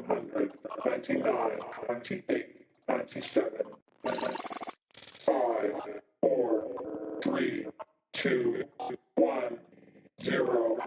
100, 99, 98, 97. 5, 4, 3, 2, 1, 0.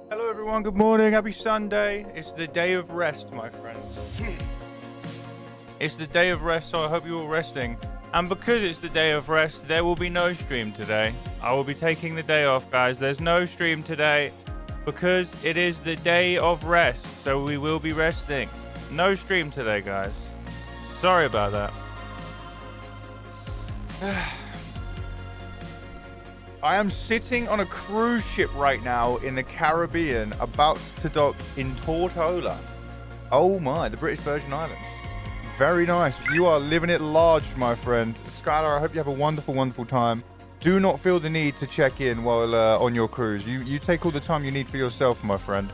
Hello everyone, good morning, happy Sunday. It's the day of rest, my friends. It's the day of rest, so I hope you're all resting. And because it's the day of rest, there will be no stream today. I will be taking the day off, guys. There's no stream today because it is the day of rest, so we will be resting. No stream today, guys. Sorry about that. I am sitting on a cruise ship right now in the Caribbean, about to dock in Tortola. Oh my, the British Virgin Islands. Very nice. You are living it large, my friend. Skylar, I hope you have a wonderful, wonderful time. Do not feel the need to check in while on your cruise. You take all the time you need for yourself, my friend.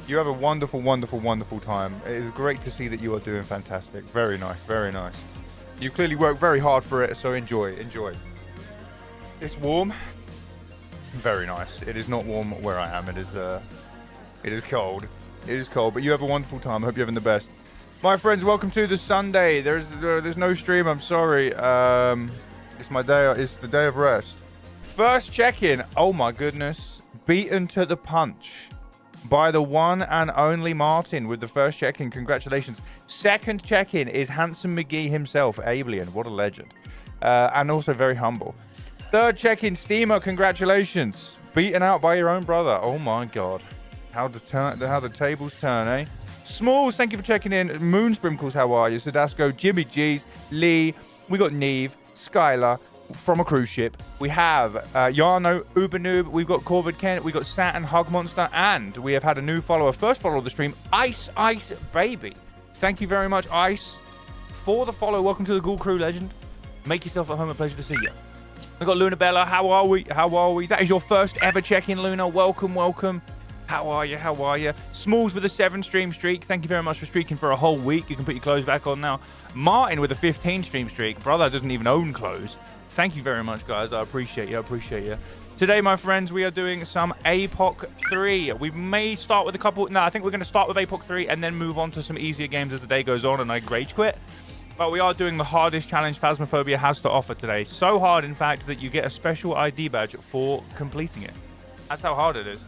You have a wonderful, wonderful, wonderful time. It is great to see that you are doing fantastic. Very nice, very nice. You clearly worked very hard for it, so enjoy, enjoy. It's warm. Very nice. It is not warm where I am. It is cold. It is cold, but you have a wonderful time. I hope you're having the best. My friends, welcome to the Sunday. There's no stream. I'm sorry. It's my day. It's the day of rest. First check-in. Oh my goodness. Beaten to the punch by the one and only Martin with the first check-in. Congratulations. Second check-in is Handsome McGee himself, Alien. What a legend. And also very humble. Third check-in, Steamer, congratulations. Beaten out by your own brother. Oh my God. How the tables turn, eh? Smalls, thank you for checking in. Moon Sprinkles, how are you? Sadasco, Jimmy G's, Lee. We got Neve, Skylar from a cruise ship. We have Yarno, Uber We've got Corvid Kent. We got Saturn, Hug Monster. And we have had a new follower, first follower of the stream, Ice Baby. Thank you very much, Ice, for the follow. Welcome to the Ghoul Crew, legend. Make yourself at home. A pleasure to see you. We've got Luna Bella. How are we? How are we? That is your first ever check-in, Luna. Welcome, welcome. How are you? How are you? Smalls with a 7-stream streak. Thank you very much for streaking for a whole week. You can put your clothes back on now. Martin with a 15-stream streak. Brother doesn't even own clothes. Thank you very much, guys. I appreciate you. I appreciate you. Today, my friends, we are doing some APOC 3. We may start with a couple... No, I think we're going to start with APOC 3 and then move on to some easier games as the day goes on and I rage quit. But we are doing the hardest challenge Phasmophobia has to offer today. So hard, in fact, that you get a special ID badge for completing it. That's how hard it is.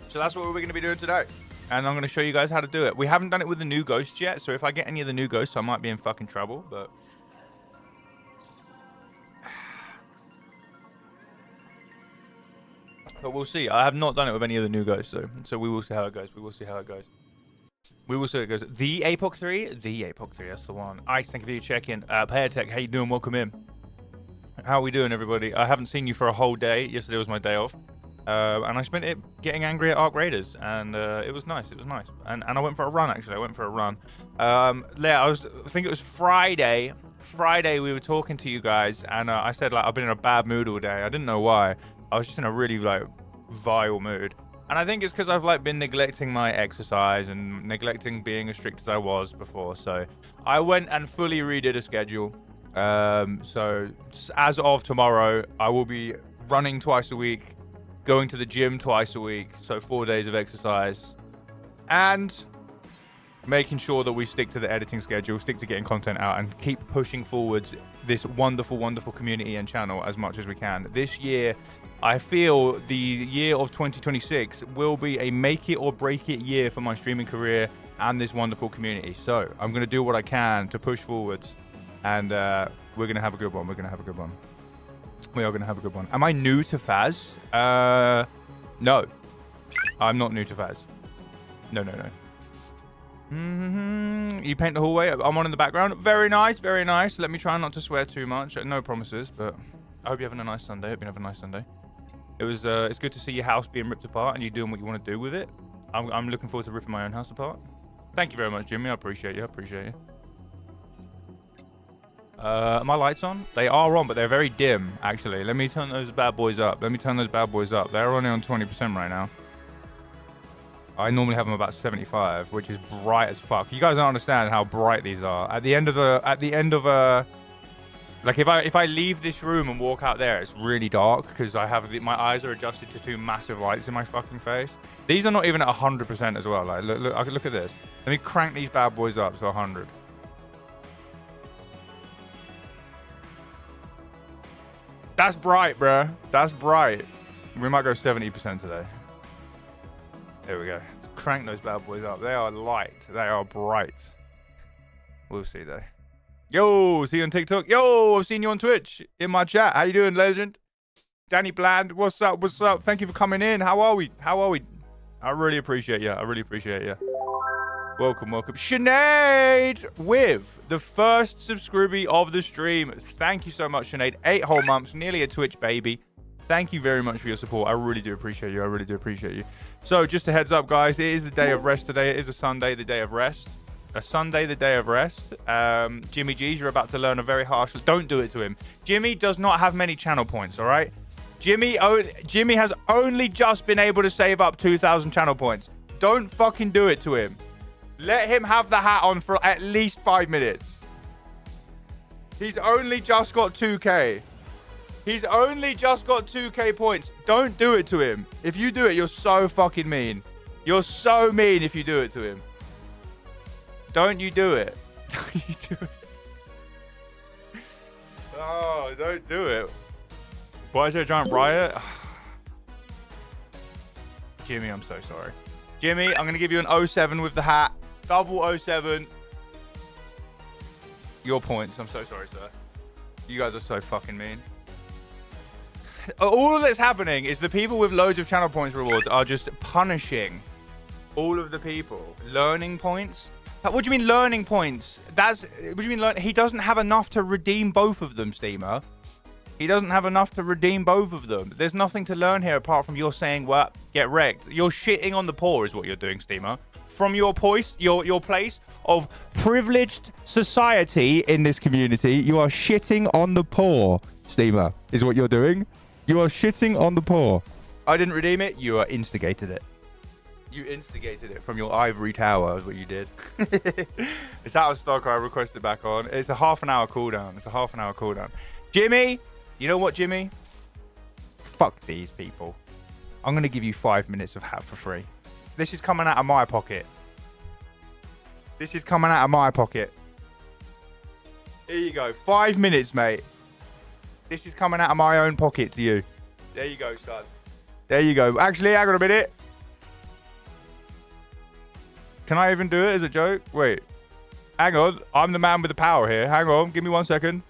So that's what we're going to be doing today. And I'm going to show you guys how to do it. We haven't done it with the new ghosts yet, so if I get any of the new ghosts, I might be in fucking trouble, but... But we'll see. I have not done it with any of the new ghosts, so we will see how it goes. We will see how it goes. We will see how it goes. The APOC 3? The APOC 3, that's the one. Ice, thank you for your check-in. Player Tech, how you doing? Welcome in. How are we doing, everybody? I haven't seen you for a whole day. Yesterday was my day off. And I spent it getting angry at Arc Raiders, and it was nice. It was nice. And I went for a run, actually. I went for a run. I think it was Friday. Friday, we were talking to you guys, and I said, like, I've been in a bad mood all day. I didn't know why. I was just in a really, like, vile mood. And I think it's because I've, like, been neglecting my exercise and neglecting being as strict as I was before. So I went and fully redid a schedule. So as of tomorrow, I will be running twice a week, going to the gym twice a week, so 4 days of exercise, and making sure that we stick to the editing schedule, stick to getting content out, and keep pushing forwards this wonderful, wonderful community and channel as much as we can. This year, I feel the year of 2026 will be a make it or break it year for my streaming career and this wonderful community. So I'm going to do what I can to push forwards, and we're going to have a good one. We're going to have a good one. We are going to have a good one. Am I new to Phaz? No. I'm not new to Phaz. No. You paint the hallway. I'm on in the background. Very nice, very nice. Let me try not to swear too much. No promises, but I hope you're having a nice Sunday. Hope you have a nice Sunday. It's good to see your house being ripped apart and you doing what you want to do with it. I'm looking forward to ripping my own house apart. Thank you very much, Jimmy. I appreciate you. I appreciate you. Are my lights on? They are on, but they're very dim, actually. Let me turn those bad boys up. They're only on 20% right now. I normally have them about 75, which is bright as fuck. You guys don't understand how bright these are. At the end of like if I leave this room and walk out there, it's really dark because my eyes are adjusted to 2 massive lights in my fucking face. These are not even at 100% as well. Like look at this. Let me crank these bad boys up to 100. That's bright, bruh. That's bright. We might go 70% today. There we go. Let's crank those bad boys up. They are light. They are bright. We'll see, though. Yo, see you on TikTok. Yo, I've seen you on Twitch. In my chat. How you doing, legend? Danny Bland, what's up? What's up? Thank you for coming in. How are we? How are we? I really appreciate you. I really appreciate you. Welcome, welcome. Sinead with the first subscriber of the stream. Thank you so much, Sinead. 8 whole months, nearly a Twitch baby. Thank you very much for your support. I really do appreciate you. I really do appreciate you. So just a heads up, guys. It is the day of rest today. It is a Sunday, the day of rest. A Sunday, the day of rest. Jimmy G's, you're about to learn a very harsh... Don't do it to him. Jimmy does not have many channel points, all right? Jimmy has only just been able to save up 2,000 channel points. Don't fucking do it to him. Let him have the hat on for at least 5 minutes. He's only just got 2K. He's only just got 2K points. Don't do it to him. If you do it, you're so fucking mean. You're so mean if you do it to him. Don't you do it. Don't you do it. Oh, don't do it. Why is there a giant riot? Jimmy, I'm so sorry. Jimmy, I'm going to give you an 07 with the hat. Double 07. Your points. I'm so sorry, sir. You guys are so fucking mean. All that's happening is the people with loads of channel points rewards are just punishing all of the people. Learning points? What do you mean learning points? What do you mean he doesn't have enough to redeem both of them, Steamer. He doesn't have enough to redeem both of them. There's nothing to learn here apart from you're saying, well, get wrecked. You're shitting on the poor is what you're doing, Steamer. From your place of privileged society in this community, you are shitting on the poor, Steamer, is what you're doing. You are shitting on the poor. I didn't redeem it. You instigated it. You instigated it from your ivory tower is what you did. It's out of stock. I requested back on. It's a half an hour cooldown. Jimmy, you know what, Jimmy? Fuck these people. I'm going to give you 5 minutes of hat for free. This is coming out of my pocket. Here you go. 5 minutes, mate. This is coming out of my own pocket to you. There you go, son. There you go. Actually, hang on a minute. Can I even do it as a joke? Wait. Hang on. I'm the man with the power here. Hang on. Give me 1 second.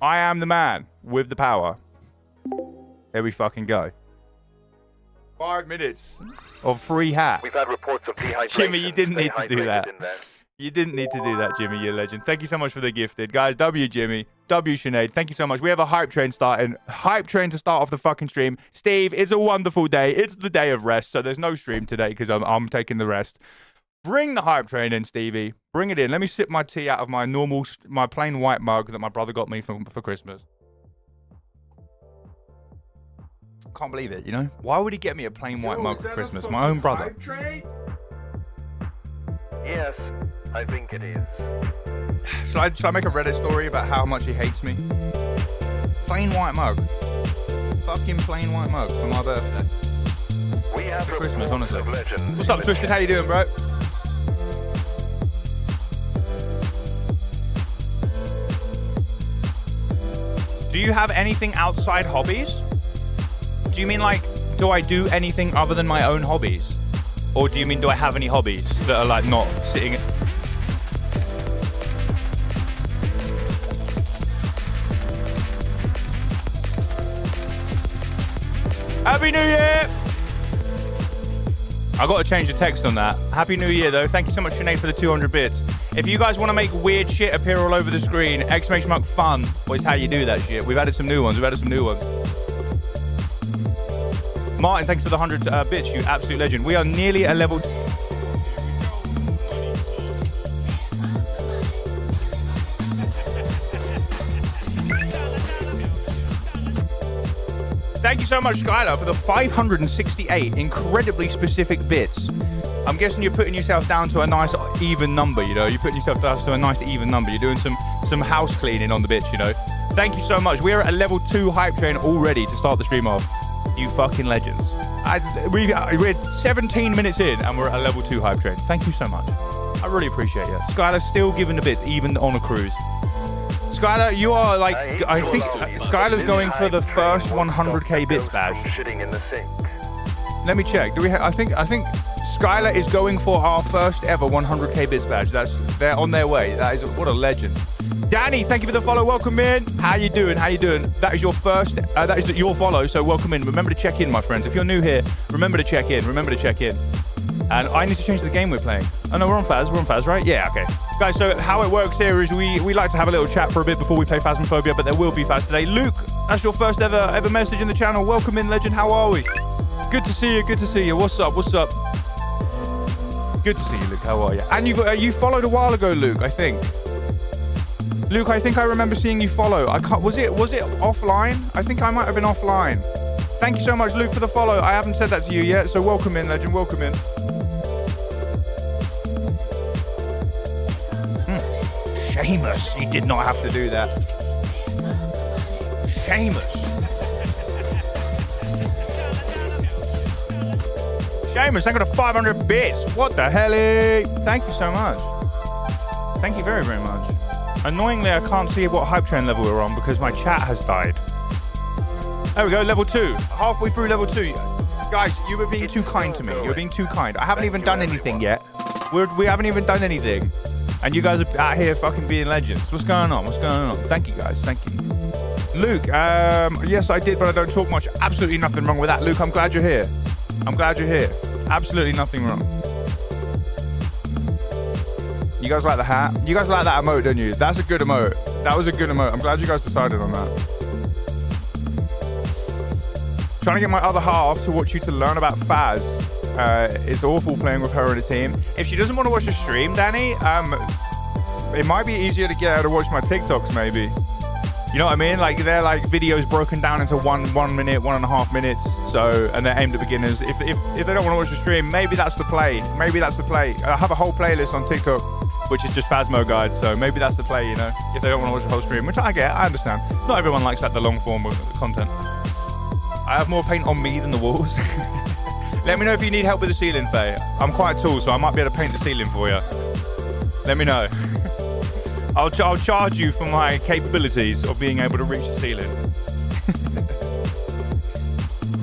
I am the man with the power. There we fucking go. 5 minutes of free hat. We've had reports of dehydration. Jimmy, you didn't need to do that. You didn't need to do that, Jimmy. You're a legend. Thank you so much for the gifted. Guys, W Jimmy. W Sinead. Thank you so much. We have a hype train starting. Hype train to start off the fucking stream. Steve, it's a wonderful day. It's the day of rest, so there's no stream today because I'm taking the rest. Bring the hype train in, Stevie. Bring it in. Let me sip my tea out of my plain white mug that my brother got me for Christmas. Can't believe it, you know? Why would he get me a plain white mug for Christmas? My own brother. Yes, I think it is. Should I make a Reddit story about how much he hates me? Plain white mug. Fucking plain white mug for my birthday. We have For Christmas, honestly. of legends. What's up, Twisted? How you doing, bro? Do you have anything outside hobbies? Do you mean like, do I do anything other than my own hobbies? Or do you mean, do I have any hobbies that are like not sitting... Happy New Year! I got to change the text on that. Happy New Year, though. Thank you so much, Sinead, for the 200 bits. If you guys want to make weird shit appear all over the screen, exclamation mark fun is how you do that shit. We've added some new ones. Martin, thanks for the 100 bits, you absolute legend. We are nearly a level... Thank you so much, Skylar, for the 568 incredibly specific bits. I'm guessing you're putting yourself down to a nice even number, you know? You're putting yourself down to a nice even number. You're doing some house cleaning on the bits, you know? Thank you so much. We're at a level 2 hype train already to start the stream off. You fucking legends. We're 17 minutes in and we're at a level 2 hype train. Thank you so much. I really appreciate you. Skylar's still giving the bits, even on a cruise. Skylar, you are like, I think Skylar's going for the first 100k bits badge. Let me check. I think Skylar is going for our first ever 100k bits badge. They're on their way. What a legend. Danny, thank you for the follow. Welcome in. How you doing? That is your first, that is your follow, so welcome in. Remember to check in, my friends. If you're new here, remember to check in. And I need to change the game we're playing. Oh no, we're on Phas, right? Yeah, okay. Guys, so how it works here is we like to have a little chat for a bit before we play Phasmophobia, but there will be Phas today. Luke, that's your first ever message in the channel. Welcome in, legend. How are we? Good to see you. What's up? Good to see you, Luke. How are you? And you followed a while ago, Luke, I think. Luke, I think I remember seeing you follow. Was it offline? I think I might have been offline. Thank you so much, Luke, for the follow. I haven't said that to you yet, so welcome in, legend. Welcome in. Seamus, you did not have to do that. Seamus, thank you for 500 bits. What the hell? Thank you so much. Thank you very, very much. Annoyingly, I can't see what hype train level we're on because my chat has died. There we go, level 2. Halfway through level 2. Guys, you were being too kind to me. You're being too kind. I haven't even done anything yet. We haven't even done anything. And you guys are out here fucking being legends. What's going on? Thank you, guys. Thank you. Luke, yes, I did, but I don't talk much. Absolutely nothing wrong with that. Luke, I'm glad you're here. Absolutely nothing wrong. You guys like the hat? You guys like that emote, don't you? That's a good emote. That was a good emote. I'm glad you guys decided on that. Trying to get my other half to watch you to learn about Phas. It's awful playing with her and a team. If she doesn't want to watch the stream, Danny, it might be easier to get her to watch my TikToks, maybe. You know what I mean? Like they're like videos broken down into 1 minute, 1.5 minutes. So, and they're aimed at beginners. If they don't want to watch the stream, maybe that's the play. Maybe that's the play. I have a whole playlist on TikTok, which is just Phasmo guides. So maybe that's the play, you know, if they don't want to watch the whole stream, which I get, I understand. Not everyone likes like the long form of content. I have more paint on me than the walls. Let me know if you need help with the ceiling, Faye. I'm quite tall, so I might be able to paint the ceiling for you. Let me know. I'll charge you for my capabilities of being able to reach the ceiling.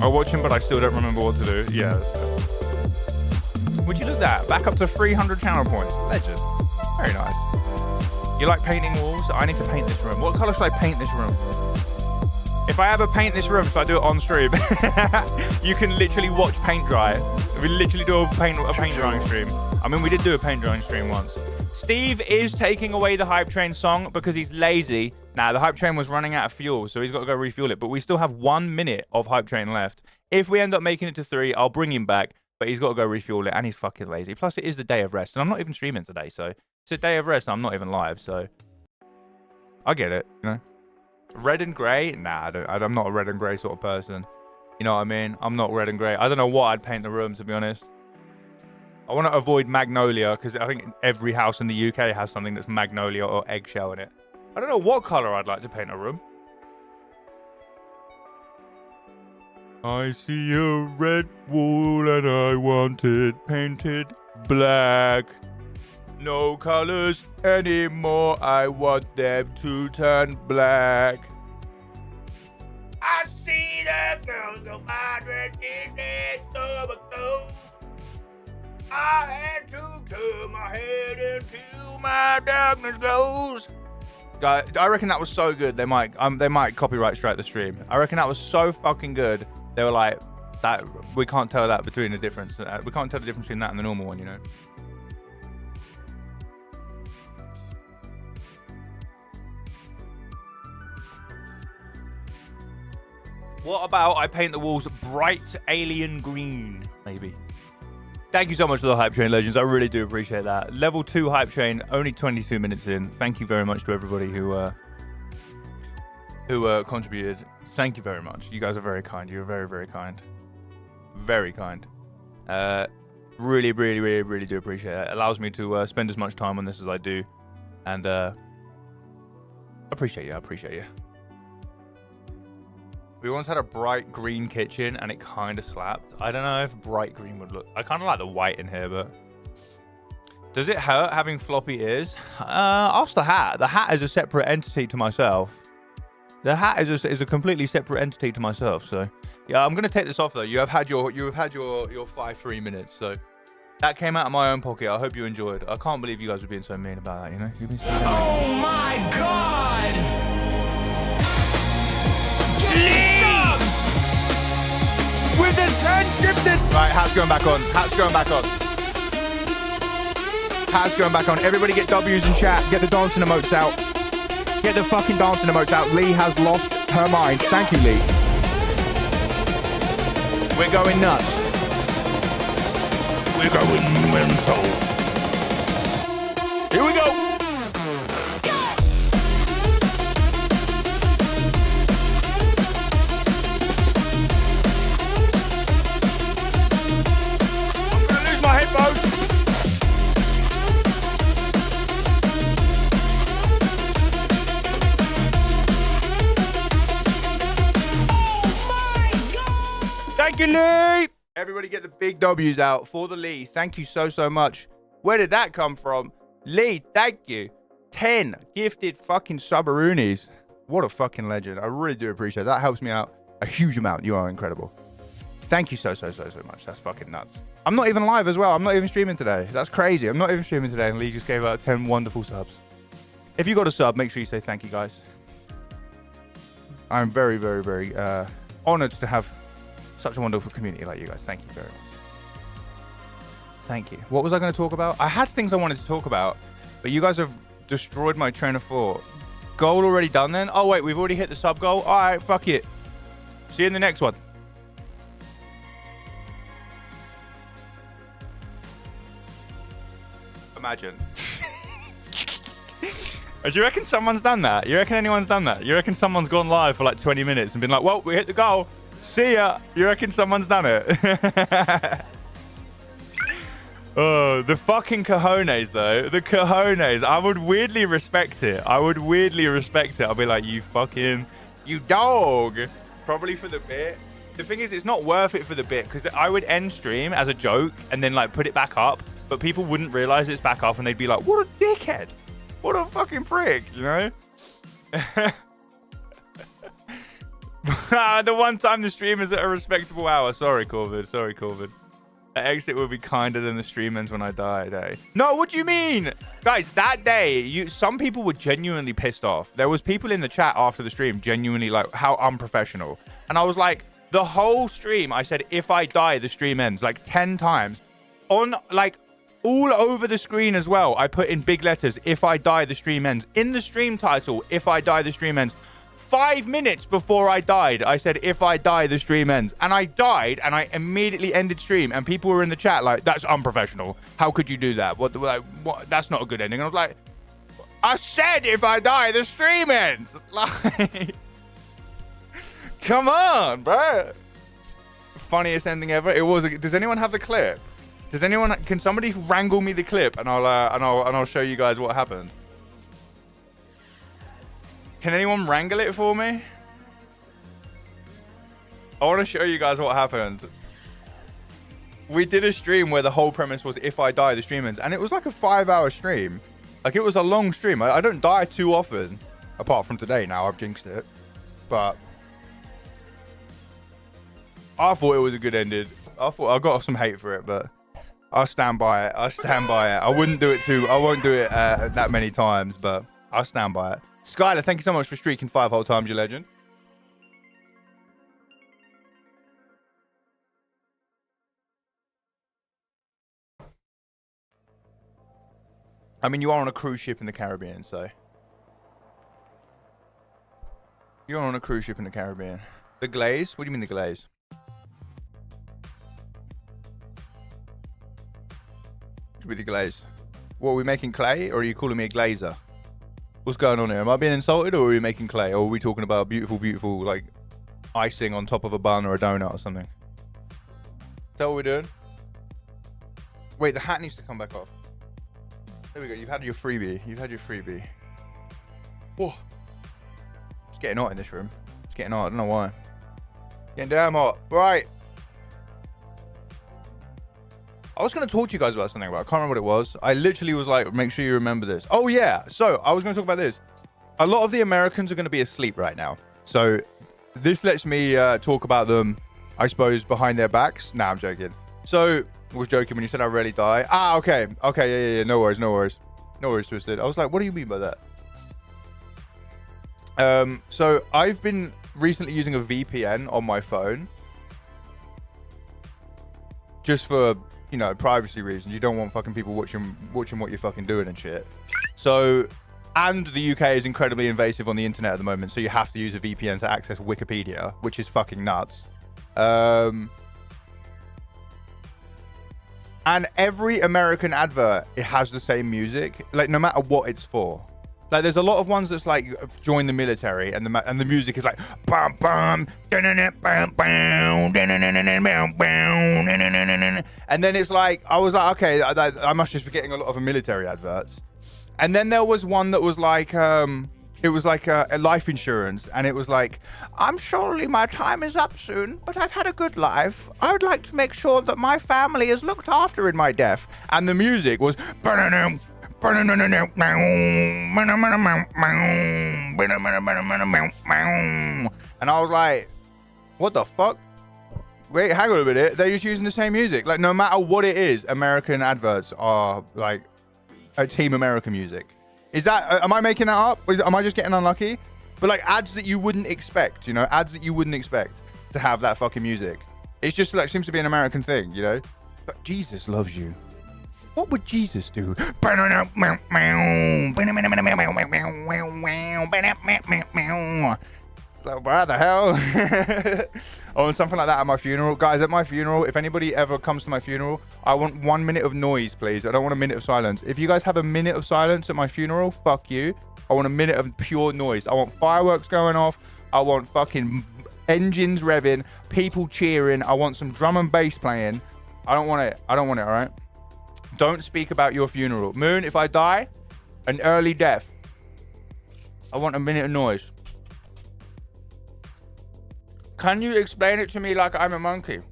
I watch him, but I still don't remember what to do. Yeah, that's fair. Would you look at that? Back up to 300 channel points. Legend. Very nice. You like painting walls? I need to paint this room. What color should I paint this room? If I ever paint this room, so I do it on stream, you can literally watch paint dry. We literally do a paint drying stream. I mean, we did do a paint drying stream once. Steve is taking away the Hype Train song because he's lazy. Nah, the Hype Train was running out of fuel, so he's got to go refuel it. But we still have 1 minute of Hype Train left. If we end up making it to 3, I'll bring him back. But he's got to go refuel it, and he's fucking lazy. Plus, it is the day of rest, and I'm not even streaming today, so it's a day of rest, and I'm not even live, so I get it, you know. Red and grey? Nah, I'm not a red and grey sort of person. You know what I mean? I'm not red and grey. I don't know what I'd paint the room, to be honest. I want to avoid magnolia because I think every house in the UK has something that's magnolia or eggshell in it. I don't know what colour I'd like to paint a room. I see a red wall and I want it painted black. No colours anymore, I want them to turn black. I see the girls go migrate in their stomach goes. I had to turn my head until my darkness goes. I reckon that was so good. They might copyright strike the stream. I reckon that was so fucking good. They were like, that we can't tell that between the difference. We can't tell the difference between that and the normal one, you know. What about I paint the walls bright alien green, maybe? Thank you so much for the Hype Train, Legends. I really do appreciate that. Level 2 Hype Train, only 22 minutes in. Thank you very much to everybody who contributed. Thank you very much. You guys are very kind. You're very, very kind. Very kind. Really, really, really, really do appreciate it. It allows me to spend as much time on this as I do. And I appreciate you. I appreciate you. We once had a bright green kitchen and it kind of slapped. I don't know if bright green would look... I kind of like the white in here, but... Does it hurt having floppy ears? Ask the hat. The hat is a separate entity to myself. The hat is a completely separate entity to myself, so... Yeah, I'm going to take this off, though. You have had your 5-3 minutes, so... That came out of my own pocket. I hope you enjoyed. I can't believe you guys were being so mean about that, you know? You've been so mean. Oh my god! With the 10 gifted. Right, hat's going back on. Hat's going back on. Hat's going back on. Everybody get W's in chat. Get the dancing emotes out. Get the fucking dancing emotes out. Lee has lost her mind. Thank you, Lee. We're going nuts. We're going mental. Here we go. Thank you, Lee. Everybody get the big W's out for the Lee. Thank you so, so much. Where did that come from? Lee, thank you. 10 gifted fucking subaroonies. What a fucking legend. I really do appreciate it. That helps me out a huge amount. You are incredible. Thank you so, so, so, so much. That's fucking nuts. I'm not even live as well. I'm not even streaming today. That's crazy. I'm not even streaming today. And Lee just gave out 10 wonderful subs. If you got a sub, make sure you say thank you, guys. I'm very, very, very honored to have such a wonderful community like you guys. Thank you very much. Thank you. What was I going to talk about? I had things I wanted to talk about, but you guys have destroyed my train of thought. Goal already done then? Oh, wait, we've already hit the sub goal? All right, fuck it. See you in the next one. Imagine. Do you reckon someone's done that? You reckon anyone's done that? You reckon someone's gone live for like 20 minutes and been like, well, we hit the goal. See ya. You reckon someone's done it? Oh, the fucking cojones, though. The cojones. I would weirdly respect it. I'll be like, you dog. Probably for the bit. The thing is, it's not worth it for the bit because I would end stream as a joke and then like put it back up, but people wouldn't realize it's back up and they'd be like, what a dickhead. What a fucking prick, you know? The one time the stream is at a respectable hour. Sorry, Corvid. The exit will be kinder than the stream ends when I died, eh? No, what do you mean? Guys, that day, some people were genuinely pissed off. There was people in the chat after the stream genuinely like, how unprofessional. And I was like, the whole stream, I said, if I die, the stream ends. Like 10 times. On, like, all over the screen as well, I put in big letters, if I die, the stream ends. In the stream title, if I die, the stream ends. 5 minutes before I died, I said, if I die, the stream ends. And I died, and I immediately ended stream. And people were in the chat like, that's unprofessional. How could you do that? What? That's not a good ending. And I was like, I said, if I die, the stream ends. Like, come on, bro. Funniest ending ever. It was. Does anyone have the clip? Can somebody wrangle me the clip, and I'll show you guys what happened. Can anyone wrangle it for me? I want to show you guys what happened. We did a stream where the whole premise was if I die, the stream ends. And it was like a 5-hour stream. Like, it was a long stream. I don't die too often. Apart from today now, I've jinxed it. But I thought it was a good ending. I got some hate for it, but I'll stand by it. I wouldn't do it I won't do it that many times, but I'll stand by it. Skylar, thank you so much for streaking 5 whole times, you legend. I mean, you are on a cruise ship in the Caribbean, so. You're on a cruise ship in the Caribbean. The glaze? What do you mean the glaze? With the glaze. What, are we making clay, or are you calling me a glazer? What's going on here? Am I being insulted, or are we making clay? Or are we talking about beautiful, like, icing on top of a bun or a donut or something? Is that what we're doing? Wait, the hat needs to come back off. There we go. You've had your freebie. Whoa. It's getting hot in this room. It's getting hot. I don't know why. Getting damn hot. Right. I was going to talk to you guys about something, but I can't remember what it was. I literally was like, make sure you remember this. Oh, yeah. So I was going to talk about this. A lot of the Americans are going to be asleep right now. So this lets me talk about them, I suppose, behind their backs. Nah, I'm joking. So I was joking when you said I rarely die. Ah, okay. Okay, yeah. No worries, Twisted. I was like, what do you mean by that? So I've been recently using a VPN on my phone. Just for, you know, privacy reasons. You don't want fucking people watching what you're fucking doing and shit. So, and the UK is incredibly invasive on the internet at the moment, so you have to use a VPN to access Wikipedia, which is fucking nuts. And every American advert, it has the same music, like no matter what it's for. Like, there's a lot of ones that's like join the military, and the music is like bum bum, and then it's like, I was like, okay, I must just be getting a lot of military adverts. And then there was one that was like, it was like a life insurance, and it was like, I'm surely my time is up soon, but I've had a good life. I would like to make sure that my family is looked after in my death. And the music was and I was like, what the fuck? Wait, hang on a minute. They're just using the same music. Like, no matter what it is, American adverts are like a Team America music. Is that, am I making that up? Am I just getting unlucky? But like ads that you wouldn't expect, you know, ads that you wouldn't expect to have that fucking music. It's just like, seems to be an American thing, you know? But Jesus loves you. What would Jesus do? Where the hell? Or something like that at my funeral. Guys, at my funeral, if anybody ever comes to my funeral, I want 1 minute of noise, please. I don't want a minute of silence. If you guys have a minute of silence at my funeral, fuck you. I want a minute of pure noise. I want fireworks going off. I want fucking engines revving, people cheering. I want some drum and bass playing. I don't want it. I don't want it, all right? Don't speak about your funeral. Moon, if I die, an early death, I want a minute of noise. Can you explain it to me like I'm a monkey?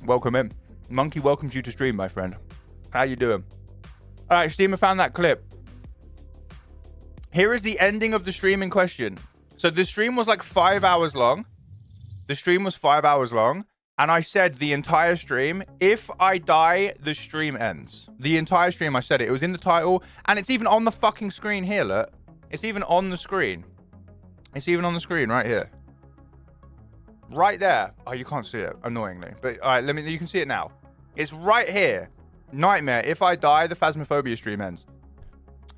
Welcome in. Monkey welcomes you to stream, my friend. How you doing? All right, Steamer found that clip. Here is the ending of the stream in question. So the stream was like 5 hours long. The stream was 5 hours long. And I said the entire stream, if I die, the stream ends. The entire stream, I said it. It was in the title. And it's even on the fucking screen here, look. It's even on the screen. It's even on the screen right here. Right there. Oh, you can't see it, annoyingly. But all right, you can see it now. It's right here. Nightmare. If I die, the Phasmophobia stream ends.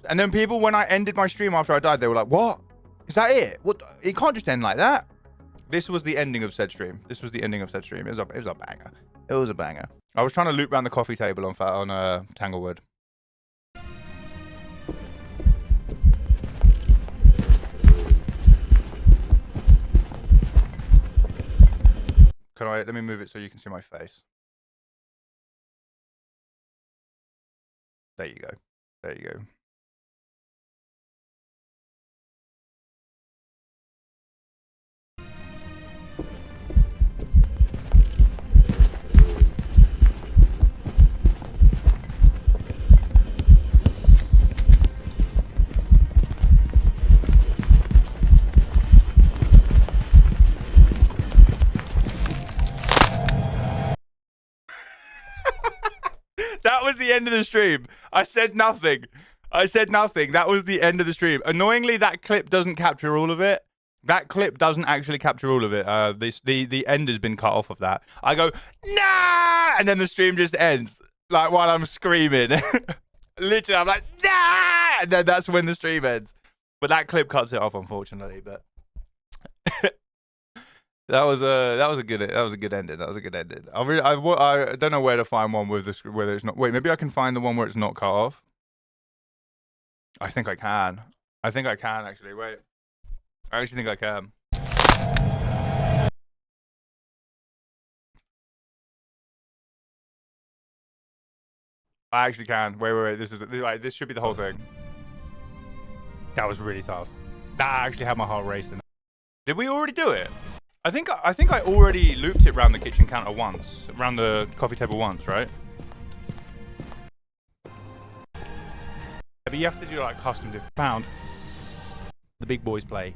And then people, when I ended my stream after I died, they were like, what? Is that it? What? It can't just end like that. This was the ending of said stream. This was the ending of said stream. It was a banger. It was a banger. I was trying to loop around the coffee table on Tanglewood. Let me move it so you can see my face. There you go. There you go. That was the end of the stream. I said nothing. I said nothing. That was the end of the stream. Annoyingly, that clip doesn't capture all of it. That clip doesn't actually capture all of it. The end has been cut off of that. I go, nah! And then the stream just ends. Like, while I'm screaming. Literally, I'm like, nah! And then that's when the stream ends. But that clip cuts it off, unfortunately. But that was a good ending. That was a good ending. I don't know where to find one with this, whether it's not. Wait, maybe I can find the one where it's not cut off. I think I can. I think I can actually. Wait, I actually think I can. I actually can. Wait. This should be the whole thing. That was really tough. That actually had my heart racing. Did we already do it? I think I already looped it around the kitchen counter once, around the coffee table once, right? But you have to do like custom pound. The big boys play.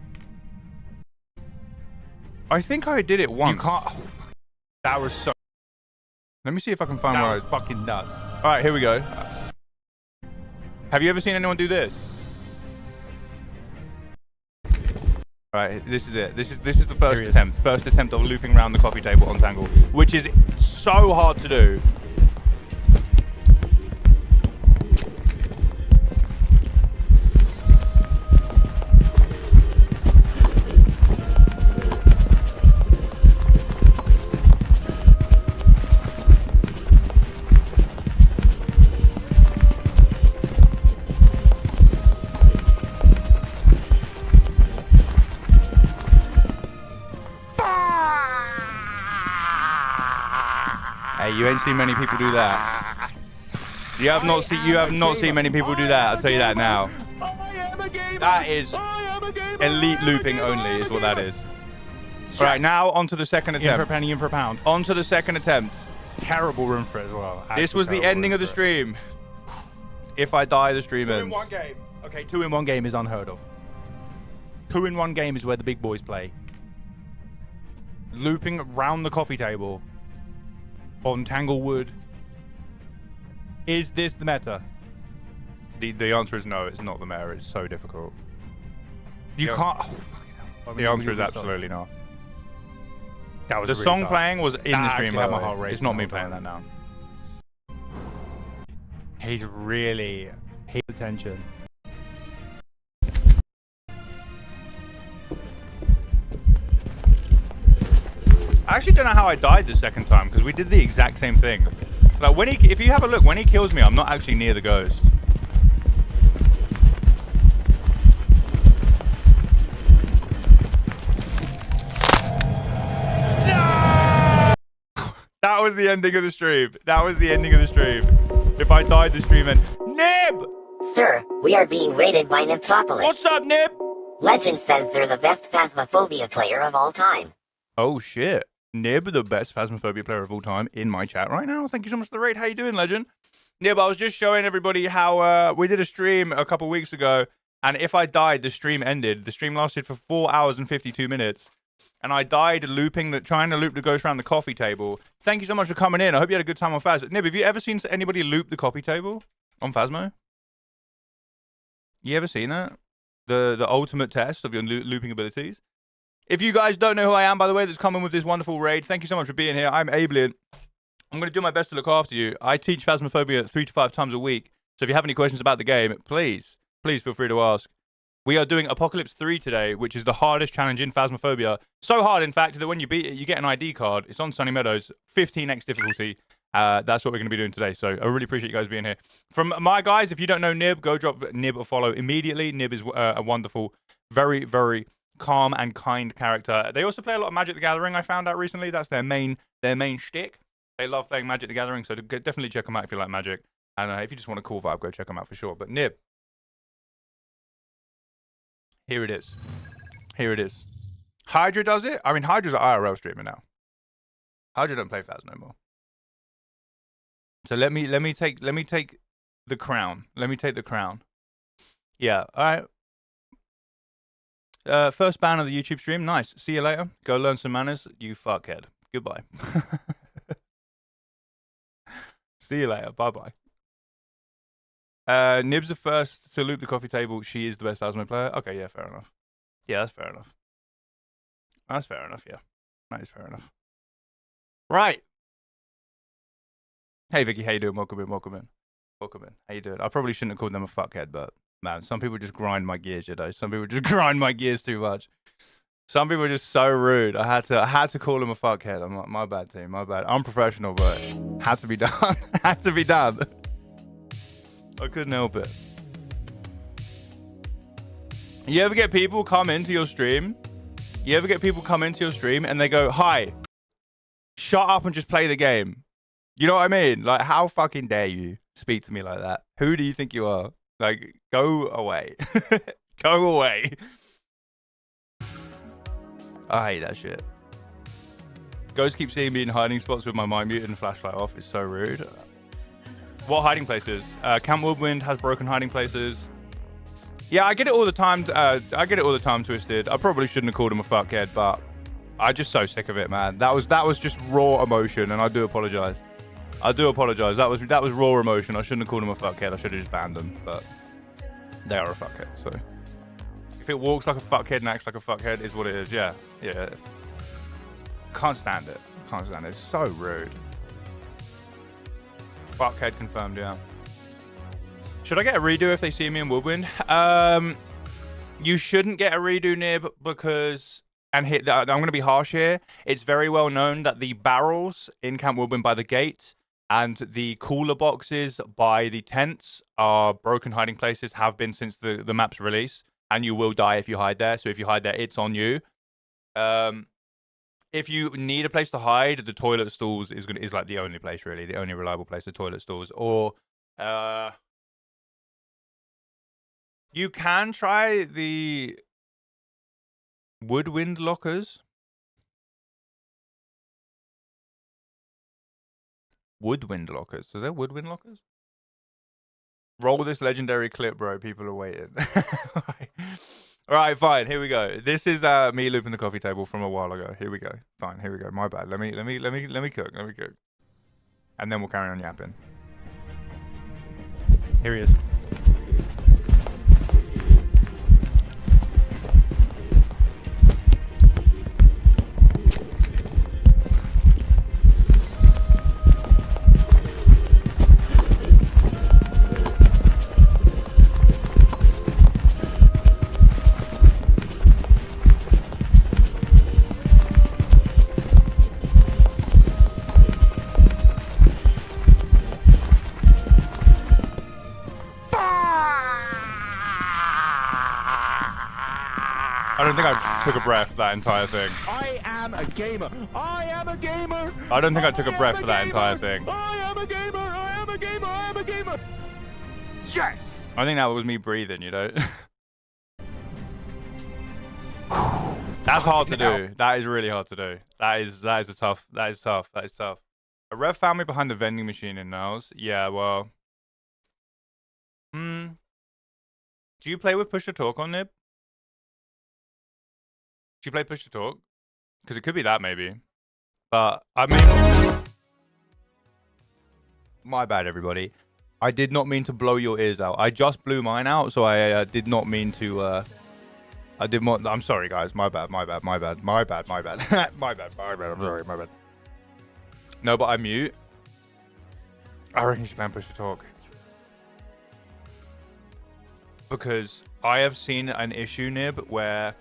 I think I did it once. You can't. Oh, that was so. Let me see if I can find where I was fucking nuts. All right, here we go. Have you ever seen anyone do this? Right, this is it. This is the first attempt. First attempt of looping around the coffee table on Tangle, which is so hard to do. You ain't seen many people do that. You have not seen many people do that. I'll tell you that now. That is elite looping only, is what that is. All right, now on to the second attempt. In for a penny, in for a pound. On to the second attempt. Terrible room for it as well. This was the ending of the stream. If I die, the stream ends. 2 in 1 game. Okay, 2 in 1 game is unheard of. 2 in 1 game is where the big boys play. Looping around the coffee table on Tanglewood. Is this the meta? The answer is no, it's not the meta. It's so difficult. You can't. Oh, the answer is absolutely not. That was the really song tough. playing was in the stream. Had my heart racing. It's not me playing that now. He's really paying attention. I actually don't know how I died the second time because we did the exact same thing. Like when if you have a look, when he kills me, I'm not actually near the ghost. That was the ending of the stream. That was the ending of the stream. If I died, the stream end. Nib! Sir, we are being raided by Nibtropolis. What's up, Nib? Legend says they're the best Phasmophobia player of all time. Oh, shit. Nib, the best Phasmophobia player of all time, in my chat right now. Thank you so much for the raid. How you doing, Legend? Nib, I was just showing everybody how we did a stream a couple weeks ago, and if I died, the stream ended. The stream lasted for 4 hours and 52 minutes. And I died trying to loop the ghost around the coffee table. Thank you so much for coming in. I hope you had a good time on Phas. Nib, have you ever seen anybody loop the coffee table on Phasmo? You ever seen that? The ultimate test of your looping abilities? If you guys don't know who I am, by the way, that's coming with this wonderful raid, thank you so much for being here. I'm Ablian. I'm going to do my best to look after you. I teach Phasmophobia 3 to 5 times a week. So if you have any questions about the game, please feel free to ask. We are doing Apocalypse 3 today, which is the hardest challenge in Phasmophobia. So hard, in fact, that when you beat it, you get an ID card. It's on Sunny Meadows, 15x difficulty. That's what we're going to be doing today. So I really appreciate you guys being here. From my guys, if you don't know Nib, go drop Nib a follow immediately. Nib is a wonderful, very, very calm and kind character. They also play a lot of Magic the Gathering, I found out recently. That's their main shtick. They love playing Magic the Gathering, so definitely check them out if you like Magic. And if you just want a cool vibe, go check them out for sure. But Nib. Here it is. Here it is. Hydra does it? I mean, Hydra's an IRL streamer now. Hydra don't play Phas no more. So let me take the crown. Let me take the crown. Yeah, all right. First ban of the YouTube stream. Nice. See you later. Go learn some manners, you fuckhead. Goodbye. See you later. Bye-bye. Nib's the first to loop the coffee table. She is the best Phasmo player. Okay, yeah, fair enough. Yeah, that's fair enough. That's fair enough, yeah. That is fair enough. Right. Hey, Vicky, how you doing? Welcome in. How you doing? I probably shouldn't have called them a fuckhead, but, man, some people just grind my gears, you know? Some people just grind my gears too much. Some people are just so rude. I had to call them a fuckhead. I'm like, my bad, team. My bad. I'm professional, but had to be done. Had to be done. I couldn't help it. You ever get people come into your stream? And they go, "Hi, shut up and just play the game." You know what I mean? Like, how fucking dare you speak to me like that? Who do you think you are? Like, go away. Go away. I hate that shit. Ghosts keep seeing me in hiding spots with my mic muted and flashlight off. It's so rude. What hiding places? Camp Woodwind has broken hiding places. Yeah, I get it all the time. Twisted. I probably shouldn't have called him a fuckhead, but I'm just so sick of it, man. That was just raw emotion, and I do apologize. That was raw emotion. I shouldn't have called him a fuckhead. I should have just banned them, but they are a fuckhead. So if it walks like a fuckhead and acts like a fuckhead, is what it is. Yeah. Can't stand it. It's so rude. Fuckhead confirmed, yeah. Should I get a redo if they see me in Woodwind? You shouldn't get a redo, Nib, because... I'm going to be harsh here. It's very well known that the barrels in Camp Woodwind by the gate and the cooler boxes by the tents are broken hiding places, have been since the map's release, and you will die if you hide there. So if you hide there, it's on you. If you need a place to hide, the toilet stalls is like the only place, really, the only reliable place, the toilet stalls. Or you can try the Woodwind lockers. Woodwind lockers. Is there Woodwind lockers? Roll this legendary clip, bro. People are waiting. All right, fine. Here we go. This is me looping the coffee table from a while ago. Here we go. Fine. Here we go. My bad. Let me cook. And then we'll carry on yapping. Here he is. I don't think I took a breath that entire thing. I am a gamer. I am a gamer. I don't think I took a breath for that entire thing. I am a gamer. I am a gamer. I am a gamer. Yes. I think that was me breathing, you know. That's hard to do. That is really hard to do. That is tough. That is tough. A Rev found me behind the vending machine in Niles. Yeah, well. Do you play with push to talk on Nib? Do you play push to talk? Because it could be that maybe. But I mean, my bad, everybody. I did not mean to blow your ears out. I just blew mine out, so I did not mean to. I did not. I'm sorry, guys. My bad. My bad. My bad. My bad. My bad. My bad. My bad. I'm sorry. My bad. No, but I mute. I reckon you should ban push to talk. Because I have seen an issue, Nib, where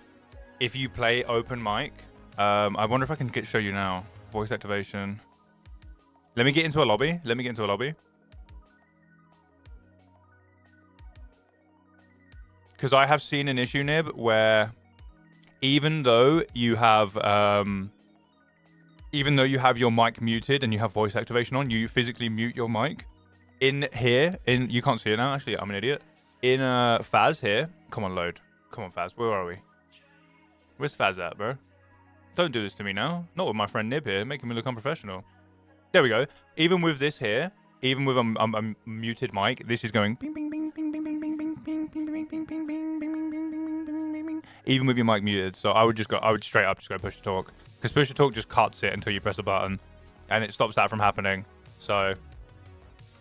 if you play open mic, I wonder if I can show you now. Voice activation. Let me get into a lobby. Because I have seen an issue, Nib, where even though you have your mic muted and you have voice activation on, you physically mute your mic. In here, you can't see it now. Actually, I'm an idiot. In Phaz here. Come on, load. Come on, Phaz. Where are we? Where's Phaz at, bro? Don't do this to me now. Not with my friend Nib here, making me look unprofessional. There we go. Even with this here, even with a muted mic, this is going bing bing bing bing bing bing bing bing bing bing bing bing bing bing bing bing bing bing bing. Even with your mic muted, so I would straight up just go push to talk, because push to talk just cuts it until you press a button, and it stops that from happening. So,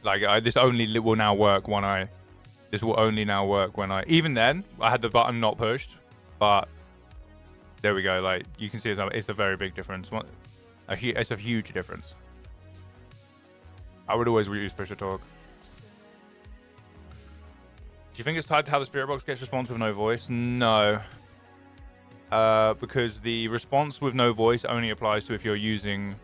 like, this only will now work when I. This will only now work when I. Even then, I had the button not pushed, but there we go. Like, you can see it's a very big difference. It's a huge difference. I would always reuse push to talk. Do you think it's tied to how the spirit box gets response with no voice? No. Because the response with no voice only applies to if you're using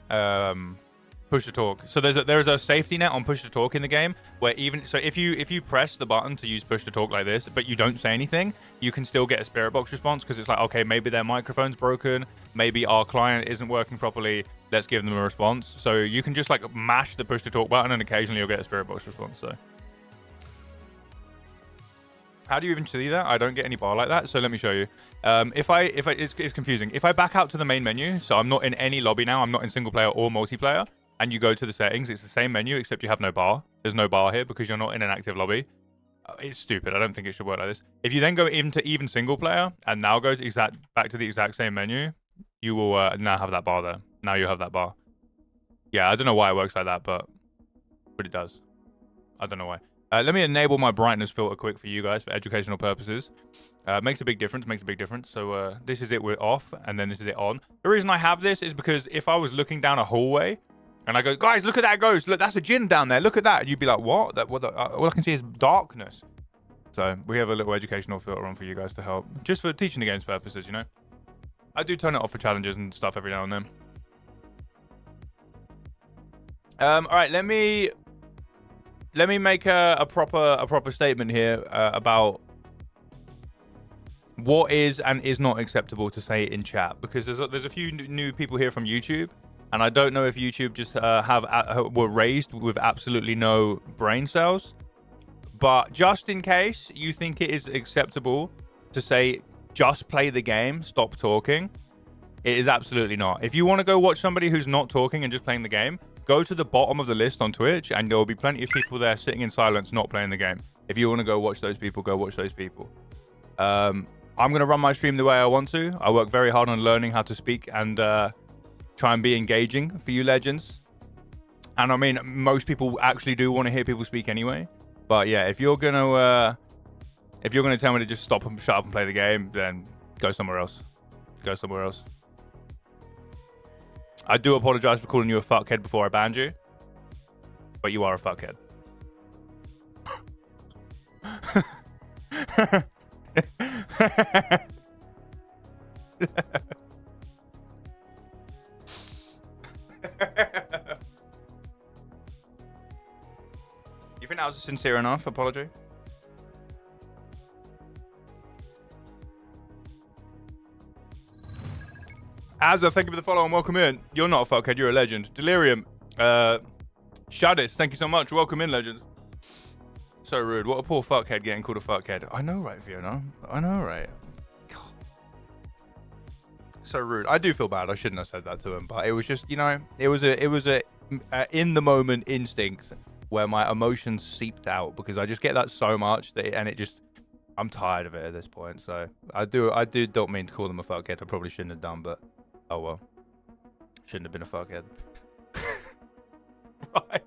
push to talk. So there's a safety net on push to talk in the game where if you press the button to use push to talk like this, but you don't say anything, you can still get a spirit box response, because it's like, okay, maybe their microphone's broken, maybe our client isn't working properly, let's give them a response. So you can just like mash the push to talk button and occasionally you'll get a spirit box response. So how do you even see that? I don't get any bar like that, so let me show you. It's confusing. If I back out to the main menu, so I'm not in any lobby now, I'm not in single player or multiplayer, and you go to the settings, it's the same menu except you have no bar. There's no bar here because you're not in an active lobby. It's stupid. I don't think it should work like this. If you then go into even single player and now go to back to the exact same menu, you will now have that bar there. Now you have that bar. Yeah, I don't know why it works like that, but it does. I don't know why. Let me enable my brightness filter quick for you guys for educational purposes. Makes a big difference. So this is it with off, and then this is it on. The reason I have this is because if I was looking down a hallway and I go, guys, look at that ghost. Look, that's a djinn down there. Look at that. You'd be like, what? All I can see is darkness. So we have a little educational filter on for you guys to help. Just for teaching the game's purposes, you know. I do turn it off for challenges and stuff every now and then. All right, let me make a proper statement here about what is and is not acceptable to say in chat, because there's a few new people here from YouTube, and I don't know if YouTube just were raised with absolutely no brain cells. But just in case you think it is acceptable to say just play the game, stop talking, it is absolutely not. If you want to go watch somebody who's not talking and just playing the game, go to the bottom of the list on Twitch, and there will be plenty of people there sitting in silence, not playing the game. If you want to go watch those people, go watch those people. I'm going to run my stream the way I want to. I work very hard on learning how to speak and try and be engaging for you legends. And I mean, most people actually do want to hear people speak anyway. But yeah, if you're gonna tell me to just stop and shut up and play the game, then go somewhere else. Go somewhere else. I do apologize for calling you a fuckhead before I banned you, but you are a fuckhead. You think that was a sincere enough apology? Azza, thank you for the follow and welcome in. You're not a fuckhead, you're a legend. Delirium, Shadis, thank you so much. Welcome in, legend. So rude. What a poor fuckhead getting called a fuckhead. I know, right, Fiona? I know, right? God. So rude. I do feel bad. I shouldn't have said that to him, but it was just, you know, it was a in the moment instinct where my emotions seeped out because I just get that so much and it just, I'm tired of it at this point. So I don't mean to call them a fuckhead. I probably shouldn't have done, but oh well. Shouldn't have been a fuckhead. Right.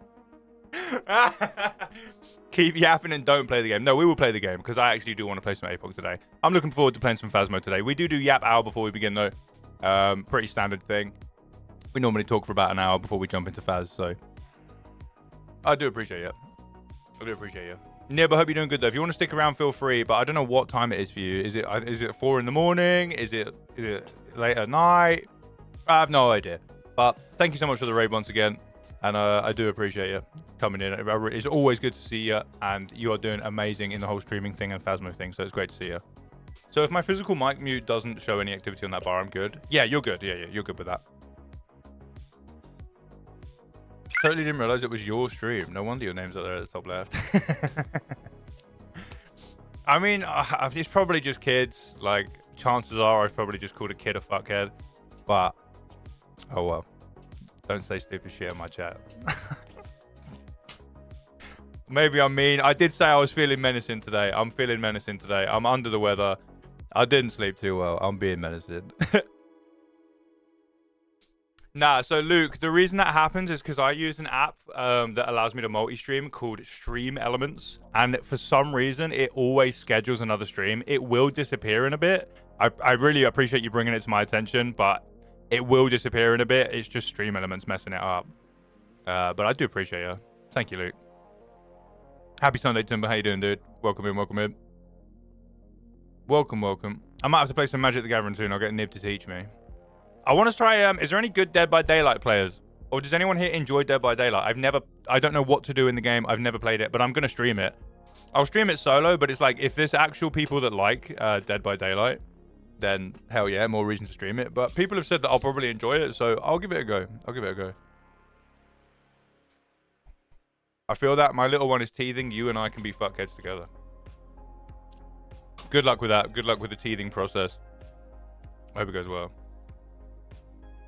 Keep yapping and don't play the game. No, we will play the game because I actually do want to play some AFOG today. I'm looking forward to playing some Phasmo today. We do yap hour before we begin though. Pretty standard thing. We normally talk for about an hour before we jump into Phaz, so I do appreciate you. I do appreciate you. Nib, I hope you're doing good though. If you want to stick around, feel free. But I don't know what time it is for you. Is it 4 in the morning? Is it late at night? I have no idea. But thank you so much for the raid once again. And I do appreciate you coming in. It's always good to see you. And you are doing amazing in the whole streaming thing and Phasmo thing. So it's great to see you. So if my physical mic mute doesn't show any activity on that bar, I'm good. Yeah, you're good. Yeah, you're good with that. Totally didn't realize it was your stream. No wonder your name's up there at the top left. I mean, it's probably just kids. Like, chances are I've probably just called a kid a fuckhead. But, oh well. Don't say stupid shit in my chat. Maybe I'm mean. I did say I was feeling menacing today. I'm feeling menacing today. I'm under the weather. I didn't sleep too well. I'm being menacing. Nah, so Luke, the reason that happens is because I use an app that allows me to multi-stream called Stream Elements. And for some reason, it always schedules another stream. It will disappear in a bit. I really appreciate you bringing it to my attention, but it will disappear in a bit. It's just Stream Elements messing it up. But I do appreciate you. Thank you, Luke. Happy Sunday, Timber. How you doing, dude? Welcome in, welcome in. Welcome. I might have to play some Magic the Gathering soon. I'll get Nib to teach me. I want to try, is there any good Dead by Daylight players? Or does anyone here enjoy Dead by Daylight? I don't know what to do in the game. I've never played it, but I'm going to stream it. I'll stream it solo, but it's like, if there's actual people that like Dead by Daylight, then hell yeah, more reason to stream it. But people have said that I'll probably enjoy it, so I'll give it a go. I feel that my little one is teething. You and I can be fuckheads together. Good luck with that. Good luck with the teething process. I hope it goes well.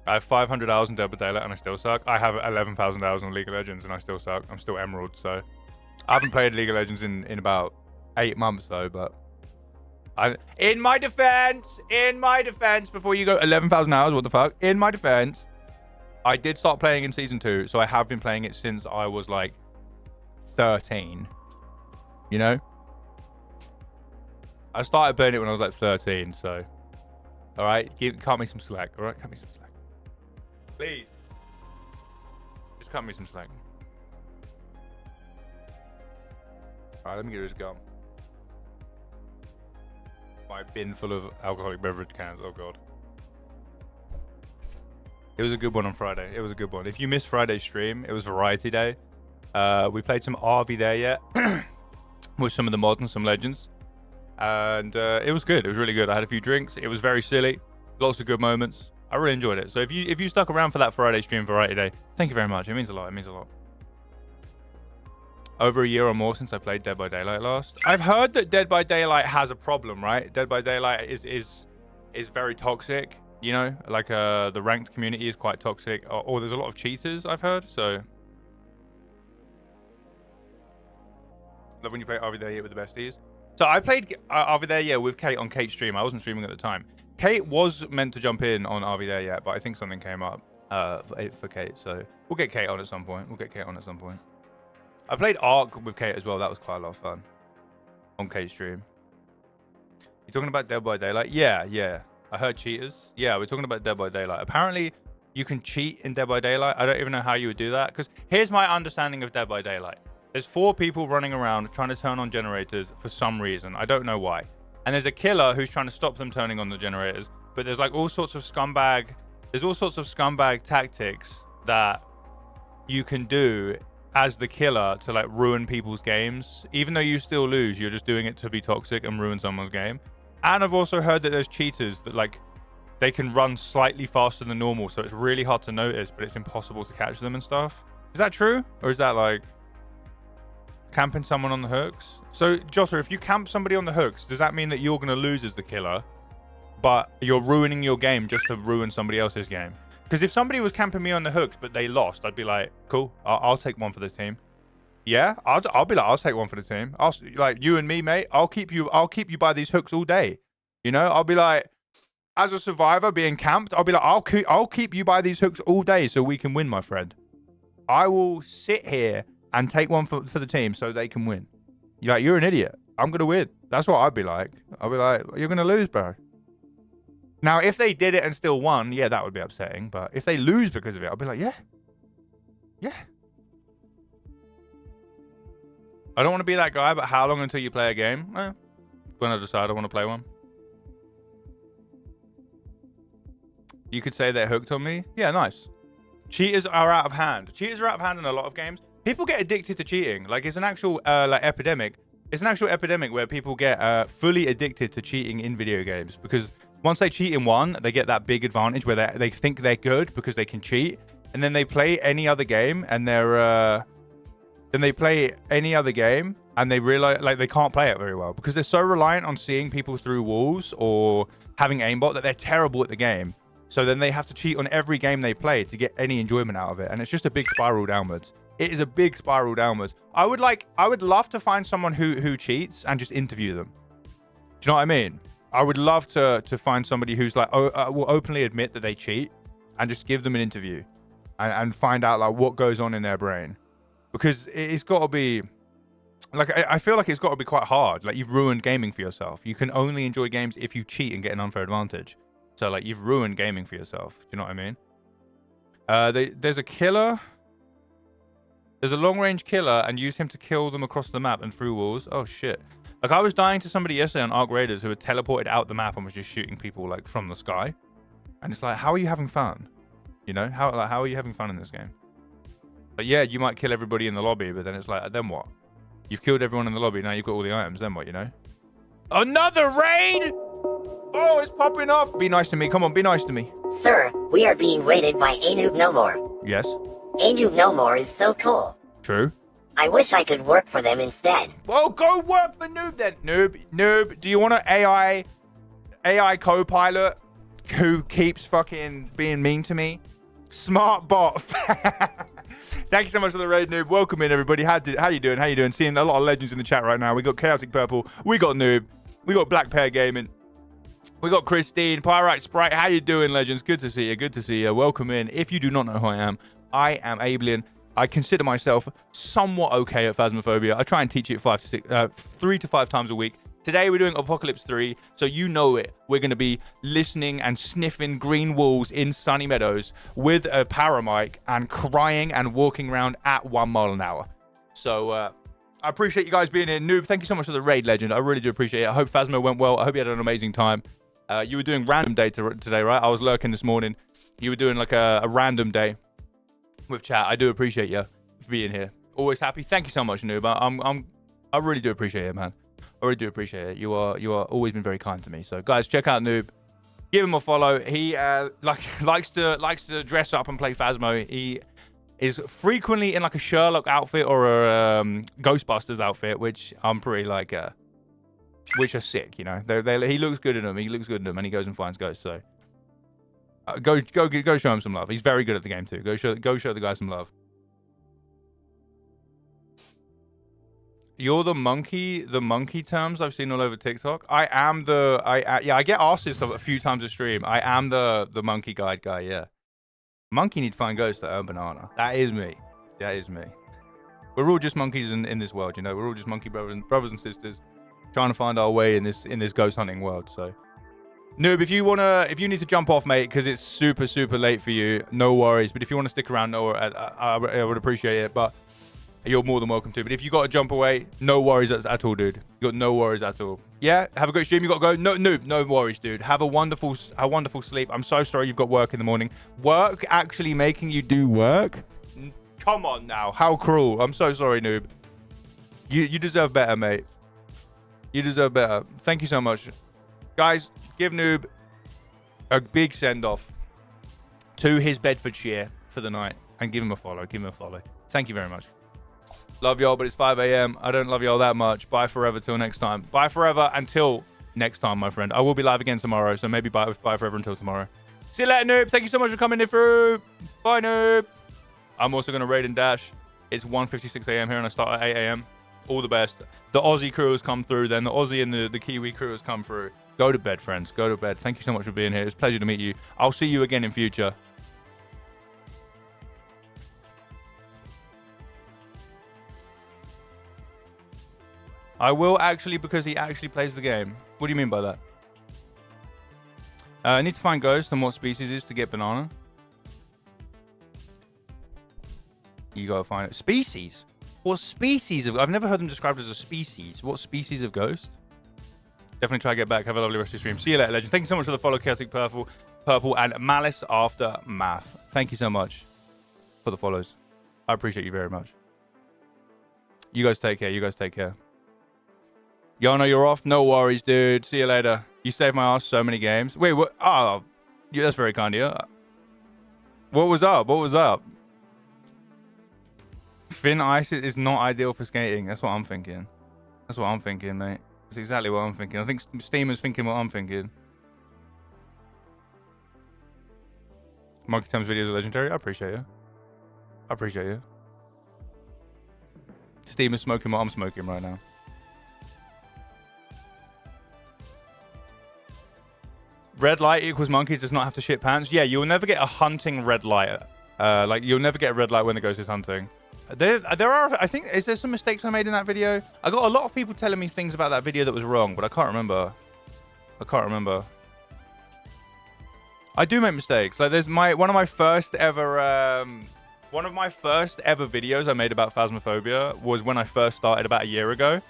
I have 500 hours in Dead by Daylight and I still suck. I have 11,000 hours on League of Legends and I still suck. I'm still Emerald, so I haven't played League of Legends in about 8 months though, but in my defense, before you go 11,000 hours, what the fuck? In my defense, I did start playing in season 2, so I have been playing it since I was like 13. You know? I started playing it when I was like 13, so alright, cut me some slack, alright? Cut me some slack. Please. Just cut me some slack. Alright, let me get this gum. My bin full of alcoholic beverage cans. Oh god. It was a good one on Friday. It was a good one. If you missed Friday's stream, it was Variety Day. We played some RV there yet with some of the mods and some legends. And it was good. It was really good. I had a few drinks. It was very silly. Lots of good moments. I really enjoyed it. So if you stuck around for that Friday stream Variety Day, thank you very much. It means a lot. It means a lot. Over a year or more since I played Dead by Daylight last. I've heard that Dead by Daylight has a problem, right? Dead by Daylight is very toxic, you know? Like the ranked community is quite toxic. Or there's a lot of cheaters, I've heard, so. Love when you play RV There Yeah with the besties. So I played RV There Yeah with Kate on Kate's stream. I wasn't streaming at the time. Kate was meant to jump in on RV There Yeah, but I think something came up for Kate. So we'll get Kate on at some point. I played Ark with Kate as well. That was quite a lot of fun on Kate's stream. You talking about Dead by Daylight? Yeah. I heard cheaters. Yeah, we're talking about Dead by Daylight. Apparently, you can cheat in Dead by Daylight. I don't even know how you would do that. Because here's my understanding of Dead by Daylight. There's 4 people running around trying to turn on generators for some reason. I don't know why. And there's a killer who's trying to stop them turning on the generators. But there's like all sorts of scumbag... There's all sorts of scumbag tactics that you can do as the killer to like ruin people's games. Even though you still lose, you're just doing it to be toxic and ruin someone's game. And I've also heard that there's cheaters that like they can run slightly faster than normal, so it's really hard to notice, but it's impossible to catch them and stuff. Is that true? Or is that like camping someone on the hooks? So, Jota, if you camp somebody on the hooks, does that mean that you're going to lose as the killer, but you're ruining your game just to ruin somebody else's game? Because if somebody was camping me on the hooks, but they lost, I'd be like, cool, I'll take one for the team. Yeah, I'll be like, I'll take one for the team. I'll like you and me, mate. I'll keep you by these hooks all day. You know, I'll be like, as a survivor being camped, I'll be like, I'll keep you by these hooks all day so we can win, my friend. I will sit here and take one for the team so they can win. You're like, you're an idiot. I'm gonna win. That's what I'd be like. I'll be like, you're gonna lose, bro. Now, if they did it and still won, yeah, that would be upsetting. But if they lose because of it, I'll be like, yeah. I don't want to be that guy, but how long until you play a game? When I decide I want to play one. You could say they're hooked on me. Yeah, nice. Cheaters are out of hand. Cheaters are out of hand in a lot of games. People get addicted to cheating. Like, it's an actual like epidemic. It's an actual epidemic where people get fully addicted to cheating in video games, because once they cheat in one, they get that big advantage where they think they're good because they can cheat, and then they play any other game and they're and they realize like they can't play it very well because they're so reliant on seeing people through walls or having aimbot that they're terrible at the game. So then they have to cheat on every game they play to get any enjoyment out of it, and it's just a big spiral downwards. It is a big spiral downwards. I would love to find someone who cheats and just interview them. Do you know what I mean? I would love to find somebody who's like will openly admit that they cheat and just give them an interview and find out like what goes on in their brain, because it's got to be like I feel like it's got to be quite hard. Like, you've ruined gaming for yourself. You can only enjoy games if you cheat and get an unfair advantage. So like, you've ruined gaming for yourself. Do you know what I mean? There's a killer. There's a long-range killer, and use him to kill them across the map and through walls. Oh shit. Like, I was dying to somebody yesterday on Ark Raiders who had teleported out the map and was just shooting people like from the sky. And it's like, how are you having fun? You know, how are you having fun in this game? But yeah, you might kill everybody in the lobby, but then it's like, then what? You've killed everyone in the lobby, now you've got all the items, then what, you know? Another raid! Oh, it's popping off! Be nice to me, come on, be nice to me. Sir, we are being raided by A Noob No More. Yes? A Noob No More is so cool. True. I wish I could work for them instead. Well, go work for Noob then. Noob, do you want an AI co-pilot who keeps fucking being mean to me? Smart bot. Thank you so much for the raid, Noob. Welcome in, everybody. How you doing? How you doing? Seeing a lot of legends in the chat right now. We got Chaotic Purple. We got Noob. We got Black Pear Gaming. We got Christine. Pyrite Sprite. How you doing, legends? Good to see you. Good to see you. Welcome in. If you do not know who I am Ablian. I consider myself somewhat okay at Phasmophobia. I try and teach it 3 to 5 times a week. Today we're doing Apocalypse 3, so you know it. We're going to be listening and sniffing green walls in sunny meadows with a paramic and crying and walking around at 1 mile an hour. So I appreciate you guys being here. Noob, thank you so much for the raid, legend. I really do appreciate it. I hope Phasmo went well. I hope you had an amazing time. You were doing random day today, right? I was lurking this morning. You were doing like a random day with chat. I do appreciate you for being here. Always happy. Thank you so much, Noob. I really do appreciate it, man. I really do appreciate it. You are always been very kind to me. So guys, check out Noob. Give him a follow. He likes to dress up and play Phasmo. He is frequently in like a Sherlock outfit or a Ghostbusters outfit, which I'm pretty like which are sick, you know. He looks good in them. He looks good in them, and he goes and finds ghosts. So go show him some love. He's very good at the game too. Go show the guy some love. You're the monkey terms I've seen all over TikTok. I am I get asked this a few times a stream. I am the monkey guide guy, yeah. Monkey need to find ghosts that earn banana. That is me. That is me. We're all just monkeys in this world, you know. We're all just monkey brothers and sisters trying to find our way in this ghost hunting world. So Noob, if you need to jump off, mate, because it's super late for you, no worries. But if you want to stick around, no, I would appreciate it. But you're more than welcome to. But if you got to jump away, no worries at all, dude. You got no worries at all. Yeah, have a great stream. You got to go. No, Noob, no worries, dude. Have a wonderful sleep. I'm so sorry you've got work in the morning. Work actually making you do work? Come on now, how cruel. I'm so sorry, Noob. You deserve better, mate. You deserve better. Thank you so much, guys. Give Noob a big send-off to his Bedfordshire for the night. And give him a follow. Give him a follow. Thank you very much. Love y'all, but it's 5 a.m. I don't love y'all that much. Bye forever till next time. Bye forever until next time, my friend. I will be live again tomorrow, so maybe bye forever until tomorrow. See you later, noob. Thank you so much for coming in through. Bye, noob. I'm also going to raid and dash. It's 1:56 a.m. here, and I start at 8 a.m. All the best. The Aussie crew has come through, then the Aussie and the Kiwi crew has come through. Go to bed, friends. Go to bed. Thank you so much for being here. It's a pleasure to meet you. I'll see you again in future. I will actually, because he actually plays the game. What do you mean by that? I need to find Ghost and what species is to get banana. You gotta find it. Species? What species of... I've never heard them described as a species. What species of Ghost? Definitely try to get back. Have a lovely rest of your stream. See you later, legend. Thank you so much for the follow, Chaotic Purple, and Malice Aftermath. Thank you so much for the follows. I appreciate you very much. You guys take care. You guys take care. Yana, you're off. No worries, dude. See you later. You saved my ass so many games. Wait, what? Oh, yeah, that's very kind of you. What was up? What was up? Thin ice is not ideal for skating. That's what I'm thinking. That's what I'm thinking, mate. That's exactly what I'm thinking. I think Steam is thinking what I'm thinking. Monkey Times videos are legendary. I appreciate you. I appreciate you. Steam is smoking what I'm smoking right now. Red light equals monkeys does not have to shit pants. Yeah, you'll never get a hunting red light. Like, you'll never get a red light when the ghost is hunting. There are, I think, is there some mistakes I made in that video? I got a lot of people telling me things about that video that was wrong, but I can't remember. I can't remember. I do make mistakes. Like, there's one of my first ever videos I made about Phasmophobia was when I first started about a year ago.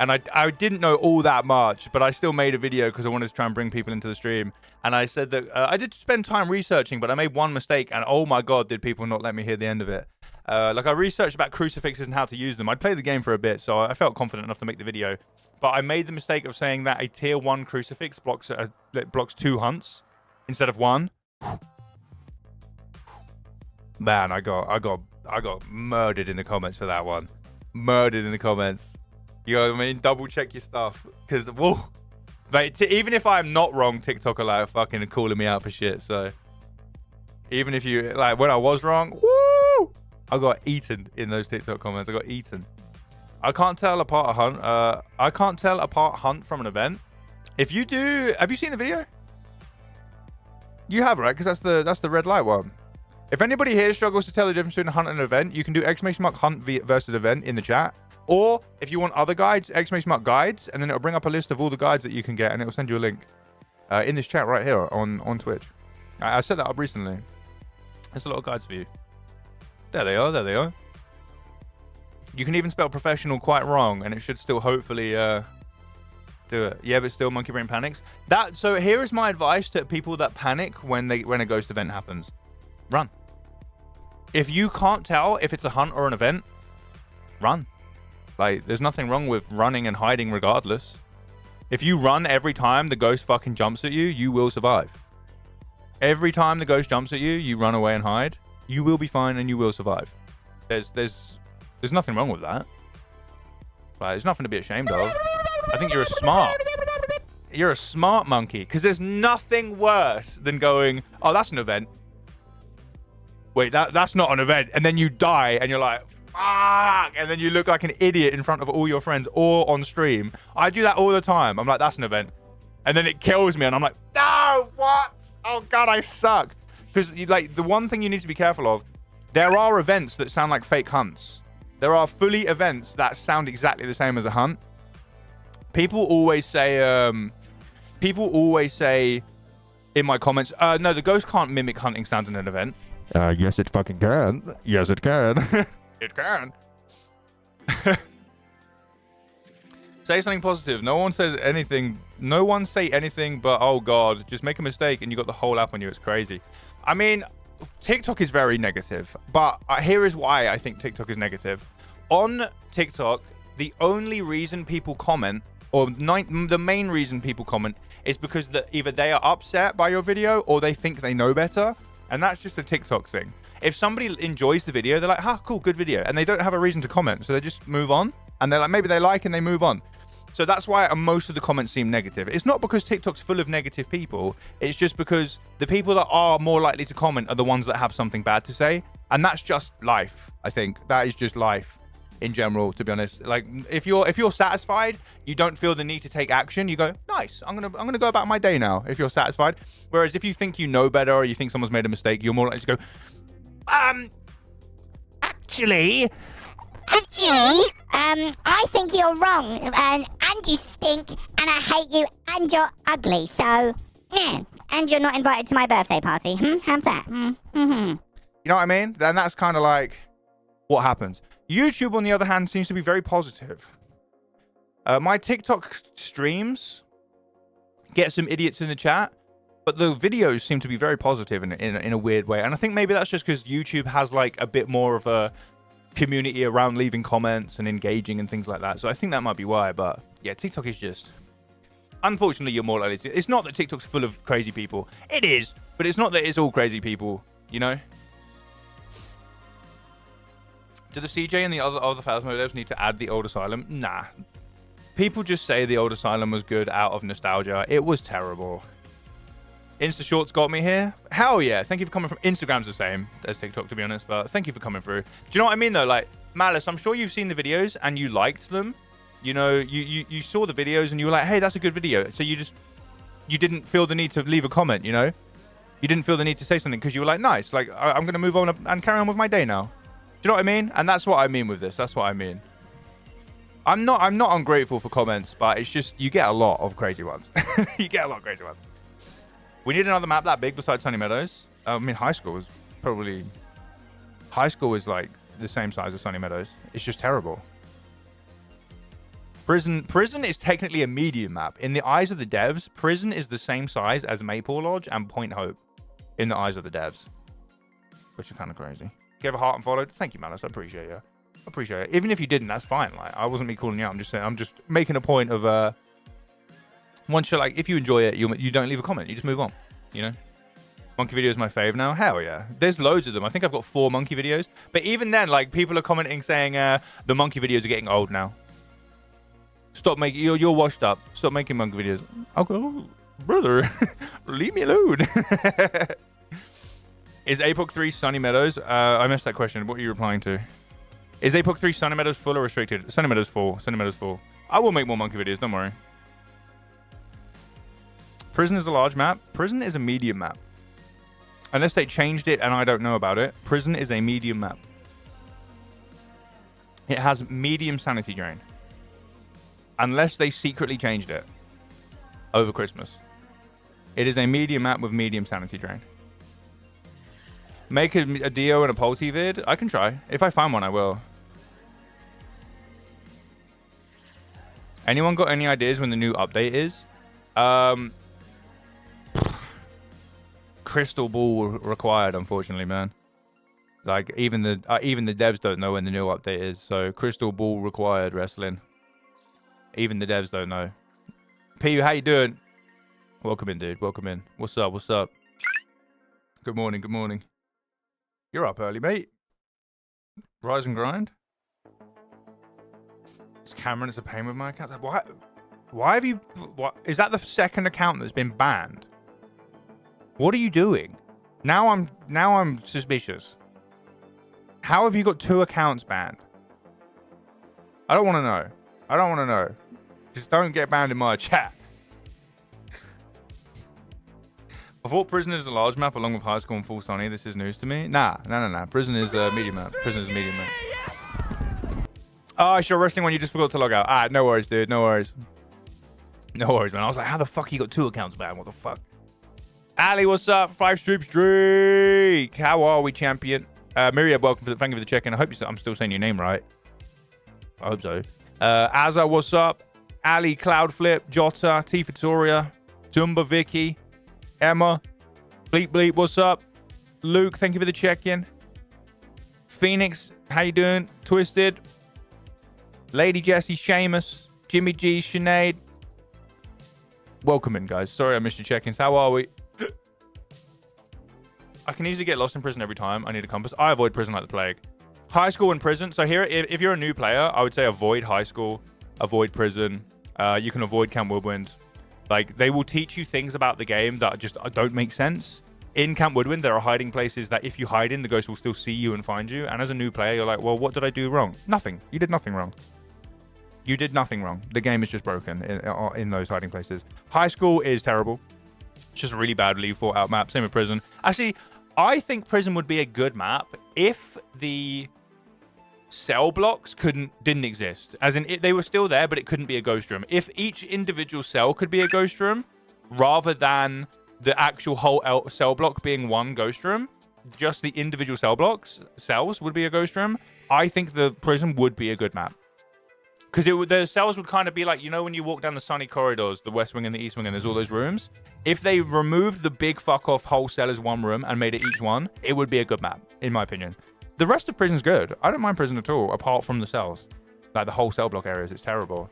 And I didn't know all that much, but I still made a video because I wanted to try and bring people into the stream. And I said that I did spend time researching, but I made one mistake. And oh my God, did people not let me hear the end of it. Like, I researched about crucifixes and how to use them. I'd played the game for a bit, so I felt confident enough to make the video. But I made the mistake of saying that a tier 1 crucifix blocks 2 hunts instead of 1. Man, I got murdered in the comments for that one. Murdered in the comments. You know what I mean? Double check your stuff. Because, whoa. Mate, even if I'm not wrong, TikTok are like fucking calling me out for shit. So, even if you, like, when I was wrong, woo! I got eaten in those TikTok comments. I got eaten. I can't tell apart a hunt. I can't tell apart hunt from an event. If you do, have you seen the video? You have, right? Because that's the red light one. If anybody here struggles to tell the difference between a hunt and an event, you can do !hunt versus event in the chat. Or if you want other guides, !guides, and then it'll bring up a list of all the guides that you can get, and it'll send you a link in this chat right here on Twitch. I set that up recently. There's a lot of guides for you. There they are. There they are. You can even spell professional quite wrong, and it should still hopefully do it. Yeah, but still, monkey brain panics. So here is my advice to people that panic when a ghost event happens. Run. If you can't tell if it's a hunt or an event, run. Like, there's nothing wrong with running and hiding regardless. If you run every time the ghost fucking jumps at you, you will survive. Every time the ghost jumps at you, you run away and hide. You will be fine and you will survive. There's nothing wrong with that. Like, there's nothing to be ashamed of. I think you're a smart monkey, because there's nothing worse than going, oh, that's an event. Wait, that's not an event. And then you die and you're like, fuck, and then you look like an idiot in front of all your friends or on stream. I do that all the time. I'm like, that's an event. And then it kills me and I'm like, no, what? Oh God, I suck. Because, like, the one thing you need to be careful of, there are events that sound like fake hunts. There are fully events that sound exactly the same as a hunt. People always say in my comments, no, the ghost can't mimic hunting sounds in an event. Yes, it fucking can. Yes, it can. It can. Say something positive. No one says anything. No one say anything but, oh God, just make a mistake and you got the whole app on you. It's crazy. I mean, TikTok is very negative, but here is why I think TikTok is negative. On TikTok, the only reason people comment or the main reason people comment is because either they are upset by your video or they think they know better. And that's just a TikTok thing. If somebody enjoys the video, they're like, cool, good video. And they don't have a reason to comment. So they just move on. And they're like, maybe they like and they move on. So that's why most of the comments seem negative. It's not because TikTok's full of negative people. It's just because the people that are more likely to comment are the ones that have something bad to say. And that's just life, I think. That is just life in general, to be honest. Like, if you're satisfied, you don't feel the need to take action. You go, nice, I'm gonna go about my day now, if you're satisfied. Whereas if you think you know better or you think someone's made a mistake, you're more likely to go, actually, I think you're wrong, and you stink, and I hate you, and you're ugly, so, yeah, and you're not invited to my birthday party. Have that. You know what I mean? Then that's kind of like what happens. YouTube, on the other hand, seems to be very positive. My TikTok streams get some idiots in the chat, but the videos seem to be very positive in a weird way. And I think maybe that's just because YouTube has like a bit more of a community around leaving comments and engaging and things like that. So I think that might be why. But yeah, TikTok is just... Unfortunately, you're more likely to... It's not that TikTok's full of crazy people. It is, but it's not that it's all crazy people, you know? Do the CJ and the other Phasmo devs need to add the old Asylum? Nah. People just say the old Asylum was good out of nostalgia. It was terrible. Insta Shorts got me here. Hell yeah. Thank you for coming from... Instagram's the same as TikTok, to be honest, but thank you for coming through. Do you know what I mean, though? Like, Malice, I'm sure you've seen the videos and you liked them. You know, you saw the videos and you were like, hey, that's a good video. So you didn't feel the need to leave a comment, you know? You didn't feel the need to say something because you were like, nice. Like, I'm going to move on and carry on with my day now. Do you know what I mean? And that's what I mean with this. That's what I mean. I'm not ungrateful for comments, but it's just you get a lot of crazy ones. You get a lot of crazy ones. We need another map that big besides Sunny Meadows. I mean, high school is probably... High school is like the same size as Sunny Meadows. It's just terrible. Prison is technically a medium map. In the eyes of the devs, Prison is the same size as Maple Lodge and Point Hope in the eyes of the devs. Which is kind of crazy. Give a heart and followed. Thank you, Malice. I appreciate you. I appreciate it. Even if you didn't, that's fine. Like, I wasn't me calling you out. I'm just saying, I'm just making a point of once you're like, if you enjoy it, you don't leave a comment. You just move on. You know? Monkey video is my fave now. Hell yeah. There's loads of them. I think I've got 4 monkey videos. But even then, like, people are commenting saying the monkey videos are getting old now. Stop making... You're washed up. Stop making monkey videos. Oh, brother. Leave me alone. Is Apoc 3 Sunny Meadows? I missed that question. What are you replying to? Is Apoc 3 Sunny Meadows full or restricted? Sunny Meadows full. Sunny Meadows full. I will make more monkey videos. Don't worry. Prison is a large map. Prison is a medium map. Unless they changed it and I don't know about it. Prison is a medium map. It has medium sanity drain. Unless they secretly changed it over Christmas. It is a medium map with medium sanity drain. Make a Dio and a Polty vid? I can try. If I find one, I will. Anyone got any ideas when the new update is? Crystal ball required, unfortunately, man. Like, even the devs don't know when the new update is. So, crystal ball required, wrestling. Even the devs don't know. P, how you doing? Welcome in, dude. Welcome in. What's up? What's up? Good morning. Good morning. You're up early, mate. Rise and grind. It's Cameron. It's a pain with my account. Why have you... What? Is that the second account that's been banned? What are you doing? Now I'm suspicious. How have you got 2 accounts banned? I don't want to know. I don't want to know. Just don't get banned in my chat. I thought Prison is a large map along with High School and Full Sunny. This is news to me. Nah. Prison is a medium map. Prison is a medium map. Oh, sure, wrestling one. You just forgot to log out. Ah, no worries, dude. No worries. No worries, man. I was like, how the fuck you got 2 accounts banned? What the fuck? Ali, what's up? 5 streak. How are we, champion? Myriad, welcome. Thank you for the check-in. I hope I'm still saying your name right. I hope so. Azza, what's up? Ali, Cloudflip, Jota, T Victoria, Tumba, Vicky, Emma, Bleep, what's up? Luke, thank you for the check-in. Phoenix, how you doing? Twisted, Lady Jessie, Seamus, Jimmy G, Sinead. Welcome in, guys. Sorry I missed your check-ins. How are we? I can easily get lost in prison every time I need a compass. I avoid prison like the plague. High school and prison. So here, if you're a new player, I would say avoid high school, avoid prison. You can avoid Camp Woodwind. Like, they will teach you things about the game that just don't make sense. In Camp Woodwind, there are hiding places that if you hide in, the ghost will still see you and find you. And as a new player, you're like, well, what did I do wrong? Nothing. You did nothing wrong. You did nothing wrong. The game is just broken in those hiding places. High school is terrible. It's just a really badly thought out map. Same with prison. Actually, I think prison would be a good map if the cell blocks didn't exist. As in, they were still there, but it couldn't be a ghost room. If each individual cell could be a ghost room, rather than the actual whole cell block being one ghost room, just the individual cells would be a ghost room, I think the prison would be a good map. Because the cells would kind of be like, you know, when you walk down the sunny corridors, the west wing and the east wing, and there's all those rooms. If they removed the big fuck off whole cell as one room and made it each one, it would be a good map, in my opinion. The rest of prison's good. I don't mind prison at all, apart from the cells. Like the whole cell block areas, it's terrible.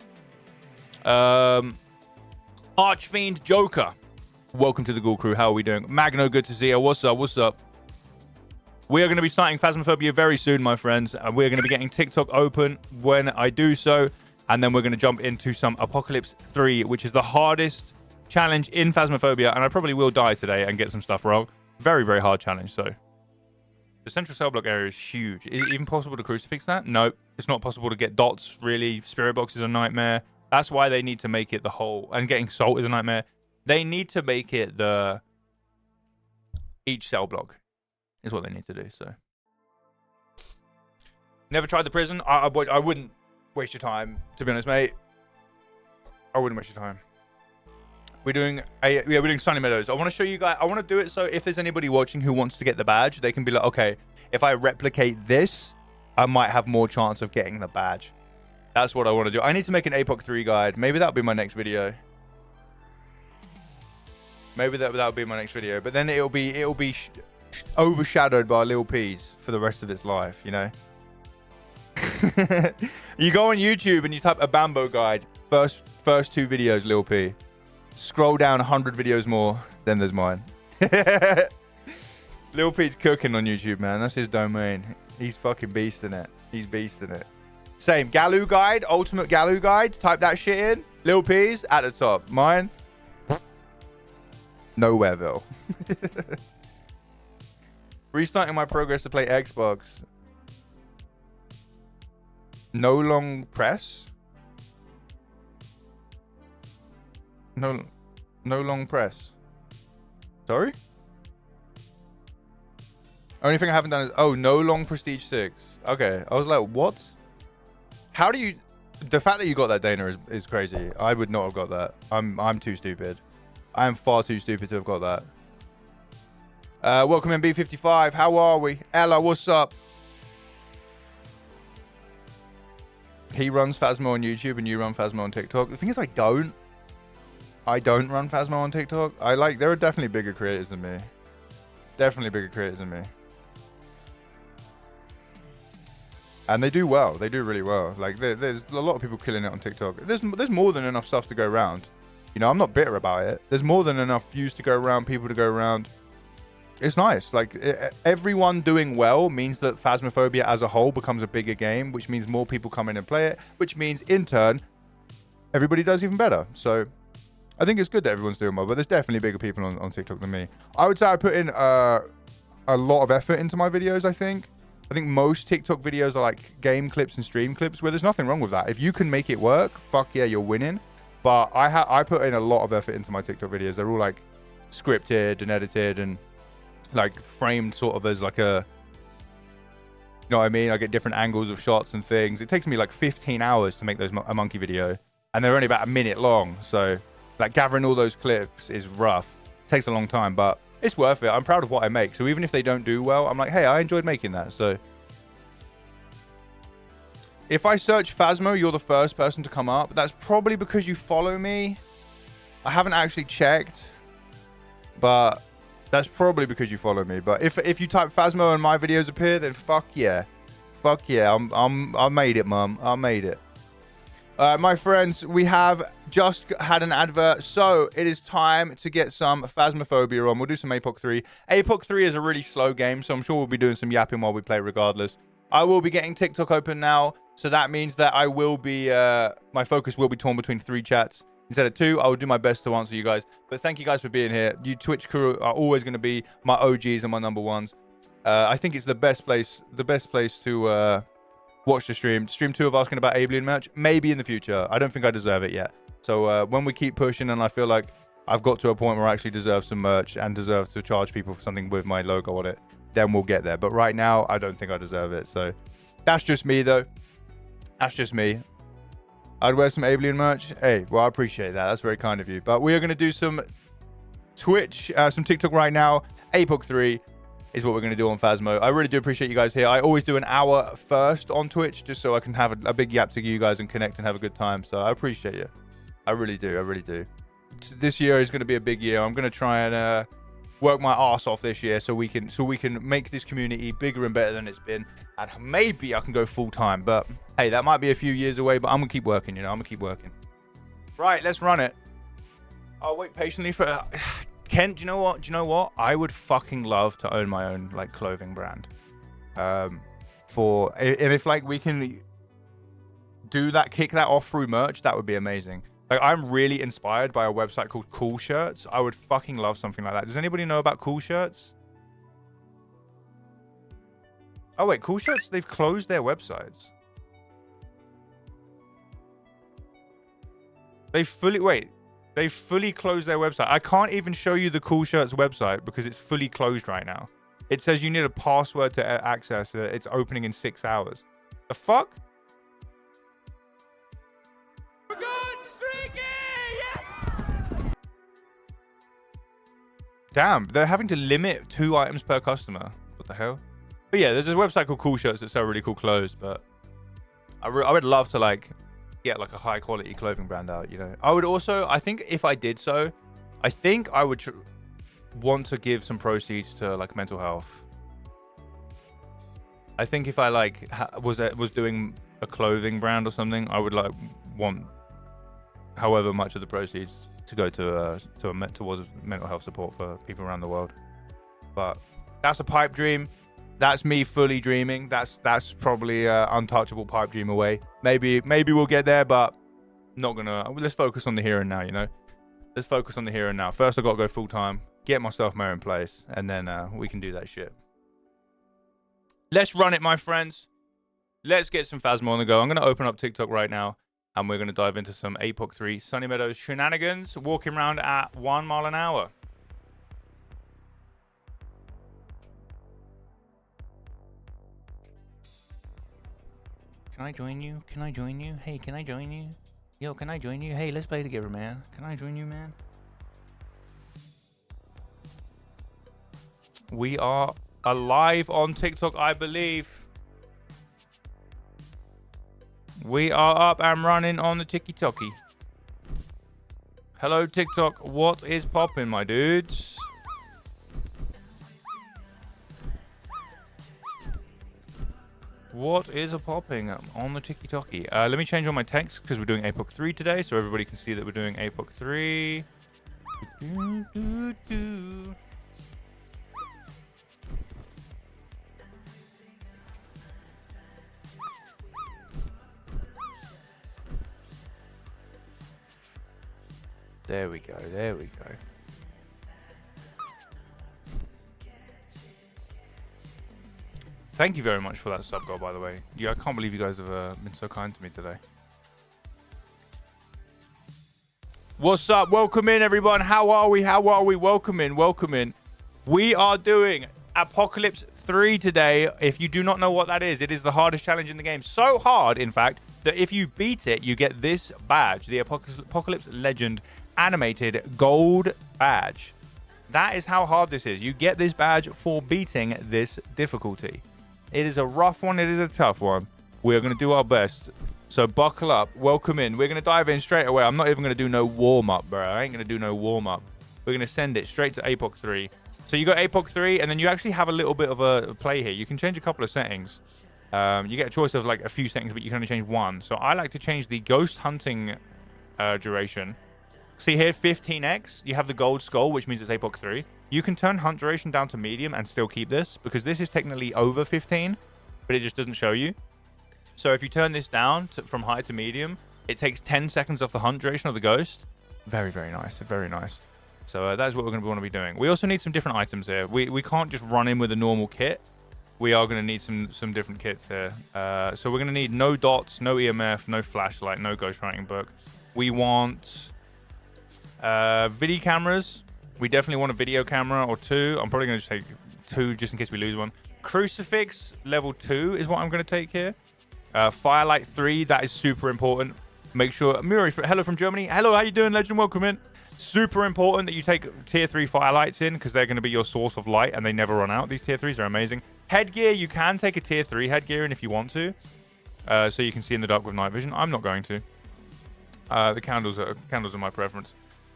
Archfiend Joker. Welcome to the Ghoul Crew. How are we doing? Magno, good to see you. What's up? What's up? We are going to be starting Phasmophobia very soon, my friends. And we're going to be getting TikTok open when I do so. And then we're going to jump into some Apocalypse 3, which is the hardest challenge in Phasmophobia. And I probably will die today and get some stuff wrong. Very, very hard challenge, so. The central cell block area is huge. Is it even possible to crucifix that? No, it's not possible to get dots, really. Spirit box is a nightmare. That's why they need to make it the whole... And getting salt is a nightmare. They need to make it each cell block is what they need to do, so. Never tried the prison. I wouldn't waste your time, to be honest, mate. I wouldn't waste your time. We're doing Sunny Meadows. I want to show you guys. I want to do it so if there's anybody watching who wants to get the badge, they can be like, okay, if I replicate this, I might have more chance of getting the badge. That's what I want to do. I need to make an APOC 3 guide. Maybe that'll be my next video. Maybe that'll be my next video. But then it'll be overshadowed by Lil P's for the rest of its life, you know? You go on YouTube and you type a Bambo guide. First 2 videos, Lil P. Scroll down 100 videos more, then there's mine. Lil P's cooking on YouTube, man. That's his domain. He's fucking beasting it. He's beasting it. Same. Galoo guide, ultimate Galoo guide. Type that shit in. Lil P's at the top. Mine, Nowhereville. Restarting my progress to play Xbox. No long press. No long press. Sorry? Only thing I haven't done is... Oh, no long Prestige 6. Okay. I was like, what? How do you... The fact that you got that, Dana, is crazy. I would not have got that. I'm too stupid. I am far too stupid to have got that. Welcome in, B55. How are we? Ella, what's up? He runs Phasmo on YouTube and you run Phasmo on TikTok. The thing is, I don't run Phasmo on TikTok. There are definitely bigger creators than me. Definitely bigger creators than me. And they do well. They do really well. Like, there's a lot of people killing it on TikTok. There's more than enough stuff to go around. You know, I'm not bitter about it. There's more than enough views to go around, people to go around. It's nice. Like, everyone doing well means that Phasmophobia as a whole becomes a bigger game, which means more people come in and play it, which means, in turn, everybody does even better. So, I think it's good that everyone's doing well, but there's definitely bigger people on TikTok than me. I would say I put in a lot of effort into my videos, I think. I think most TikTok videos are like game clips and stream clips, where there's nothing wrong with that. If you can make it work, fuck yeah, you're winning. But I put in a lot of effort into my TikTok videos. They're all like scripted and edited and like framed sort of as like a... You know what I mean? I get different angles of shots and things. It takes me like 15 hours to make a monkey video. And they're only about a minute long, so... Like, gathering all those clips is rough. It takes a long time, but it's worth it. I'm proud of what I make. So even if they don't do well, I'm like, hey, I enjoyed making that. So if I search Phasmo, you're the first person to come up. That's probably because you follow me. I haven't actually checked, but that's probably because you follow me. But if you type Phasmo and my videos appear, then fuck yeah. Fuck yeah. I made it, mum. I made it. My friends, we have just had an advert, so it is time to get some Phasmophobia on. We'll do some APOC 3. APOC 3 is a really slow game, so I'm sure we'll be doing some yapping while we play regardless. I will be getting TikTok open now, so that means that I will be, my focus will be torn between 3 chats instead of 2. I will do my best to answer you guys, but thank you guys for being here. You Twitch crew are always going to be my OGs and my number ones. I think it's the best place to watch the stream. Stream 2 of asking about Alien merch, maybe in the future. I don't think I deserve it yet. So when we keep pushing and I feel like I've got to a point where I actually deserve some merch and deserve to charge people for something with my logo on it, then we'll get there. But right now, I don't think I deserve it. So that's just me, though. That's just me. I'd wear some Alien merch. Hey, well, I appreciate that. That's very kind of you. But we are going to do some Twitch, some TikTok right now. APOC 3 is what we're going to do on Phasmo. I really do appreciate you guys here. I always do an hour first on Twitch just so I can have a big yap to you guys and connect and have a good time. So I appreciate you. I really do. I really do. This year is going to be a big year. I'm going to try and work my ass off this year so we can make this community bigger and better than it's been. And maybe I can go full time. But hey, that might be a few years away. But I'm going to keep working. You know, I'm going to keep working. Right, let's run it. I'll wait patiently for. Kent, do you know what? I would fucking love to own my own like clothing brand. If like we can do that, kick that off through merch, that would be amazing. Like I'm really inspired by a website called Cool Shirts. I would fucking love something like that. Does anybody know about Cool Shirts? Oh wait, Cool Shirts, they've closed their websites. They fully closed their website. I can't even show you the Cool Shirts website because it's fully closed right now. It says you need a password to access it. It's opening in 6 hours. The fuck? We're good, streaky! Yes! Damn, they're having to limit 2 items per customer. What the hell? But yeah, there's a website called Cool Shirts that sell really cool clothes, but I would love to like get like a high quality clothing brand out, you know. I would also, I think if I did so, I think I would want to give some proceeds to like mental health. I think if I like was doing a clothing brand or something, I would like want however much of the proceeds to go towards mental health support for people around the world. But that's a pipe dream. That's me fully dreaming. That's probably an untouchable pipe dream away. Maybe we'll get there, but not gonna. Let's focus on the here and now, you know. Let's focus on the here and now. First, I gotta go full time, get myself my own place, and then we can do that shit. Let's run it, my friends. Let's get some Phasmo on the go. I'm gonna open up TikTok right now, and we're gonna dive into some APOC 3 Sunny Meadows shenanigans, walking around at 1 mile an hour. Can I join you? Can I join you? Hey, can I join you? Yo, can I join you? Hey, let's play together, man. Can I join you, man? We are alive on TikTok, I believe. We are up and running on the TikToky. Hello, TikTok. What is poppin', my dudes? What is a popping on the TikToky? Let me change all my text because we're doing APOC 3 today, so everybody can see that we're doing APOC 3. There we go. There we go. Thank you very much for that sub goal, by the way. Yeah, I can't believe you guys have been so kind to me today. What's up? Welcome in, everyone. How are we? How are we? Welcome in. Welcome in. We are doing Apocalypse 3 today. If you do not know what that is, it is the hardest challenge in the game. So hard, in fact, that if you beat it, you get this badge, the Apocalypse Legend animated gold badge. That is how hard this is. You get this badge for beating this difficulty. It is a rough one. It is a tough one. We're going to do our best. So buckle up. Welcome in. We're going to dive in straight away. I'm not even going to do no warm-up, bro. I ain't going to do no warm-up. We're going to send it straight to APOC 3. So you got APOC 3, and then you actually have a little bit of a play here. You can change a couple of settings. You get a choice of like a few settings, but you can only change one. So I like to change the ghost hunting duration. See here, 15x. You have the gold skull, which means it's APOC 3. You can turn hunt duration down to medium and still keep this, because this is technically over 15, but it just doesn't show you. So if you turn this down from high to medium, it takes 10 seconds off the hunt duration of the ghost. Very, very nice. Very nice. So that is what we're going to want to be doing. We also need some different items here. We can't just run in with a normal kit. We are going to need some different kits here. So we're going to need no dots, no EMF, no flashlight, no ghostwriting book. We want video cameras. We definitely want a video camera or two. I'm probably going to just take two just in case we lose one. Crucifix level 2 is what I'm going to take here. Firelight 3, that is super important. Make sure... Muri, hello from Germany. Hello, how you doing, legend? Welcome in. Super important that you take tier 3 firelights in, because they're going to be your source of light and they never run out. These tier 3s are amazing. Headgear, you can take a tier 3 headgear in if you want to. So you can see in the dark with night vision. I'm not going to. The candles are my preference.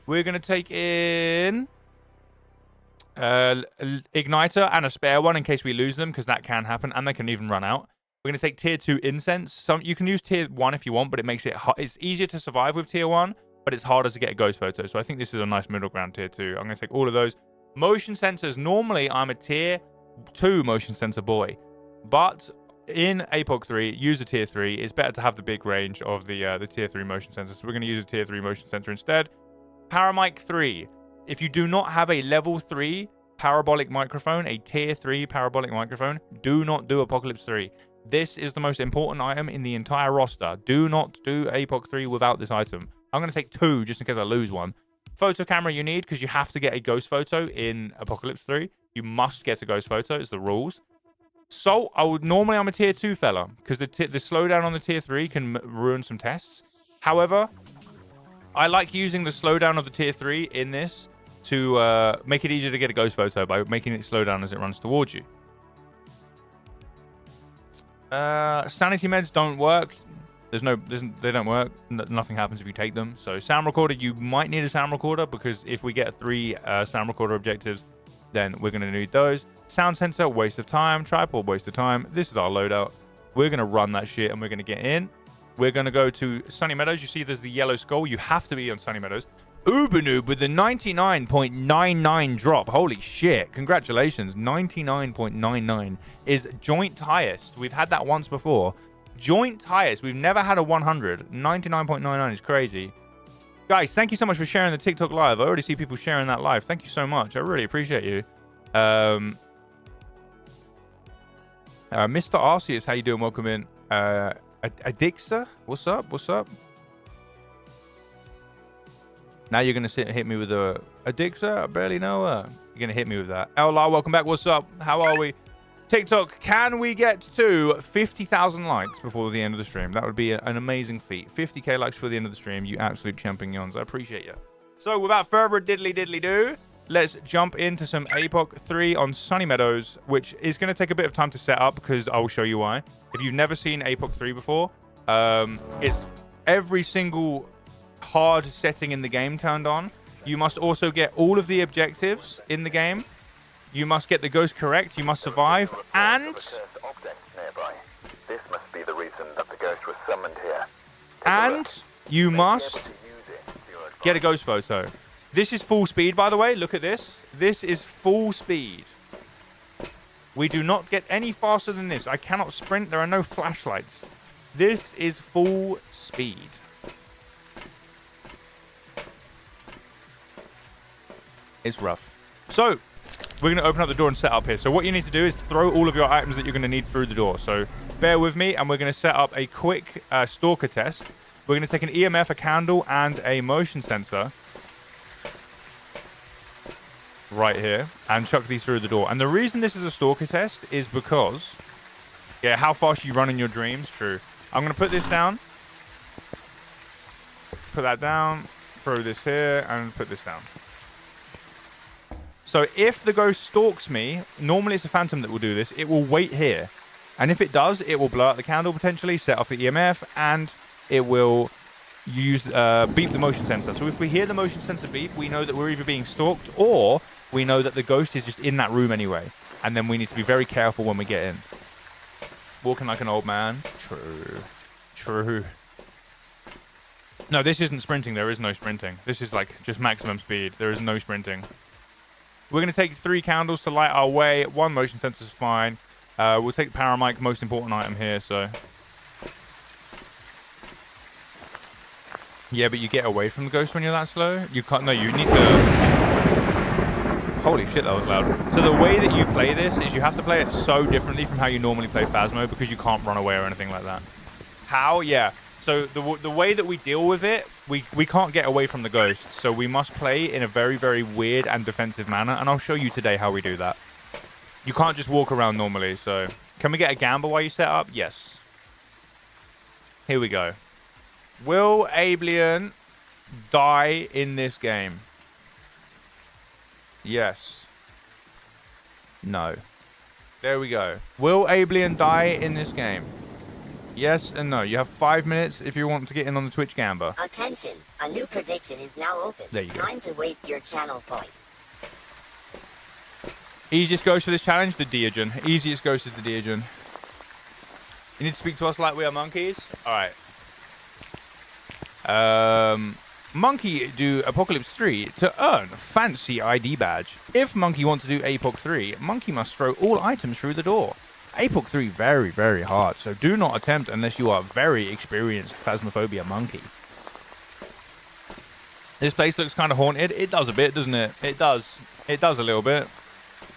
We're going to take in igniter and a spare one in case we lose them, because that can happen and they can even run out. We're going to take tier 2 incense. You can use tier 1 if you want, but it makes it's easier to survive with tier 1, but it's harder to get a ghost photo. So I think this is a nice middle ground tier 2. I'm going to take all of those. Motion sensors. Normally, I'm a tier 2 motion sensor boy, but in APOC 3, use a tier 3. It's better to have the big range of the tier 3 motion sensors. So we're going to use a tier 3 motion sensor instead. Paramic 3. If you do not have a level 3 parabolic microphone, a tier 3 parabolic microphone, do not do Apocalypse 3. This is the most important item in the entire roster. Do not do APOC 3 without this item. I'm going to take 2 just in case I lose one. Photo camera you need, because you have to get a ghost photo in Apocalypse 3. You must get a ghost photo. It's the rules. So normally I'm a tier 2 fella, because the slowdown on the tier 3 can ruin some tests. However, I like using the slowdown of the tier 3 in this to make it easier to get a ghost photo by making it slow down as it runs towards you. Sanity meds don't work. They don't work. Nothing happens if you take them. So sound recorder, you might need a sound recorder, because if we get 3 sound recorder objectives, then we're going to need those. Sound sensor, waste of time. Tripod, waste of time. This is our loadout. We're going to run that shit and we're going to get in. We're going to go to Sunny Meadows. You see there's the yellow skull. You have to be on Sunny Meadows. Ubanoob with the 99.99 drop. Holy shit. Congratulations. 99.99 is joint highest. We've had that once before. Joint highest. We've never had a 100. 99.99 is crazy. Guys, thank you so much for sharing the TikTok live. I already see people sharing that live. Thank you so much. I really appreciate you. Mr. Arceus, how you doing? Welcome in. Adixa, what's up? What's up? Now you're going to hit me with a Adixa? I barely know her. You're going to hit me with that. LR, welcome back. What's up? How are we? TikTok, can we get to 50,000 likes before the end of the stream? That would be an amazing feat. 50k likes for the end of the stream. You absolute champions. I appreciate you. So without further diddly-diddly-do, let's jump into some APOC 3 on Sunny Meadows, which is going to take a bit of time to set up, because I will show you why. If you've never seen APOC 3 before, it's every single hard setting in the game turned on. You must also get all of the objectives in the game. You must get the ghost correct. You must survive. And... This must be the reason that the ghost was summoned here. And you must get a ghost photo. This is full speed, by the way. Look at this. This is full speed. We do not get any faster than this. I cannot sprint. There are no flashlights. This is full speed. It's rough. So, we're going to open up the door and set up here. So what you need to do is throw all of your items that you're going to need through the door. So bear with me, and we're going to set up a quick stalker test. We're going to take an EMF, a candle, and a motion sensor right here and chuck these through the door. And the reason this is a stalker test is because, yeah, how fast you run in your dreams. True. I'm going to put this down. Put that down. Throw this here and put this down. So if the ghost stalks me, normally it's a phantom that will do this. It will wait here. And if it does, it will blow out the candle potentially, set off the EMF, and it will use beep the motion sensor. So if we hear the motion sensor beep, we know that we're either being stalked, or we know that the ghost is just in that room anyway. And then we need to be very careful when we get in. Walking like an old man. True. No, this isn't sprinting. There is no sprinting. This is like just maximum speed. There is no sprinting. We're going to take 3 candles to light our way. 1 motion sensor is fine. We'll take the paramic, most important item here, so. Yeah, but you get away from the ghost when you're that slow? You can't, no, you need to... Holy shit, that was loud. So the way that you play this is you have to play it so differently from how you normally play Phasmo because you can't run away or anything like that. How? Yeah. So the way that we deal with it, we can't get away from the ghost. So we must play in a very, very weird and defensive manner. And I'll show you today how we do that. You can't just walk around normally. So can we get a gamble while you set up? Yes. Here we go. Will Ablian die in this game? Yes. No. There we go. Will Ablian die in this game? Yes and no. You have 5 minutes if you want to get in on the Twitch Gamba. Attention, a new prediction is now open. There you go. Time to waste your channel points. Easiest ghost for this challenge, the Diogen. Easiest ghost is the Diogen. You need to speak to us like we are monkeys? Alright. Monkey do Apocalypse 3 to earn fancy ID badge. If Monkey want to do APOC 3, Monkey must throw all items through the door. APOC 3 very, very hard, so do not attempt unless you are very experienced Phasmophobia Monkey. This place looks kind of haunted. It does a bit, doesn't it? It does. It does a little bit.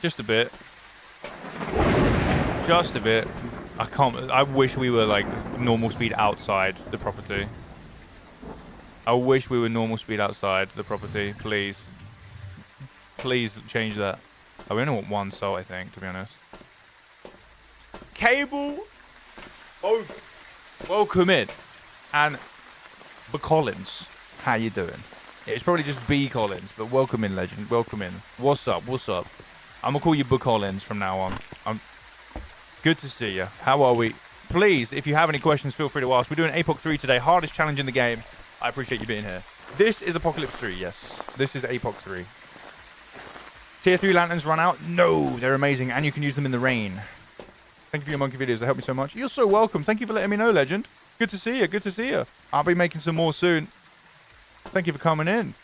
Just a bit. Just a bit. I wish we were like normal speed outside the property. I wish we were normal speed outside the property, please. Please change that. I only want 1 soul, I think, to be honest. Cable, welcome in. And B. Collins, how you doing? It's probably just B. Collins, but welcome in, legend. Welcome in. What's up? What's up? I'm gonna call you B. Collins from now on. Good to see you. How are we? Please, if you have any questions, feel free to ask. We're doing APOC 3 today, hardest challenge in the game. I appreciate you being here. This is Apocalypse 3, yes. This is APOC 3. Tier 3 lanterns run out? No, they're amazing, and you can use them in the rain. Thank you for your monkey videos. They help me so much. You're so welcome. Thank you for letting me know, legend. Good to see you. Good to see you. I'll be making some more soon. Thank you for coming in.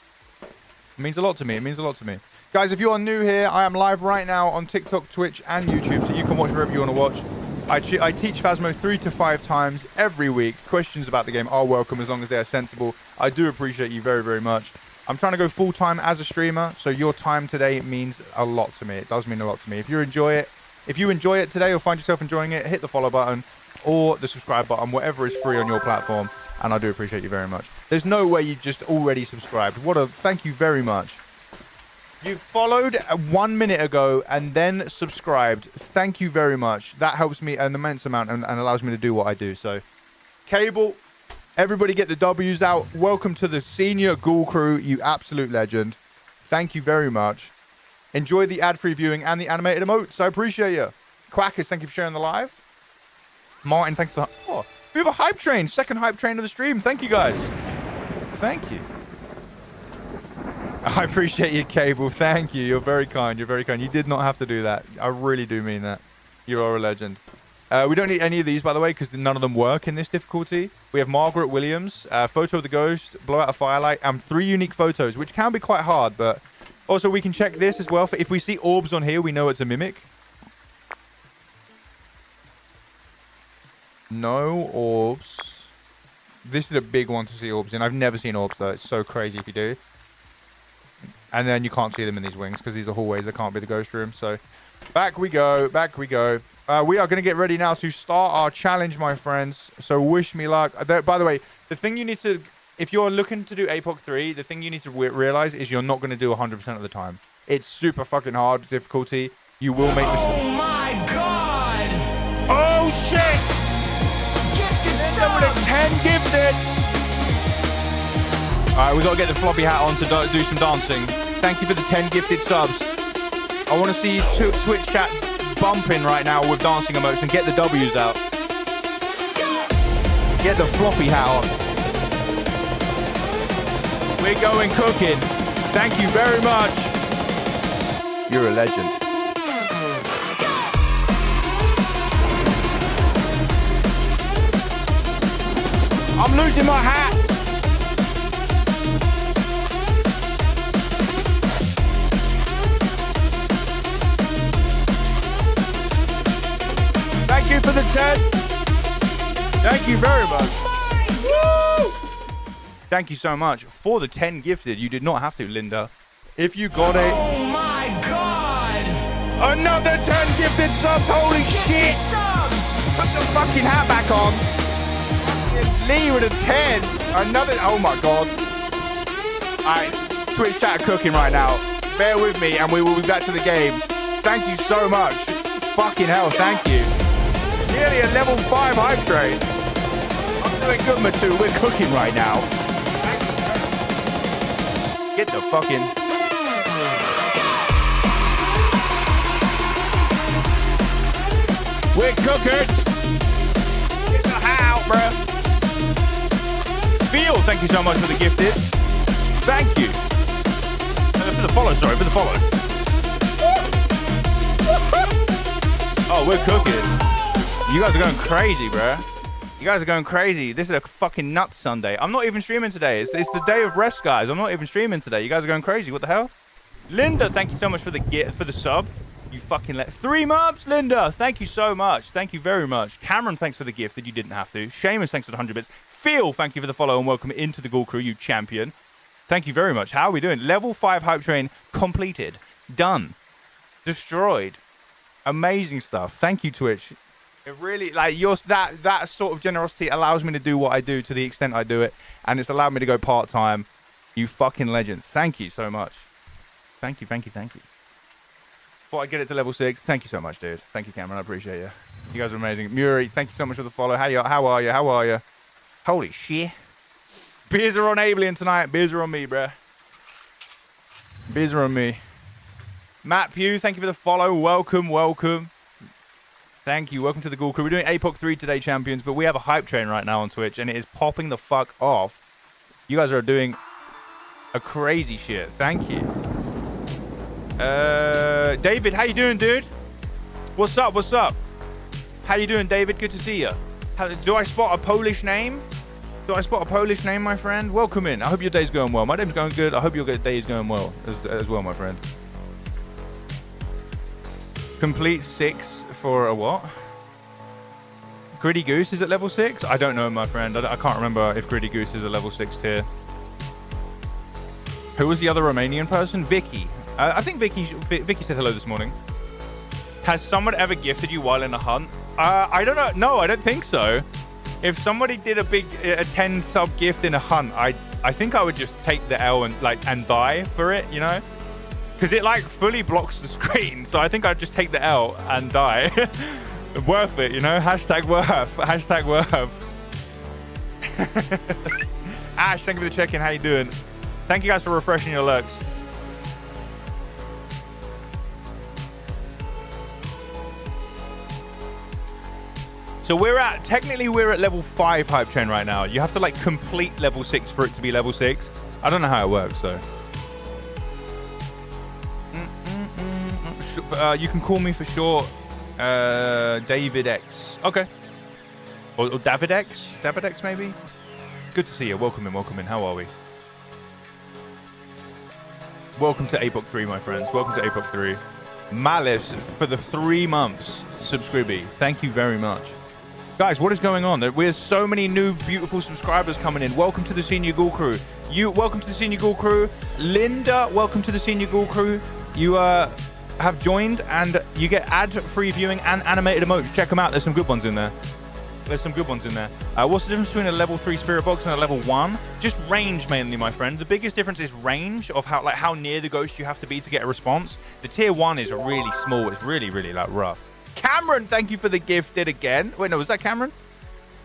It means a lot to me. It means a lot to me. Guys, if you are new here, I am live right now on TikTok, Twitch, and YouTube, so you can watch wherever you want to watch. I teach Phasmo 3 to 5 times every week. Questions about the game are welcome as long as they are sensible. I do appreciate you very, very much. I'm trying to go full-time as a streamer, so your time today means a lot to me. It does mean a lot to me. If you enjoy it today or find yourself enjoying it, hit the follow button or the subscribe button, whatever is free on your platform, and I do appreciate you very much. There's no way you've just already subscribed. Thank you very much. You followed 1 minute ago and then subscribed. Thank you very much. That helps me an immense amount and allows me to do what I do. So, Cable, everybody get the W's out. Welcome to the senior ghoul crew, you absolute legend. Thank you very much. Enjoy the ad-free viewing and the animated emotes. I appreciate you. Quackers, thank you for sharing the live. Martin, thanks for... Oh, we have a hype train. Second hype train of the stream. Thank you, guys. Thank you. I appreciate your Cable. Thank you. You're very kind. You're very kind. You did not have to do that. I really do mean that. You are a legend. We don't need any of these, by the way, because none of them work in this difficulty. We have Margaret Williams, photo of the ghost, blow out a firelight, and 3 unique photos, which can be quite hard, but also we can check this as well. If we see orbs on here, we know it's a mimic. No orbs. This is a big one to see orbs in. I've never seen orbs, though. It's so crazy if you do. And then you can't see them in these wings because these are hallways. They can't be the ghost room. So back we go. Back we go. We are going to get ready now to start our challenge, my friends. So wish me luck. By the way, the thing you need to... If you're looking to do APOC 3, the thing you need to realize is you're not going to do 100% of the time. It's super fucking hard difficulty. You will make mistakes. Oh my god! Oh shit! Gifted With a 10 gifted! Alright, we got to get the floppy hat on to do some dancing. Thank you for the 10 gifted subs. I want to see Twitch chat bumping right now with dancing emotes and get the W's out. Get the floppy hat on. We're going cooking. Thank you very much. You're a legend. I'm losing my hat. Thank you for the 10. Thank you very much. Woo! Thank you so much for the 10 gifted. You did not have to, Linda. If you got it. Oh my god! Another 10 gifted subs. Holy shit. Put the fucking hat back on. It's Lee with a 10. Another. Oh my god. Alright. Twitch chat cooking right now. Bear with me and we will be back to the game. Thank you so much. Fucking hell. Thank you. Nearly a level 5 hype train. I'm doing good, Matu. We're cooking right now. Get the fucking... We're cooking. Get the hat out, bruh. Feel, thank you so much for the gifted. Thank you. For the follow, sorry, for the follow. Oh, we're cooking. You guys are going crazy, bruh. You guys are going crazy. This is a fucking nuts Sunday. I'm not even streaming today. It's the day of rest, guys. I'm not even streaming today. You guys are going crazy. What the hell? Linda, thank you so much for the sub. You fucking 3 months, Linda. Thank you so much. Thank you very much. Cameron, thanks for the gift that you didn't have to. Seamus, thanks for the 100 bits. Phil, thank you for the follow and welcome into the Ghoul Crew, you champion. Thank you very much. How are we doing? Level 5 hype train completed. Done. Destroyed. Amazing stuff. Thank you, Twitch. It really, like, that sort of generosity allows me to do what I do to the extent I do it. And it's allowed me to go part-time. You fucking legends. Thank you so much. Thank you, thank you, thank you. Before I get it to level 6, thank you so much, dude. Thank you, Cameron. I appreciate you. You guys are amazing. Muri, thank you so much for the follow. How are you? How are you? Holy shit. Beers are on Alien tonight. Beers are on me, bruh. Beers are on me. Matt Pugh, thank you for the follow. Welcome, welcome. Thank you. Welcome to the Ghoul Crew. We're doing APOC 3 today, champions, but we have a hype train right now on Twitch, and it is popping the fuck off. You guys are doing a crazy shit. Thank you. David, how you doing, dude? What's up? What's up? How you doing, David? Good to see you. Do I spot a Polish name? Do I spot a Polish name, my friend? Welcome in. I hope your day's going well. My day's going good. I hope your day is going well as well, my friend. Complete 6 for a what? Gritty Goose is at level 6? I don't know, my friend. I can't remember if Gritty Goose is a level 6 tier. Who was the other Romanian person? Vicky. I think Vicky said hello this morning. Has someone ever gifted you while in a hunt? I don't know. No, I don't think so. If somebody did a 10 sub gift in a hunt, I think I would just take the L and die for it, you know? Because it like fully blocks the screen. So I think I'd just take the L and die. Worth it, you know? Hashtag worth. Hashtag worth. Ash, thank you for the check-in. How you doing? Thank you guys for refreshing your lurks. So technically we're at level 5 hype train right now. You have to like complete level 6 for it to be level 6. I don't know how it works though. You can call me for short, David X. Okay. Or David X? David X maybe? Good to see you. Welcome in, welcome in. How are we? Welcome to APOC 3, my friends. Welcome to APOC 3. Malice for the 3 months. Subscribey. Thank you very much. Guys, what is going on? We have so many new beautiful subscribers coming in. Welcome to the Senior Ghoul Crew. Welcome to the Senior Ghoul Crew. Linda, welcome to the Senior Ghoul Crew. You have joined and you get ad-free viewing and animated emotes. Check them out. There's some good ones in there. There's some good ones in there. What's the difference between a level 3 spirit box and a level 1? Just range mainly, my friend. The biggest difference is range of how near the ghost you have to be to get a response. The tier 1 is really small. It's really, really like rough. Cameron, thank you for the gifted again. Wait, no, was that Cameron?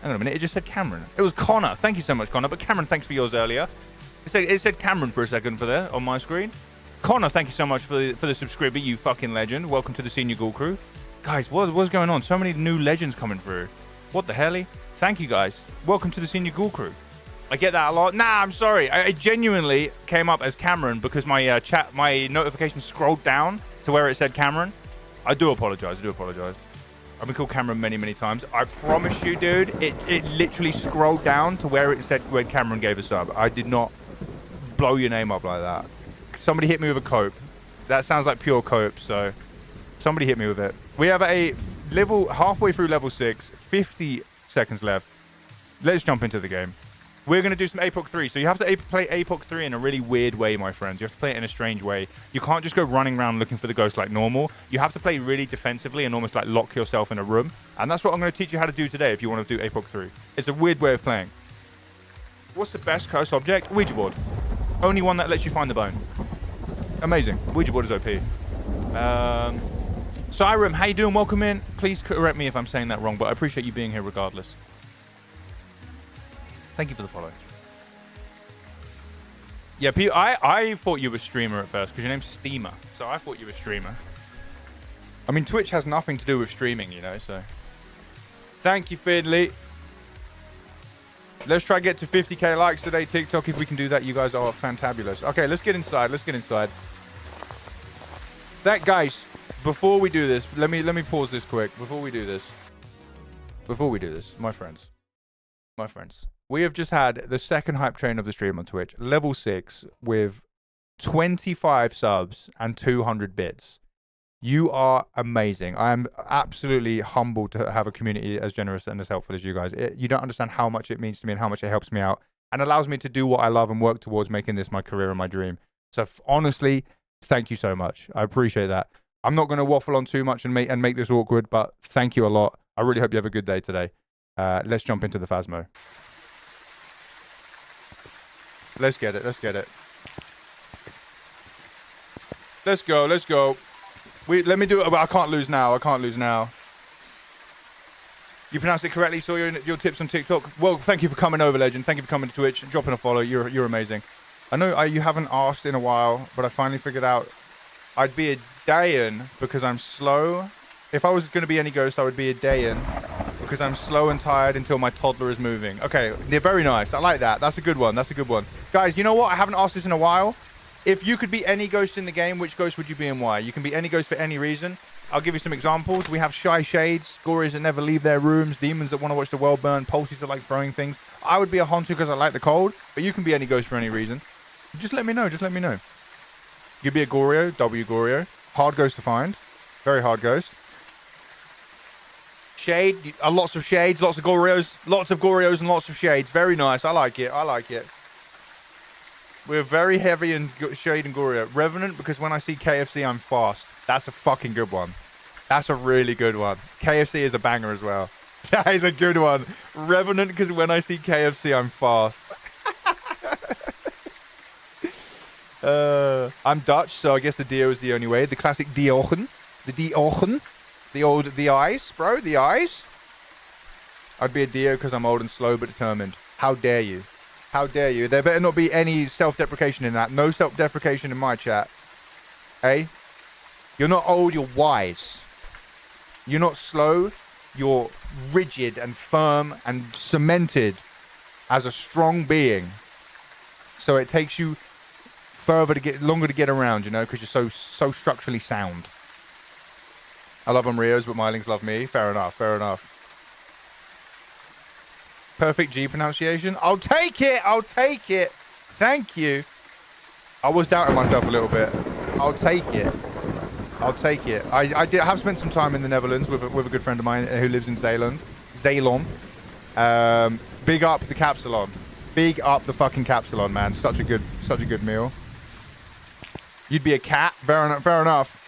Hang on a minute. It just said Cameron. It was Connor. Thank you so much, Connor. But Cameron, thanks for yours earlier. It said Cameron for a second for there on my screen. Connor, thank you so much for the subscriber, you fucking legend. Welcome to the Senior Ghoul Crew. Guys, what's going on? So many new legends coming through. What the hell? Thank you, guys. Welcome to the Senior Ghoul Crew. I get that a lot. Nah, I'm sorry. I genuinely came up as Cameron because my my notification scrolled down to where it said Cameron. I do apologize. I've been called Cameron many, many times. I promise you, dude, it literally scrolled down to where it said when Cameron gave a sub. I did not blow your name up like that. Somebody hit me with a cope. That sounds like pure cope, so somebody hit me with it. We have a level halfway through level 6, 50 seconds left. Let's jump into the game. We're going to do some APOC 3. So you have to play APOC 3 in a really weird way, my friends. You have to play it in a strange way. You can't just go running around looking for the ghost like normal. You have to play really defensively and almost like lock yourself in a room. And that's what I'm going to teach you how to do today if you want to do APOC 3. It's a weird way of playing. What's the best cursed object? Ouija board. Only one that lets you find the bone. Amazing. Ouija board is OP. Cyrum, how you doing? Welcome in. Please correct me if I'm saying that wrong, but I appreciate you being here regardless. Thank you for the follow. Yeah, I thought you were streamer at first because your name's Steamer. So I thought you were streamer. I mean, Twitch has nothing to do with streaming, you know, so. Thank you, Fiddly. Let's try to get to 50k likes today, TikTok. If we can do that, you guys are fantabulous. Okay, let's get inside. Let's get inside. Guys, before we do this, let me pause this quick. Before we do this, my friends. We have just had the second hype train of the stream on Twitch, level 6, with 25 subs and 200 bits. You are amazing. I am absolutely humbled to have a community as generous and as helpful as you guys. You don't understand how much it means to me and how much it helps me out and allows me to do what I love and work towards making this my career and my dream. So honestly, thank you so much. I appreciate that. I'm not going to waffle on too much and make this awkward, but thank you a lot. I really hope you have a good day today. Let's jump into the Phasmo. Let's get it. Let's go. Let me do it. I can't lose now. You pronounced it correctly. Saw your tips on TikTok. Well, thank you for coming over, legend. Thank you for coming to Twitch. Dropping a follow. You're amazing. I know you haven't asked in a while, but I finally figured out I'd be a Dayan because I'm slow. If I was going to be any ghost, I would be a Dayan because I'm slow and tired until my toddler is moving. Okay, they're very nice. I like that. That's a good one. Guys, you know what? I haven't asked this in a while. If you could be any ghost in the game, which ghost would you be and why? You can be any ghost for any reason. I'll give you some examples. We have shy shades, gories that never leave their rooms, demons that want to watch the world burn, pulses that like throwing things. I would be a haunter because I like the cold, but you can be any ghost for any reason. Just let me know. You'd be a Goryo, W Goryo. Hard ghost to find. Very hard ghost. Shade, lots of shades, lots of Goryos and lots of shades. Very nice. I like it. We're very heavy in shade and Goryo. Revenant, because when I see KFC, I'm fast. That's a fucking good one. That's a really good one. KFC is a banger as well. That is a good one. Revenant, because when I see KFC, I'm fast. I'm Dutch, so I guess the Dio is the only way. The classic Diochen. The eyes, bro. The eyes. I'd be a Dio because I'm old and slow but determined. How dare you? There better not be any self-deprecation in that. No self-deprecation in my chat. Hey? You're not old, you're wise. You're not slow, you're rigid and firm and cemented as a strong being. So it takes you longer to get around, you know, because you're so structurally sound. I love Rios, but Mylings love me. Fair enough. Perfect G pronunciation. I'll take it. Thank you. I was doubting myself a little bit. I'll take it. I have spent some time in the Netherlands with a good friend of mine who lives in Zeeland. Big up the Capsalon. Big up the fucking Capsalon, man. Such a good meal. You'd be a cat. Fair enough.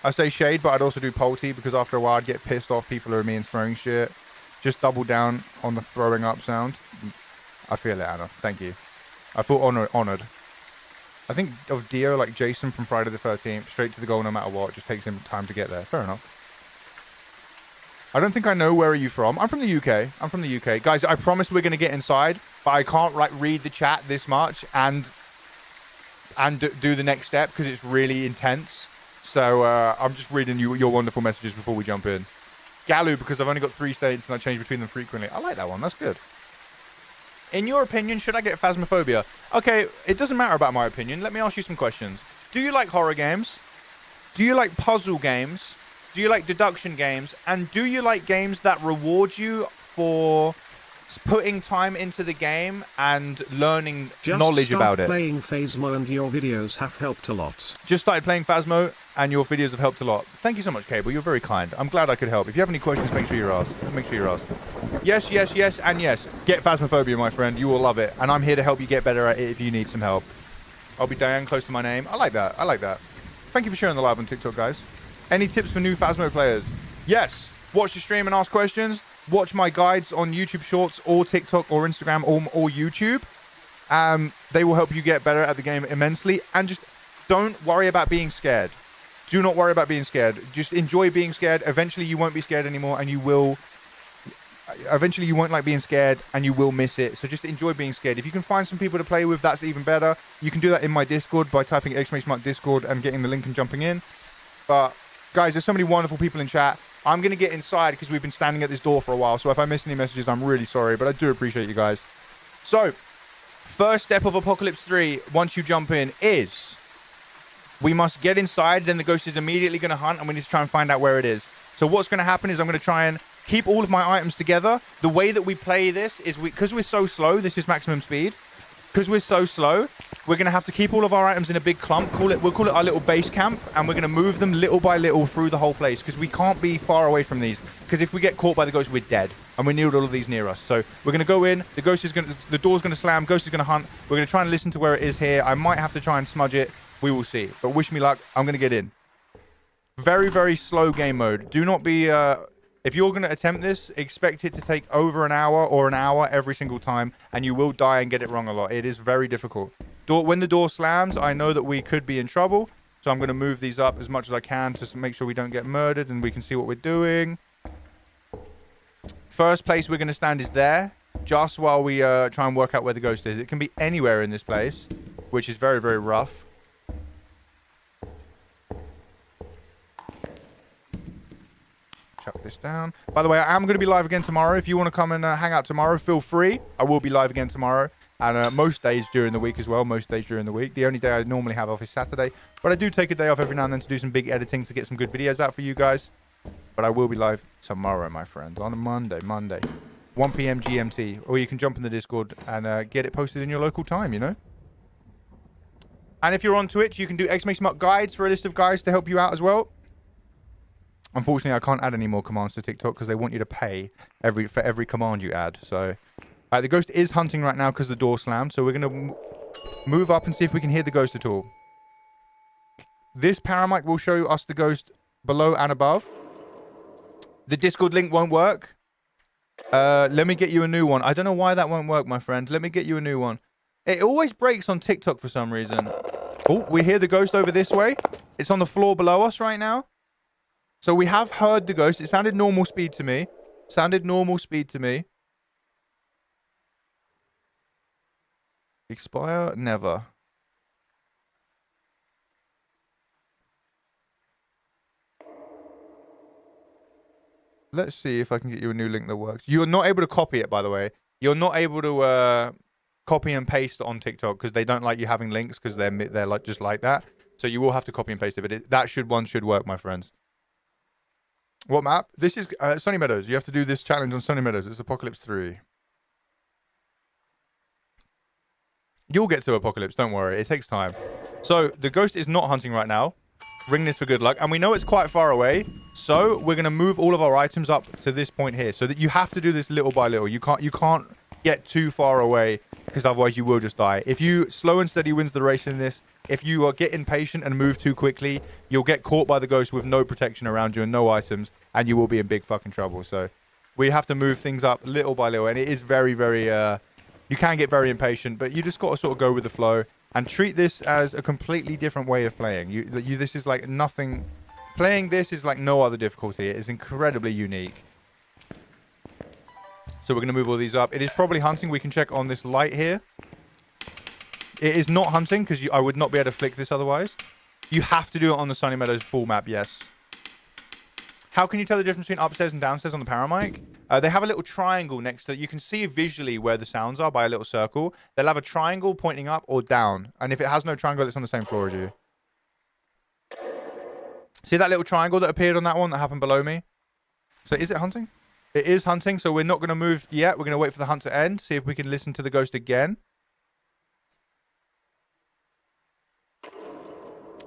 I say shade, but I'd also do Polty because after a while I'd get pissed off people who are me and throwing shit. Just double down on the throwing up sound. I feel it, Anna. Thank you. I feel honored. I think of Dio like Jason from Friday the 13th. Straight to the goal no matter what. It just takes him time to get there. Fair enough. I don't think I know where are you from. I'm from the UK. Guys, I promise we're going to get inside, but I can't like read the chat this much and do the next step because it's really intense. So I'm just reading your wonderful messages before we jump in. Galu, because I've only got 3 states and I change between them frequently. I like that one. That's good. In your opinion, should I get Phasmophobia? Okay, it doesn't matter about my opinion. Let me ask you some questions. Do you like horror games? Do you like puzzle games? Do you like deduction games? And do you like games that reward you for putting time into the game and learning knowledge about it? Playing Phasmo and your videos have helped a lot. Just started playing Phasmo and your videos have helped a lot. Thank you so much, Cable. You're very kind. I'm glad I could help. If you have any questions, make sure you ask. Make sure you ask. Yes, yes, yes, and yes. Get Phasmophobia, my friend. You will love it. And I'm here to help you get better at it if you need some help. I'll be Diane close to my name. I like that. I like that. Thank you for sharing the live on TikTok, guys. Any tips for new Phasmo players? Yes. Watch the stream and ask questions. Watch my guides on YouTube Shorts or TikTok or Instagram or YouTube. They will help you get better at the game immensely. And just don't worry about being scared. Do not worry about being scared. Just enjoy being scared. Eventually, you won't be scared anymore, and you will. Eventually, you won't like being scared, and you will miss it. So just enjoy being scared. If you can find some people to play with, that's even better. You can do that in my Discord by typing !Discord and getting the link and jumping in. But guys, there's so many wonderful people in chat. I'm going to get inside because we've been standing at this door for a while. So if I miss any messages, I'm really sorry. But I do appreciate you guys. So, first step of Apocalypse 3, once you jump in, is we must get inside. Then the ghost is immediately going to hunt. And we need to try and find out where it is. So what's going to happen is I'm going to try and keep all of my items together. The way that we play this is because we're so slow. This is maximum speed. Because we're so slow, we're going to have to keep all of our items in a big clump. We'll call it our little base camp, and we're going to move them little by little through the whole place because we can't be far away from these. Because if we get caught by the ghost, we're dead, and we need all of these near us. So we're going to go in. The door's going to slam. Ghost is going to hunt. We're going to try and listen to where it is here. I might have to try and smudge it. We will see. But wish me luck. I'm going to get in. Very, very slow game mode. Do not be. If you're going to attempt this, expect it to take over an hour or an hour every single time, and you will die and get it wrong a lot. It is very difficult. When the door slams, I know that we could be in trouble, so I'm going to move these up as much as I can to make sure we don't get murdered and we can see what we're doing. First place we're going to stand is there, just while we try and work out where the ghost is. It can be anywhere in this place, which is very, very rough. Chuck this down. By the way, I am going to be live again tomorrow. If you want to come and hang out tomorrow, feel free. I will be live again tomorrow. And most days during the week as well. Most days during the week. The only day I normally have off is Saturday. But I do take a day off every now and then to do some big editing to get some good videos out for you guys. But I will be live tomorrow, my friends. On a Monday. 1 p.m. GMT. Or you can jump in the Discord and get it posted in your local time, you know? And if you're on Twitch, you can do guides for a list of guides to help you out as well. Unfortunately, I can't add any more commands to TikTok because they want you to pay for every command you add. So, the ghost is hunting right now because the door slammed. So we're going to move up and see if we can hear the ghost at all. This paramic will show us the ghost below and above. The Discord link won't work. Let me get you a new one. I don't know why that won't work, my friend. Let me get you a new one. It always breaks on TikTok for some reason. Oh, we hear the ghost over this way. It's on the floor below us right now. So we have heard the ghost. It sounded normal speed to me. Expire? Never. Let's see if I can get you a new link that works. You're not able to copy it, by the way. You're not able to copy and paste on TikTok because they don't like you having links because they're like just like that. So you will have to copy and paste it. But that one should work, my friends. What map? This is Sunny Meadows. You have to do this challenge on Sunny Meadows. It's Apocalypse 3. You'll get to Apocalypse. Don't worry. It takes time. So the ghost is not hunting right now. Ring this for good luck. And we know it's quite far away. So we're going to move all of our items up to this point here. So that you have to do this little by little. You can't get too far away because otherwise you will just die. If you slow and steady wins the race in this, if you get impatient and move too quickly, you'll get caught by the ghost with no protection around you and no items, and you will be in big fucking trouble. So we have to move things up little by little, and it is very, very... you can get very impatient, but you just got to sort of go with the flow and treat this as a completely different way of playing. This is like nothing... Playing this is like no other difficulty. It is incredibly unique. So we're going to move all these up. It is probably hunting. We can check on this light here. It is not hunting because I would not be able to flick this otherwise. You have to do it on the Sunny Meadows full map, yes. How can you tell the difference between upstairs and downstairs on the paramic? They have a little triangle next to... You can see visually where the sounds are by a little circle. They'll have a triangle pointing up or down. And if it has no triangle, it's on the same floor as you. See that little triangle that appeared on that one that happened below me? So is it hunting? It is hunting, so we're not going to move yet. We're going to wait for the hunt to end, see if we can listen to the ghost again.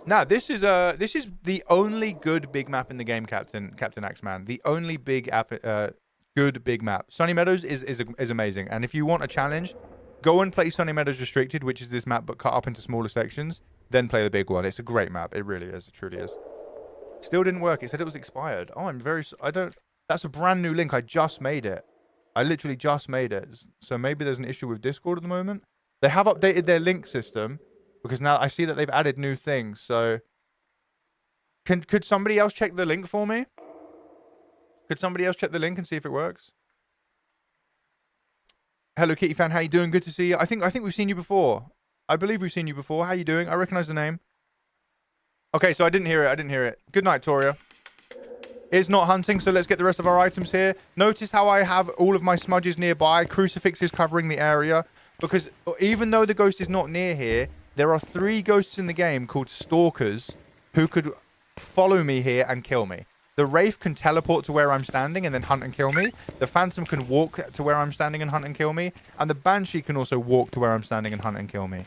Now, this is the only good big map in the game, Captain Axeman. The only good big map. Sunny Meadows is amazing. And if you want a challenge, go and play Sunny Meadows Restricted, which is this map but cut up into smaller sections. Then play the big one. It's a great map. It really is. It truly is. Still didn't work. It said it was expired. Oh, that's a brand new link. I just made it. I literally just made it. So maybe there's an issue with Discord at the moment. They have updated their link system because now I see that they've added new things. So could somebody else check the link for me? Could somebody else check the link and see if it works? Hello Kitty fan, how you doing? Good to see you. I think we've seen you before. I believe we've seen you before. How you doing? I recognize the name. Okay, so I didn't hear it. Good night, Toria. It's not hunting, so let's get the rest of our items here. Notice how I have all of my smudges nearby. Crucifixes covering the area. Because even though the ghost is not near here, there are 3 ghosts in the game called Stalkers who could follow me here and kill me. The Wraith can teleport to where I'm standing and then hunt and kill me. The Phantom can walk to where I'm standing and hunt and kill me. And the Banshee can also walk to where I'm standing and hunt and kill me.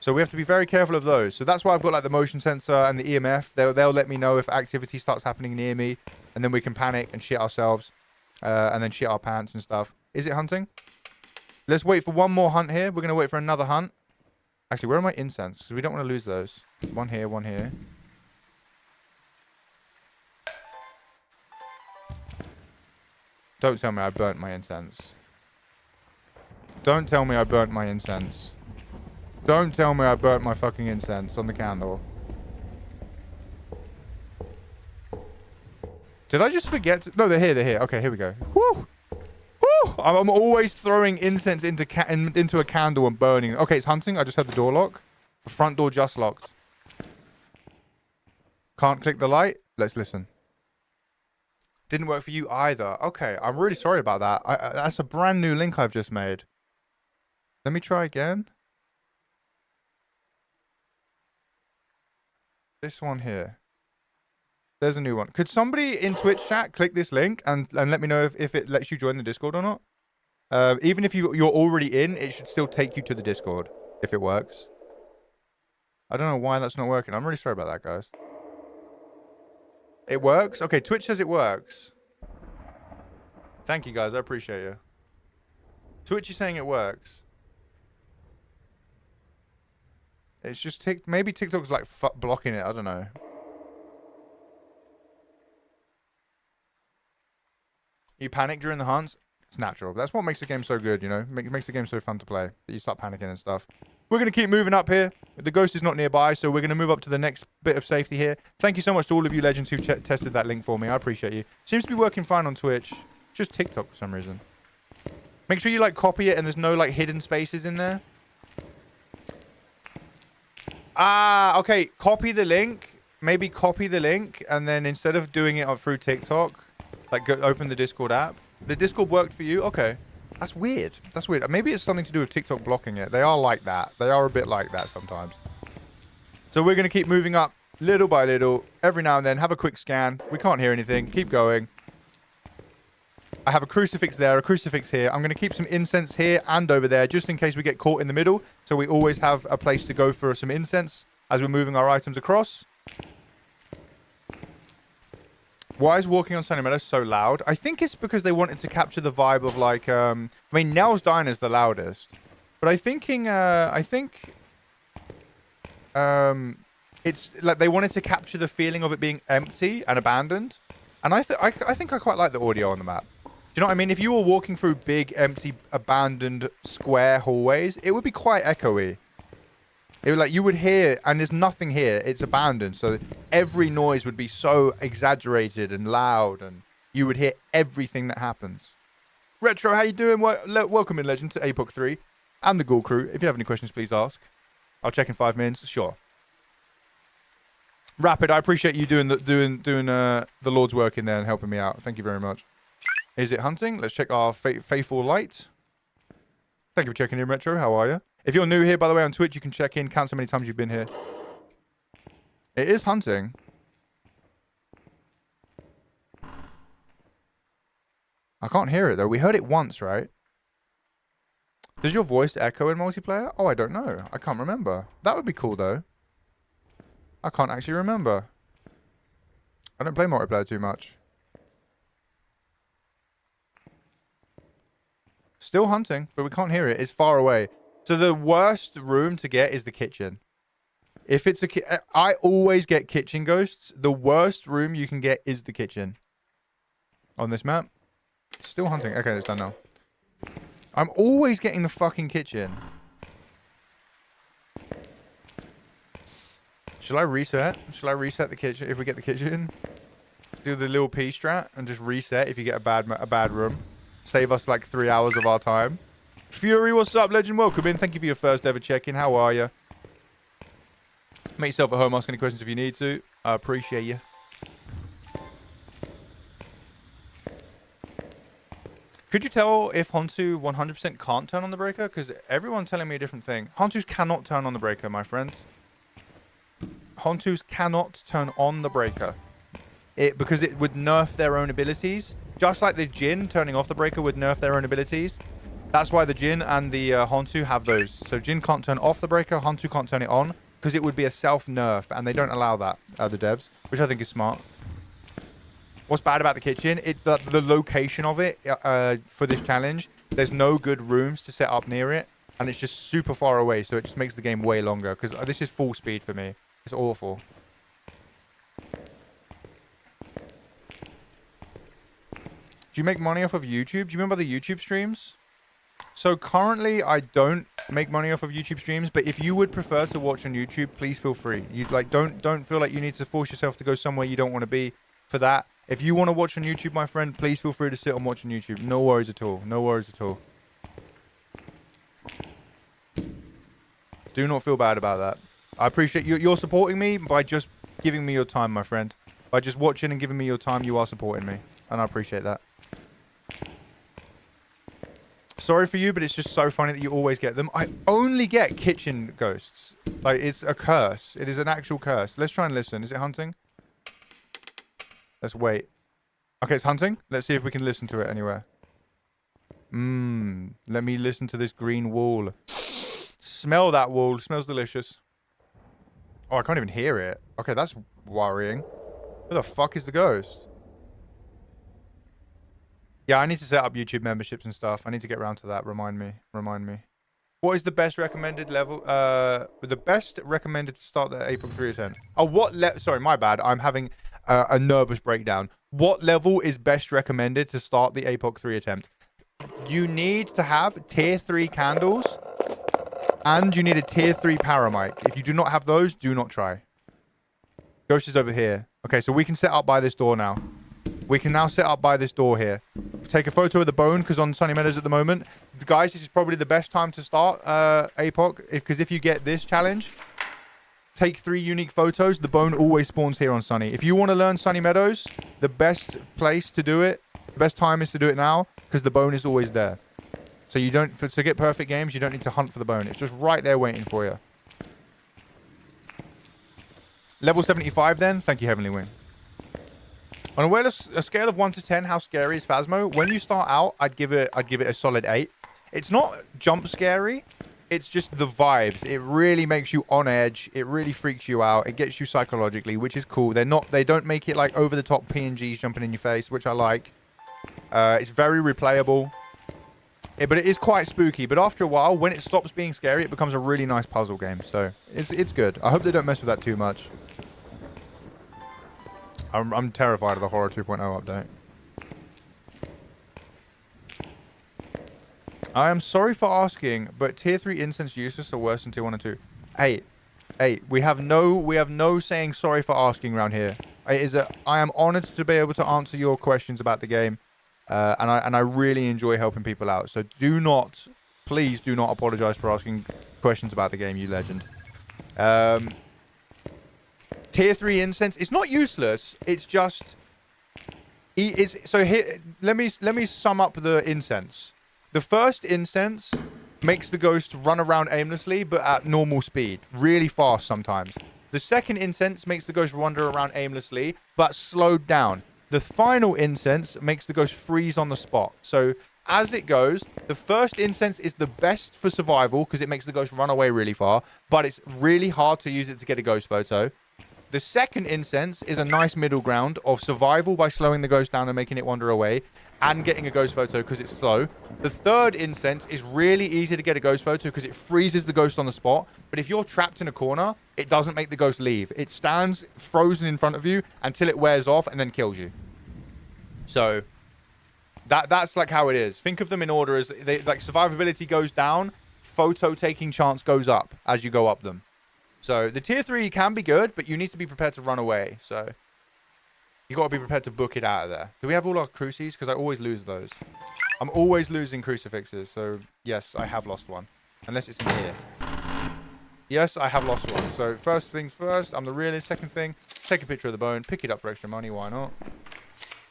So we have to be very careful of those. So that's why I've got like the motion sensor and the EMF. They'll let me know if activity starts happening near me. And then we can panic and shit ourselves. And then shit our pants and stuff. Is it hunting? Let's wait for one more hunt here. We're going to wait for another hunt. Actually, where are my incense? Because we don't want to lose those. One here, one here. Don't tell me I burnt my incense. Don't tell me I burnt my incense. Don't tell me I burnt my fucking incense on the candle. Did I just forget to... No, they're here. Okay, here we go. Woo! Woo! I'm always throwing incense into a candle and burning it. Okay, it's hunting. I just heard the door lock. The front door just locked. Can't click the light. Let's listen. Didn't work for you either. Okay, I'm really sorry about that. That's a brand new link I've just made. Let me try again. This one here. There's a new one. Could somebody in Twitch chat click this link and let me know if it lets you join the Discord or not? Even if you're already in, it should still take you to the Discord if it works. I don't know why that's not working. I'm really sorry about that, guys. It works? Okay, Twitch says it works. Thank you, guys. I appreciate you. Twitch is saying it works. It's just maybe TikTok's like blocking it. I don't know. You panic during the hunts? It's natural. That's what makes the game so good, you know? Makes the game so fun to play. That you start panicking and stuff. We're going to keep moving up here. The ghost is not nearby, so we're going to move up to the next bit of safety here. Thank you so much to all of you legends who tested that link for me. I appreciate you. Seems to be working fine on Twitch. Just TikTok for some reason. Make sure you like copy it and there's no like hidden spaces in there. Ah, okay. Copy the link. Maybe copy the link and then instead of doing it through TikTok, like open the Discord app. The Discord worked for you? Okay. That's weird. That's weird. Maybe it's something to do with TikTok blocking it. They are like that. They are a bit like that sometimes. So we're going to keep moving up little by little. Every now and then, have a quick scan. We can't hear anything. Keep going. I have a crucifix there, a crucifix here. I'm going to keep some incense here and over there, just in case we get caught in the middle. So we always have a place to go for some incense as we're moving our items across. Why is walking on Sunny Meadows so loud? I think it's because they wanted to capture the vibe of like, I mean, Nell's Diner is the loudest. But I think it's like they wanted to capture the feeling of it being empty and abandoned. And I think I quite like the audio on the map. Do you know what I mean? If you were walking through big, empty, abandoned square hallways, it would be quite echoey. It would, like, you would hear, and there's nothing here. It's abandoned, so every noise would be so exaggerated and loud, and you would hear everything that happens. Retro, how you doing? Welcome in, Legend, to APOC 3 and the Ghoul Crew. If you have any questions, please ask. I'll check in 5 minutes. Sure. Rapid, I appreciate you doing the Lord's work in there and helping me out. Thank you very much. Is it hunting? Let's check our faithful light. Thank you for checking in, Retro. How are you? If you're new here, by the way, on Twitch, you can check in, count how many times you've been here. It is hunting. I can't hear it though. We heard it once, right? Does your voice echo in multiplayer? Oh, I don't know. I can't remember. That would be cool though. I can't actually remember. I don't play multiplayer too much. Still hunting, but we can't hear it. It's far away. So the worst room to get is the kitchen. If it's I always get kitchen ghosts. The worst room you can get is the kitchen. On this map. Still hunting. Okay, it's done now. I'm always getting the fucking kitchen. Shall I reset? Shall I reset the kitchen if we get the kitchen? Do the little P strat and just reset if you get a bad room. Save us like 3 hours of our time. Fury, what's up, legend? Welcome in. Thank you for your first ever check-in. How are you? Make yourself at home. Ask any questions if you need to. I appreciate you. Could you tell if Hontu 100% can't turn on the breaker? Because everyone's telling me a different thing. Hontus cannot turn on the breaker, my friend. Hontus cannot turn on the breaker. Because it would nerf their own abilities. Just like the Jin turning off the breaker would nerf their own abilities. That's why the Jin and the Hontu have those. So Jin can't turn off the breaker, Hontu can't turn it on. Because it would be a self-nerf. And they don't allow that, the devs. Which I think is smart. What's bad about the kitchen? It's the location of it for this challenge. There's no good rooms to set up near it. And it's just super far away. So it just makes the game way longer. Because this is full speed for me. It's awful. Do you make money off of YouTube? Do you remember the YouTube streams? So currently, I don't make money off of YouTube streams. But if you would prefer to watch on YouTube, please feel free. You don't feel like you need to force yourself to go somewhere you don't want to be for that. If you want to watch on YouTube, my friend, please feel free to sit and watch on YouTube. No worries at all. No worries at all. Do not feel bad about that. I appreciate you. You're supporting me by just giving me your time, my friend. By just watching and giving me your time, you are supporting me. And I appreciate that. Sorry for you, but it's just so funny that you always get them. I only get kitchen ghosts. Like, it's a curse. It is an actual curse. Let's try and listen. Is it hunting? Let's wait. Okay, it's hunting. Let's see if we can listen to it anywhere. Let me listen to this green wall. Smell that wall. Smells delicious. Oh, I can't even hear it. Okay, that's worrying. Where the fuck is the ghost? Yeah, I need to set up YouTube memberships and stuff. I need to get around to that. Remind me. Remind me. What is the best recommended level? The best recommended to start the APOC 3 attempt. Oh, what sorry, my bad. I'm having a nervous breakdown. What level is best recommended to start the APOC 3 attempt? You need to have tier 3 candles. And you need a tier 3 paramic. If you do not have those, do not try. Ghost is over here. Okay, so we can set up by this door now. We can now set up by this door here. Take a photo of the bone, because on Sunny Meadows at the moment. Guys, this is probably the best time to start APOC. Because if you get this challenge, take 3 unique photos. The bone always spawns here on Sunny. If you want to learn Sunny Meadows, the best place to do it, the best time is to do it now, because the bone is always there. So you don't, to get perfect games, you don't need to hunt for the bone. It's just right there waiting for you. Level 75 then. Thank you, Heavenly Wing. On a scale of 1 to 10, how scary is Phasmo? When you start out, I'd give it a solid 8. It's not jump scary. It's just the vibes. It really makes you on edge. It really freaks you out. It gets you psychologically, which is cool. They don't make it like over the top PNGs jumping in your face, which I like. It's very replayable. But it is quite spooky. But after a while, when it stops being scary, it becomes a really nice puzzle game. So it's good. I hope they don't mess with that too much. I'm terrified of the Horror 2.0 update. I am sorry for asking, but tier 3 incense useless or worse than tier 1 and 2? Hey, we have no saying sorry for asking around here. I am honored to be able to answer your questions about the game, and I really enjoy helping people out. So please do not apologize for asking questions about the game, you legend. Tier 3 incense, it's not useless. It's just, so here. Let me sum up the incense. The first incense makes the ghost run around aimlessly, but at normal speed, really fast sometimes. The second incense makes the ghost wander around aimlessly, but slowed down. The final incense makes the ghost freeze on the spot. So as it goes, the first incense is the best for survival because it makes the ghost run away really far, but it's really hard to use it to get a ghost photo. The second incense is a nice middle ground of survival by slowing the ghost down and making it wander away and getting a ghost photo because it's slow. The third incense is really easy to get a ghost photo because it freezes the ghost on the spot. But if you're trapped in a corner, it doesn't make the ghost leave. It stands frozen in front of you until it wears off and then kills you. So that's like how it is. Think of them in order as they, like survivability goes down, photo taking chance goes up as you go up them. So the tier 3 can be good, but you need to be prepared to run away. So you got to be prepared to book it out of there. Do we have all our crucies? Because I always lose those. I'm always losing crucifixes. So yes, I have lost one. Unless it's in here. Yes, I have lost one. So first things first, I'm the realist. Second thing, take a picture of the bone, pick it up for extra money. Why not?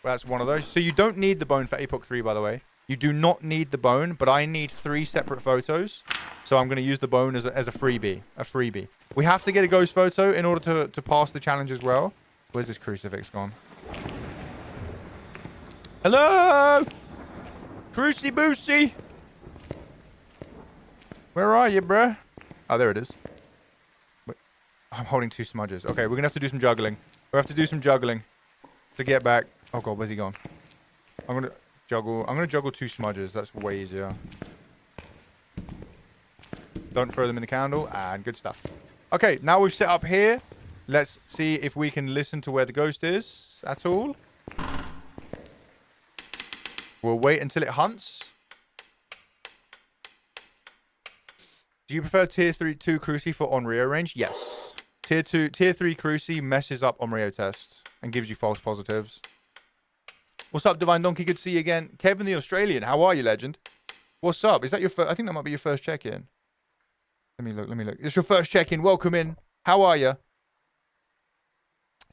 Well, that's one of those. So you don't need the bone for Epoch 3, by the way. You do not need the bone, but I need 3 separate photos. So I'm going to use the bone as a freebie. A freebie. We have to get a ghost photo in order to pass the challenge as well. Where's this crucifix gone? Hello? Cruci Boosie? Where are you, bruh? Oh, there it is. Wait, I'm holding 2 smudges. Okay, we're going to have to do some juggling. We have to do some juggling to get back. Oh, God, where's he gone? I'm going to juggle 2 smudges. That's way easier. Don't throw them in the candle. And good stuff. Okay, now we've set up here. Let's see if we can listen to where the ghost is. That's all. We'll wait until it hunts. Do you prefer tier 2 Cruci for Onryo range? Yes. Tier 3 Cruci messes up Onryo tests and gives you false positives. What's up, Divine Donkey? Good to see you again. Kevin the Australian, how are you, legend? What's up? Is that your first? I think that might be your first check-in. Let me look. It's your first check-in. Welcome in. How are you?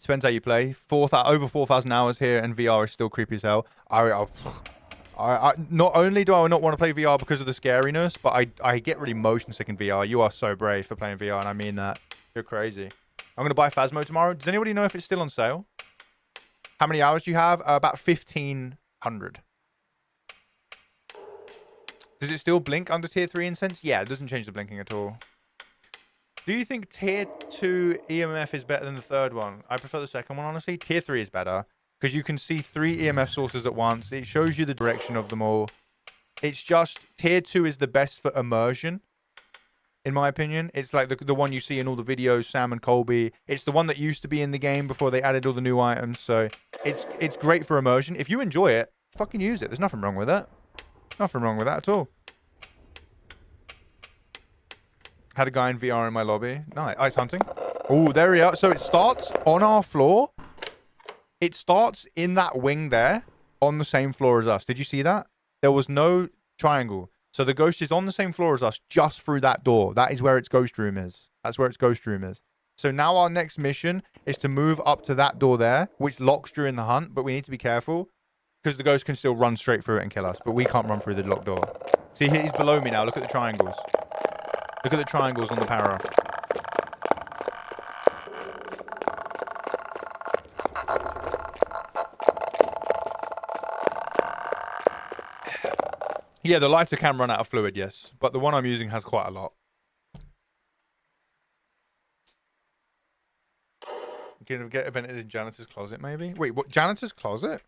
Depends how you play. Over 4,000 hours here, and VR is still creepy as hell. I not only do I not want to play VR because of the scariness, but I get really motion sick in VR. You are so brave for playing VR, and I mean that. You're crazy. I'm going to buy Phasmo tomorrow. Does anybody know if it's still on sale? How many hours do you have? About 1,500. Does it still blink under tier 3 incense? Yeah, it doesn't change the blinking at all. Do you think tier 2 EMF is better than the third one? I prefer the second one, honestly. Tier 3 is better because you can see 3 EMF sources at once. It shows you the direction of them all. It's just tier 2 is the best for immersion, in my opinion. It's like the one you see in all the videos, Sam and Colby. It's the one that used to be in the game before they added all the new items. So it's great for immersion. If you enjoy it, fucking use it. There's nothing wrong with it. Nothing wrong with that at all. Had a guy in VR in my lobby. Nice. Ice hunting. Oh, there we are. So it starts on our floor. It starts in that wing there on the same floor as us. Did you see that? There was no triangle. So the ghost is on the same floor as us just through that door. That is where its ghost room is. That's where its ghost room is. So now our next mission is to move up to that door there, which locks during the hunt, but we need to be careful because the ghost can still run straight through it and kill us, but we can't run through the locked door. See, he's below me now. Look at the triangles. Look at the triangles on the para. Yeah, the lighter can run out of fluid, yes. But the one I'm using has quite a lot. Can get invented in janitor's closet, maybe? Wait, what? Janitor's closet?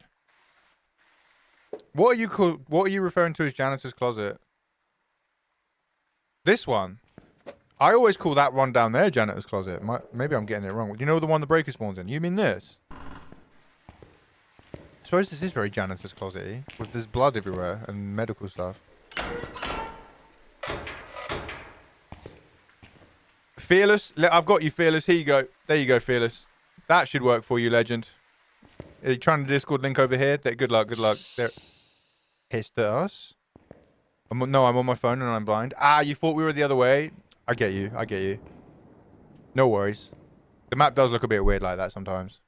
What are you referring to as janitor's closet? This one? I always call that one down there janitor's closet. Maybe I'm getting it wrong. You know the one the breaker spawns in? You mean this? I suppose this is very janitor's closet-y, with there's blood everywhere and medical stuff. Fearless, I've got you, Fearless. Here you go. There you go, Fearless. That should work for you, legend. Are you trying to Discord link over here? Good luck, good luck. There. Hissed at us. No, I'm on my phone and I'm blind. Ah, you thought we were the other way? I get you, I get you. No worries. The map does look a bit weird like that sometimes.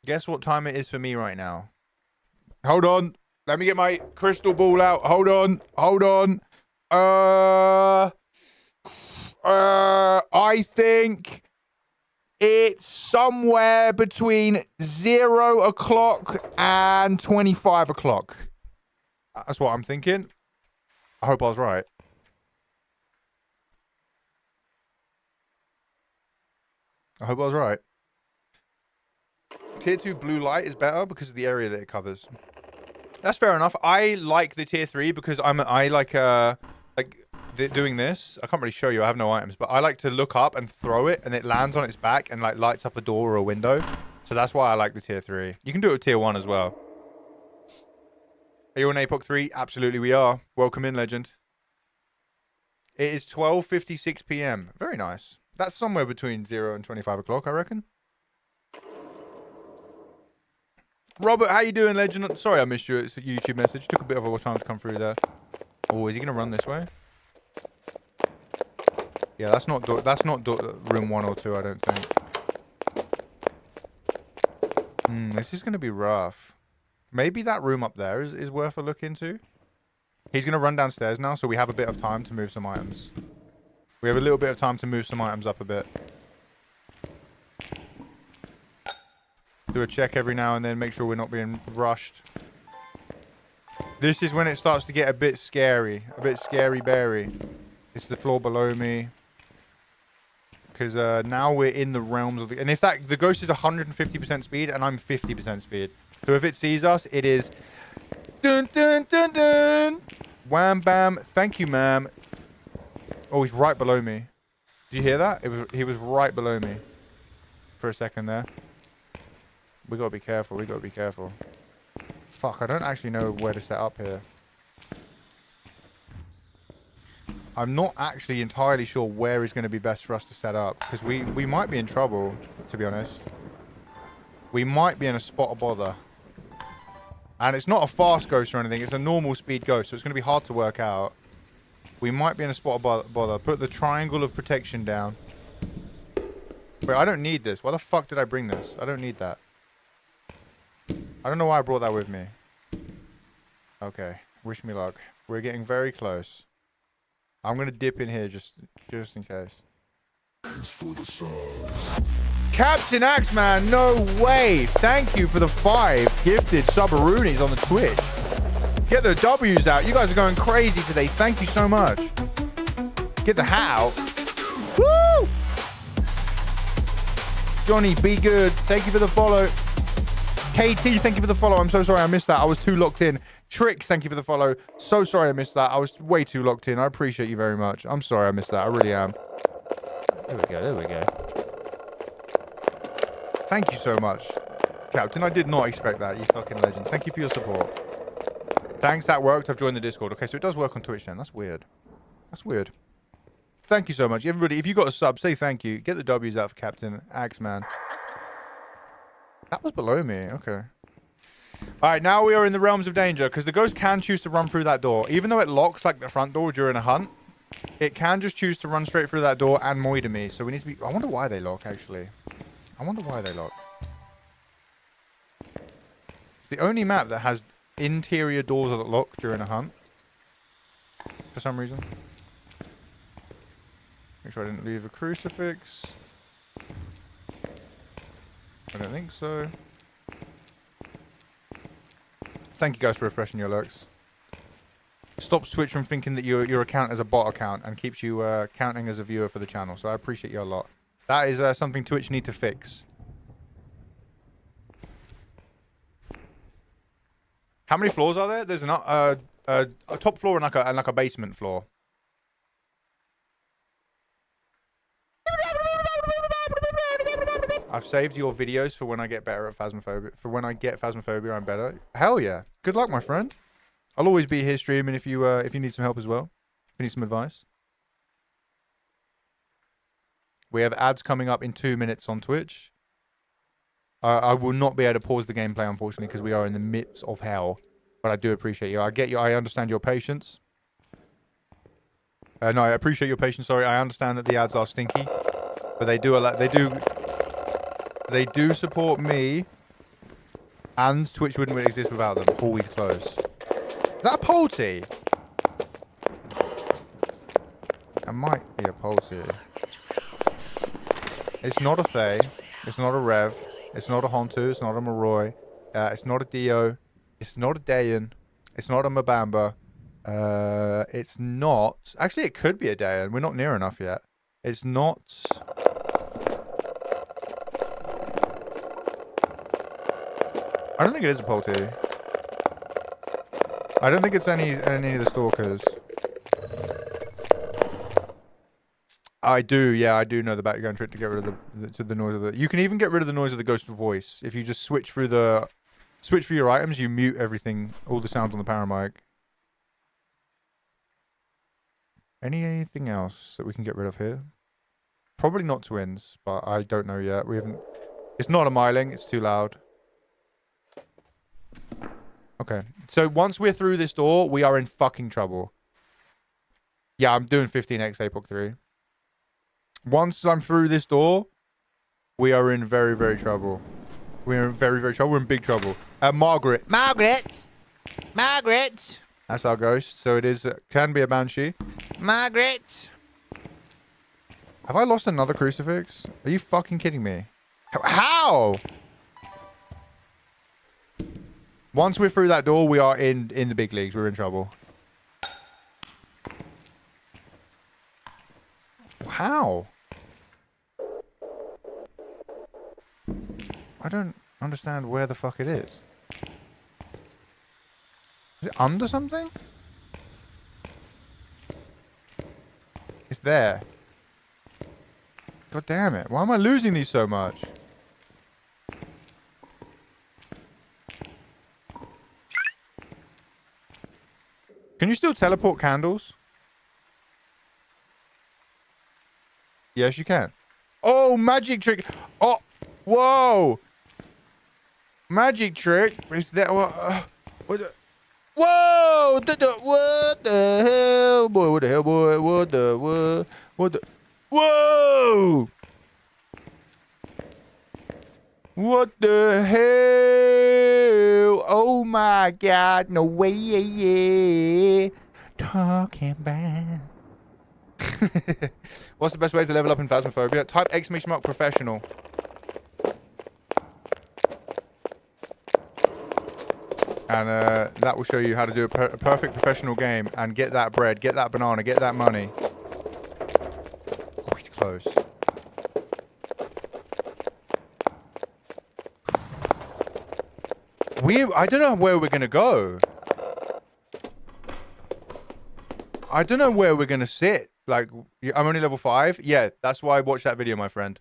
Guess what time it is for me right now? Hold on. Let me get my crystal ball out. Hold on. Hold on. I think It's somewhere between 0 o'clock and 25 o'clock. That's what I'm thinking. I hope I was right. I hope I was right. Tier 2 blue light is better because of the area that it covers. That's fair enough. I like the tier 3 because I like doing this. I can't really show you. I have no items, but I like to look up and throw it, and it lands on its back and like lights up a door or a window. So that's why I like the tier 3. You can do it with tier 1 as well. Are you on APOC 3? Absolutely, we are. Welcome in, legend. It is 12:56 p.m. Very nice. That's somewhere between 0 and 25 o'clock, I reckon. Robert, how you doing, legend? Sorry I missed you. It's a YouTube message. Took a bit of a time to come through there. Oh, is he gonna run this way? Yeah, that's not room 1 or 2, I don't think. This is gonna be rough. Maybe that room up there is worth a look into. He's gonna run downstairs now, so we have a bit of time to move some items. We have a little bit of time to move some items up a bit. Do a check every now and then, make sure we're not being rushed. This is when it starts to get a bit scary. A bit scary-berry. It's the floor below me. Because now we're in the realms of the... And if the ghost is 150% speed, and I'm 50% speed. So if it sees us, it is... Dun, dun, dun, dun! Wham, bam. Thank you, ma'am. Oh, he's right below me. Did you hear that? He was right below me. For a second there. We gotta be careful. We gotta be careful. Fuck, I don't actually know where to set up here. I'm not actually entirely sure where is going to be best for us to set up. Because we might be in trouble, to be honest. We might be in a spot of bother. And it's not a fast ghost or anything. It's a normal speed ghost. So it's going to be hard to work out. We might be in a spot of bother. Put the triangle of protection down. Wait, I don't need this. Why the fuck did I bring this? I don't need that. I don't know why I brought that with me. Okay. Wish me luck. We're getting very close. I'm going to dip in here just in case. Captain Axeman, no way. Thank you for the 5 gifted subaroonies on the Twitch. Get the W's out. You guys are going crazy today. Thank you so much. Get the hat out. Woo! Johnny, be good. Thank you for the follow. KT, thank you for the follow. I'm so sorry I missed that. I was too locked in. Tricks, thank you for the follow. So sorry I missed that. I was way too locked in. I appreciate you very much. I'm sorry I missed that. I really am. There we go. There we go. Thank you so much, Captain. I did not expect that. You fucking legend. Thank you for your support. Thanks, that worked. I've joined the Discord. Okay, so it does work on Twitch then. That's weird. That's weird. Thank you so much. Everybody, if you got a sub, say thank you. Get the W's out for Captain Axeman. That was below me. Okay. All right, now we are in the realms of danger because the ghost can choose to run through that door. Even though it locks like the front door during a hunt, it can just choose to run straight through that door and moid me. So we need to be... I wonder why they lock, actually. I wonder why they lock. It's the only map that has interior doors that lock during a hunt. For some reason. Make sure I didn't leave a crucifix. I don't think so. Thank you guys for refreshing your lurks. Stops Twitch from thinking that your account is a bot account and keeps you counting as a viewer for the channel. So I appreciate you a lot. That is something Twitch need to fix. How many floors are there? There's a top floor and like a basement floor. I've saved your videos for when I get better at Phasmophobia. For when I get Phasmophobia, I'm better. Hell yeah. Good luck, my friend. I'll always be here streaming if you need some help as well. If you need some advice. We have ads coming up in 2 minutes on Twitch. I will not be able to pause the gameplay, unfortunately, because we are in the midst of hell. But I do appreciate you. I get you. I understand your patience. No, I appreciate your patience. Sorry, I understand that the ads are stinky, but they do support me, and Twitch wouldn't really exist without them. Always close. Is that a Polty? That might be a Polty. It's not a Fae. It's not a Rev. It's not a Hontu. It's not a Moroi. It's not a Dio. It's not a Dayan. It's not a Mabamba. It's not... Actually, it could be a Dayan. We're not near enough yet. It's not... I don't think it is a Polty. I don't think it's any of the Stalkers. I do, yeah, I do know the background trick to get rid of the noise of the... You can even get rid of the noise of the ghost voice. If you just switch through your items, you mute everything, all the sounds on the power mic. Anything else that we can get rid of here? Probably not twins, but I don't know yet. We haven't... It's not a Myling, it's too loud. Okay, so once we're through this door, we are in fucking trouble. Yeah, I'm doing 15x APOC 3. Once I'm through this door, we are in very, very trouble. We're in very, very trouble. We're in big trouble. Margaret. Margaret! Margaret! That's our ghost. So it is, can be a banshee. Margaret! Have I lost another crucifix? Are you fucking kidding me? How? Once we're through that door, we are in the big leagues. We're in trouble. How? I don't understand where the fuck it is. Is it under something? It's there. God damn it. Why am I losing these so much? Can you still teleport candles? Yes, you can. Oh, magic trick. Oh, whoa. Magic trick. Is that what? What the? Whoa! What the hell, boy? What the hell, boy? What the? Whoa! What the hell? Oh my God! No way! Talking about. What's the best way to level up in Phasmophobia? Type !! professional. And that will show you how to do a perfect professional game and get that bread, get that banana, get that money. Oh, he's close. I don't know where we're going to go. I don't know where we're going to sit. Like, I'm only level 5. Yeah, that's why I watched that video, my friend.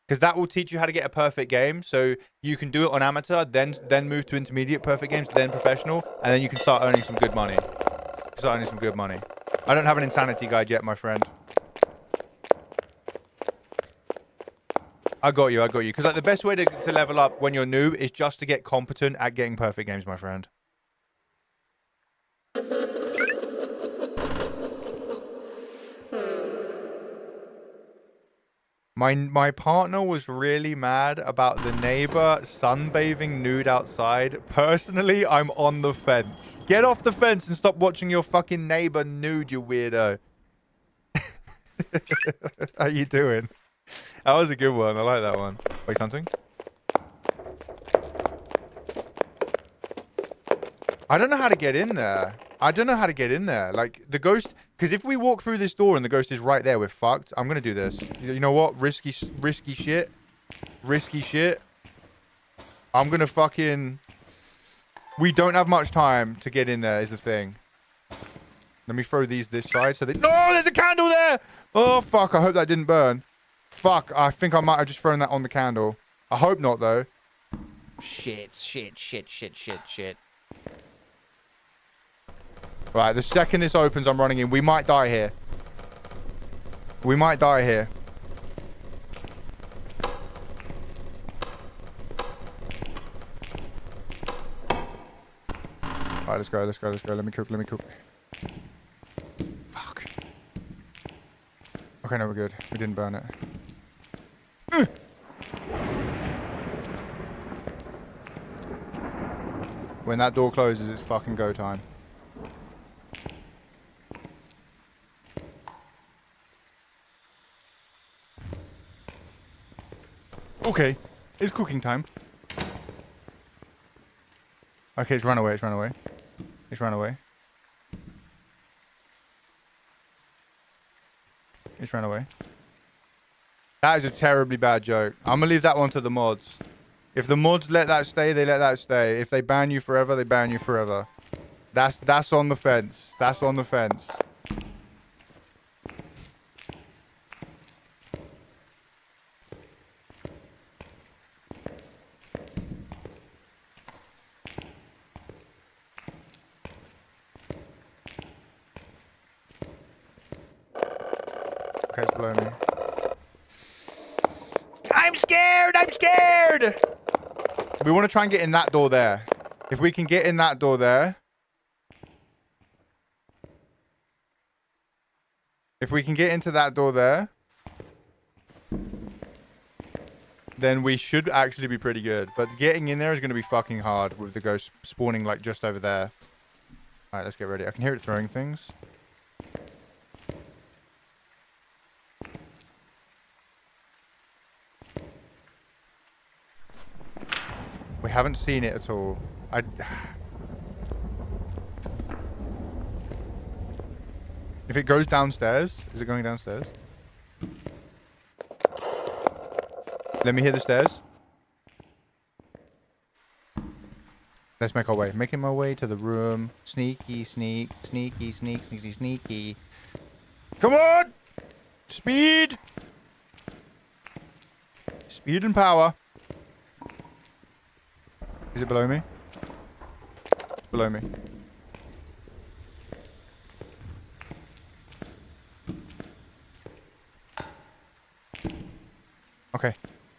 Because that will teach you how to get a perfect game. So you can do it on amateur, then move to intermediate perfect games, then professional, and then you can start earning some good money. I don't have an insanity guide yet, my friend. I got you. Because like the best way to level up when you're new is just to get competent at getting perfect games, my friend. My partner was really mad about the neighbor sunbathing nude outside. Personally, I'm on the fence. Get off the fence and stop watching your fucking neighbor nude, you weirdo. How you doing? That was a good one. I like that one. Wait, something? I don't know how to get in there. Like, the ghost... Because if we walk through this door and the ghost is right there, we're fucked. I'm going to do this. You know what? Risky shit. I'm going to fucking... We don't have much time to get in there is the thing. Let me throw these this side so they... No, there's a candle there! Oh, fuck. I hope that didn't burn. Fuck. I think I might have just thrown that on the candle. I hope not, though. Shit. Right, the second this opens, I'm running in. We might die here. Alright, let's go. Let me cook. Fuck. Okay, no, we're good. We didn't burn it. When that door closes, it's fucking go time. Okay. It's cooking time. Okay, it's run away. It's run away. It's run away. It's run away. That is a terribly bad joke. I'm gonna leave that one to the mods. If the mods let that stay, they let that stay. If they ban you forever, they ban you forever. That's on the fence. That's on the fence. Okay, it's below me. I'm scared! I'm scared! We want to try and get in that door there. If we can get in that door there. If we can get into that door there. Then we should actually be pretty good. But getting in there is going to be fucking hard with the ghost spawning like just over there. Alright, let's get ready. I can hear it throwing things. We haven't seen it at all. If it goes downstairs, is it going downstairs? Let me hear the stairs. Let's make our way. Making my way to the room. Sneaky, sneak, sneaky, sneak, sneaky, sneaky. Come on! Speed! Speed and power. Is it below me? It's below me. Okay.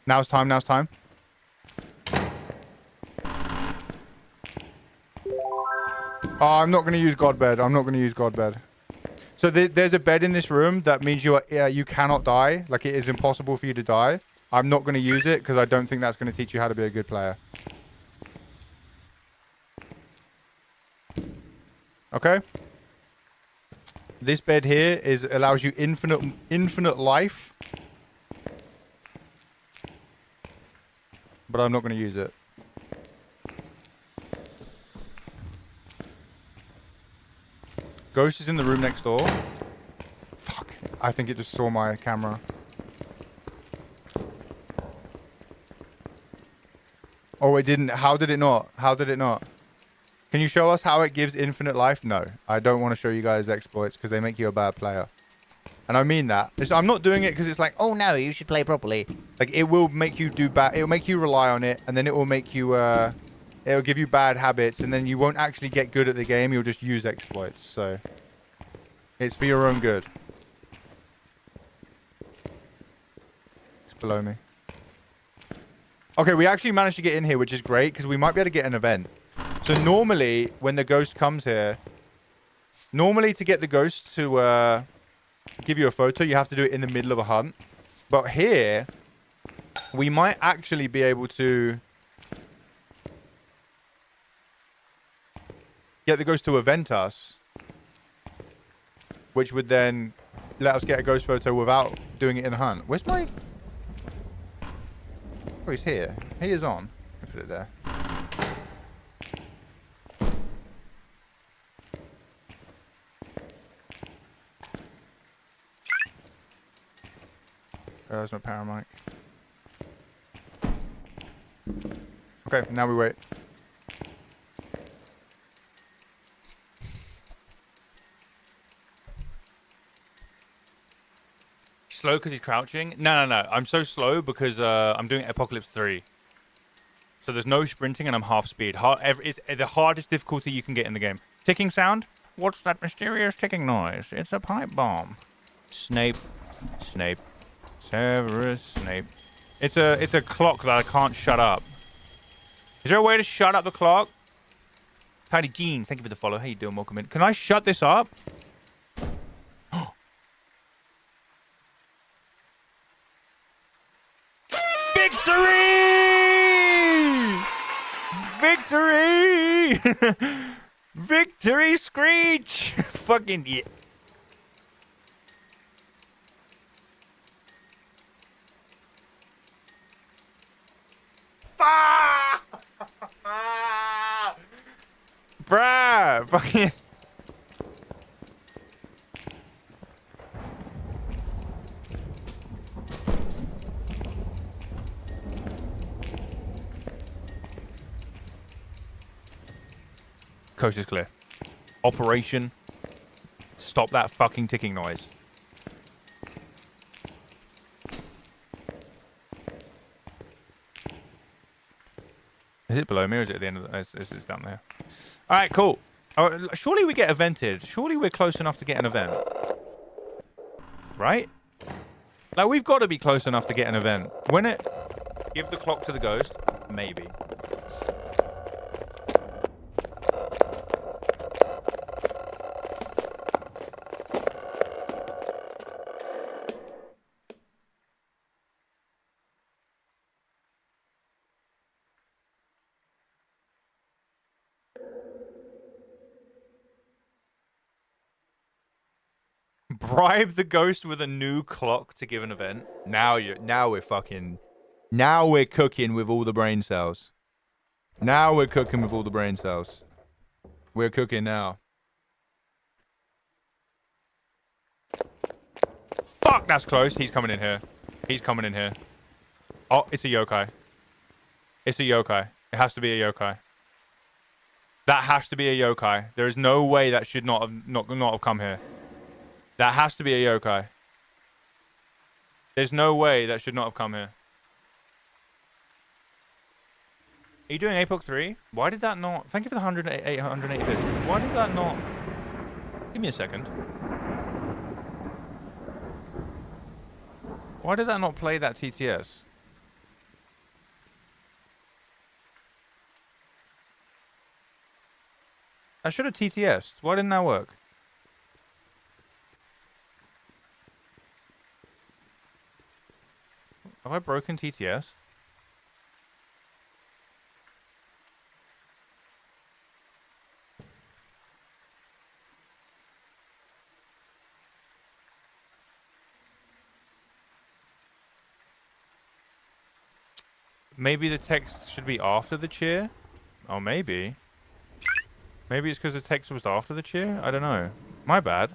Now's time, now's time. Oh, I'm not going to use God bed. I'm not going to use God bed. So there's a bed in this room that means you cannot die. Like, it is impossible for you to die. I'm not going to use it because I don't think that's going to teach you how to be a good player. Okay? This bed here allows you infinite life. But I'm not going to use it. Ghost is in the room next door. Fuck. I think it just saw my camera. Oh, it didn't. How did it not? How did it not? Can you show us how it gives infinite life? No. I don't want to show you guys exploits because they make you a bad player. And I mean that. I'm not doing it because it's like, oh no, you should play properly. Like, it will make you do bad. It will make you rely on it. And then it will make you, it will give you bad habits. And then you won't actually get good at the game. You'll just use exploits. So, it's for your own good. It's below me. Okay, we actually managed to get in here, which is great. Because we might be able to get an event. So normally, when the ghost comes here, normally to get the ghost to give you a photo, you have to do it in the middle of a hunt. But here, we might actually be able to get the ghost to event us, which would then let us get a ghost photo without doing it in a hunt. Where's my... Oh, he's here. He is on. Let's put it there. There's no power mic. Okay, now we wait. Slow because he's crouching? No. I'm so slow because I'm doing Apocalypse 3. So there's no sprinting and I'm half speed. It's the hardest difficulty you can get in the game. Ticking sound? What's that mysterious ticking noise? It's a pipe bomb. Snape. Severus Snape. It's a clock that I can't shut up. Is there a way to shut up the clock? Tidy Jeans, thank you for the follow. How you doing? Welcome in. Can I shut this up? Victory! Victory! Victory screech! Fucking yeah. Ah! Bruh! Fucking... Coast is clear. Operation. Stop that fucking ticking noise. Is it below me or is it at the end of the... It's down there. Alright, cool. Surely we get evented. Surely we're close enough to get an event. Right? Like, we've got to be close enough to get an event. When it... Give the clock to the ghost? Maybe. Bribe the ghost with a new clock to give an event. Now we're cooking with all the brain cells. Now we're cooking with all the brain cells. We're cooking now. Fuck, that's close. He's coming in here. He's coming in here. Oh, it's a yokai. It's a yokai. It has to be a yokai. That has to be a yokai. There is no way that should not have come here. That has to be a yokai. There's no way that should not have come here. Are you doing APOC 3? Why did that not... Thank you for the 880 bits. Why did that not... Give me a second. Why did that not play that TTS? I should have TTS'd. Why didn't that work? Have I broken TTS? Maybe the text should be after the cheer? Oh, maybe. Maybe it's because the text was after the cheer? I don't know. My bad.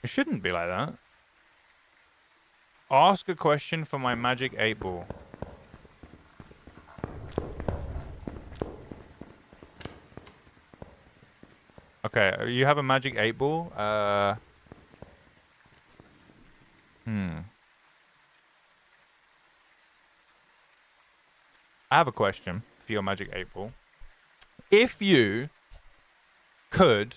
It shouldn't be like that. Ask a question for my magic 8-ball. Okay, you have a magic 8-ball? I have a question for your magic 8-ball. If you could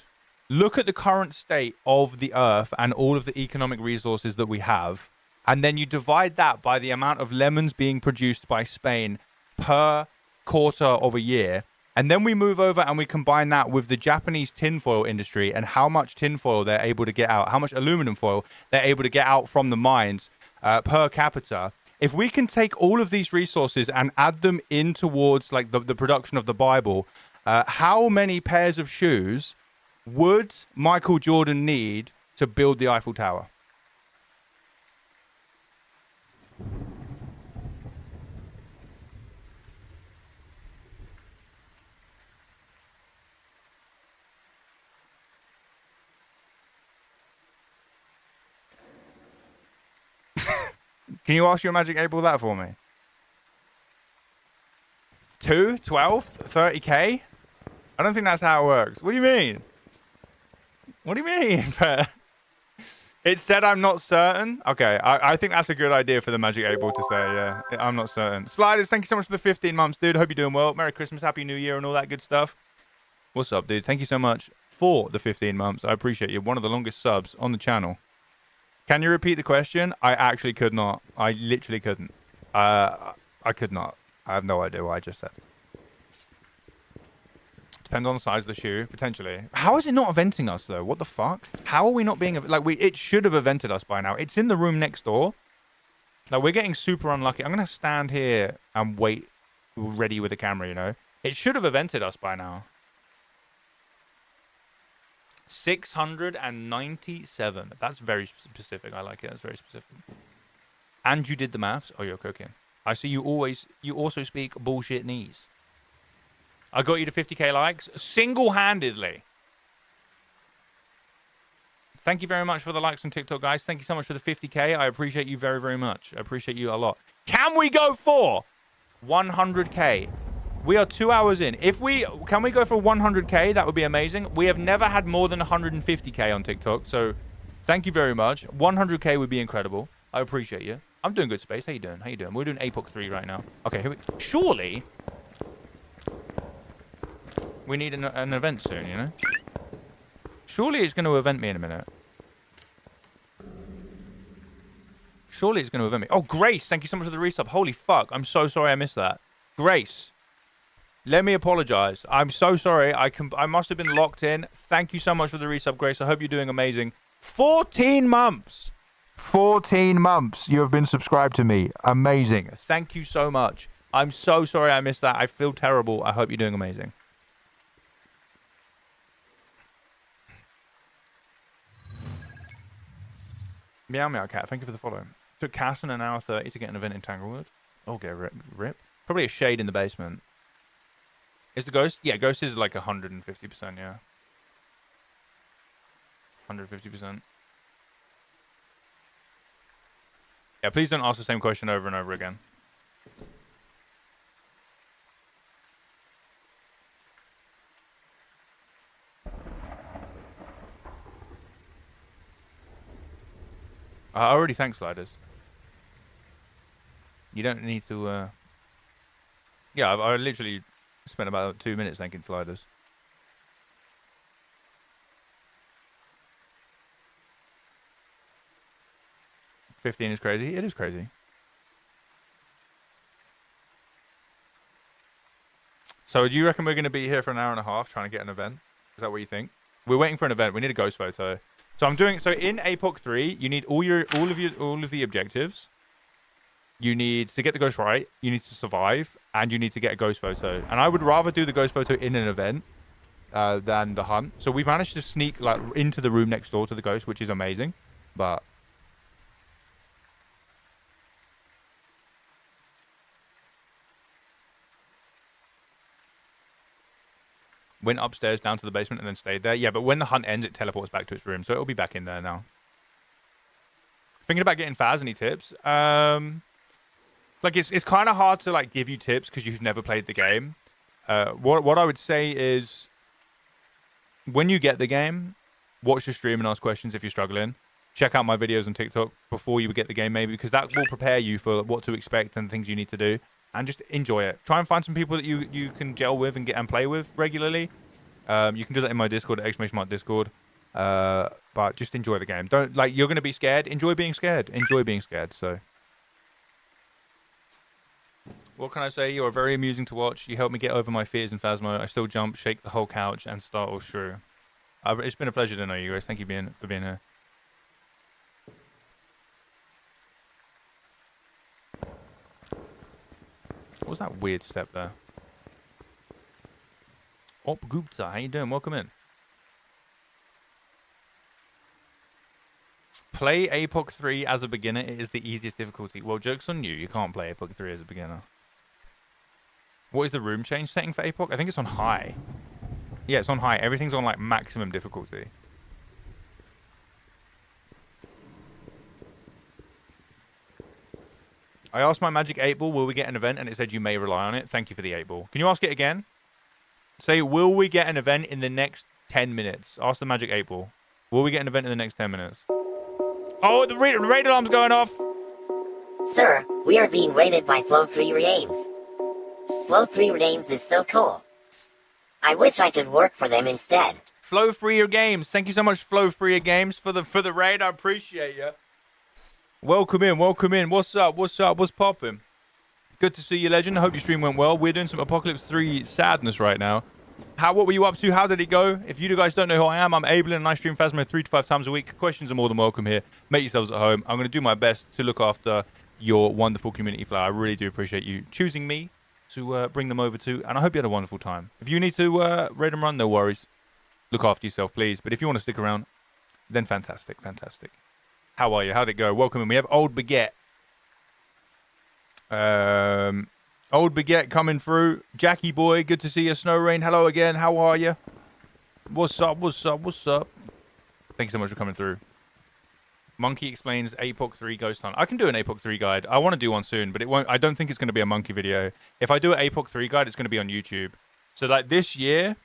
look at the current state of the Earth and all of the economic resources that we have, and then you divide that by the amount of lemons being produced by Spain per quarter of a year, and then we move over and we combine that with the Japanese tinfoil industry and how much tinfoil they're able to get out, how much aluminum foil they're able to get out from the mines per capita. If we can take all of these resources and add them in towards like the production of the Bible, how many pairs of shoes would Michael Jordan need to build the Eiffel Tower? Can you ask your magic 8-ball that for me? 2, 12, 30k? I don't think that's how it works. What do you mean? What do you mean? It said I'm not certain. Okay, I think that's a good idea for the magic 8-ball to say, yeah. I'm not certain. Sliders, thank you so much for the 15 months, dude. Hope you're doing well. Merry Christmas, Happy New Year, and all that good stuff. What's up, dude? Thank you so much for the 15 months. I appreciate you. One of the longest subs on the channel. Can you repeat the question? I actually could not. I literally couldn't. I could not. I have no idea what I just said. Depends on the size of the shoe, potentially. How is it not eventing us, though? What the fuck? How are we not being... Like, it should have evented us by now. It's in the room next door. Like, we're getting super unlucky. I'm going to stand here and wait ready with the camera, you know? It should have evented us by now. 697. That's very specific. I like it. That's very specific. And you did the maths? Oh, you're cooking. I see you also speak bullshit knees. I got you to 50k likes single-handedly. Thank you very much for the likes on TikTok, guys. Thank you so much for the 50k. I appreciate you very, very much. I appreciate you a lot. Can we go for 100k? We are 2 hours in. Can we go for 100k? That would be amazing. We have never had more than 150k on TikTok, so thank you very much. 100k would be incredible. I appreciate you. I'm doing good, Space. How you doing? How you doing? We're doing APOC 3 right now. Okay, surely we need an event soon, you know? Surely it's going to event me in a minute. Surely it's going to event me. Oh, Grace, thank you so much for the resub. Holy fuck, I'm so sorry I missed that. Grace, let me apologize. I'm so sorry. I must have been locked in. Thank you so much for the resub, Grace. I hope you're doing amazing. 14 months. 14 months you have been subscribed to me. Amazing. Thank you so much. I'm so sorry I missed that. I feel terrible. I hope you're doing amazing. Meow Meow Cat, thank you for the follow. Took Casson an hour 30 to get an event in Tanglewood. Okay, rip. Probably a shade in the basement. Is the ghost? Yeah, ghost is like 150%, yeah. 150%. Yeah, please don't ask the same question over and over again. I already thanked Sliders. You don't need to, Yeah, I literally spent about 2 minutes thanking Sliders. $15 is crazy. It is crazy. So do you reckon we're going to be here for an hour and a half trying to get an event? Is that what you think? We're waiting for an event. We need a ghost photo. So in APOC 3, you need all of the objectives. You need to get the ghost right, you need to survive, and you need to get a ghost photo. And I would rather do the ghost photo in an event than the hunt. So we've managed to sneak like into the room next door to the ghost, which is amazing. But went upstairs down to the basement and then stayed there. Yeah, but when the hunt ends, it teleports back to its room. So it'll be back in there now. Thinking about getting Phaz, any tips? Like, it's kind of hard to, like, give you tips because you've never played the game. What I would say is, when you get the game, watch your stream and ask questions if you're struggling. Check out my videos on TikTok before you get the game, maybe, because that will prepare you for what to expect and things you need to do. And just enjoy it. Try and find some people that you can gel with and play with regularly. You can do that in my Discord, !Discord. But just enjoy the game. Don't, like, you're going to be scared. Enjoy being scared. Enjoy being scared, so. What can I say? You are very amusing to watch. You helped me get over my fears in Phasmo. I still jump, shake the whole couch, and start all shrew. It's been a pleasure to know you guys. Thank you for being here. What was that weird step there? Op Gupta, how you doing? Welcome in. Play APOC 3 as a beginner. It is the easiest difficulty. Well, joke's on you. You can't play APOC 3 as a beginner. What is the room change setting for APOC? I think it's on high. Yeah, it's on high. Everything's on, like, maximum difficulty. I asked my Magic 8 Ball, will we get an event? And it said you may rely on it. Thank you for the 8 Ball. Can you ask it again? Say, will we get an event in the next 10 minutes? Ask the Magic 8 Ball. Will we get an event in the next 10 minutes? Oh, the raid alarm's going off. Sir, we are being raided by Flow 3 Games. Flow 3 Games is so cool. I wish I could work for them instead. Flow Freer Games. Thank you so much, Flow Freer Games, for the raid. I appreciate you. Welcome in, welcome in. What's up? What's up? What's popping? Good to see you, Legend. I hope your stream went well. We're doing some Apocalypse 3 sadness right now. What were you up to? How did it go? If you guys don't know who I am, I'm Abel and I stream Phasmo 3 to 5 times a week. Questions are more than welcome here. Make yourselves at home. I'm going to do my best to look after your wonderful community flower. I really do appreciate you choosing me to bring them over to, and I hope you had a wonderful time. If you need to raid and run, no worries. Look after yourself, please. But if you want to stick around, then fantastic, fantastic. How are you? How'd it go? Welcome in. We have Old Baguette. Old Baguette coming through. Jackie boy, good to see you. Snow Rain, hello again. How are you? What's up? What's up? What's up? Thank you so much for coming through. Monkey explains APOC 3 Ghost Hunt. I can do an APOC 3 guide. I want to do one soon, but it won't. I don't think it's going to be a monkey video. If I do an APOC 3 guide, it's going to be on YouTube. So like this year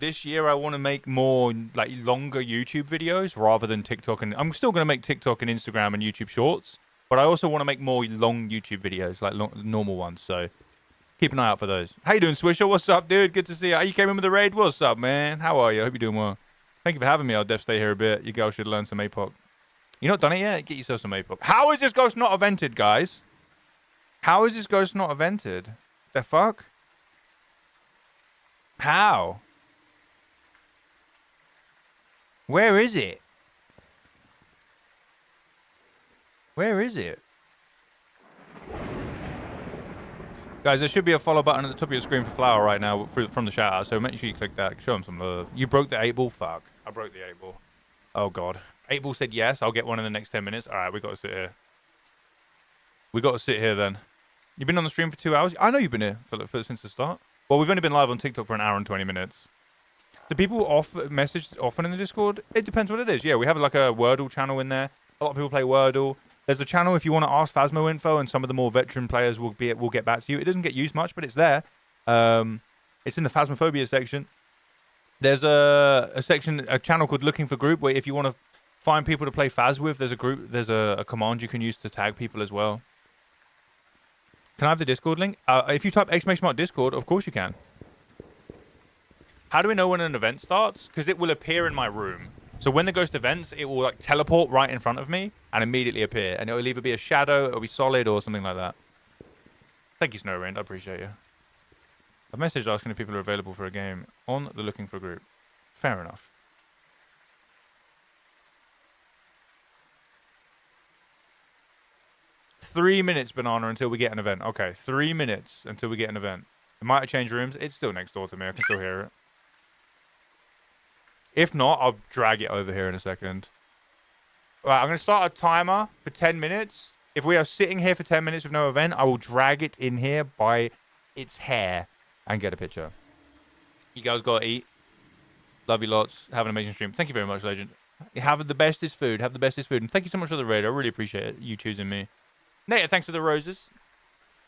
I want to make more like longer YouTube videos rather than TikTok. And I'm still going to make TikTok and Instagram and YouTube Shorts, but I also want to make more long YouTube videos, like normal ones. So keep an eye out for those. How you doing, Swisher? What's up, dude? Good to see you. You came in with the raid. What's up, man? How are you? I hope you're doing well. Thank you for having me. I'll def stay here a bit. You girls should learn some APOC. You not done it yet? Get yourself some APOC. How is this ghost not evented, guys? How is this ghost not evented? The fuck? How? Where is it? Where is it? Guys, there should be a follow button at the top of your screen for Flower right now from the shout out, so make sure you click that. Show him some love. You broke the 8-ball? Fuck. I broke the 8-ball. Oh, God. 8-ball said yes. I'll get one in the next 10 minutes. All right, we got to sit here. We got to sit here then. You've been on the stream for 2 hours? I know you've been here since the start. Well, we've only been live on TikTok for an hour and 20 minutes. Do people message often in the Discord? It depends what it is. Yeah, we have like a Wordle channel in there. A lot of people play Wordle. There's a channel if you want to ask Phasmo info, and some of the more veteran players will get back to you. It doesn't get used much, but it's there. It's in the Phasmophobia section. There's a section, a channel called Looking for Group, where if you want to find people to play Phas with, there's a group, there's a command you can use to tag people as well. Can I have the Discord link? If you type !Discord, of course you can. How do we know when an event starts? Because it will appear in my room. So when the ghost events, it will like teleport right in front of me and immediately appear. And it will either be a shadow, it'll be solid, or something like that. Thank you, Snow Rain. I appreciate you. I've messaged asking if people are available for a game on the Looking for Group. Fair enough. Three minutes, Banana, until we get an event. Okay, 3 minutes until we get an event. It might have changed rooms. It's still next door to me. I can still hear it. If not, I'll drag it over here in a second. All right, I'm going to start a timer for 10 minutes. If we are sitting here for 10 minutes with no event, I will drag it in here by its hair and get a picture. You guys got to eat. Love you lots. Have an amazing stream. Thank you very much, Legend. Have the bestest food. Have the bestest food. And thank you so much for the raid. I really appreciate it, you choosing me. Nate, thanks for the roses.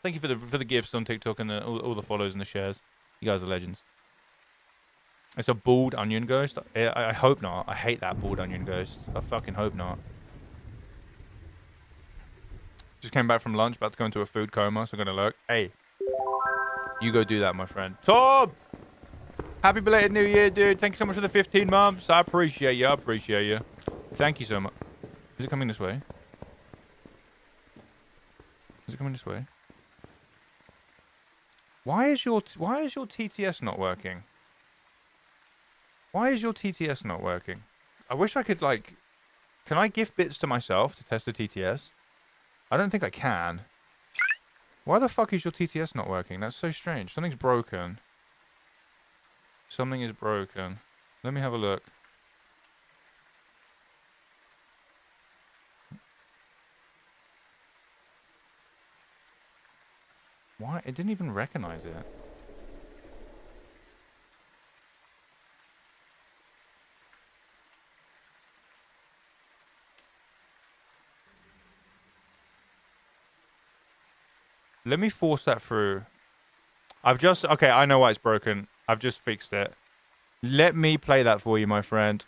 Thank you for the gifts on TikTok and all the follows and the shares. You guys are legends. It's a bald onion ghost. I hope not. I hate that bald onion ghost. I fucking hope not. Just came back from lunch, about to go into a food coma, so I'm gonna look. Hey, you go do that, my friend. Tom! Happy belated New Year, dude. Thank you so much for the 15 months. I appreciate you. I appreciate you. Thank you so much. Is it coming this way? Is it coming this way? Why is your TTS not working? Why is your TTS not working? I wish I could, like... Can I gift bits to myself to test the TTS? I don't think I can. Why the fuck is your TTS not working? That's so strange. Something's broken. Something is broken. Let me have a look. Why? It didn't even recognize it. Let me force that through. Okay, I know why it's broken. I've just fixed it. Let me play that for you, my friend.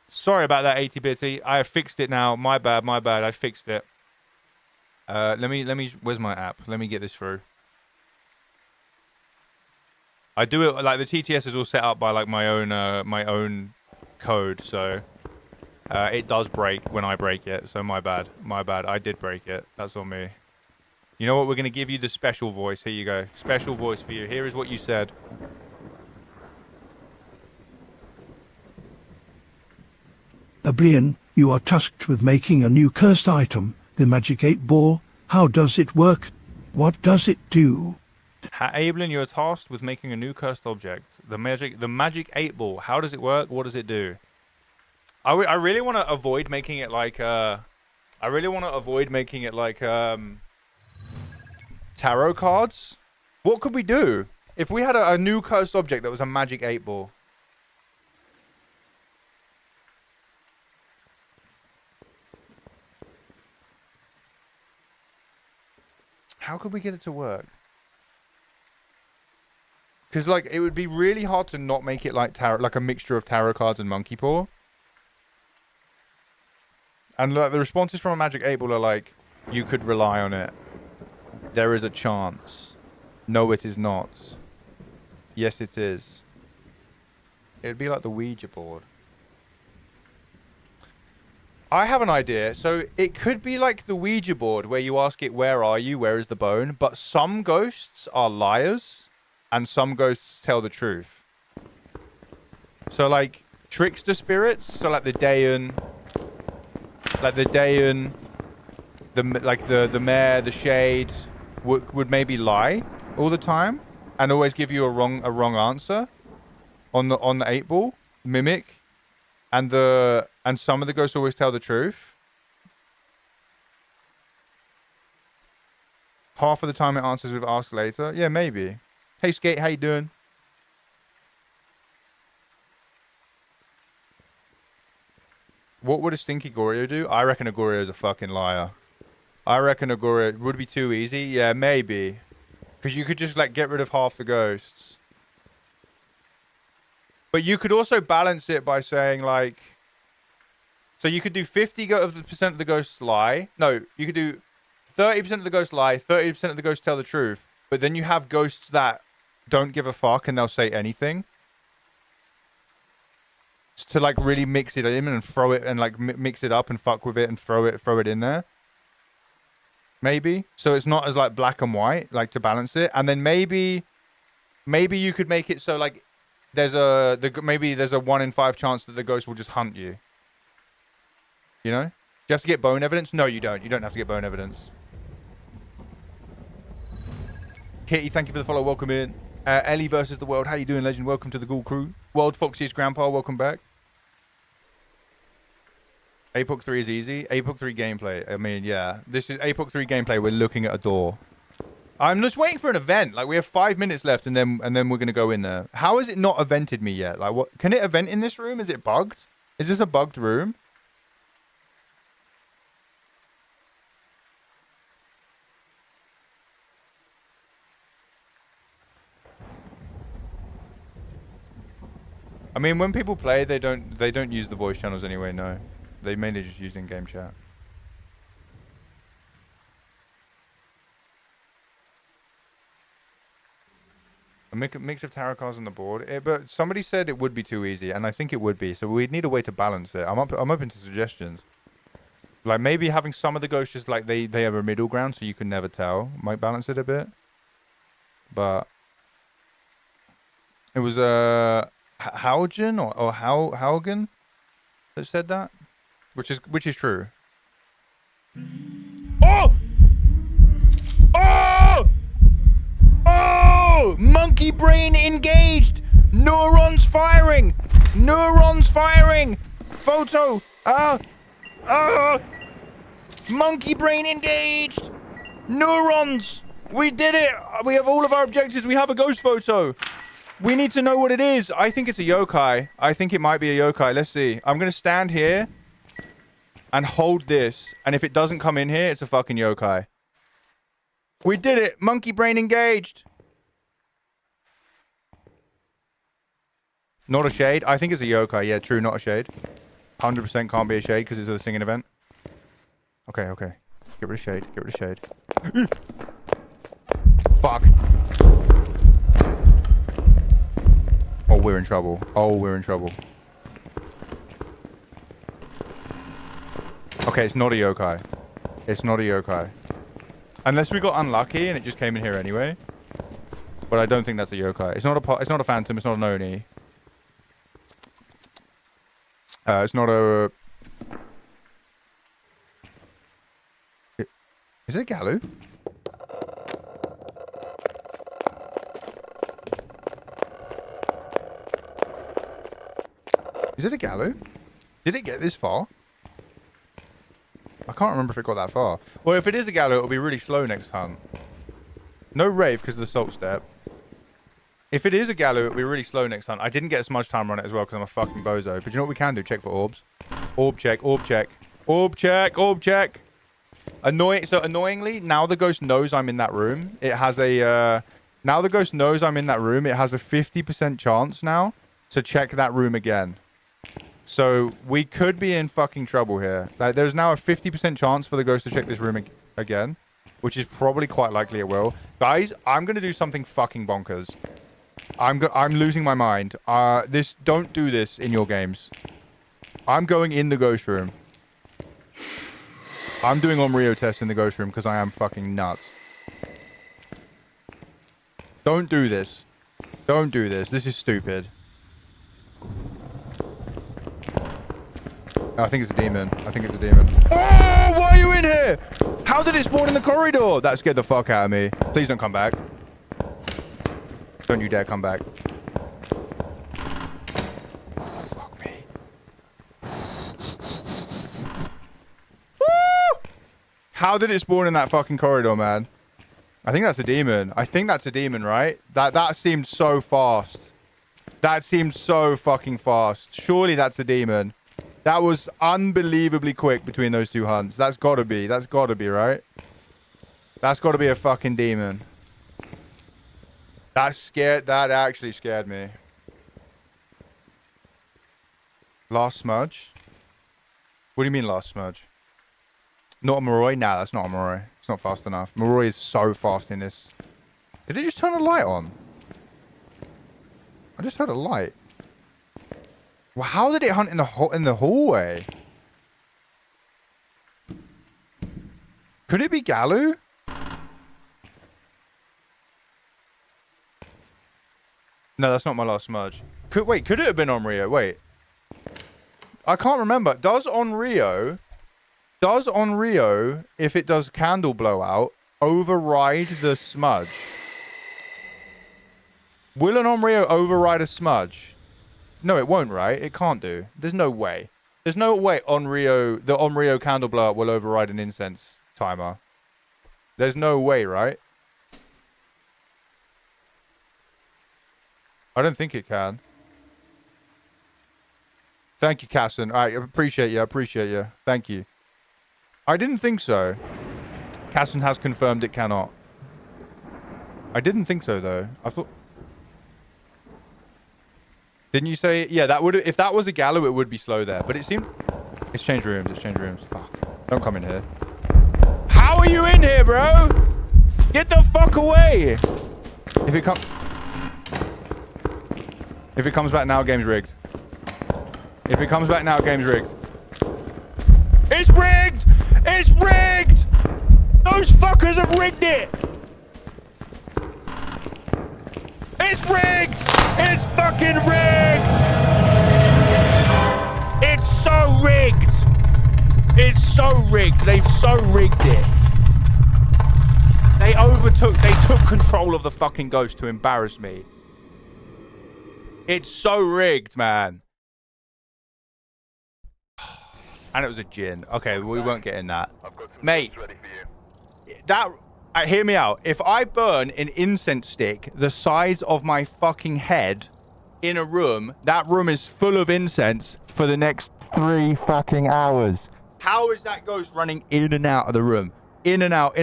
Sorry about that, 80-bitty. I have fixed it now. My bad. I fixed it. Let me, where's my app? Let me get this through. I do it, like, the TTS is all set up by, like, my own code, so it does break when I break it, so my bad. I did break it. That's on me. You know what? We're going to give you the special voice. Here you go. Special voice for you. Here is what you said. Ablian, you are tasked with making a new cursed item, the Magic 8 Ball. How does it work? What does it do? Ablian, you are tasked with making a new cursed object. The Magic 8 Ball. How does it work? What does it do? I really want to avoid making it like... tarot cards. What could we do if we had a new cursed object that was a magic 8-ball? How could we get it to work? Because, like, it would be really hard to not make it like tarot, like a mixture of tarot cards and monkey paw. And like, the responses from a magic 8-ball are like, you could rely on it. There is a chance. No, it is not. Yes, it is. It would be like the Ouija board. I have an idea. So it could be like the Ouija board where you ask it, where are you? Where is the bone? But some ghosts are liars and some ghosts tell the truth. So like trickster spirits, so like the Dayan, the Mare, the Shade would maybe lie all the time and always give you a wrong answer on the 8-ball mimic. And some of the ghosts always tell the truth. Half of the time it answers with ask later. Yeah, maybe. Hey Skate, how you doing? What would a stinky Goryo do? I reckon a Goryo is a fucking liar. I reckon a Goryo would be too easy. Yeah, maybe. Because you could just like get rid of half the ghosts. But you could also balance it by saying, like... So you could do 50% of the ghosts lie. No, you could do 30% of the ghosts lie, 30% of the ghosts tell the truth. But then you have ghosts that don't give a fuck and they'll say anything. To, like, really mix it in and throw it and, like, mix it up and fuck with it and throw it in there. Maybe. So it's not as, like, black and white, like, to balance it. And then maybe you could make it so, like... Maybe there's a 1 in 5 chance that the ghost will just hunt you. You know? Do you have to get bone evidence? No, you don't. You don't have to get bone evidence. Kitty, thank you for the follow. Welcome in. Ellie versus the world. How you doing, legend? Welcome to the Ghoul crew. World Foxy's grandpa. Welcome back. APOC 3 is easy. APOC 3 gameplay. I mean, yeah. This is APOC 3 gameplay. We're looking at a door. I'm just waiting for an event. Like, we have 5 minutes left, and then we're gonna go in there. How has it not evented me yet? Like, what? Can it event in this room? Is it bugged? Is this a bugged room? I mean, when people play, they don't use the voice channels anyway. No, they mainly just use in-game chat. A mix of tarot cards on the board. But somebody said it would be too easy, and I think it would be. So we'd need a way to balance it. I'm open to suggestions. Like maybe having some of the ghosts just like they have a middle ground, so you can never tell. Might balance it a bit. But it was Haugen or Haugen that said that, which is true. Oh! Oh! Oh! Monkey brain engaged! Neurons firing! Neurons firing! Photo! Monkey brain engaged! Neurons! We did it! We have all of our objectives. We have a ghost photo. We need to know what it is. I think it's a yokai. I think it might be a yokai. Let's see. I'm going to stand here and hold this. And if it doesn't come in here, it's a fucking yokai. We did it! Monkey brain engaged! Not a shade? I think it's a yokai. Yeah, true, not a shade. 100% can't be a shade because it's a singing event. Okay, okay. Get rid of shade. Get rid of shade. Fuck. Oh, we're in trouble. Oh, we're in trouble. Okay, it's not a yokai. It's not a yokai. Unless we got unlucky and it just came in here anyway. But I don't think that's a yokai. It's not a phantom. It's not an oni. It's not a... Is it a Galu? Is it a Galu? Did it get this far? I can't remember if it got that far. Well, if it is a Galu, it'll be really slow next hunt. No rave because of the salt step. If it is a Gallo, it'll be really slow next time. I didn't get a smudge timer on it as well because I'm a fucking bozo. But you know what we can do? Check for orbs. Orb check, orb check. Orb check, orb check. So annoyingly, now the ghost knows I'm in that room. It has a... now the ghost knows I'm in that room. It has a 50% chance now to check that room again. So we could be in fucking trouble here. Like, there's now a 50% chance for the ghost to check this room again. Which is probably quite likely it will. Guys, I'm going to do something fucking bonkers. I'm losing my mind. Don't do this in your games. I'm going in the ghost room. I'm doing Omrio tests in the ghost room because I am fucking nuts. Don't do this. Don't do this. This is stupid. I think it's a demon. I think it's a demon. Oh, why are you in here? How did it spawn in the corridor? That scared the fuck out of me. Please don't come back. Don't you dare come back. Fuck me. Woo! How did it spawn in that fucking corridor, man? I think that's a demon. I think that's a demon, right? That seemed so fast. That seemed so fucking fast. Surely that's a demon. That was unbelievably quick between those two hunts. That's gotta be. That's gotta be, right? That's gotta be a fucking demon. That actually scared me. Last smudge? What do you mean last smudge? Not a Moroi? Nah, that's not a Moroi. It's not fast enough. Moroi is so fast in this. Did it just turn a light on? I just heard a light. Well, how did it hunt in the hallway? Could it be Galu? No, that's not my last smudge. Could it have been Onryo? Wait. I can't remember. Does Onryo, if it does candle blowout, override the smudge? Will an Onryo override a smudge? No, it won't, right? It can't do. There's no way. There's no way the Onryo candle blowout will override an incense timer. There's no way, right? I don't think it can. Thank you, Casson. I appreciate you. I appreciate you. Thank you. I didn't think so. Casson has confirmed it cannot. I didn't think so, though. I thought... Didn't you say... Yeah, that would... If that was a Gallo, it would be slow there. But it seemed... It's changed rooms. It's changed rooms. Fuck. Don't come in here. How are you in here, bro? Get the fuck away! If it comes back now, game's rigged. If it comes back now, game's rigged. It's rigged! It's rigged! Those fuckers have rigged it! It's rigged! It's fucking rigged! It's so rigged! It's so rigged. They've so rigged it. They took control of the fucking ghost to embarrass me. It's so rigged, man. And it was a djinn. Okay, we won't get in that. Mate, hear me out. If I burn an incense stick the size of my fucking head in a room, that room is full of incense for the next 3 fucking hours. How is that ghost running in and out of the room? In and out,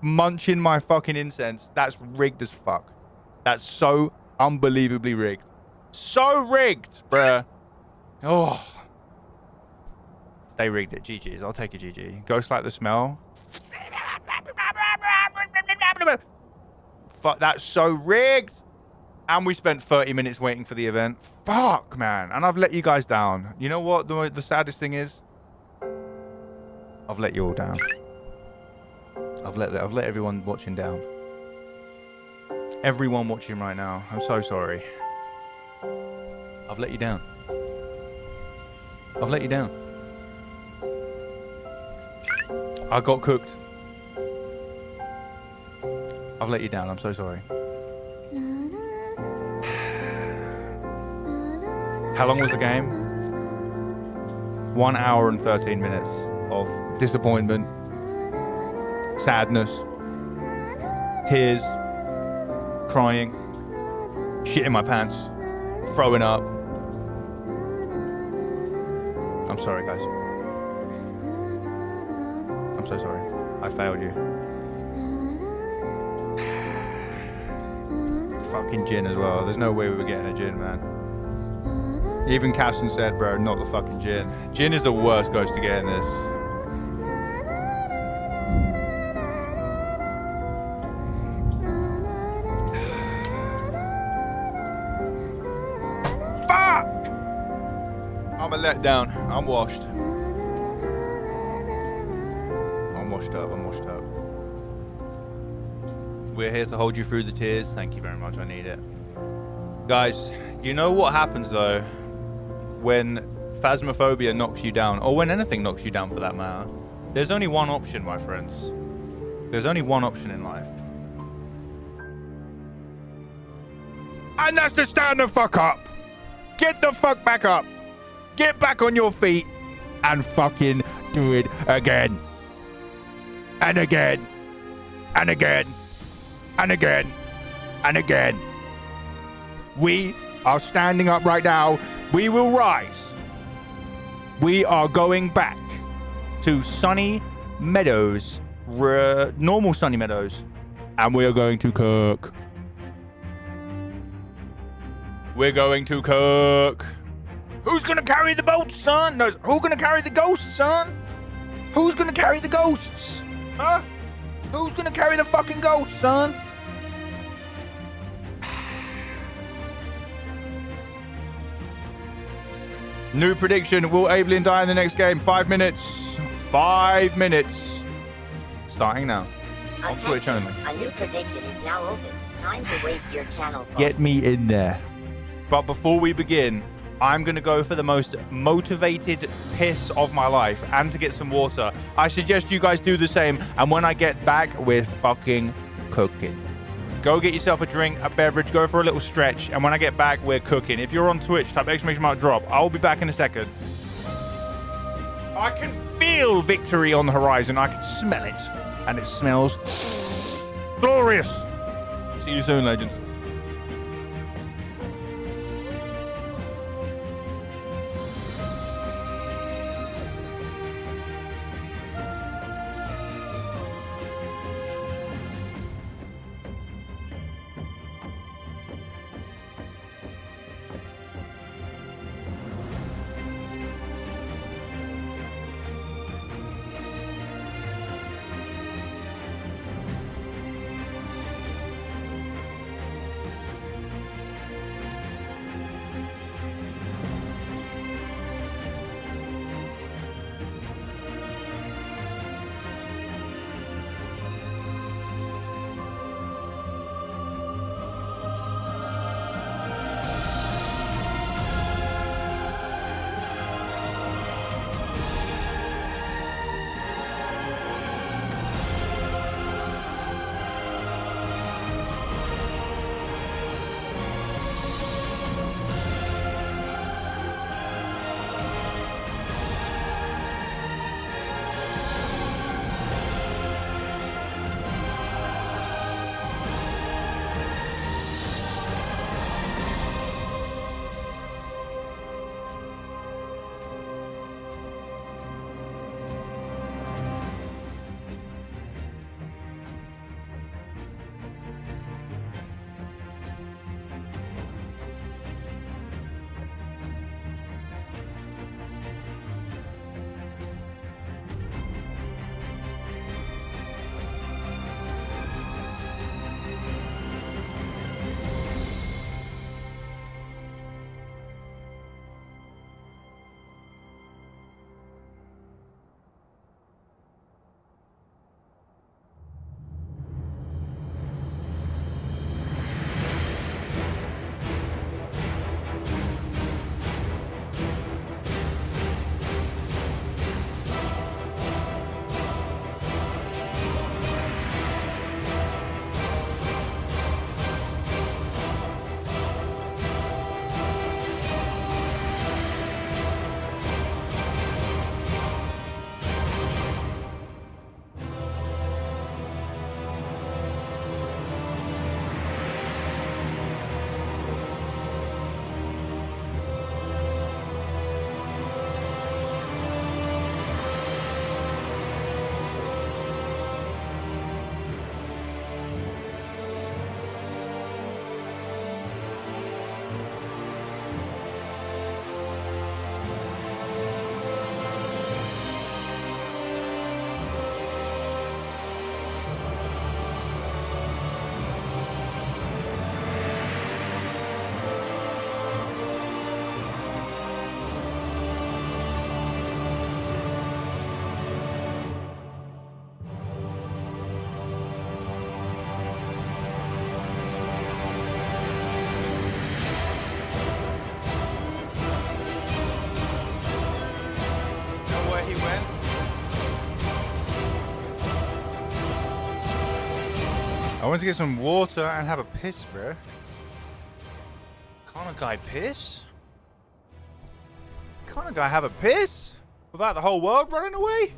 munching my fucking incense. That's rigged as fuck. That's so unbelievably rigged. So rigged, bruh. Oh. They rigged it. GG's. I'll take a GG. Ghost like the smell. Fuck, that's so rigged. And we spent 30 minutes waiting for the event. Fuck, man. And I've let you guys down. You know what the saddest thing is? I've let you all down. I've let everyone watching down. Everyone watching right now. I'm so sorry. I've let you down. I've let you down. I got cooked. I've let you down. I'm so sorry. How long was the game? 1 hour and 13 minutes of disappointment, sadness, tears, crying, shitting my pants, throwing up. I'm sorry, guys. I'm so sorry. I failed you. Fucking gin as well. There's no way we were getting a gin, man. Even Casson said, bro, not the fucking gin. Gin is the worst ghost to get in this. Fuck! I'm a letdown. I'm washed. I'm washed up. I'm washed up. We're here to hold you through the tears. Thank you very much. I need it. Guys, you know what happens though when Phasmophobia knocks you down, or when anything knocks you down for that matter? There's only one option, my friends. There's only one option in life. And that's to stand the fuck up. Get the fuck back up. Get back on your feet and fucking do it again. And again. And again. And again. And again. We are standing up right now. We will rise. We are going back to Sunny Meadows, normal Sunny Meadows, and we are going to cook. We're going to cook. Who's gonna carry the boat, son? No, who's gonna carry the ghosts, son? Who's gonna carry the ghosts? Huh? Who's gonna carry the fucking ghosts, son? New prediction. Will Ablin die in the next game? 5 minutes. 5 minutes. Starting now. On Twitch only. A new prediction is now open. Time to waste your channel points. Get me in there. But before we begin, I'm going to go for the most motivated piss of my life and to get some water. I suggest you guys do the same. And when I get back, we're fucking cooking. Go get yourself a drink, a beverage, go for a little stretch. And when I get back, we're cooking. If you're on Twitch, type !drop. I'll be back in a second. I can feel victory on the horizon. I can smell it. And it smells glorious. See you soon, legends. want to get some water and have a piss, bro. Can't a guy piss? Can't a guy have a piss? Without the whole world running away?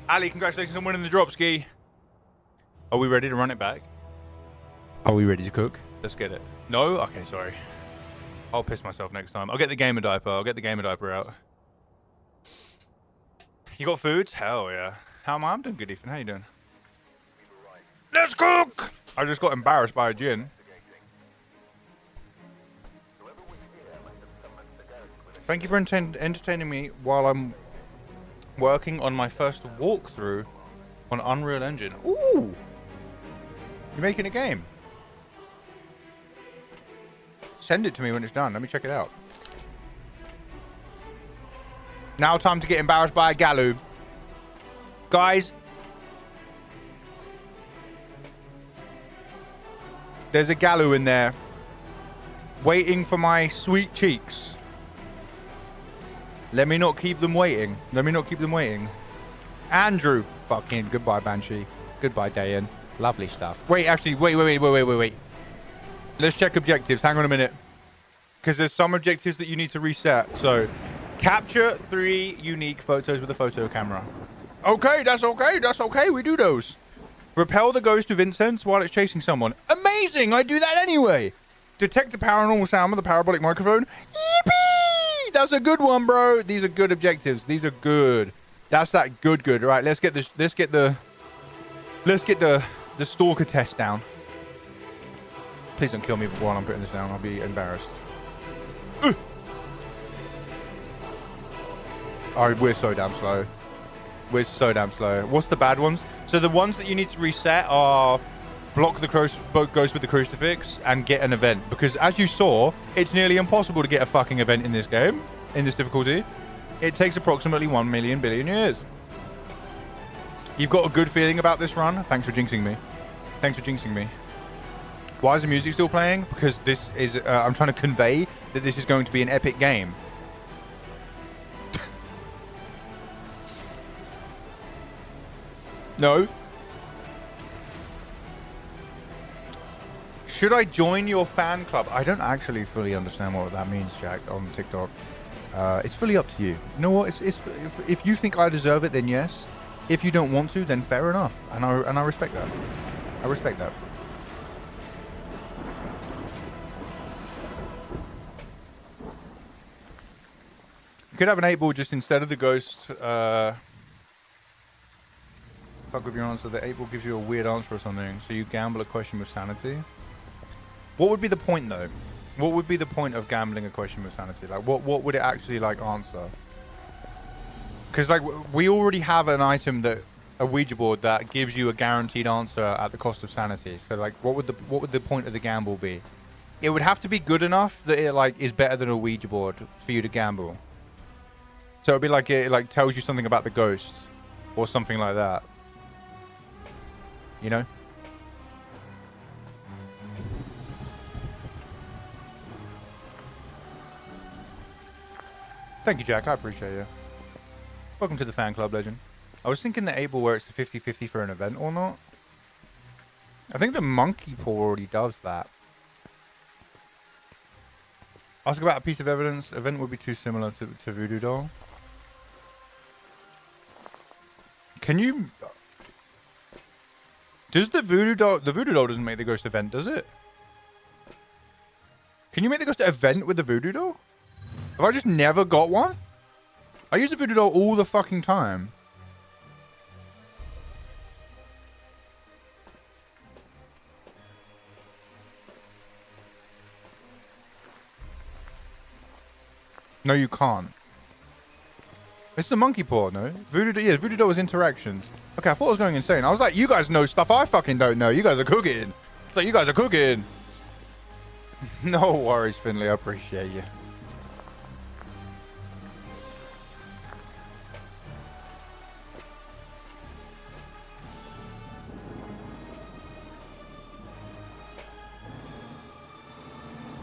Ali, congratulations on winning the drop ski. Are we ready to run it back? Are we ready to cook? Let's get it. No? Okay, sorry. I'll piss myself next time. I'll get the gamer diaper. I'll get the gamer diaper out. You got food? Hell yeah. How am I? I'm doing good, Ethan. How you doing? Let's cook! I just got embarrassed by a gin. Thank you for entertaining me while I'm working on my first walkthrough on Unreal Engine. Ooh! You're making a game. Send it to me when it's done. Let me check it out. Now time to get embarrassed by a Galoo. Guys. There's a Galoo in there. Waiting for my sweet cheeks. Let me not keep them waiting. Let me not keep them waiting. Andrew. Fucking goodbye, Banshee. Goodbye, Dayan. Lovely stuff. Wait, actually, wait. Let's check objectives. Hang on a minute. Because there's some objectives that you need to reset. So, capture 3 unique photos with a photo camera. Okay, that's okay. That's okay. We do those. Repel the ghost of incense while it's chasing someone. Amazing! I do that anyway. Detect the paranormal sound with a parabolic microphone. Yippee! That's a good one, bro. These are good objectives. These are good. That's that good. Right, let's get the stalker test down. Please don't kill me while I'm putting this down. I'll be embarrassed. Oh, we're so damn slow. We're so damn slow. What's the bad ones? So the ones that you need to reset are block the ghost with the crucifix and get an event. Because as you saw, it's nearly impossible to get a fucking event in this game, in this difficulty. It takes approximately 1 million billion years. You've got a good feeling about this run? Thanks for jinxing me. Thanks for jinxing me. Why is the music still playing? Because this is, I'm trying to convey that this is going to be an epic game. No. Should I join your fan club? I don't actually fully understand what that means, Jack, on TikTok. It's fully up to you. You know what? If you think I deserve it, then yes. If you don't want to, then fair enough. And I respect that. I respect that. You could have an 8-ball just instead of the ghost. Fuck with your answer. The 8-ball gives you a weird answer or something. So you gamble a question with sanity. What would be the point though? What would be the point of gambling a question with sanity? Like what would it actually like answer? Because like we already have an item that a Ouija board that gives you a guaranteed answer at the cost of sanity. So like what would the point of the gamble be? It would have to be good enough that it like is better than a Ouija board for you to gamble. So it'd be like it like tells you something about the ghosts or something like that. You know? Thank you, Jack. I appreciate you. Welcome to the fan club, legend. I was thinking the 8-ball works to 50-50 for an event or not. I think the monkey paw already does that. Ask about a piece of evidence. Event would be too similar to Voodoo Doll. Can you... Does the Voodoo Doll... The Voodoo Doll doesn't make the ghost event, does it? Can you make the ghost event with the Voodoo Doll? Have I just never got one? I use the Voodoo Doll all the fucking time. No, you can't. It's the monkey paw, no? Voodoo Doll was interactions. Okay, I thought I was going insane. I was like, you guys know stuff I fucking don't know. You guys are cooking. It's like, you guys are cooking. No worries, Finley. I appreciate you.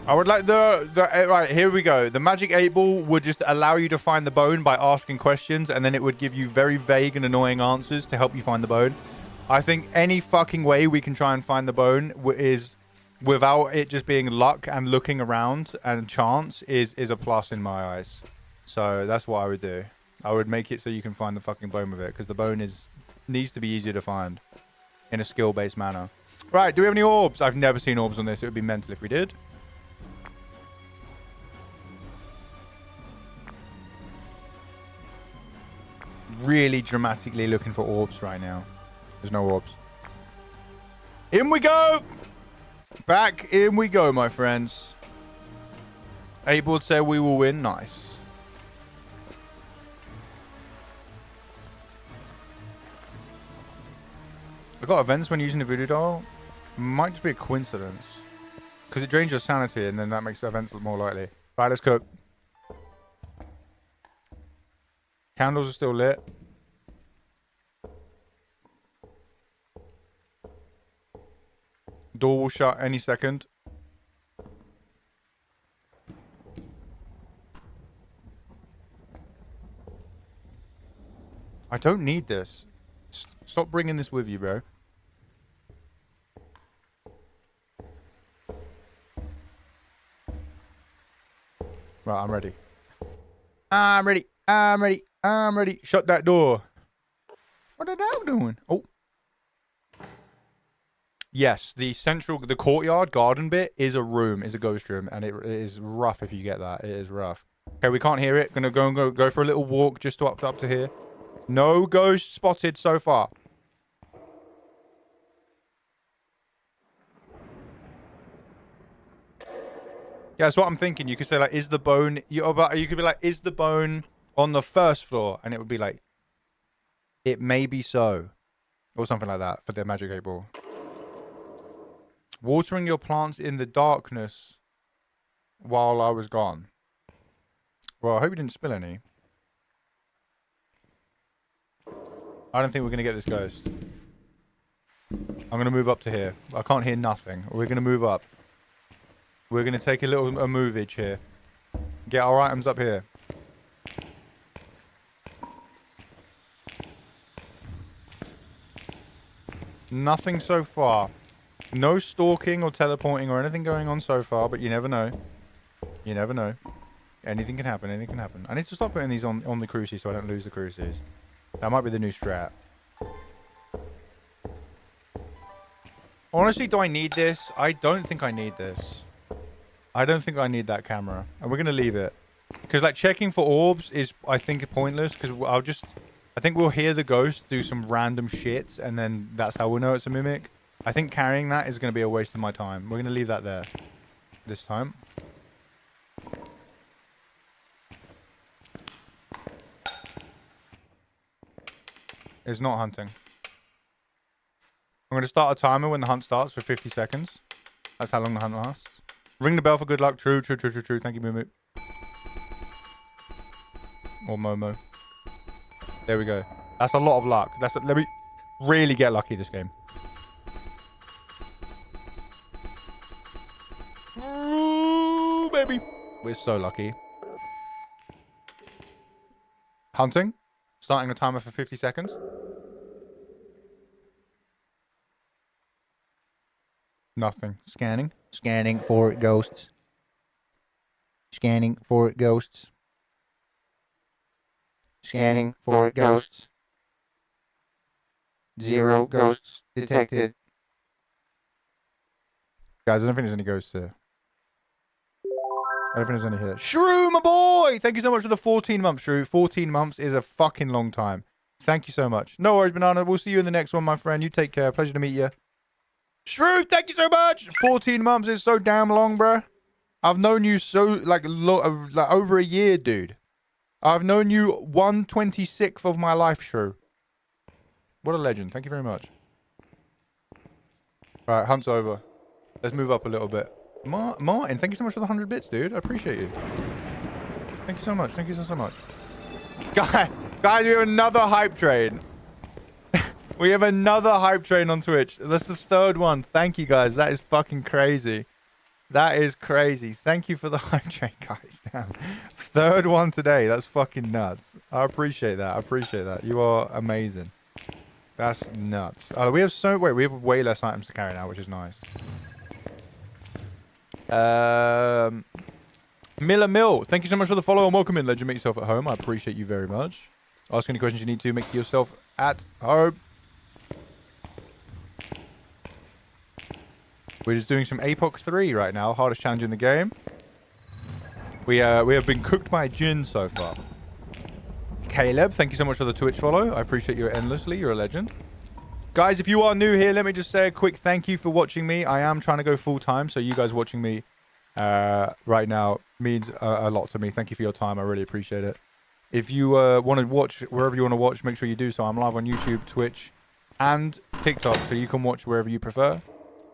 I would like right, here we go. The magic 8-ball would just allow you to find the bone by asking questions, and then it would give you very vague and annoying answers to help you find the bone. I think any fucking way we can try and find the bone is, without it just being luck and looking around and chance, is a plus in my eyes. So that's what I would do. I would make it so you can find the fucking bone with it, because the bone needs to be easier to find in a skill-based manner. Right, do we have any orbs? I've never seen orbs on this. It would be mental if we did. Really dramatically looking for orbs right now. There's no orbs. In we go! Back in we go, my friends. 8 board say we will win. Nice. I got events when using the voodoo doll. Might just be a coincidence. Because it drains your sanity and then that makes the events look more likely. Right, let's cook. Candles are still lit. Door will shut any second. I don't need this. Stop bringing this with you, bro. Right, I'm ready. I'm ready. I'm ready. I'm ready. Shut that door. What are they doing? Oh. Yes, the courtyard garden bit is a room, is a ghost room, and it is rough if you get that. It is rough. Okay, we can't hear it. Gonna go for a little walk just up to here. No ghosts spotted so far. Yeah, that's what I'm thinking. You could say, like, is the bone... You could be like, is the bone on the first floor? And it would be like, it may be so. Or something like that for the magic 8 ball. Watering your plants in the darkness while I was gone. Well, I hope you didn't spill any. I don't think we're going to get this ghost. I'm going to move up to here. I can't hear nothing. We're going to move up. We're going to take a movage here. Get our items up here. Nothing so far. No stalking or teleporting or anything going on so far, but you never know. You never know. Anything can happen. Anything can happen. I need to stop putting these on the crucies so I don't lose the crucies. That might be the new strat. Honestly, do I need this? I don't think I need this. I don't think I need that camera. And we're going to leave it. Because, like, checking for orbs is, I think, pointless. Because I think we'll hear the ghost do some random shit. And then that's how we'll know it's a mimic. I think carrying that is going to be a waste of my time. We're going to leave that there. This time. It's not hunting. I'm going to start a timer when the hunt starts for 50 seconds. That's how long the hunt lasts. Ring the bell for good luck. True, true, true, true, true. Thank you, Moo Moo. Or Momo. There we go. That's a lot of luck. Let me really get lucky this game. Ooh, baby. We're so lucky. Hunting. Starting a timer for 50 seconds. Nothing. Scanning. Scanning for ghosts. Scanning for ghosts. Scanning for ghosts. 0 ghosts detected. Guys, I don't think there's any ghosts here. I don't think there's any here. Shrew, my boy! Thank you so much for the 14 months, Shrew. 14 months is a fucking long time. Thank you so much. No worries, Banana. We'll see you in the next one, my friend. You take care. Pleasure to meet you. Shrew, thank you so much. 14 months is so damn long, bro. I've known you so, like over a year, dude. I've known you 1/26th of my life, Shrew. What a legend. Thank you very much. All right, hunt's over. Let's move up a little bit. Martin, thank you so much for the 100 bits, dude. I appreciate you. Thank you so much. Thank you so much. Guys, we have another hype train. We have another hype train on Twitch. That's the 3rd one. Thank you, guys. That is fucking crazy. That is crazy. Thank you for the hype train, guys. Damn. 3rd one today. That's fucking nuts. I appreciate that. I appreciate that. You are amazing. That's nuts. Oh, we have we have way less items to carry now, which is nice. Miller Mill, thank you so much for the follow and welcome in. Legend, make yourself at home. I appreciate you very much. Ask any questions you need to. Make yourself at home. We're just doing some APOC 3 right now. Hardest challenge in the game. We have been cooked by Jin so far. Caleb, thank you so much for the Twitch follow. I appreciate you endlessly. You're a legend. Guys, if you are new here, let me just say a quick thank you for watching me. I am trying to go full time, so you guys watching me right now means a lot to me. Thank you for your time. I really appreciate it. If you want to watch wherever you want to watch, make sure you do so. I'm live on YouTube, Twitch, and TikTok, so you can watch wherever you prefer.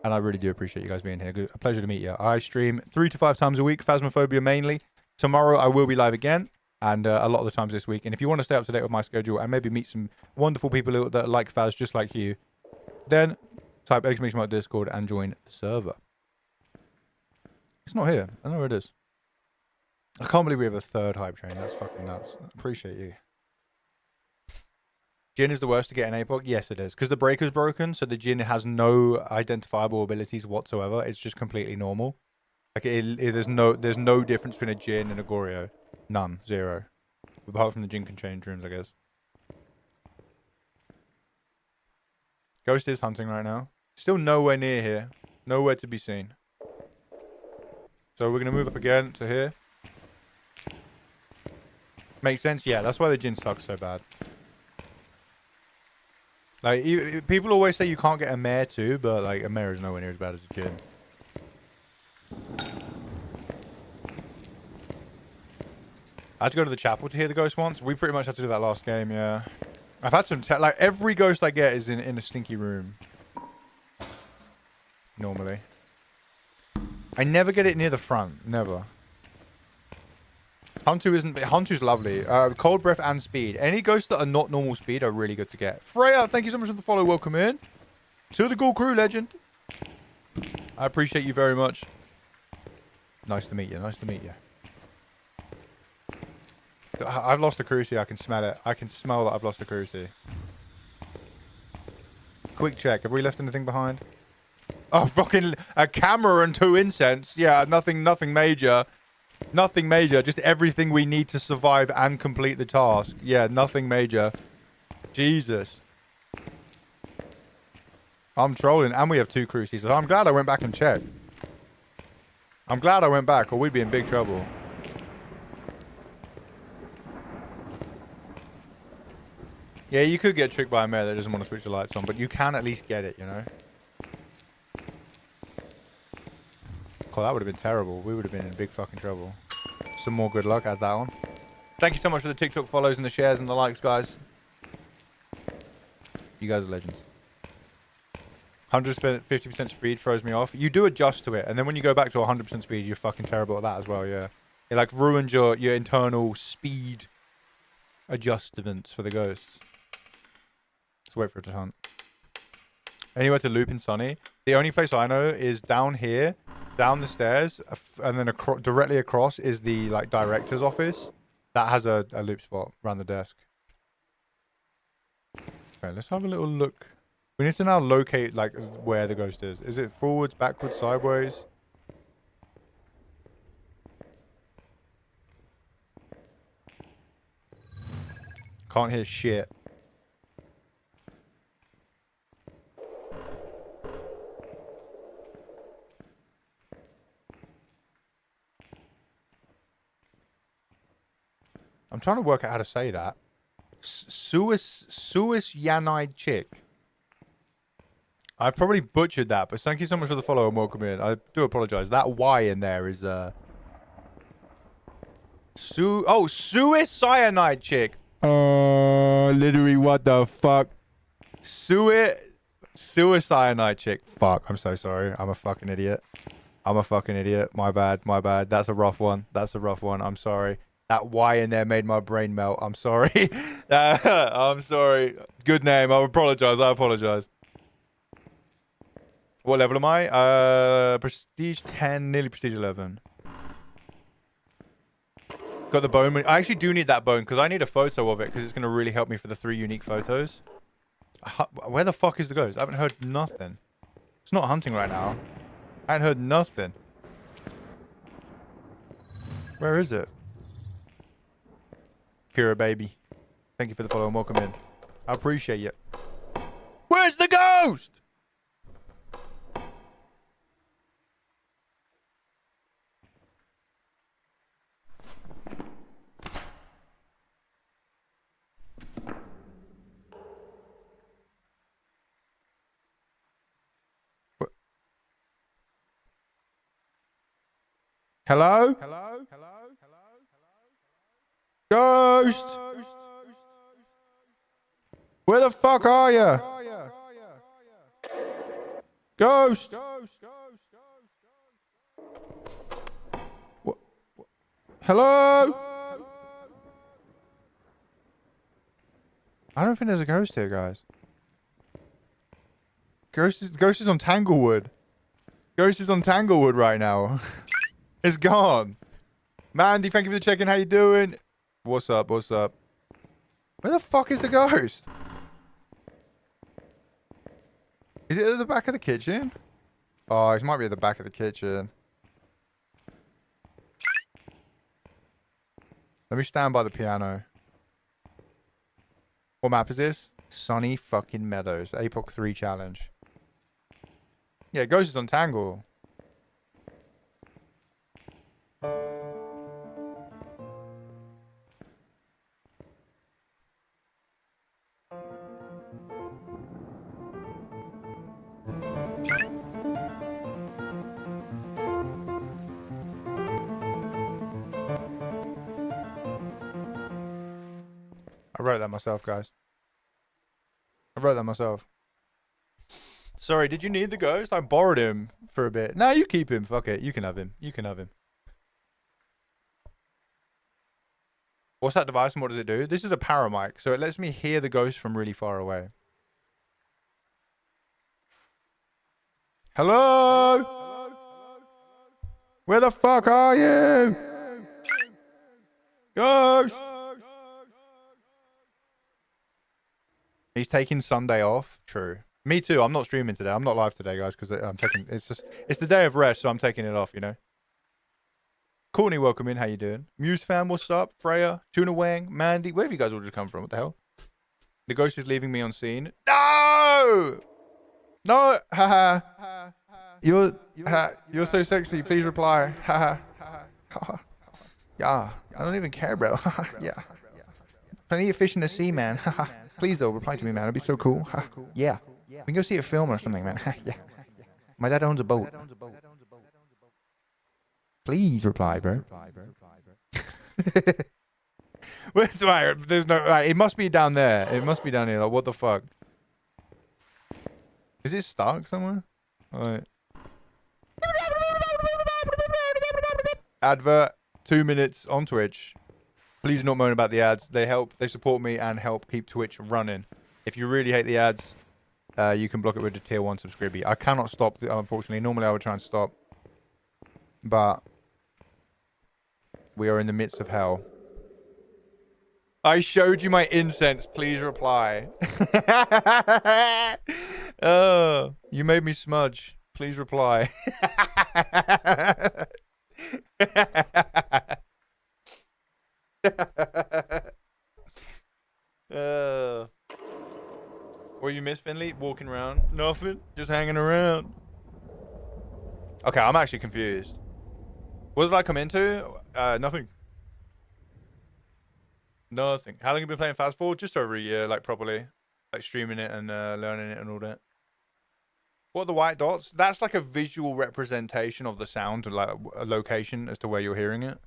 And I really do appreciate you guys being here. Good, a pleasure to meet you. I stream 3 to 5 times a week, Phasmophobia mainly. Tomorrow I will be live again, and a lot of the times this week. And if you want to stay up to date with my schedule and maybe meet some wonderful people that like Phas just like you, then type exclamation mark Discord and join the server. It's not here. I know where it is. I can't believe we have a third hype train. That's fucking nuts. I appreciate you. Jin is the worst to get in APOC? Yes, it is. Because the breaker's broken, so the Jin has no identifiable abilities whatsoever. It's just completely normal. Like, there's no difference between a Jin and a Goryo. None. Zero. Apart from the Jin can change rooms, I guess. Ghost is hunting right now. Still nowhere near here. Nowhere to be seen. So we're going to move up again to here. Makes sense? Yeah, that's why the Jin sucks so bad. Like, people always say you can't get a mare too, but like a mare is nowhere near as bad as a Jin. I had to go to the chapel to hear the ghost once. We pretty much had to do that last game, yeah. I've had some... like, every ghost I get is in a stinky room. Normally. I never get it near the front. Never. Huntu's lovely. Cold breath and speed. Any ghosts that are not normal speed are really good to get. Freya, thank you so much for the follow. Welcome in. To the Ghoul Crew, legend. I appreciate you very much. Nice to meet you. Nice to meet you. I've lost a cruci. I can smell it. I can smell that I've lost a cruci. Quick check. Have we left anything behind? Oh, fucking a camera and 2 incense. Yeah, nothing major. Nothing major. Just everything we need to survive and complete the task. Yeah, nothing major. Jesus. I'm trolling. And we have 2 crucis. So I'm glad I went back and checked. I'm glad I went back or we'd be in big trouble. Yeah, you could get tricked by a mare that doesn't want to switch the lights on, but you can at least get it, you know? Oh, that would have been terrible. We would have been in big fucking trouble. Some more good luck. Add that on. Thank you so much for the TikTok follows and the shares and the likes, guys. You guys are legends. 150% speed throws me off. You do adjust to it, and then when you go back to 100% speed, you're fucking terrible at that as well, yeah. It, like, ruins your internal speed adjustments for the ghosts. Let's wait for it to hunt. Anywhere to loop in Sunny? The only place I know is down here, down the stairs, and then directly across is the like director's office. That has a loop spot around the desk. Okay, let's have a little look. We need to now locate like where the ghost is. Is it forwards, backwards, sideways? Can't hear shit. I'm trying to work out how to say that. Suis Yanide Chick. I've probably butchered that, but thank you so much for the follow and welcome in. I do apologize. That Y in there is Suicyanide Chick. Literally, what the fuck? Suicyanide Chick. Fuck, I'm so sorry. I'm a fucking idiot. My bad. That's a rough one. I'm sorry. That Y in there made my brain melt. I'm sorry. I'm sorry. Good name. I apologize. What level am I? Prestige 10, nearly Prestige 11. Got the bone. I actually do need that bone because I need a photo of it because it's going to really help me for the 3 unique photos. Where the fuck is the ghost? I haven't heard nothing. It's not hunting right now. I haven't heard nothing. Where is it? Kira, baby. Thank you for the follow and welcome in. I appreciate you. Where's the ghost? What? Hello? Hello? Ghost! Where the fuck are you? Ghost! What? Hello? I don't think there's a ghost here, guys. Ghost is on Tanglewood. Ghost is on Tanglewood right now. It's gone. Mandy, thank you for checking. How you doing? What's up? What's up? Where the fuck is the ghost? Is it at the back of the kitchen? Oh, it might be at the back of the kitchen. Let me stand by the piano. What map is this? Sunny fucking Meadows. APOC 3 challenge. Yeah, Ghost is on Tangle. I wrote that myself, guys. I wrote that myself. Sorry, did you need the ghost? I borrowed him for a bit. No, you keep him. Fuck it. You can have him. You can have him. What's that device and what does it do? This is a paramic, so it lets me hear the ghost from really far away. Hello? Where the fuck are you? Ghost! He's taking Sunday off. True. Me too. I'm not streaming today. I'm not live today, guys, because I'm taking. It's the day of rest, so I'm taking it off. You know. Courtney, welcome in. How you doing? Muse fam, what's up? Freya, Tuna Wang, Mandy. Where have you guys all just come from? What the hell? The ghost is leaving me on scene. No. No. Haha. You're so sexy. Please reply. Haha. Yeah. I don't even care, bro. Yeah. Plenty of fish in the sea, man. Please, though, reply to me, man. It'd be so cool. Yeah. We can go see a film or something, man. Yeah. My dad owns a boat. Please reply, bro. Where's my... There's no... Right, it must be down there. It must be down here. Like, what the fuck? Is it stuck somewhere? Alright. Advert. 2 minutes on Twitch. Please do not moan about the ads. They help. They support me and help keep Twitch running. If you really hate the ads, you can block it with a tier 1 subscribey. I cannot stop, unfortunately. Normally I would try and stop. But we are in the midst of hell. I showed you my incense. Please reply. Oh, you made me smudge. Please reply. What you miss, Finley? Walking around? Nothing. Just hanging around. Okay, I'm actually confused. What did I come into? Nothing. Nothing. How long have you been playing Phasmophobia? Just over a year, like properly. Like streaming it and learning it and all that. What are the white dots? That's like a visual representation of the sound, like a location as to where you're hearing it.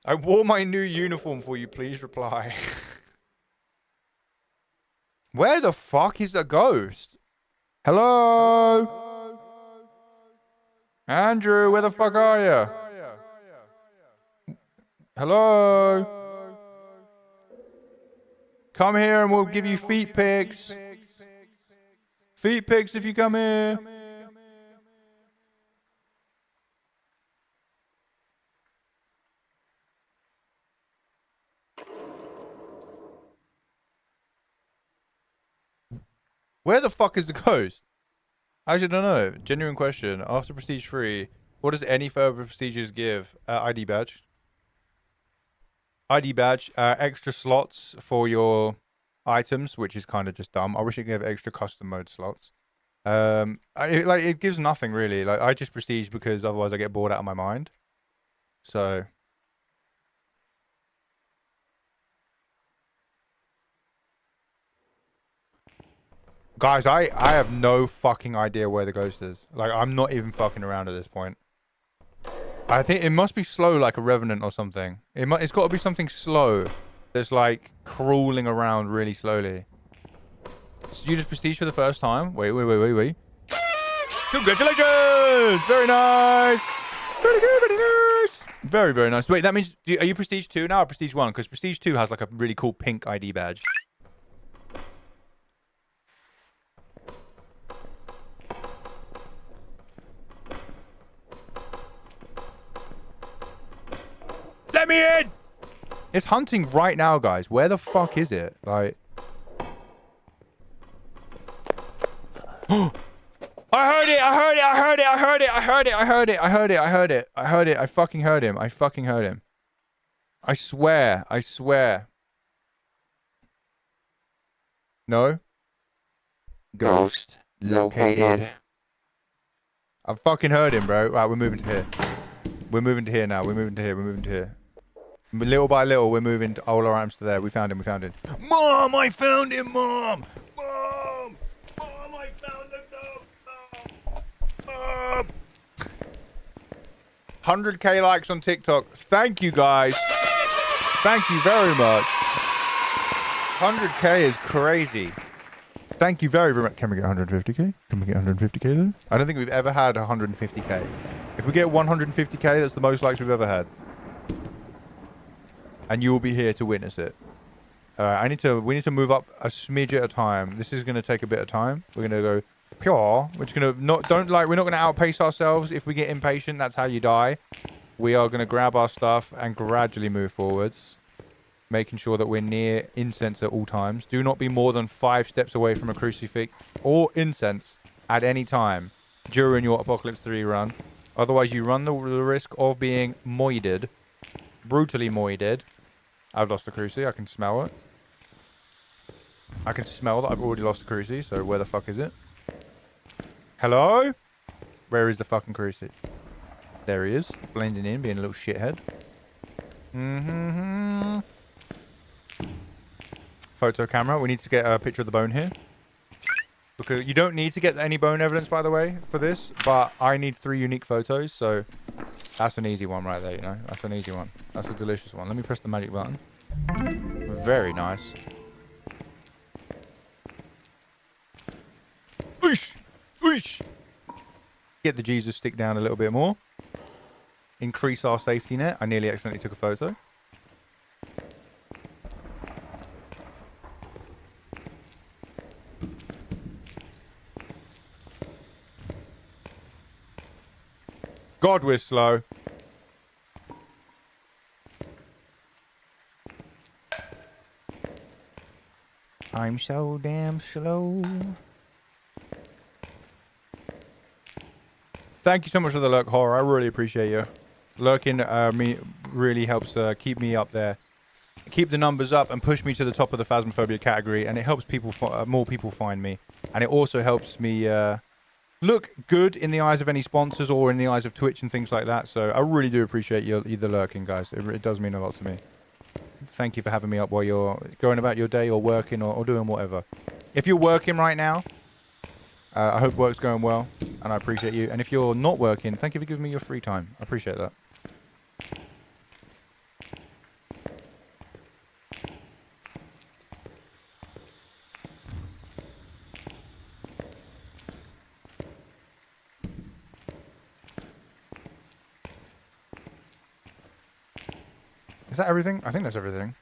I wore my new uniform for you. Please reply. Where the fuck is the ghost? Hello? Andrew, where the fuck are you? Hello? Come here and we'll give you feet pics. Feet pics if you come here. Where the fuck is the ghost? I actually don't know. Genuine question. After Prestige 3, what does any further prestiges give? ID badge. ID badge. Extra slots for your items, which is kind of just dumb. I wish it gave extra custom mode slots. It gives nothing really. Like, I just prestige because otherwise I get bored out of my mind. So... Guys, I have no fucking idea where the ghost is. Like, I'm not even fucking around at this point. I think it must be slow like a revenant or something. It's got to be something slow that's like crawling around really slowly. So you just prestige for the first time? Wait. Congratulations! Very nice! Very good, very nice! Very, very nice. Wait, that means... Are you prestige 2 now or prestige 1? Because prestige 2 has like a really cool pink ID badge. Let me in! It's hunting right now, guys. Where the fuck is it? Like... I heard it! I fucking heard him. I swear. No? Ghost located. I fucking heard him, bro. Right, we're moving to here. We're moving to here now. Little by little, we're moving all our items to there. We found him. Mom, I found him, Mom! Mom, I found the ghost! Mom! 100k likes on TikTok. Thank you, guys. Thank you very much. 100k is crazy. Thank you very, very much. Can we get 150k? Though? I don't think we've ever had 150k. If we get 150k, that's the most likes we've ever had. And you will be here to witness it. We need to move up a smidge at a time. This is going to take a bit of time. We're going to go pure. We're just going to we're not going to outpace ourselves. If we get impatient, that's how you die. We are going to grab our stuff and gradually move forwards. Making sure that we're near incense at all times. Do not be more than 5 steps away from a crucifix or incense at any time during your Apocalypse 3 run. Otherwise, you run the risk of being moided. Brutally moided. I've lost a cruci. I can smell it. I can smell that I've already lost a cruci. So where the fuck is it? Hello? Where is the fucking cruci? There he is. Blending in, being a little shithead. Photo camera. We need to get a picture of the bone here. Because you don't need to get any bone evidence, by the way, for this. But I need 3 unique photos, so... That's an easy one right there, you know. That's an easy one. That's a delicious one. Let me press the magic button. Very nice. Oosh! Oosh! Get the Jesus stick down a little bit more. Increase our safety net. I nearly accidentally took a photo. God, we're slow. I'm so damn slow. Thank you so much for the lurk, Horror. I really appreciate you. Lurking me really helps keep me up there. Keep the numbers up and push me to the top of the Phasmophobia category. And it helps people, more people find me. And it also helps me... look good in the eyes of any sponsors or in the eyes of Twitch and things like that. So I really do appreciate you the lurking, guys. It does mean a lot to me. Thank you for having me up while you're going about your day or working or doing whatever. If you're working right now, I hope work's going well and I appreciate you. And if you're not working, thank you for giving me your free time. I appreciate that. Is that everything? I think that's everything.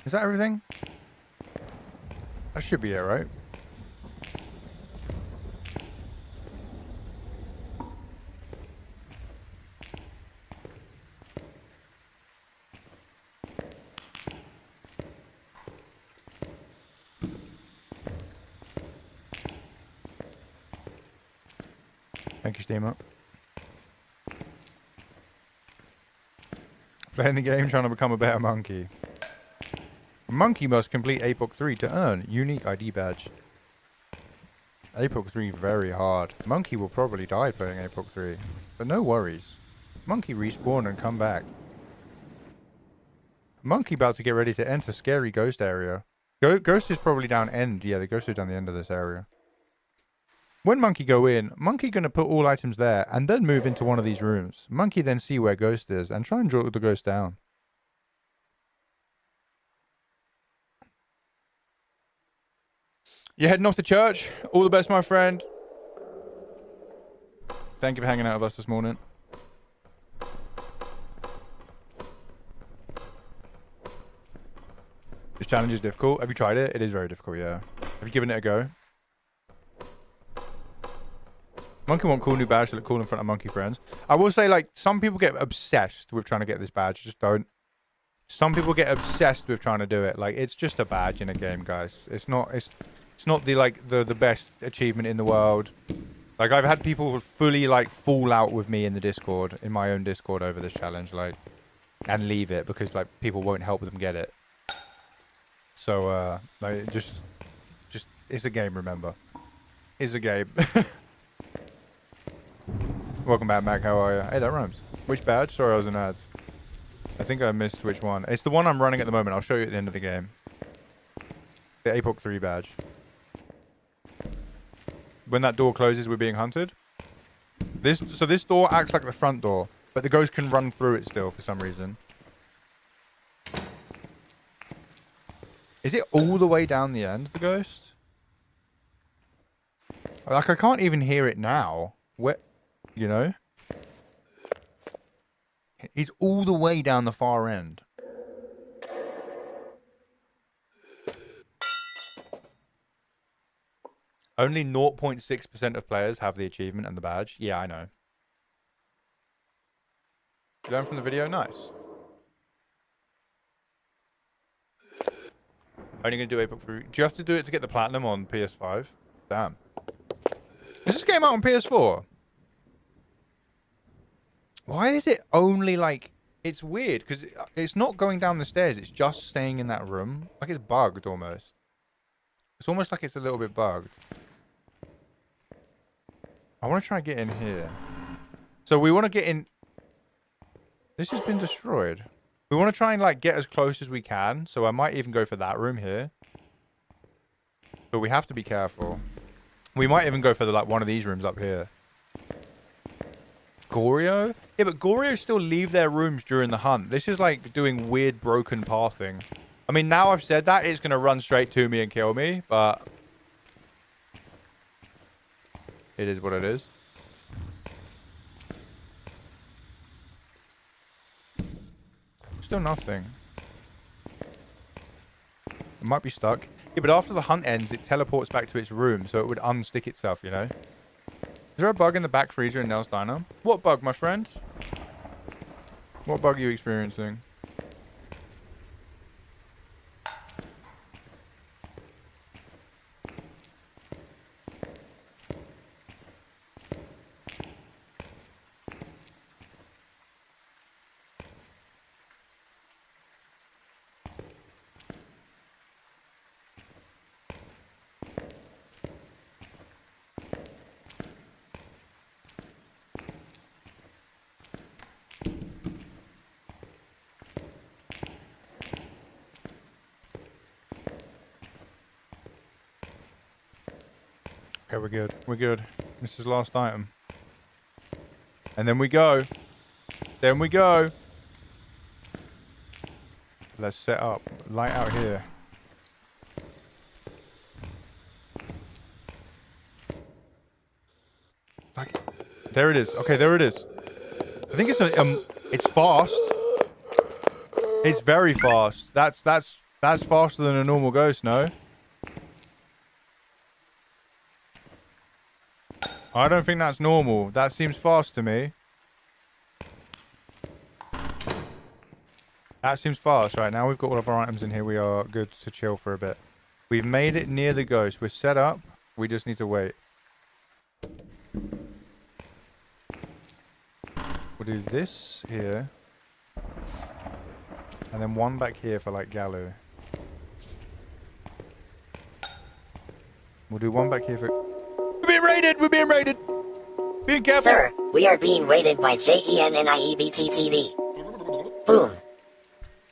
Is that everything? That should be it, right? Thank you, Steamer. Playing the game, trying to become a better monkey. Monkey must complete APOC 3 to earn unique ID badge. APOC 3 very hard. Monkey will probably die playing APOC 3. But no worries. Monkey respawn and come back. Monkey about to get ready to enter scary ghost area. Ghost is probably down end. Yeah, the ghost is down the end of this area. When Monkey go in, Monkey gonna put all items there and then move into one of these rooms. Monkey then see where Ghost is and try and draw the Ghost down. You're heading off to church? All the best, my friend. Thank you for hanging out with us this morning. This challenge is difficult. Have you tried it? It is very difficult, yeah. Have you given it a go? Monkey want cool new badge to look cool in front of monkey friends. I will say, like, some people get obsessed with trying to get this badge. Just don't. Some people get obsessed with trying to do it. Like, it's just a badge in a game, guys. It's not the like the best achievement in the world. Like, I've had people fully like fall out with me in the Discord, in my own Discord, over this challenge, like, and leave it because like people won't help them get it. So like, just it's a game, remember. It's a game. Welcome back, Mac. How are you? Hey, that rhymes. Which badge? Sorry, I was in ads. I think I missed which one. It's the one I'm running at the moment. I'll show you at the end of the game. The APOC 3 badge. When that door closes, we're being hunted. So this door acts like the front door, but the ghost can run through it still for some reason. Is it all the way down the end, the ghost? Like, I can't even hear it now. Where, you know? He's all the way down the far end. Only 0.6% of players have the achievement and the badge. Yeah, I know. Learn from the video? Nice. Only going to do APOC 3. Do you have to do it to get the platinum on PS5? Damn. Is this game out on PS4? Why is it only like... It's weird, because it's not going down the stairs. It's just staying in that room. Like it's bugged, almost. It's almost like it's a little bit bugged. I want to try and get in here. So we want to get in... This has been destroyed. We want to try and like get as close as we can. So I might even go for that room here. But we have to be careful. We might even go for the, like one of these rooms up here. Goryo? Yeah, but Goryo still leave their rooms during the hunt. This is like doing weird broken pathing. I mean, now I've said that, it's going to run straight to me and kill me, but... It is what it is. Still nothing. It might be stuck. Yeah, but after the hunt ends, it teleports back to its room, so it would unstick itself, you know? Is there a bug in the back freezer in Nell's Diner? What bug, my friend? What bug are you experiencing? Okay, we're good. We're good. This is last item. And then we go. Then we go. Let's set up. Light out here. Like, there it is. Okay, there it is. I think it's it's fast. It's very fast. That's faster than a normal ghost, no? I don't think that's normal. That seems fast to me. That seems fast. Right, now we've got all of our items in here. We are good to chill for a bit. We've made it near the ghost. We're set up. We just need to wait. We'll do this here. And then one back here for like Galu. We'll do one back here for... We're being raided! We're being raided! Being careful! Sir, we are being raided by JENNIEBTTV. Boom.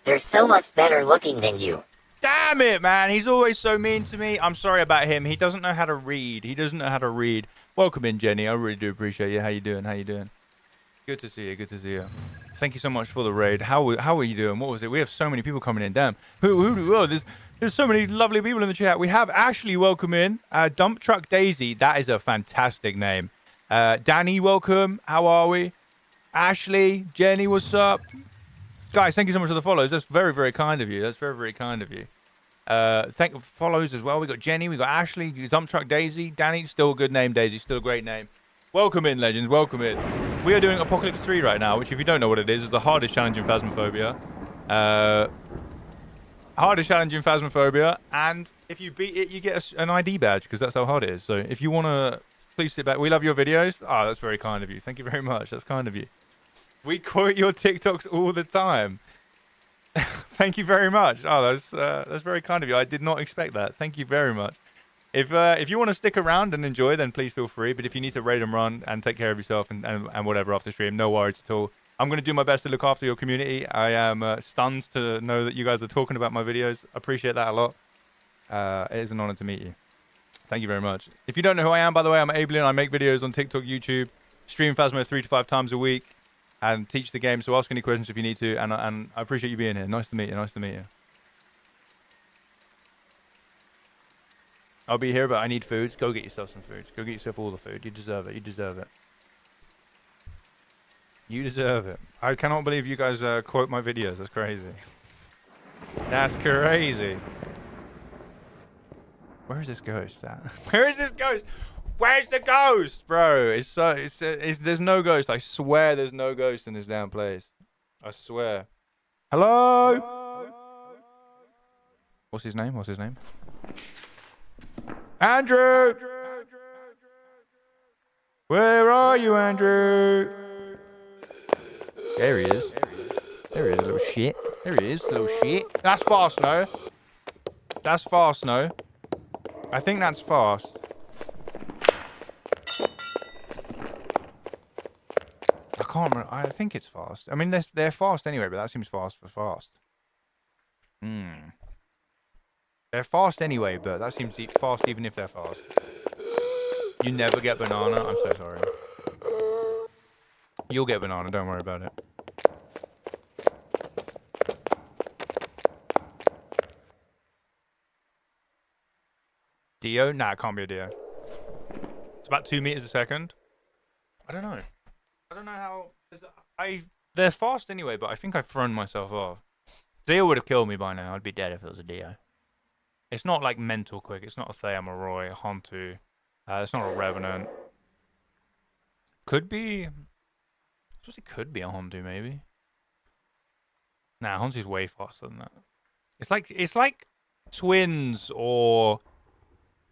They're so much better looking than you. Damn it, man. He's always so mean to me. I'm sorry about him. He doesn't know how to read. He doesn't know how to read. Welcome in, Jenny. I really do appreciate you. How you doing? How you doing? Good to see you. Good to see you. Thank you so much for the raid. How are you doing? What was it? We have so many people coming in. Damn. Oh, there's so many lovely people in the chat. We have Ashley, welcome in. Dump Truck Daisy. That is a fantastic name. Danny, welcome. How are we? Ashley, Jenny, what's up? Guys, thank you so much for the follows. That's very, very kind of you. That's very, very kind of you. Thank follows as well. We got Jenny, we got Ashley, Dump Truck Daisy, Danny. Still a good name, Daisy. Still a great name. Welcome in, legends. Welcome in. We are doing Apocalypse 3 right now, which, if you don't know what it is the hardest challenge in Phasmophobia. Hardest challenge in Phasmophobia, and if you beat it, you get an ID badge, because that's how hard it is. So if you want to, please sit back. We love your videos. Oh, that's very kind of you. Thank you very much. That's kind of you. We quote your TikToks all the time. Thank you very much. Oh, that's very kind of you. I did not expect that. Thank you very much. If you want to stick around and enjoy, then please feel free. But if you need to raid and run and take care of yourself and whatever after stream, no worries at all. I'm going to do my best to look after your community. I am stunned to know that you guys are talking about my videos. Appreciate that a lot. It is an honor to meet you. Thank you very much. If you don't know who I am, by the way, I'm Ablin. I make videos on TikTok, YouTube, stream Phasmo 3 to 5 times a week, and teach the game. So ask any questions if you need to. And I appreciate you being here. Nice to meet you. Nice to meet you. I'll be here, but I need food. Go get yourself some food. Go get yourself all the food. You deserve it. You deserve it. You deserve it. I cannot believe you guys quote my videos. That's crazy. That's crazy. Where is this ghost at? Where is this ghost? Where's the ghost, bro? It's there's no ghost. I swear there's no ghost in this damn place. I swear. Hello? What's his name? What's his name? Andrew! Where are you, Andrew? There he is. There he is, little shit. There he is, little shit. That's fast, no? That's fast, no? I think that's fast. I can't remember. I think it's fast. I mean, they're fast anyway, but that seems fast for fast. They're fast anyway, but that seems fast even if they're fast. You never get banana. I'm so sorry. You'll get banana. Don't worry about it. Dio? Nah, it can't be a Dio. It's about 2 meters a second. I don't know. I don't know how... They're fast anyway, but I think I've thrown myself off. Dio would have killed me by now. I'd be dead if it was a Dio. It's not like mental quick. It's not a Thea Roy, a Hontu. It's not a Revenant. Could be... I suppose it could be a Hontu, maybe. Nah, Hontu's way faster than that. It's like Twins or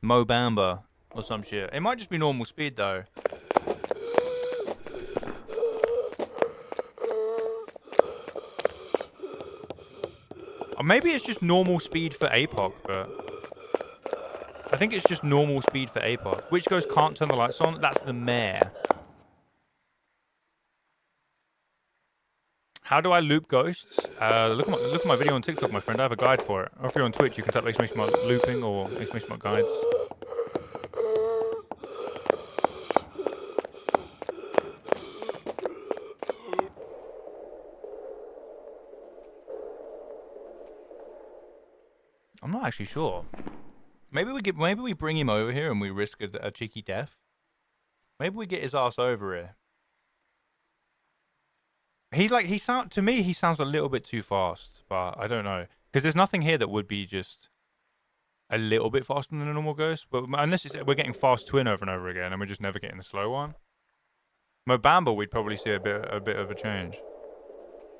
Mobamba or some shit. It might just be normal speed, though. Or maybe it's just normal speed for APOC, but... I think it's just normal speed for APOC. Which ghost can't turn the lights on? That's the mayor. How do I loop ghosts? Look at my video on TikTok, my friend. I have a guide for it. Or if you're on Twitch, you can type exclamation mark looping or exclamation mark guides. I'm not actually sure. Maybe we bring him over here and we risk a cheeky death. Maybe we get his ass over here. To me he sounds a little bit too fast, but I don't know, because there's nothing here that would be just a little bit faster than a normal ghost. But unless we're getting fast twin over and over again, and we're just never getting the slow one. Mobamba, we'd probably see a bit of a change.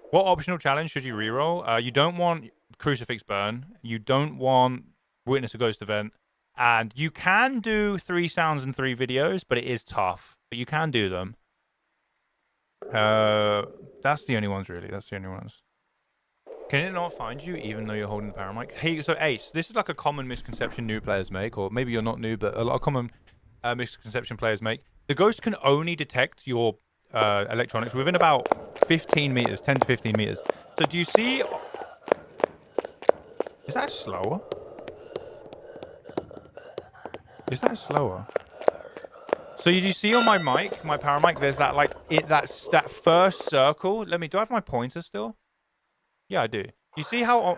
What optional challenge should you reroll? You don't want Crucifix Burn. You don't want Witness a Ghost Event. And you can do 3 sounds and 3 videos, but it is tough. But you can do them. That's the only ones, really. That's the only ones. Can it not find you even though you're holding the paramic? Hey, so Ace, this is like a common misconception new players make, or maybe you're not new, but a lot of common misconception players make. The ghost can only detect your electronics within about 15 meters, 10 to 15 meters. So do you see... Is that slower? Is that slower? So you see on my mic, my power mic, there's that like that first circle. Do I have my pointer still? Yeah, I do. You see how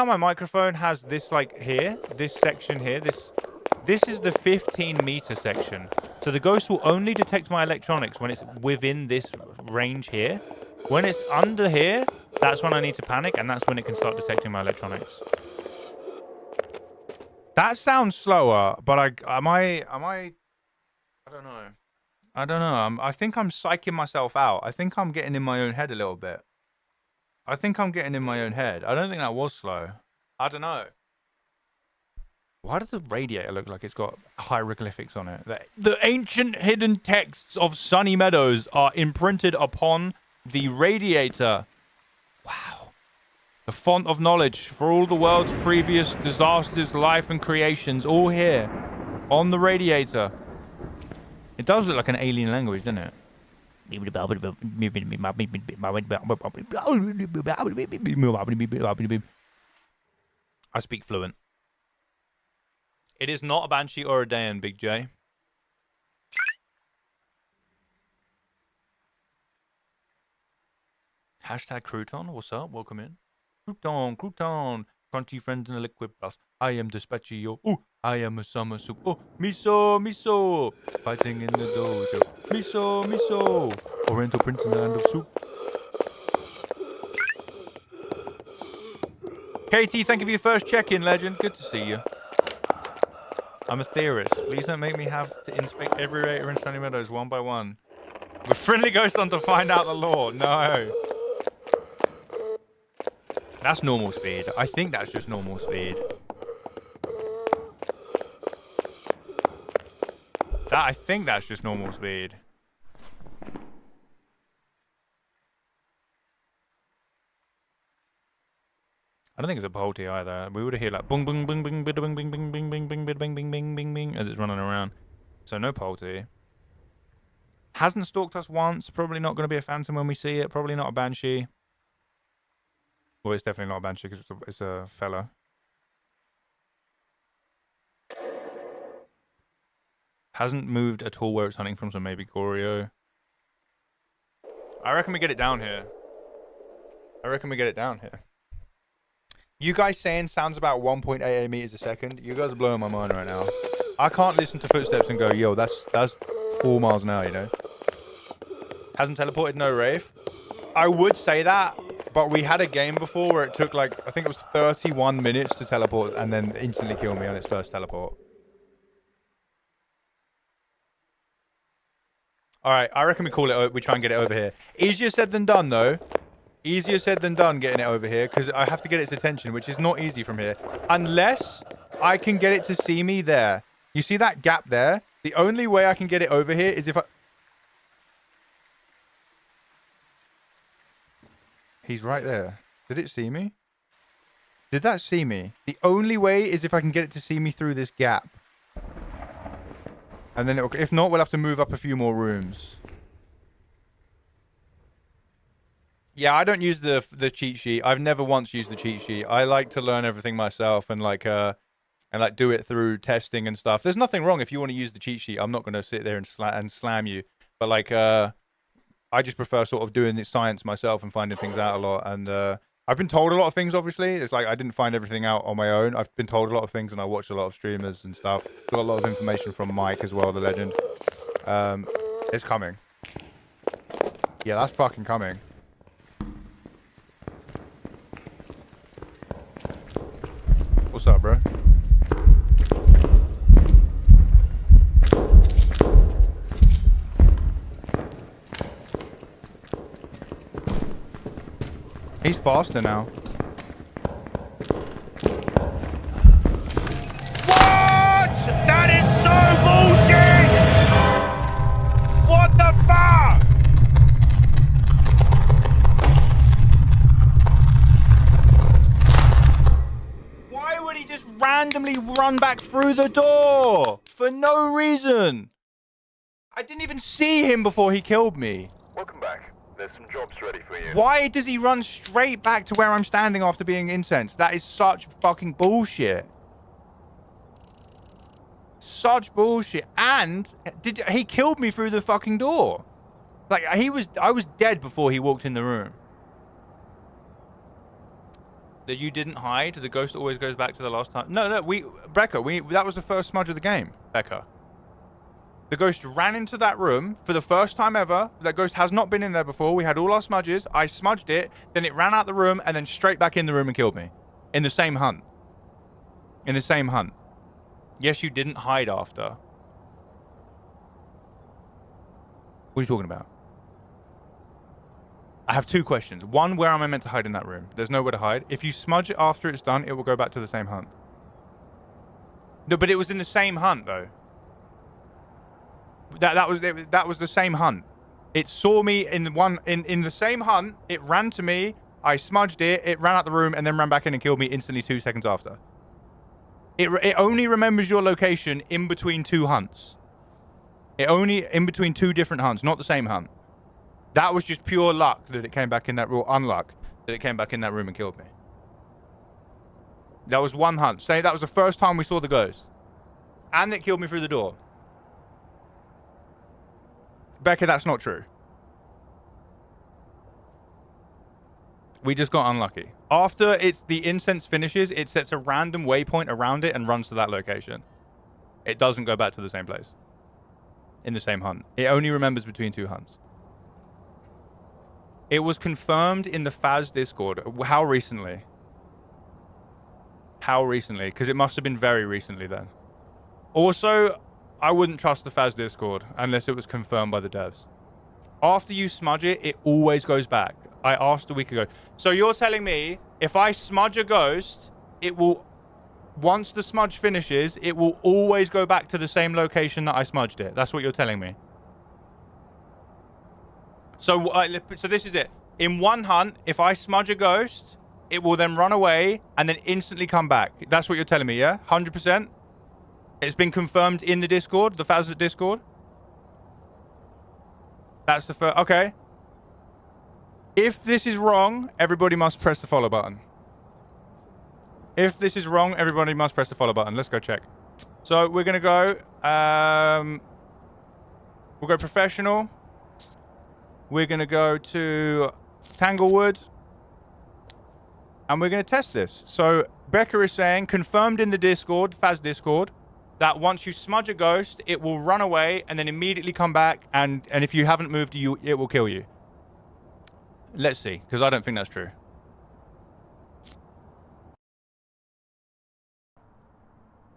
my microphone has this like here, this section here, this is the 15-meter section. So the ghost will only detect my electronics when it's within this range here. When it's under here, that's when I need to panic, and that's when it can start detecting my electronics. That sounds slower, but am I? I don't know. I don't know. I think I'm psyching myself out. I think I'm getting in my own head a little bit. I think I'm getting in my own head. I don't think that was slow. I don't know. Why does the radiator look like it's got hieroglyphics on it? The ancient hidden texts of Sunny Meadows are imprinted upon the radiator. Wow. The font of knowledge for all the world's previous disasters, life, and creations, all here on the radiator. It does look like an alien language, doesn't it? I speak fluent. It is not a Banshee or a Dayan, Big J. Hashtag Crouton, what's up? Welcome in. Crouton, crunchy friends in a liquid plus. I am Dispatchio. Ooh, I am a summer soup. Oh, miso. Fighting in the dojo. Miso. Oriental prince in the land of soup. KT, thank you for your first check-in, legend. Good to see you. I'm a theorist. Please don't make me have to inspect every raider in Sunny Meadows one by one. With friendly ghost on to find out the lore. No. That's normal speed. I think that's just normal speed. I think that's just normal speed. I don't think it's a Polty either. We would have heard like bung bung bung bung bing bing bing bing bing bing bing bing bing bing bing bing as it's running around. So no Polty. Hasn't stalked us once. Probably not going to be a phantom when we see it. Probably not a banshee. Well, it's definitely not a banshee because it's a fella. Hasn't moved at all where it's hunting from, so maybe Corio. I reckon we get it down here. You guys saying sounds about 1.88 meters a second. You guys are blowing my mind right now. I can't listen to footsteps and go, yo, that's 4 miles an hour, you know? Hasn't teleported, no Wraith. I would say that, but we had a game before where it took like, I think it was 31 minutes to teleport and then instantly kill me on its first teleport. Alright, I reckon we call it, we try and get it over here. Easier said than done, though. Easier said than done getting it over here, because I have to get its attention, which is not easy from here. Unless I can get it to see me there. You see that gap there? The only way I can get it over here is if I... He's right there. Did it see me? Did that see me? The only way is if I can get it to see me through this gap. And then, if not, we'll have to move up a few more rooms. Yeah, I don't use the cheat sheet. I've never once used the cheat sheet. I like to learn everything myself and like do it through testing and stuff. There's nothing wrong if you want to use the cheat sheet. I'm not going to sit there and slam you. But like, I just prefer sort of doing the science myself and finding things out a lot. And I've been told a lot of things, obviously. It's like I didn't find everything out on my own. I've been told a lot of things and I watched a lot of streamers and stuff. Got a lot of information from Mike as well, the legend. It's coming. Yeah, that's fucking coming. What's up, bro? He's faster now. What? That is so bullshit! What the the fuck? Why would he just randomly run back through the door? For no reason. I didn't even see him before he killed me. Welcome back. There's some jobs ready for you. Why does he run straight back to where I'm standing after being incensed? That is such fucking bullshit. Such bullshit. And he killed me through the fucking door. Like I was dead before he walked in the room. That you didn't hide. The ghost always goes back to the last time. No, Becca, that was the first smudge of the game, Becca. The ghost ran into that room for the first time ever. That ghost has not been in there before. We had all our smudges. I smudged it. Then it ran out the room and then straight back in the room and killed me. In the same hunt. In the same hunt. Yes, you didn't hide after. What are you talking about? I have two questions. One, where am I meant to hide in that room? There's nowhere to hide. If you smudge it after it's done, it will go back to the same hunt. No, but it was in the same hunt, though. That was the same hunt. It saw me in the same hunt. It ran to me. I smudged it. It ran out the room and then ran back in and killed me instantly 2 seconds after. It only remembers your location in between two hunts. It only in between two different hunts, not the same hunt. That was just pure luck that it came back in that room. Unluck that it came back in that room and killed me. That was one hunt. Say that was the first time we saw the ghost. And it killed me through the door. Becca, that's not true. We just got unlucky. After the incense finishes, it sets a random waypoint around it and runs to that location. It doesn't go back to the same place. In the same hunt. It only remembers between two hunts. It was confirmed in the Phas Discord. How recently? How recently? Because it must have been very recently then. Also, I wouldn't trust the Phas Discord unless it was confirmed by the devs. After you smudge it, it always goes back. I asked a week ago. So you're telling me if I smudge a ghost, it will, once the smudge finishes, it will always go back to the same location that I smudged it. That's what you're telling me. So this is it. In one hunt, if I smudge a ghost, it will then run away and then instantly come back. That's what you're telling me, yeah? 100%? It's been confirmed in the Discord, the Phasmophobia Discord. That's the first. Okay. If this is wrong, everybody must press the follow button. If this is wrong, everybody must press the follow button. Let's go check. So we're gonna go. We'll go professional. We're gonna go to Tanglewood, and we're gonna test this. So Becca is saying confirmed in the Discord, Phas Discord, that once you smudge a ghost, it will run away and then immediately come back, and if you haven't moved, it will kill you. Let's see, because I don't think that's true.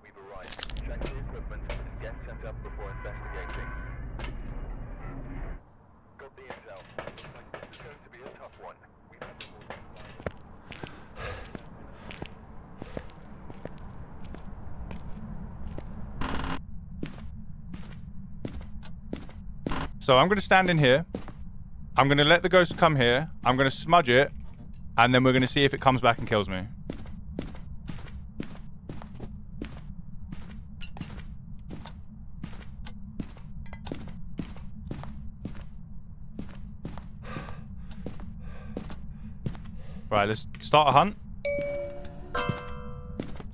We've arrived. Check the equipment. Get set up before investigating. Got the intel. Looks like this is going to be a tough one. We've had the So I'm going to stand in here. I'm going to let the ghost come here. I'm going to smudge it. And then we're going to see if it comes back and kills me. Right, let's start a hunt.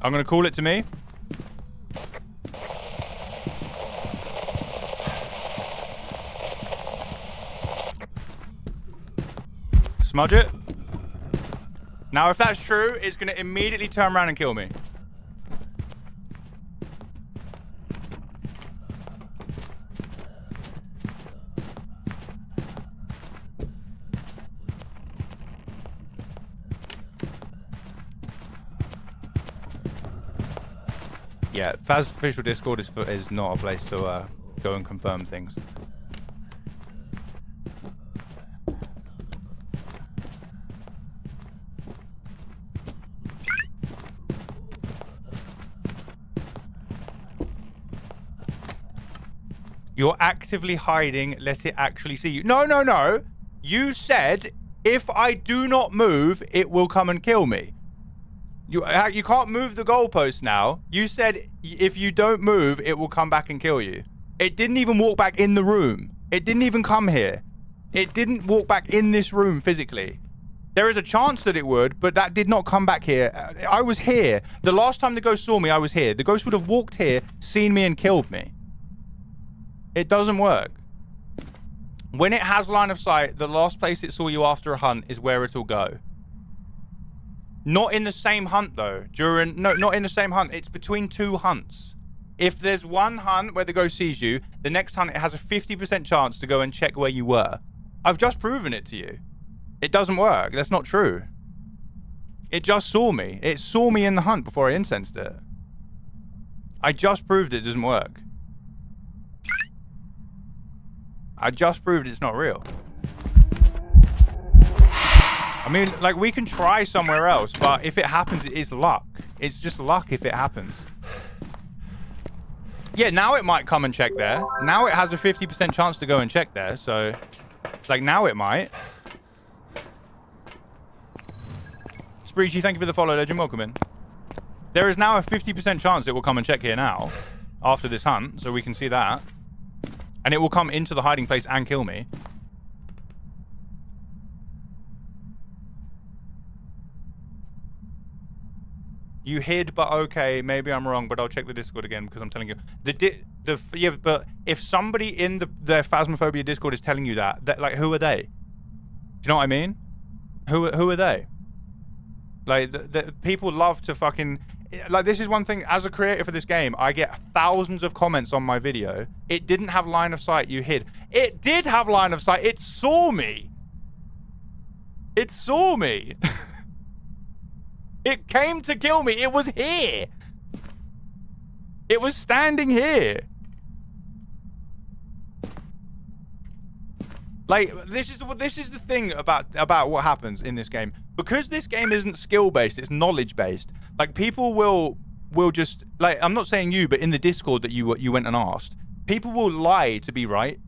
I'm going to call it to me. Smudge it. Now, if that's true, it's going to immediately turn around and kill me. Yeah, Phas official Discord is not a place to go and confirm things. You're actively hiding. Let it actually see you. No, no, no. You said if I do not move, it will come and kill me. You can't move the goalpost now. You said if you don't move, it will come back and kill you. It didn't even walk back in the room. It didn't even come here. It didn't walk back in this room physically. There is a chance that it would, but that did not come back here. I was here. The last time the ghost saw me, I was here. The ghost would have walked here, seen me, and killed me. It doesn't work. When it has line of sight, the last place it saw you after a hunt is where it'll go. Not in the same hunt, though. No, not in the same hunt. It's between two hunts. If there's one hunt where the ghost sees you, the next hunt, it has a 50% chance to go and check where you were. I've just proven it to you. It doesn't work. That's not true. It just saw me. It saw me in the hunt before I incensed it. I just proved it doesn't work. I just proved it's not real. I mean, like, we can try somewhere else, but if it happens, it is luck. It's just luck if it happens. Yeah, now it might come and check there. Now it has a 50% chance to go and check there, so... Like, now it might. Spreechy, thank you for the follow, legend. Welcome in. There is now a 50% chance it will come and check here now, after this hunt, so we can see that. And it will come into the hiding place and kill me. You hid, but okay, maybe I'm wrong, but I'll check the Discord again because I'm telling you. Yeah, but if somebody in the Phasmophobia Discord is telling you that, like, who are they? Do you know what I mean? Who are they? Like, the people love to fucking... Like, this is one thing, as a creator for this game, I get thousands of comments on my video. It didn't have line of sight, you hid. It did have line of sight, it saw me. It saw me. It came to kill me, it was here. It was standing here. Like, this is the thing about what happens in this game. Because this game isn't skill-based, it's knowledge-based. Like, people will just... Like, I'm not saying you, but in the Discord that you went and asked, people will lie to be right.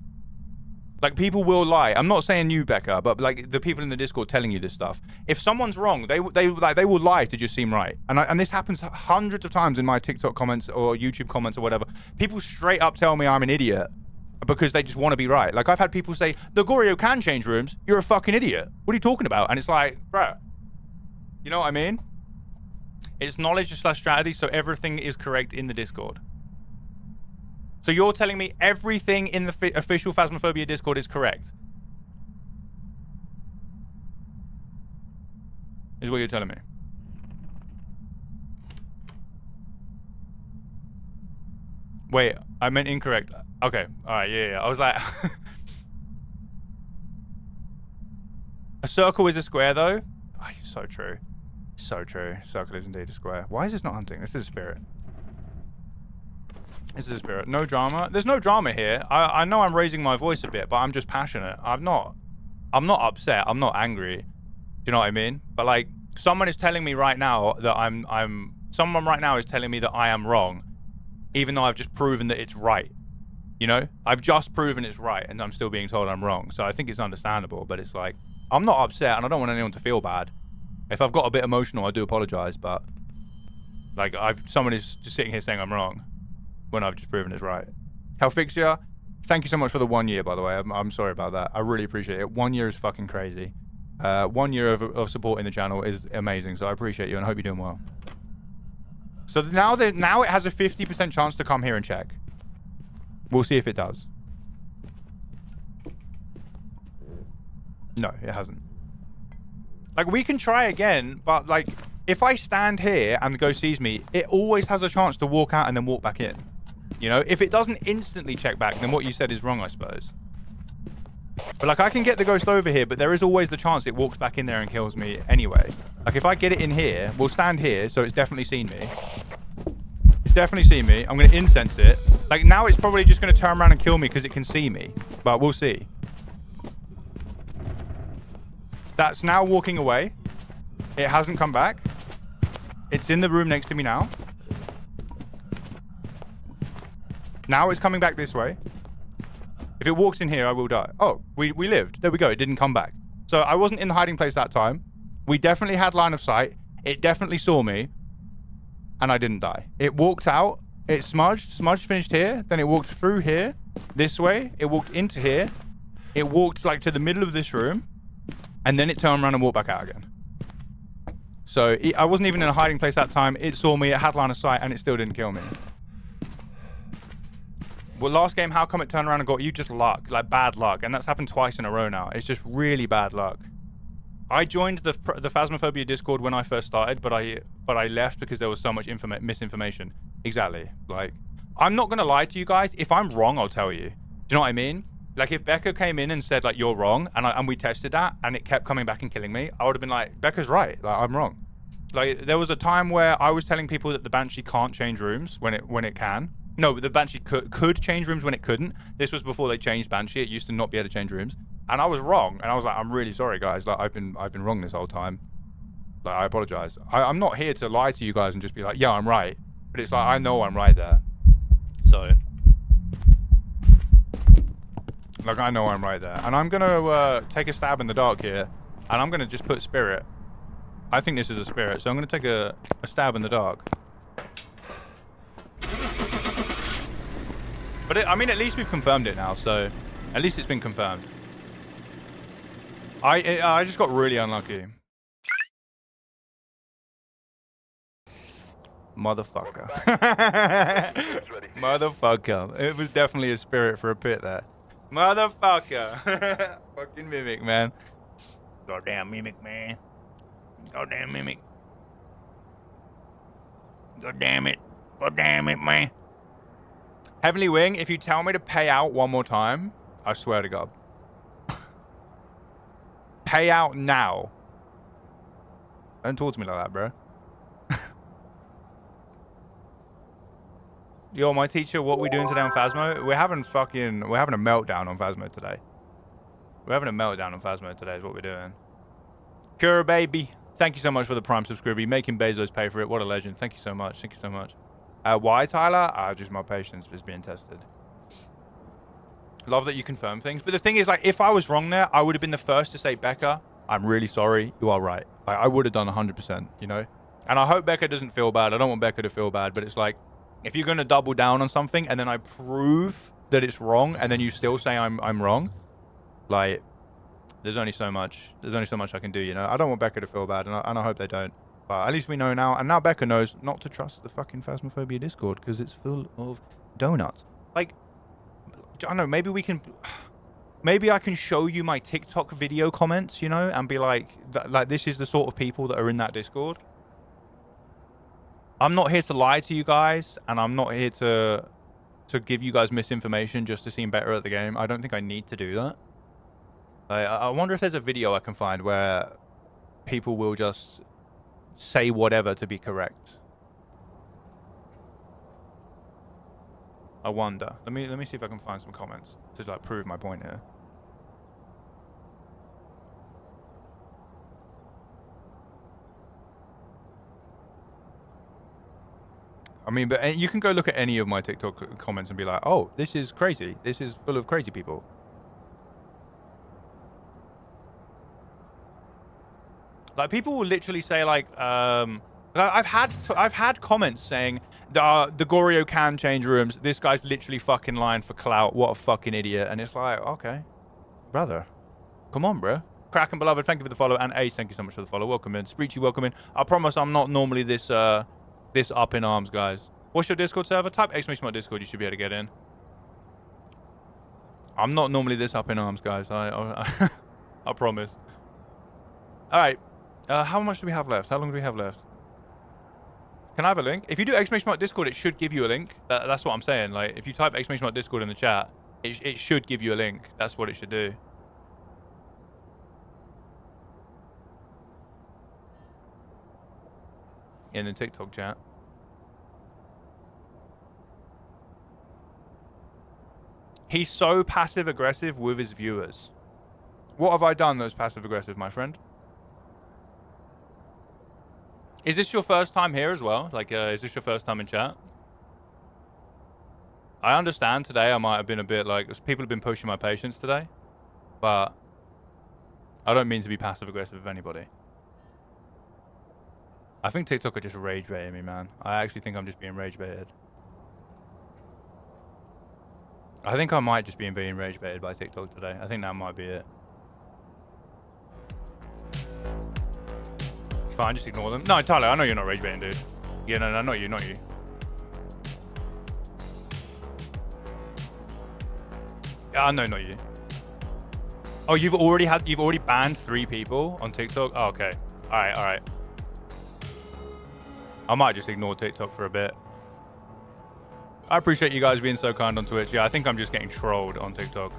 Like, people will lie. I'm not saying you, Becca, but, like, the people in the Discord telling you this stuff. If someone's wrong, they will lie to just seem right. And this happens hundreds of times in my TikTok comments or YouTube comments or whatever. People straight up tell me I'm an idiot because they just want to be right. Like, I've had people say, the Goryo can change rooms. You're a fucking idiot. What are you talking about? And it's like, bro, you know what I mean? It's knowledge / strategy, so everything is correct in the Discord. So you're telling me everything in the official Phasmophobia Discord is correct? Is what you're telling me. Wait, I meant incorrect. Okay, alright, yeah. I was like... A circle is a square, though? Oh, so true. So true. Circle is indeed a square. Why is this not hunting? This is a spirit. This is a spirit. No drama. There's no drama here. I know I'm raising my voice a bit, but I'm just passionate. I'm not upset. I'm not angry. Do you know what I mean? But, like, someone is telling me right now that someone right now is telling me that I am wrong, even though I've just proven that it's right. You know? I've just proven it's right, and I'm still being told I'm wrong. So I think it's understandable, but it's like, I'm not upset, and I don't want anyone to feel bad. If I've got a bit emotional, I do apologize, but, like, someone is just sitting here saying I'm wrong when I've just proven it's right. Calfixia, thank you so much for the 1 year, by the way. I'm sorry about that. I really appreciate it. 1 year is fucking crazy. 1 year of supporting the channel is amazing, so I appreciate you and I hope you're doing well. So now it has a 50% chance to come here and check. We'll see if it does. No, it hasn't. Like, we can try again, but, like, if I stand here and the ghost sees me, it always has a chance to walk out and then walk back in. You know, if it doesn't instantly check back, then what you said is wrong, I suppose. But, like, I can get the ghost over here, but there is always the chance it walks back in there and kills me anyway. Like, if I get it in here, we'll stand here, so it's definitely seen me. It's definitely seen me. I'm going to incense it. Like, now it's probably just going to turn around and kill me because it can see me. But we'll see. That's now walking away. It hasn't come back. It's in the room next to me now. Now it's coming back this way. If it walks in here, I will die. Oh, we lived. There we go. It didn't come back. So I wasn't in the hiding place that time. We definitely had line of sight. It definitely saw me. And I didn't die. It walked out. It smudged. Smudged finished here. Then it walked through here. This way. It walked into here. It walked like to the middle of this room. And then it turned around and walked back out again. So I wasn't even in a hiding place that time. It saw me. It had line of sight. And it still didn't kill me. Well, last game, how come it turned around and got you? Just luck. Like bad luck. And that's happened twice in a row now. It's just really bad luck. I joined the Phasmophobia Discord when I first started, but I left because there was so much misinformation. Exactly. Like, I'm not gonna lie to you guys. If I'm wrong, I'll tell you. Do you know what I mean? Like, if Becca came in and said like you're wrong, and we tested that, and it kept coming back and killing me, I would have been like, Becca's right. Like, I'm wrong. Like, there was a time where I was telling people that the Banshee can't change rooms when it can. No, the Banshee could change rooms when it couldn't. This was before they changed Banshee. It used to not be able to change rooms. And I was wrong. And I was like, I'm really sorry, guys. Like, I've been wrong this whole time. Like, I apologize. I'm not here to lie to you guys and just be like, yeah, I'm right. But it's like, I know I'm right there. So, like, I know I'm right there. And I'm going to take a stab in the dark here. And I'm going to just put spirit. I think this is a spirit. So I'm going to take a stab in the dark. But I mean, at least we've confirmed it now, so at least it's been confirmed. I just got really unlucky. Motherfucker. Motherfucker. It was definitely a spirit for a pit there. Motherfucker. Fucking mimic, man. Goddamn mimic, man. Goddamn mimic. Goddamn it. Goddamn it, man. Heavenly Wing, if you tell me to pay out one more time, I swear to God. Pay out now. Don't talk to me like that, bro. Yo, my teacher, what we doing today on Phasmo? We're having a meltdown on Phasmo today. We're having a meltdown on Phasmo today is what we're doing. Cure baby. Thank you so much for the Prime subscriber. You're making Bezos pay for it. What a legend. Thank you so much. Thank you so much. Why, Tyler? Just my patience is being tested. Love that you confirm things. But the thing is, like, if I was wrong there, I would have been the first to say, Becca, I'm really sorry. You are right. Like, I would have done 100%, you know? And I hope Becca doesn't feel bad. I don't want Becca to feel bad. But it's like, if you're going to double down on something and then I prove that it's wrong and then you still say I'm wrong, like, there's only so much I can do, you know? I don't want Becca to feel bad, and I hope they don't. But at least we know now, and now Becca knows not to trust the fucking Phasmophobia Discord because it's full of donuts. Like, I don't know, maybe I can show you my TikTok video comments, you know, and be like this is the sort of people that are in that Discord. I'm not here to lie to you guys, and I'm not here to give you guys misinformation just to seem better at the game. I don't think I need to do that. I wonder if there's a video I can find where people will just say whatever to be correct. I wonder. Let me see if I can find some comments to like prove my point here. I mean, but you can go look at any of my TikTok comments and be like, "Oh, this is crazy. This is full of crazy people." Like, people will literally say, like, I've had comments saying the Goryo can change rooms. This guy's literally fucking lying for clout. What a fucking idiot. And it's like, okay, brother, come on, bro. Kraken beloved, thank you for the follow, and Ace, thank you so much for the follow. Welcome in, Spreechy, welcome in. I promise I'm not normally this up in arms, guys. What's your Discord server? Type !my Discord. You should be able to get in. I'm not normally this up in arms, guys. I promise. All right. How much do we have left? How long do we have left? Can I have a link? If you do Discord, it should give you a link. That's what I'm saying. Like, if you type Discord in the chat, it should give you a link. That's what it should do. In the TikTok chat. He's so passive-aggressive with his viewers. What have I done that's passive-aggressive, my friend? Is this your first time here as well? Like, is this your first time in chat? I understand today I might have been a bit like, people have been pushing my patience today, but I don't mean to be passive aggressive with anybody. I think TikTok are just rage baiting me, man. I actually think I'm just being rage baited. I think I might just be being rage baited by TikTok today. I think that might be it. Fine, just ignore them. No, Tyler, I know you're not rage baiting, dude. Yeah, no, not you, not you. Yeah, no, not you. Oh, you've already banned 3 people on TikTok? Oh, okay. Alright. I might just ignore TikTok for a bit. I appreciate you guys being so kind on Twitch. Yeah, I think I'm just getting trolled on TikTok.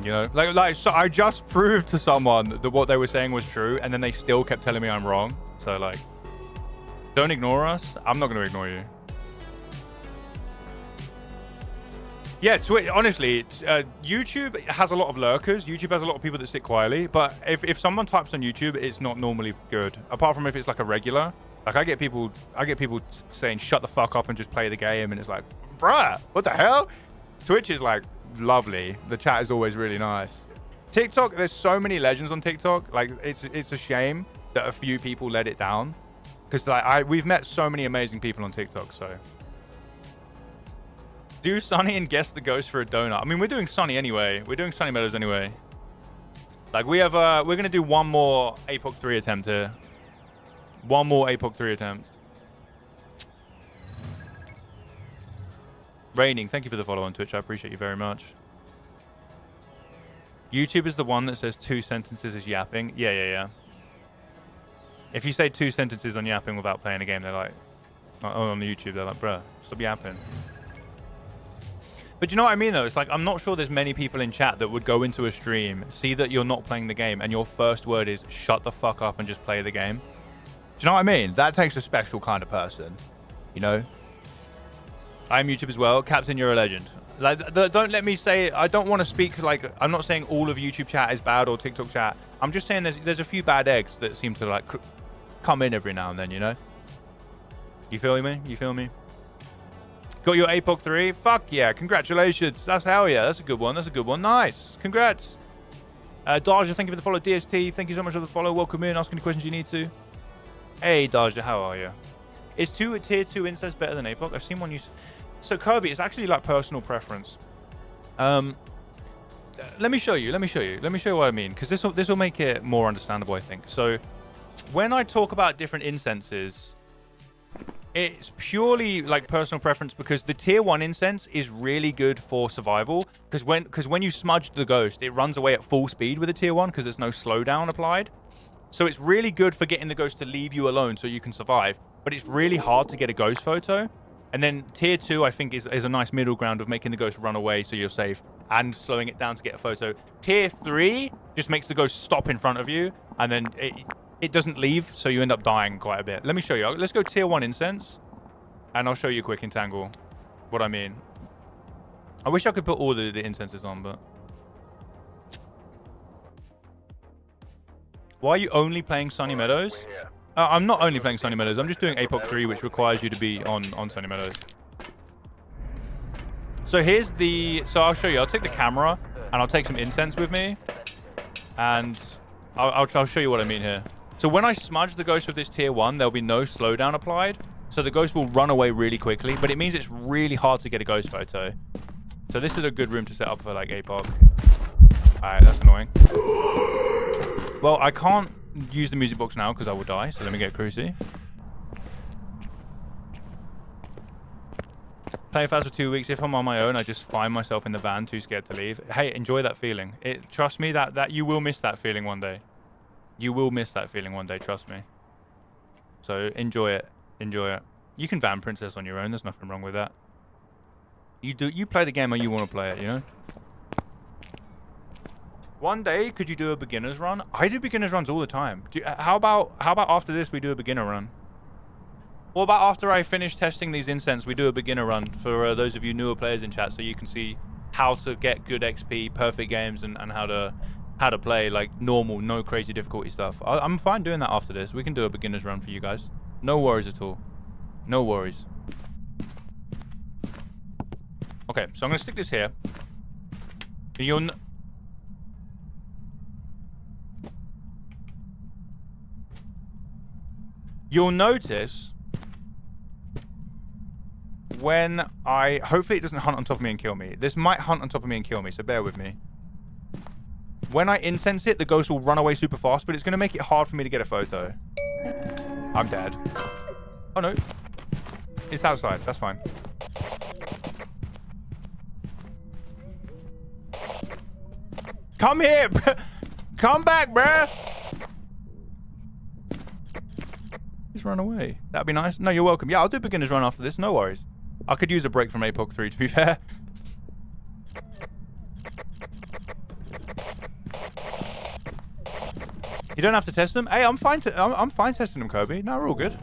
You know, like so I just proved to someone that what they were saying was true, and then they still kept telling me I'm wrong. So like, don't ignore us. I'm not going to ignore you. Yeah, honestly, YouTube has a lot of lurkers. YouTube has a lot of people that sit quietly. But if someone types on YouTube, it's not normally good. Apart from if it's like a regular. Like I get people saying shut the fuck up and just play the game, and it's like, bruh, what the hell? Twitch is like lovely. The chat is always really nice. TikTok, there's so many legends on TikTok. Like it's a shame that a few people let it down, because like we've met so many amazing people on TikTok. So do Sunny and guess the ghost for a donut. I mean, we're doing Sunny anyway. We're doing Sunny Meadows anyway. Like we have we're gonna do one more APOC 3 attempt here. One more APOC 3 attempt. Raining, thank you for the follow on Twitch. I appreciate you very much. YouTube is the one that says 2 sentences is yapping. Yeah. If you say 2 sentences on yapping without playing a game, they're like, on the YouTube, they're like, bruh, stop yapping. But you know what I mean, though? It's like, I'm not sure there's many people in chat that would go into a stream, see that you're not playing the game, and your first word is, shut the fuck up and just play the game. Do you know what I mean? That takes a special kind of person, you know? I'm YouTube as well. Captain, you're a legend. Like, don't let me say, I don't want to speak, like, I'm not saying all of YouTube chat is bad or TikTok chat. I'm just saying there's a few bad eggs that seem to, like, come in every now and then, you know? You feel me? You feel me? Got your APOC 3? Fuck yeah, congratulations. That's hell yeah, that's a good one, that's a good one. Nice, congrats. Daja, thank you for the follow. DST, thank you so much for the follow. Welcome in, ask any questions you need to. Hey Daja, how are you? Is tier 2 incense better than APOC? I've seen one use. So Kirby, it's actually like personal preference. Let me show you what I mean, because this will make it more understandable, I think. So when I talk about different incenses, it's purely like personal preference, because the tier 1 incense is really good for survival, because when you smudge the ghost, it runs away at full speed with a tier 1 because there's no slowdown applied. So it's really good for getting the ghost to leave you alone so you can survive, but it's really hard to get a ghost photo. And then tier 2, I think, is a nice middle ground of making the ghost run away so you're safe and slowing it down to get a photo. Tier 3 just makes the ghost stop in front of you, and then it doesn't leave, so you end up dying quite a bit. Let me show you. Let's go tier 1 incense, and I'll show you quick entangle what I mean. I wish I could put all the incenses on, but... Why are you only playing Sunny Meadows? I'm not only playing Sunny Meadows. I'm just doing APOC 3, which requires you to be on Sunny Meadows. So here's the... So I'll show you. I'll take the camera, and I'll take some incense with me. And I'll show you what I mean here. So when I smudge the ghost with this tier 1, there'll be no slowdown applied. So the ghost will run away really quickly, but it means it's really hard to get a ghost photo. So this is a good room to set up for, like, APOC. Alright, that's annoying. Well, I can't use the music box now because I will die, so let me get Cruci. Play Phas for 2 weeks. If I'm on my own, I just find myself in the van, too scared to leave. Hey, enjoy that feeling. Trust me, that you will miss that feeling one day. You will miss that feeling one day, trust me. So enjoy it. Enjoy it. You can van Princess on your own. There's nothing wrong with that. You play the game how you want to play it, you know? One day, could you do a beginner's run? I do beginner's runs all the time. How about after this, we do a beginner run? What about after I finish testing these incense, we do a beginner run for those of you newer players in chat, so you can see how to get good XP, perfect games, and how to play like normal, no crazy difficulty stuff. I'm fine doing that after this. We can do a beginner's run for you guys. No worries at all. No worries. Okay, so I'm going to stick this here. You'll... You'll notice when I... Hopefully it doesn't hunt on top of me and kill me. This might hunt on top of me and kill me, so bear with me. When I incense it, the ghost will run away super fast, but it's going to make it hard for me to get a photo. I'm dead. Oh, no. It's outside. That's fine. Come here! Come back, bruh! He's run away. That'd be nice. No, you're welcome. Yeah, I'll do beginner's run after this. No worries. I could use a break from APOC 3, to be fair. You don't have to test them. Hey, I'm fine. I'm fine testing them, Kobe. No, we're all good.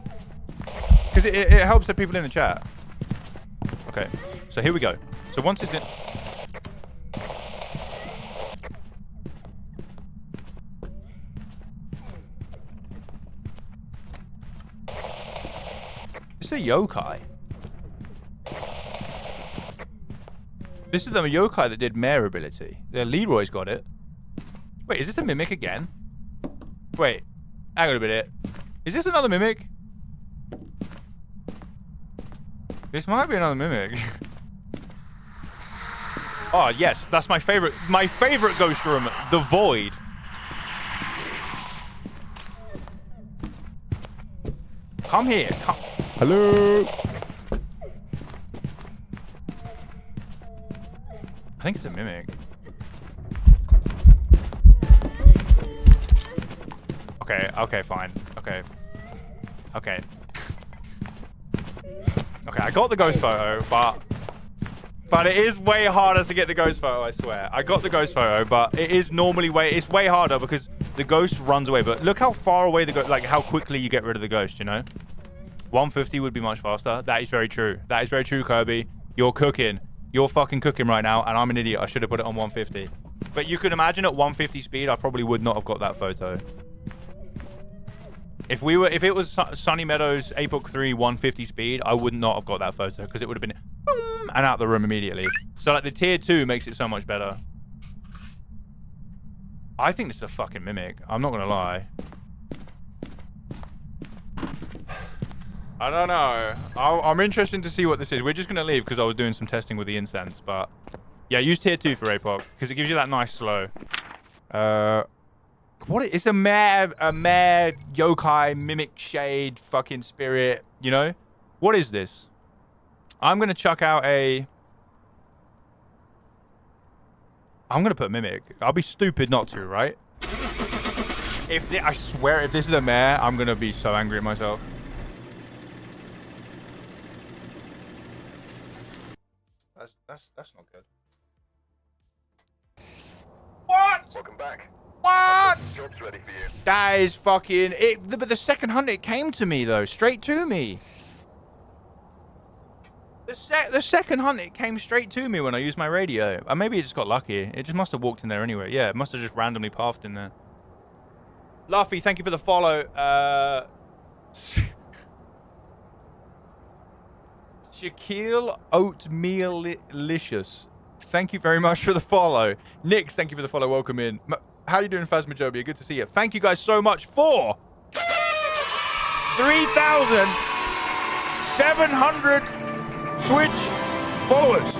Because it helps the people in the chat. Okay, so here we go. So once it's in... It's a yokai. This is the yokai that did Mare ability. Yeah, Leroy's got it. Wait, is this a mimic again? Wait, hang on a minute. Is this another mimic? This might be another mimic. Oh, yes, that's my favorite ghost room, the Void. Come here. Come. Hello. I think it's a mimic. Okay, fine. Okay. Okay, I got the ghost photo, but it is way harder to get the ghost photo, I swear. I got the ghost photo, but it is normally it's way harder because the ghost runs away. But look how far away the ghost, like how quickly you get rid of the ghost, you know? 150 would be much faster. That is very true. That is very true, Kirby. You're cooking. You're fucking cooking right now, and I'm an idiot. I should have put it on 150. But you could imagine at 150 speed, I probably would not have got that photo. If it was Sunny Meadows APOC 3 150 speed, I would not have got that photo because it would have been boom, and out the room immediately. So like the tier 2 makes it so much better. I think this is a fucking mimic. I'm not gonna lie. I don't know. I'm interested to see what this is. We're just gonna leave because I was doing some testing with the incense, but yeah, use tier 2 for APOC because it gives you that nice slow. It's a mare yokai mimic shade fucking spirit, you know? What is this? I'm gonna chuck out I'm gonna put mimic. I'll be stupid not to, right? I swear, if this is a mare, I'm gonna be so angry at myself. That's not good. What? Welcome back. What? Job's ready for you. That is fucking it. But the second hunt, it came to me though, straight to me. The second hunt, it came straight to me when I used my radio. Or maybe it just got lucky. It just must have walked in there anyway. Yeah, it must have just randomly pathed in there. Luffy, thank you for the follow. Shaquille Oatmeal-licious. Thank you very much for the follow. Nix, thank you for the follow. Welcome in. How you doing, Phasmophobia? Good to see you. Thank you guys so much for 3,700 Twitch followers.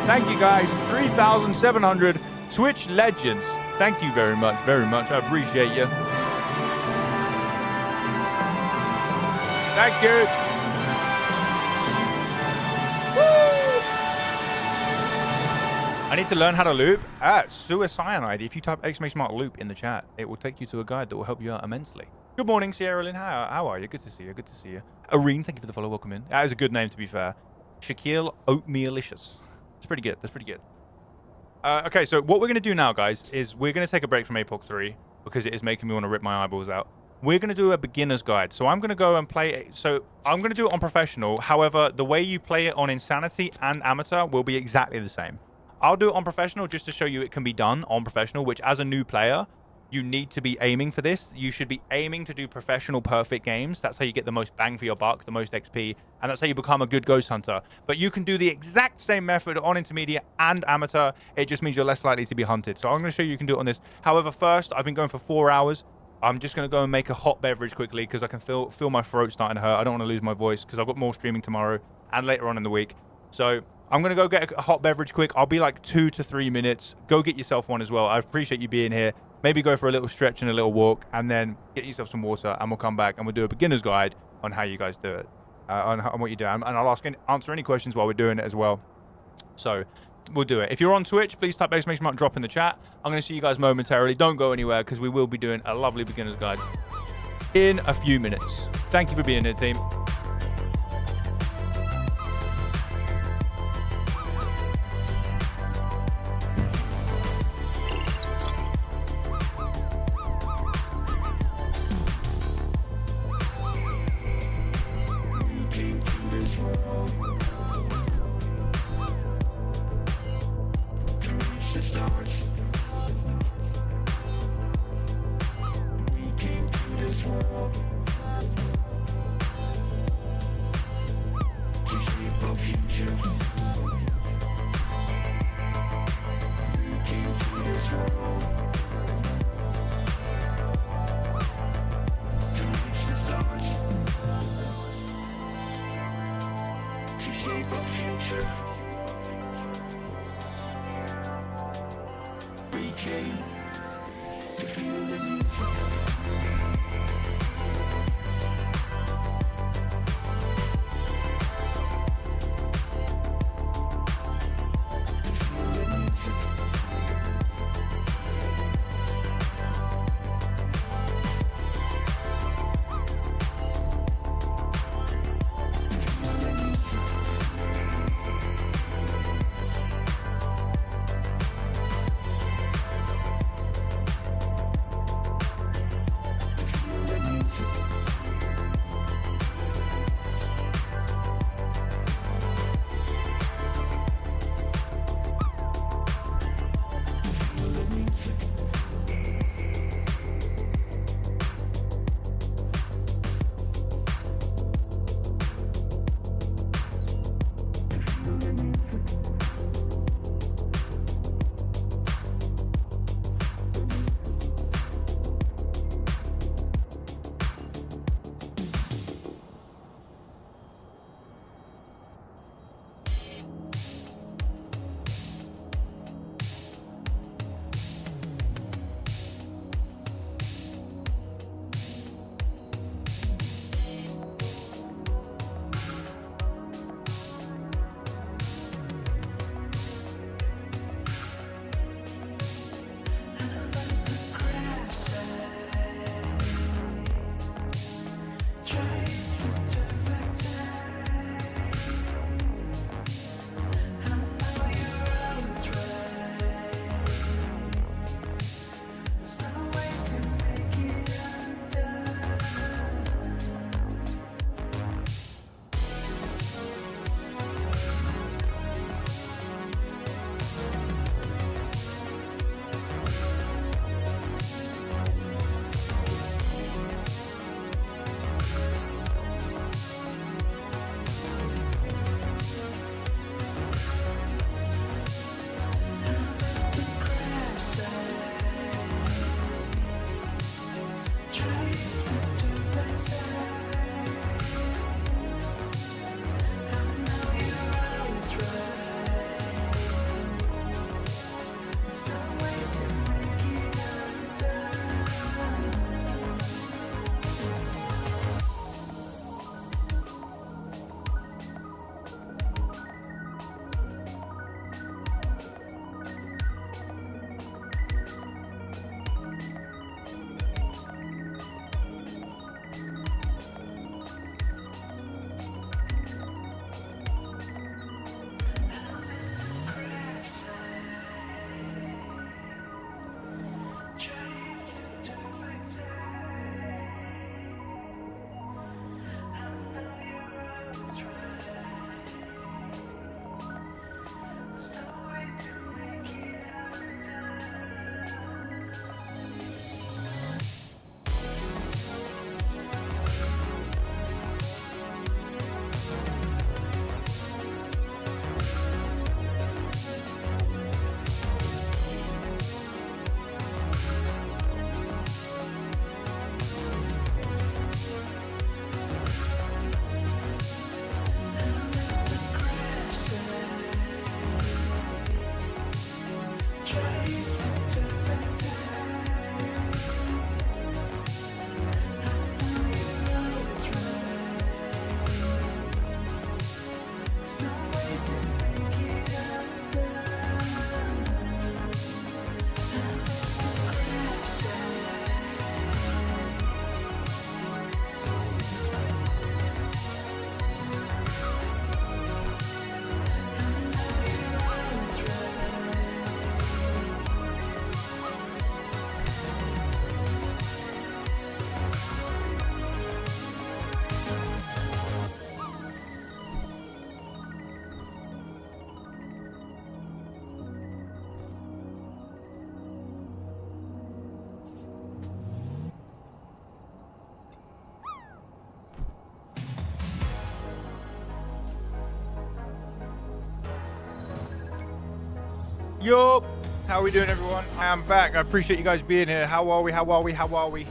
Thank you guys. 3,700 Twitch legends. Thank you very much, very much. I appreciate you. Thank you. I need to learn how to loop. Suicyanide. If you type !mark loop in the chat, it will take you to a guide that will help you out immensely. Good morning, Sierra Lynn. How are you? Good to see you. Good to see you. Areen, thank you for the follow. Welcome in. That is a good name, to be fair. Shaquille Oatmeal-licious. It's pretty good. That's pretty good. Okay, so what we're going to do now, guys, is we're going to take a break from APOC 3 because it is making me want to rip my eyeballs out. We're going to do a beginner's guide. So I'm going to go and play it. So I'm going to do it on professional. However, the way you play it on insanity and amateur will be exactly the same. I'll do it on professional just to show you it can be done on professional, which as a new player, you need to be aiming for this. You should be aiming to do professional perfect games. That's how you get the most bang for your buck, the most XP, and that's how you become a good ghost hunter. But you can do the exact same method on intermediate and amateur. It just means you're less likely to be hunted. So I'm going to show you can do it on this. However, first, I've been going for 4 hours. I'm just going to go and make a hot beverage quickly because I can feel my throat starting to hurt. I don't want to lose my voice because I've got more streaming tomorrow and later on in the week. So I'm going to go get a hot beverage quick. I'll be like 2 to 3 minutes. Go get yourself one as well. I appreciate you being here. Maybe go for a little stretch and a little walk, and then get yourself some water, and we'll come back and we'll do a beginner's guide on how you guys do it, on what you do. And I'll answer any questions while we're doing it as well. So we'll do it. If you're on Twitch, please type exclamation mark drop in the chat. I'm going to see you guys momentarily. Don't go anywhere because we will be doing a lovely beginner's guide in a few minutes. Thank you for being here, team. Yo, how are we doing, everyone? I am back. I appreciate you guys being here. How are we? How are we? How are we?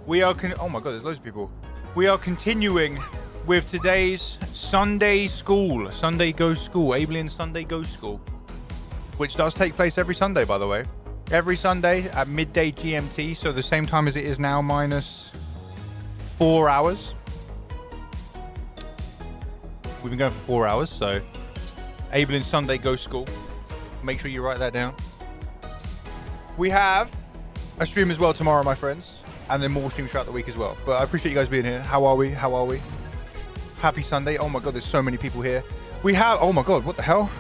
We are oh my god, there's loads of people. We are continuing with today's Sunday school. Sunday Go School. Alien Sunday Go School. Which does take place every Sunday, by the way. Every Sunday at midday GMT. So the same time as it is now, minus 4 hours. We've been going for 4 hours, so Alien Sunday Go School. Make sure you write that down. We have a stream as well tomorrow, my friends. And then more streams throughout the week as well. But I appreciate you guys being here. How are we? How are we? Happy Sunday. Oh my god, there's so many people here. We have, oh my god, what the hell?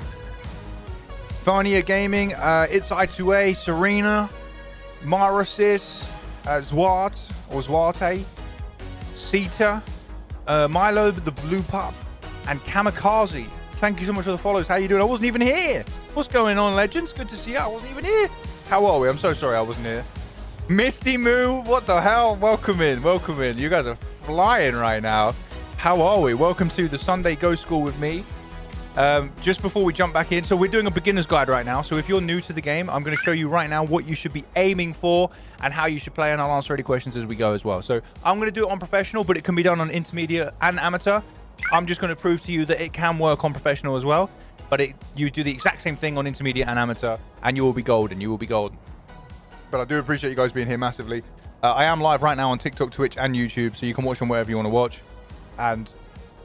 Varnia Gaming, It's I2A, Serena, Marasis, Zwart, or Zwarte, Sita, Milo, the Blue Pup, and Kamikaze. Thank you so much for the follows. How you doing? I wasn't even here. What's going on, legends? Good to see you. I wasn't even here. How are we? I'm so sorry I wasn't here. Misty Moo, what the hell? Welcome in, welcome in. You guys are flying right now. How are we? Welcome to the Sunday Go School with me. Just before we jump back in, so we're doing a beginner's guide right now. So if you're new to the game, I'm going to show you right now what you should be aiming for and how you should play, and I'll answer any questions as we go as well. So I'm going to do it on professional, but it can be done on intermediate and amateur. I'm just going to prove to you that it can work on professional as well, but you do the exact same thing on intermediate and amateur, and you will be golden. You will be golden. But I do appreciate you guys being here massively. I am live right now on TikTok, Twitch, and YouTube, so you can watch them wherever you want to watch. And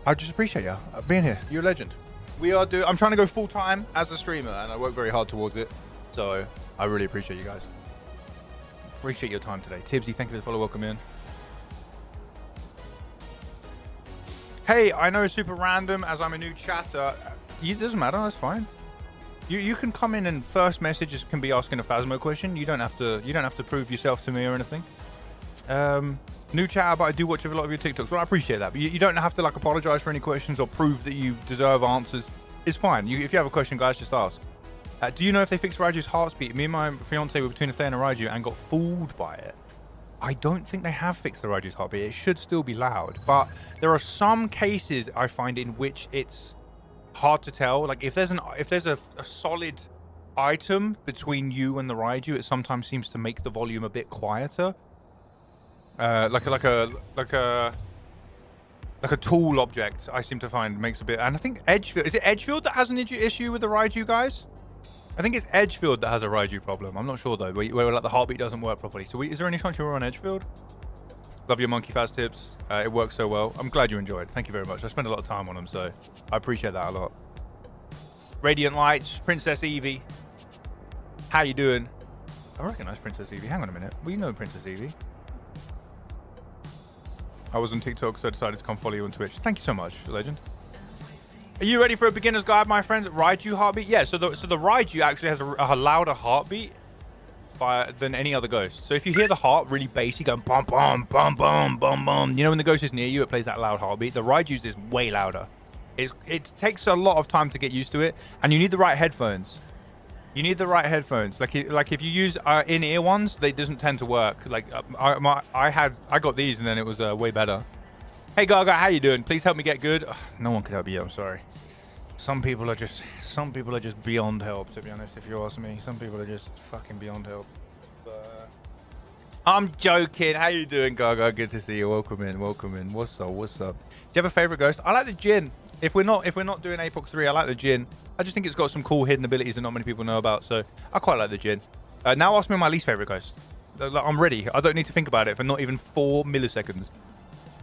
I just appreciate you being here. You're a legend. I'm trying to go full time as a streamer, and I work very hard towards it. So I really appreciate you guys. Appreciate your time today. Tibbsy, thank you for the follow. Welcome in. Hey, I know it's super random as I'm a new chatter. It doesn't matter. That's fine. You can come in and first messages can be asking a Phasmo question. You don't have to prove yourself to me or anything. New chatter, but I do watch a lot of your TikToks. Well, I appreciate that. But you don't have to like apologize for any questions or prove that you deserve answers. It's fine. If you have a question, guys, just ask. Do you know if they fixed Raiju's heartbeat? Me and my fiance were between a Faye and a Raiju and got fooled by it. I don't think they have fixed the Raiju's heartbeat. It should still be loud. But there are some cases I find in which it's hard to tell. Like if there's a solid item between you and the Raiju, it sometimes seems to make the volume a bit quieter. Like a tool object, I seem to find makes a bit. And I think Edgefield, is it Edgefield that has an issue with the Raiju, guys? I think it's Edgefield that has a Raiju problem. I'm not sure though, where like the heartbeat doesn't work properly. So is there any chance you were on Edgefield? Love your Monkey Fast tips. It works so well. I'm glad you enjoyed. Thank you very much. I spent a lot of time on them, so I appreciate that a lot. Radiant Lights, Princess Evie. How you doing? I recognize Princess Evie. Hang on a minute. Well, you know Princess Evie. I was on TikTok, so I decided to come follow you on Twitch. Thank you so much, legend. Are you ready for a beginner's guide, my friends? Raiju heartbeat? Yeah, so the Raiju actually has a louder heartbeat than any other ghost. So if you hear the heart really bassy going bum bum bum bum bum bum, you know when the ghost is near you, it plays that loud heartbeat. The Raiju's is way louder. It takes a lot of time to get used to it, and you need the right headphones. You need the right headphones. Like if you use in-ear ones, they doesn't tend to work. Like I got these, and then it was way better. Hey Gaga, how you doing? Please help me get good. Ugh, no one could help you. I'm sorry. Some people are just beyond help, to be honest. If you ask me, some people are just fucking beyond help. But, I'm joking. How you doing, Gaga? Good to see you. Welcome in. Welcome in. What's up? What's up? Do you have a favorite ghost? I like the Jinn. If we're not doing Apox 3, I like the Jinn. I just think it's got some cool hidden abilities that not many people know about, so I quite like the Jinn. Now ask me my least favorite ghost. I'm ready. I don't need to think about it for not even 4 milliseconds.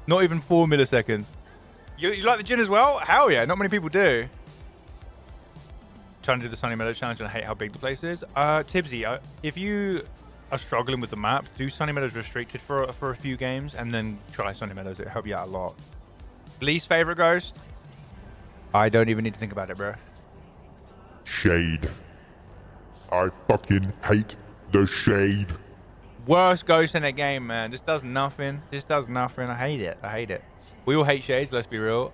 Not even 4 milliseconds. You like the Jinn as well? Hell yeah, not many people do. Trying to do the Sunny Meadows challenge and I hate how big the place is. Tibbsy, if you are struggling with the map, do Sunny Meadows restricted for a few games and then try Sunny Meadows. It'll help you out a lot. Least favorite ghost? I don't even need to think about it, bro. Shade. I fucking hate the Shade. Worst ghost in a game, man. Just does nothing. Just does nothing. I hate it. I hate it. We all hate Shades, let's be real.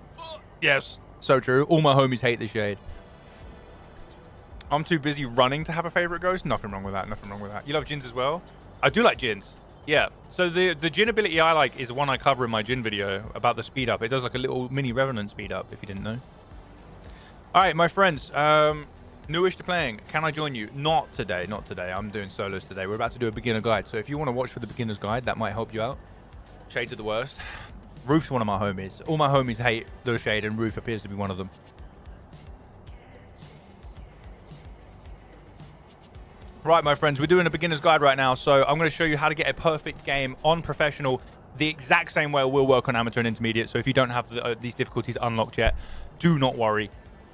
Yes, so true. All my homies hate the Shade. I'm too busy running to have a favorite ghost. Nothing wrong with that. Nothing wrong with that. You love Jinns as well? I do like Jinns. Yeah. So the Jinn ability I like is the one I cover in my Jinn video about the speed up. It does like a little mini Revenant speed up, if you didn't know. All right, my friends. Newish to playing. Can I join you? Not today. Not today. I'm doing solos today. We're about to do a beginner guide. So if you want to watch for the beginner's guide, that might help you out. Shades are the worst. Roof's one of my homies. All my homies hate the Shade, and Roof appears to be one of them. Right, my friends, we're doing a beginner's guide right now. So I'm going to show you how to get a perfect game on professional the exact same way we'll work on amateur and intermediate. So if you don't have these difficulties unlocked yet, do not worry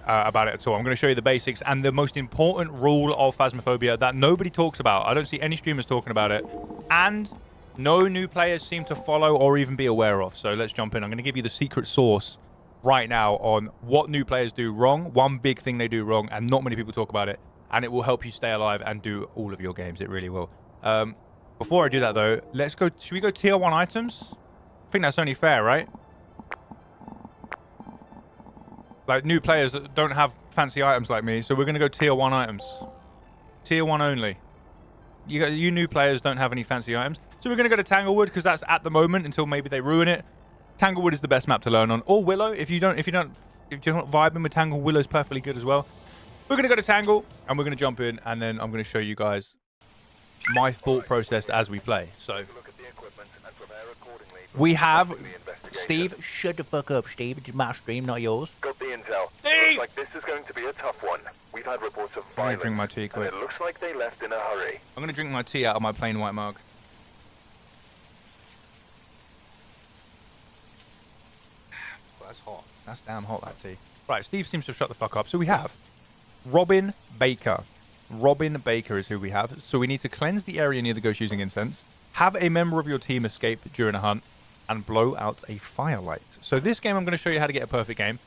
about it at all. I'm going to show you the basics and the most important rule of Phasmophobia that nobody talks about. I don't see any streamers talking about it. And no new players seem to follow or even be aware of. So let's jump in. I'm going to give you the secret sauce right now on what new players do wrong. One big thing they do wrong, and not many people talk about it. And it will help you stay alive and do all of your games. It really will. Before I do that, though, let's go. Should we go tier 1 items? I think that's only fair, right? Like, new players that don't have fancy items like me. So we're going to go tier 1 items. Tier 1 only. You new players don't have any fancy items. So we're going to go to Tanglewood because that's at the moment until maybe they ruin it. Tanglewood is the best map to learn on. Or Willow. If you're not vibing with Tangle, Willow's perfectly good as well. We're going to go to Tangle and we're going to jump in, and then I'm going to show you guys my thought process as we play. So we have Steve. Shut the fuck up, Steve. It's my stream, not yours. Got the intel. Steve! Looks like this is going to be a tough one. We've had reports of I'm going violence. to drink my tea quick. And it looks like they left in a hurry. I'm going to drink my tea out of my plain white mug. Well, that's hot. That's damn hot, that tea. Right, Steve seems to have shut the fuck up. So we have Robin Baker. Robin Baker is who we have. So we need to cleanse the area near the ghost using incense, have a member of your team escape during a hunt, and blow out a firelight. So this game, I'm going to show you how to get a perfect game.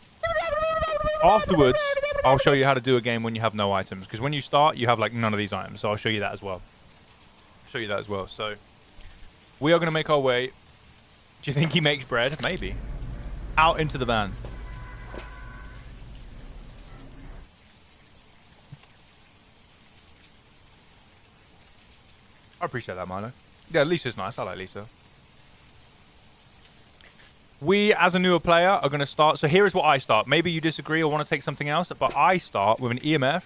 Afterwards, I'll show you how to do a game when you have no items. Because when you start, you have like none of these items. So I'll show you that as well. So we are going to make our way. Do you think he makes bread? Maybe. Out into the van. I appreciate that, Milo. Yeah, Lisa's nice. I like Lisa. We, as a newer player, are going to start. So here is what I start. Maybe you disagree or want to take something else, but I start with an EMF,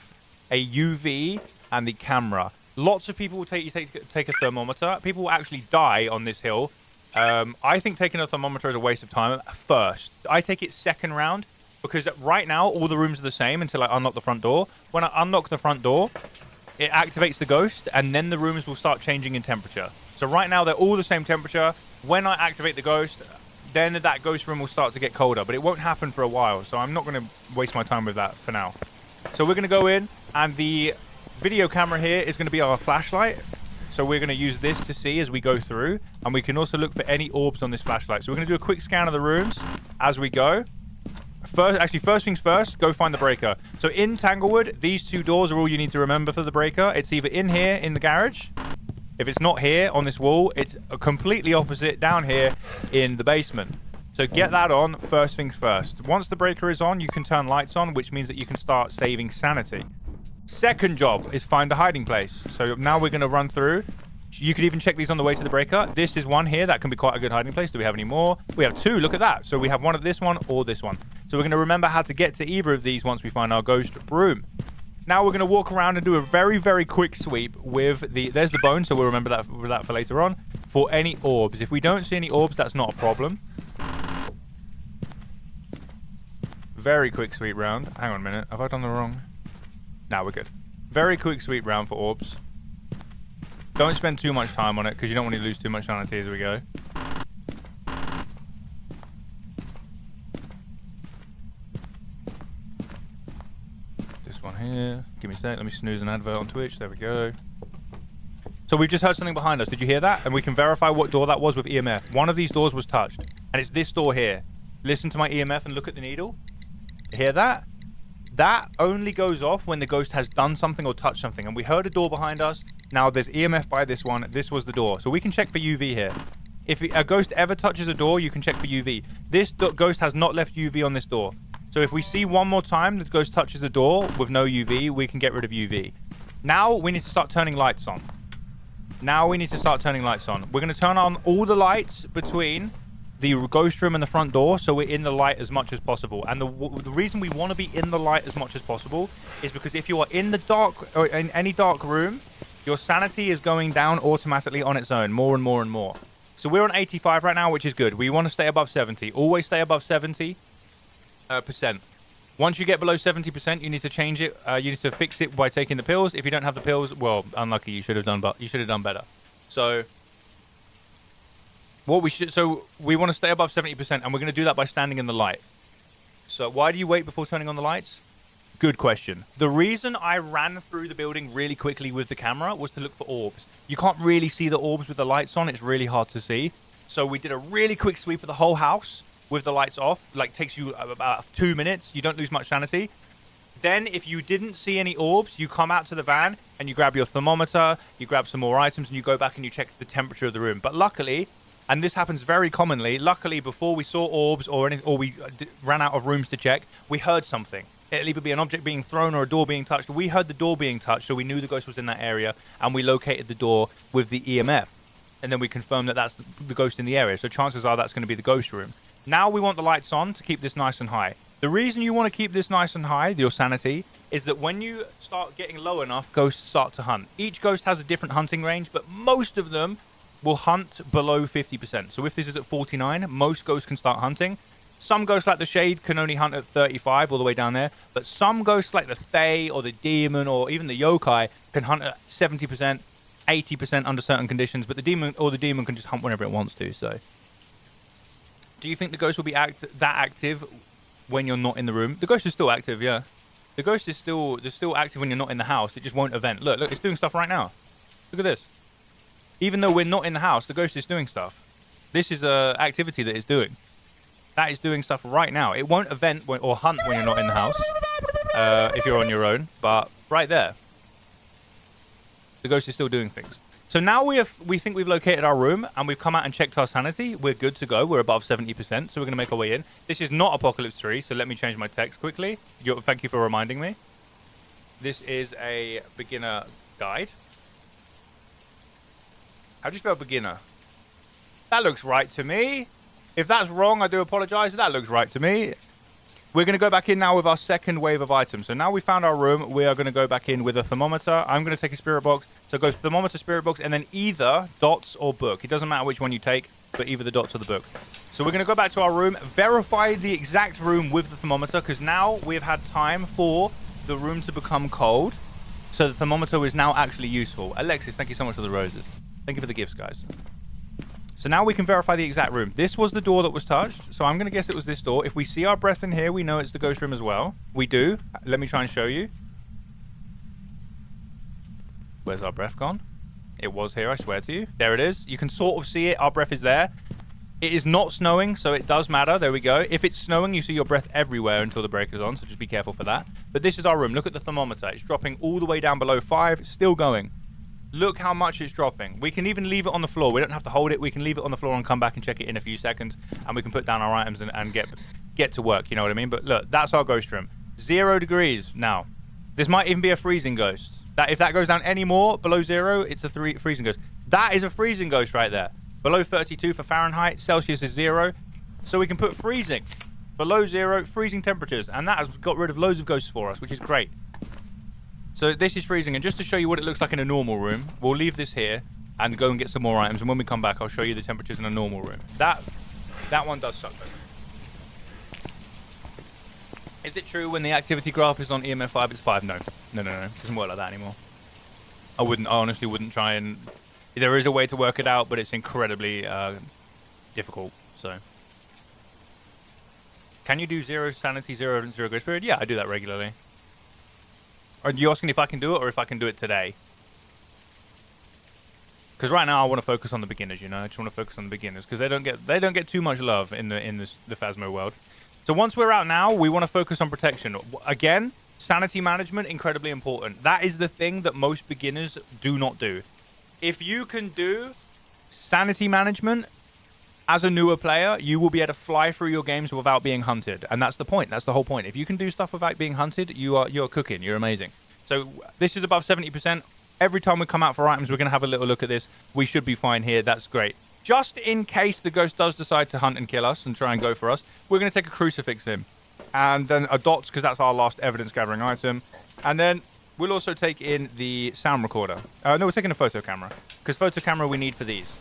a UV, and the camera. Lots of people will take a thermometer. People will actually die on this hill. I think taking a thermometer is a waste of time. First, I take it second round because right now all the rooms are the same until I unlock the front door. When I unlock the front door, it activates the ghost, and then the rooms will start changing in temperature. So right now, they're all the same temperature. When I activate the ghost, then that ghost room will start to get colder, but it won't happen for a while, so I'm not going to waste my time with that for now. So we're going to go in, and the video camera here is going to be our flashlight. So we're going to use this to see as we go through, and we can also look for any orbs on this flashlight. So we're going to do a quick scan of the rooms as we go. First things first, go find the breaker. So in Tanglewood, these two doors are all you need to remember for the breaker. It's either in here in the garage. If it's not here on this wall, it's completely opposite down here in the basement. So get that on first things first. Once the breaker is on, you can turn lights on, which means that you can start saving sanity. Second job is find a hiding place. So now we're going to run through. You could even check these on the way to the breaker. This is one here. That can be quite a good hiding place. Do we have any more? We have two. Look at that. So we have one at this one or this one. So we're going to remember how to get to either of these once we find our ghost room. Now we're going to walk around and do a very, very quick sweep with the... There's the bone, so we'll remember that for later on. For any orbs. If we don't see any orbs, that's not a problem. Very quick sweep round. Hang on a minute. Have I done the wrong... Nah, we're good. Very quick sweep round for orbs. Don't spend too much time on it because you don't want to lose too much sanity as we go. This one here. Give me a sec. Let me snooze an advert on Twitch. There we go. So we've just heard something behind us. Did you hear that? And we can verify what door that was with EMF. One of these doors was touched. And it's this door here. Listen to my EMF and look at the needle. Hear that? That only goes off when the ghost has done something or touched something. And we heard a door behind us. Now there's EMF by this one. This was the door. So we can check for UV here. If a ghost ever touches a door, you can check for UV. This ghost has not left UV on this door. So if we see one more time the ghost touches a door with no UV, we can get rid of UV. Now we need to start turning lights on. We're going to turn on all the lights between the ghost room and the front door, so we're in the light as much as possible. And the reason we want to be in the light as much as possible is because if you are in the dark or in any dark room, your sanity is going down automatically on its own, more and more and more. So we're on 85 right now, which is good. We want to stay above 70. Always stay above 70%. Once you get below 70%, you need to change it. You need to fix it by taking the pills. If you don't have the pills, well, unlucky. You should have done, but you should have done better. So we want to stay above 70%, and we're going to do that by standing in the light. So why do you wait before turning on the lights? Good question. The reason I ran through the building really quickly with the camera was to look for orbs. You can't really see the orbs with the lights on. It's really hard to see. So we did a really quick sweep of the whole house with the lights off. Like, takes you about 2 minutes. You don't lose much sanity. Then, if you didn't see any orbs, you come out to the van and you grab your thermometer, you grab some more items, and you go back and you check the temperature of the room. But luckily, and this happens very commonly, luckily before we saw orbs or we ran out of rooms to check, we heard something. It'll either be an object being thrown or a door being touched. We heard the door being touched, so we knew the ghost was in that area, and we located the door with the EMF. And then we confirmed that that's the ghost in the area. So chances are that's going to be the ghost room. Now we want the lights on to keep this nice and high. The reason you want to keep this nice and high, your sanity, is that when you start getting low enough, ghosts start to hunt. Each ghost has a different hunting range, but most of them will hunt below 50%. So if this is at 49, most ghosts can start hunting. Some ghosts like the Shade can only hunt at 35 all the way down there, but some ghosts like the Fae or the Demon or even the Yokai can hunt at 70%, 80% under certain conditions, but the Demon can just hunt whenever it wants to. So do you think the ghost will be that active when you're not in the room? The ghost is still active, yeah. The ghost is still active when you're not in the house. It just won't event. Look, it's doing stuff right now. Look at this. Even though we're not in the house, the ghost is doing stuff. This is a activity that it's doing. That is doing stuff right now. It won't event or hunt when you're not in the house, if you're on your own. But right there, the ghost is still doing things. So now we think we've located our room, and we've come out and checked our sanity. We're good to go. We're above 70%, so we're going to make our way in. This is not Apocalypse 3, so let me change my text quickly. Thank you for reminding me. This is a beginner guide. How do you spell beginner? That looks right to me. If that's wrong, I do apologize. That looks right to me. We're going to go back in now with our second wave of items. So now we found our room. We are going to go back in with a thermometer. I'm going to take a spirit box. So go thermometer, spirit box, and then either dots or book. It doesn't matter which one you take, but either the dots or the book. So we're going to go back to our room, verify the exact room with the thermometer, because now we've had time for the room to become cold. So the thermometer is now actually useful. Alexis, thank you so much for the roses. Thank you for the gifts, guys. So now we can verify the exact room. This was the door that was touched, so I'm going to guess it was this door. If we see our breath in here, we know it's the ghost room as well. We do. Let me try and show you. Where's our breath gone? It was here, I swear to you. There it is. You can sort of see it. Our breath is there. It is not snowing, so it does matter. There we go. If it's snowing, you see your breath everywhere until the breaker's on, so just be careful for that. But this is our room. Look at the thermometer. It's dropping all the way down below 5. Still going. Look how much it's dropping. We can even leave it on the floor. We don't have to hold it. We can leave it on the floor and come back and check it in a few seconds. And we can put down our items and get to work. You know what I mean? But look, that's our ghost room. 0 degrees now. This might even be a freezing ghost. If that goes down any more below 0, it's a freezing ghost. That is a freezing ghost right there. Below 32 for Fahrenheit. Celsius is 0. So we can put freezing. Below 0, freezing temperatures. And that has got rid of loads of ghosts for us, which is great. So this is freezing, and just to show you what it looks like in a normal room, we'll leave this here and go and get some more items, and when we come back, I'll show you the temperatures in a normal room. That one does suck, though. Is it true when the activity graph is on EMF 5, it's 5? No. No. It doesn't work like that anymore. I honestly wouldn't try and... There is a way to work it out, but it's incredibly difficult, so... Can you do 0 sanity, 0 ghost period? Yeah, I do that regularly. Are you asking if I can do it or if I can do it today? Because right now I want to focus on the beginners, you know. I just want to focus on the beginners because they don't get too much love in the Phasmo world. So once we're out now, we want to focus on protection. Again, sanity management, incredibly important. That is the thing that most beginners do not do. If you can do sanity management as a newer player, you will be able to fly through your games without being hunted. And that's the point. That's the whole point. If you can do stuff without being hunted, you're cooking. You're amazing. So this is above 70%. Every time we come out for items, we're going to have a little look at this. We should be fine here. That's great. just in case the ghost does decide to hunt and kill us and try and go for us, we're going to take a crucifix in. And then a dots, because that's our last evidence gathering item. And then we'll also take in the sound recorder. No, we're taking a photo camera, because photo camera we need for these.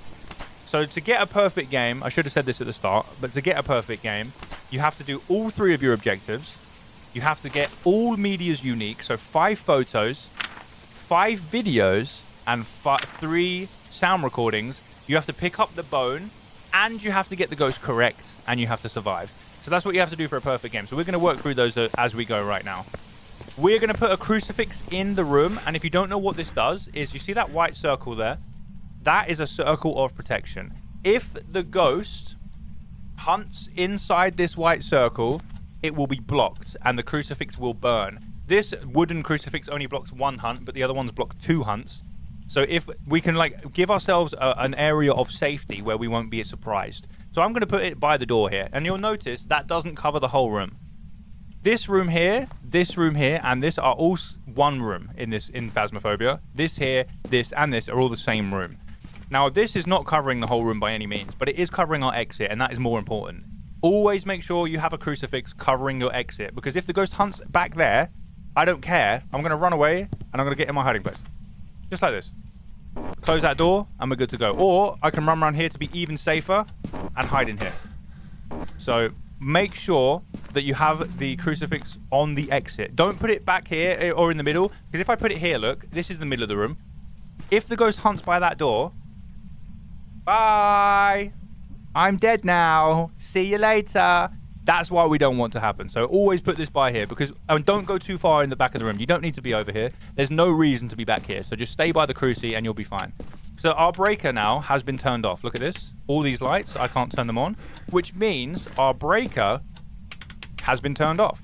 So to get a perfect game, I should have said this at the start, but to get a perfect game, you have to do all 3 of your objectives. You have to get all medias unique, so 5 photos, 5 videos, and 3 sound recordings. You have to pick up the bone, and you have to get the ghost correct, and you have to survive. So that's what you have to do for a perfect game. So we're going to work through those as we go right now. We're going to put a crucifix in the room, and if you don't know what this does, is you see that white circle there? That is a circle of protection. If the ghost hunts inside this white circle, it will be blocked, and the crucifix will burn. This wooden crucifix only blocks 1 hunt, but the other ones block 2 hunts. So if we can like give ourselves an area of safety where we won't be surprised. So I'm going to put it by the door here, and you'll notice that doesn't cover the whole room. This room here, and this are all one room in Phasmophobia. This here, this, and this are all the same room. Now, this is not covering the whole room by any means, but it is covering our exit, and that is more important. Always make sure you have a crucifix covering your exit, because if the ghost hunts back there, I don't care. I'm going to run away, and I'm going to get in my hiding place. Just like this. Close that door, and we're good to go. Or I can run around here to be even safer and hide in here. So make sure that you have the crucifix on the exit. Don't put it back here or in the middle, because if I put it here, look, this is the middle of the room. If the ghost hunts by that door, bye. I'm dead now. See you later. That's why we don't want to happen. So always put this by here, because don't go too far in the back of the room. You don't need to be over here. There's no reason to be back here. So just stay by the cruci and you'll be fine. So our breaker now has been turned off. Look at this. All these lights, I can't turn them on, which means our breaker has been turned off.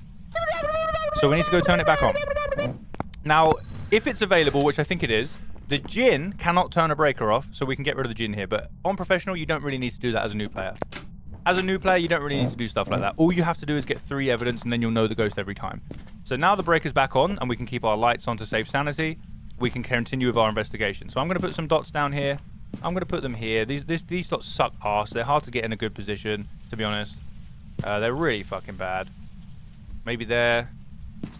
So we need to go turn it back on. Now, if it's available, which I think it is, the Djinn cannot turn a breaker off, so we can get rid of the Djinn here. But on professional, you don't really need to do that as a new player. As a new player, you don't really need to do stuff like that. All you have to do is get 3 evidence, and then you'll know the ghost every time. So now the breaker's back on, and we can keep our lights on to save sanity. We can continue with our investigation. So I'm going to put some dots down here. I'm going to put them here. These dots suck ass. They're hard to get in a good position, to be honest. They're really fucking bad. Maybe they're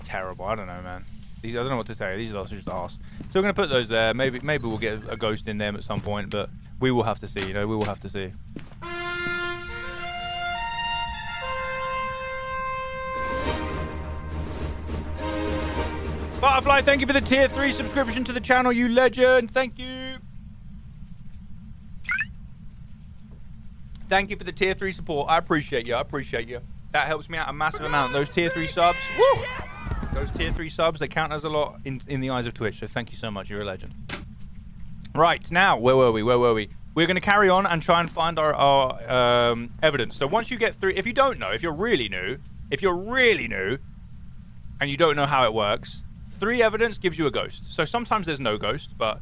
terrible. I don't know, man. I don't know what to tell you. These dots are just arse. So we're going to put those there. Maybe we'll get a ghost in them at some point, but we will have to see. You know, we will have to see. Butterfly, thank you for the tier 3 subscription to the channel, you legend. Thank you. Thank you for the tier 3 support. I appreciate you. I appreciate you. That helps me out a massive amount. Those tier 3 subs, woo! Those tier 3 subs, they count as a lot in the eyes of Twitch. So thank you so much. You're a legend. Right, now, where were we? We're going to carry on and try and find our evidence. So once you get through, if you don't know, if you're really new, and you don't know how it works, 3 evidence gives you a ghost. So sometimes there's no ghost, but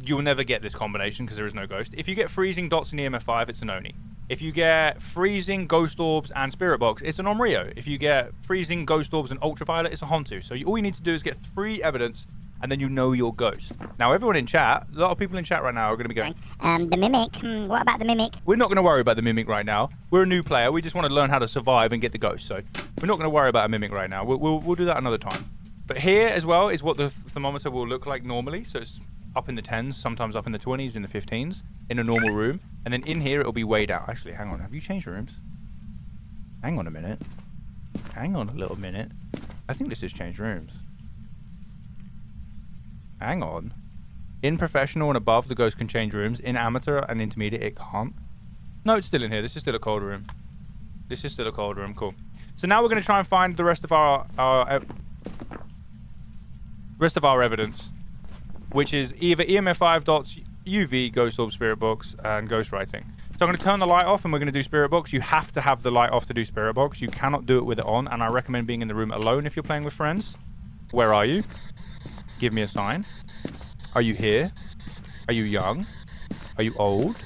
you'll never get this combination because there is no ghost. If you get freezing, dots, and EMF 5, it's an Oni. If you get freezing, ghost orbs, and spirit box, it's an Omrio. If you get freezing, ghost orbs, and ultraviolet, it's a Hontu. So all you need to do is get 3 evidence, and then you know your ghost. Now, everyone in chat, a lot of people in chat right now are going to be going, the Mimic. What about the Mimic? We're not going to worry about the Mimic right now. We're a new player. We just want to learn how to survive and get the ghost. So we're not going to worry about a Mimic right now. We'll do that another time. But here as well is what the thermometer will look like normally. So it's up in the 10s, sometimes up in the 20s, in the 15s, in a normal room. And then in here, it'll be weighed out. Actually, hang on. Have you changed rooms? Hang on a minute. Hang on a little minute. I think this has changed rooms. Hang on. In professional and above, the ghost can change rooms. In amateur and intermediate, it can't. No, it's still in here. This is still a cold room. This is still a cold room. Cool. So now we're going to try and find the rest of our evidence, which is either EMF 5 dots, UV, ghost orb, spirit box, and ghost writing. So I'm going to turn the light off, and we're going to do spirit box. You have to have the light off to do spirit box. You cannot do it with it on, and I recommend being in the room alone if you're playing with friends. Where are you? Give me a sign. Are you here? Are you young? Are you old?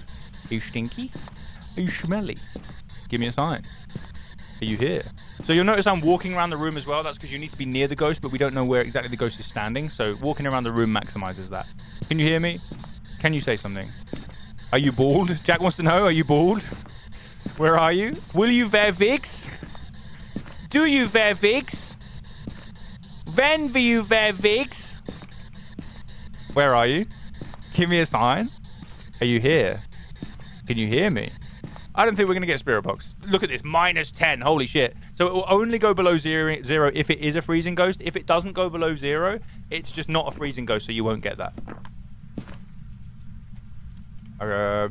Are you stinky? Are you smelly? Give me a sign. Are you here? So you'll notice I'm walking around the room as well. That's because you need to be near the ghost, but we don't know where exactly the ghost is standing. So walking around the room maximizes that. Can you hear me? Can you say something? Are you bald? Jack wants to know, are you bald? Where are you? Will you wear wigs? Do you wear wigs? When will you wear wigs? Where are you? Give me a sign. Are you here? Can you hear me? I don't think we're going to get Spirit Box. Look at this, -10. Holy shit. So it will only go below zero if it is a freezing ghost. If it doesn't go below 0, it's just not a freezing ghost, so you won't get that.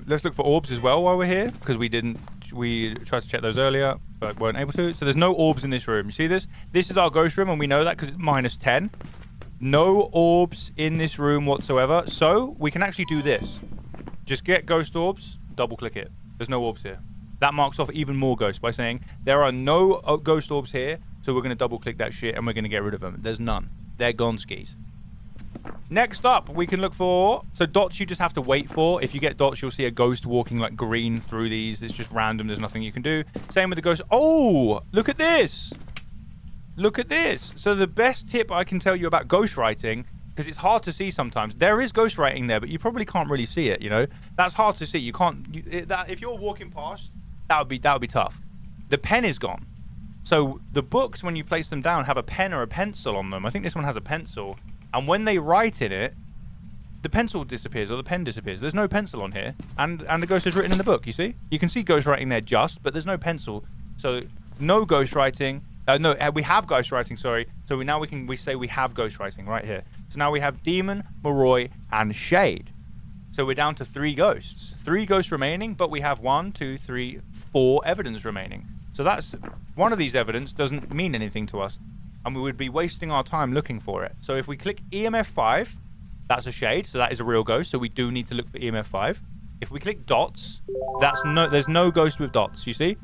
Let's look for orbs as well while we're here, because we tried to check those earlier, but weren't able to. So there's no orbs in this room. You see this? This is our ghost room, and we know that because it's -10. No orbs in this room whatsoever. So we can actually do this. Just get ghost orbs, double click it. There's no orbs here. That marks off even more ghosts by saying there are no ghost orbs here, so we're going to double click that shit and we're going to get rid of them. There's none. They're gone skis. Next up, we can look for... So dots you just have to wait for. If you get dots, you'll see a ghost walking like green through these. It's just random. There's nothing you can do. Same with the ghost. Oh, look at this. Look at this. So the best tip I can tell you about ghostwriting, because it's hard to see sometimes. There is ghostwriting there, but you probably can't really see it, you know? That's hard to see. You can't... if you're walking past, that would be tough. The pen is gone. So the books, when you place them down, have a pen or a pencil on them. I think this one has a pencil. And when they write in it, the pencil disappears or the pen disappears. There's no pencil on here. And the ghost is written in the book, you see? You can see ghostwriting there just, but there's no pencil. So no ghostwriting. No, we have ghostwriting, sorry. So we say we have ghostwriting right here. So now we have Demon, Moroi, and Shade. So we're down to 3 ghosts. 3 ghosts remaining, but we have 1, 2, 3, 4 evidence remaining. So that's... One of these evidence doesn't mean anything to us. And we would be wasting our time looking for it. So if we click EMF 5, that's a shade, so that is a real ghost, so we do need to look for EMF 5. If we click dots, there's no ghost with dots, you see?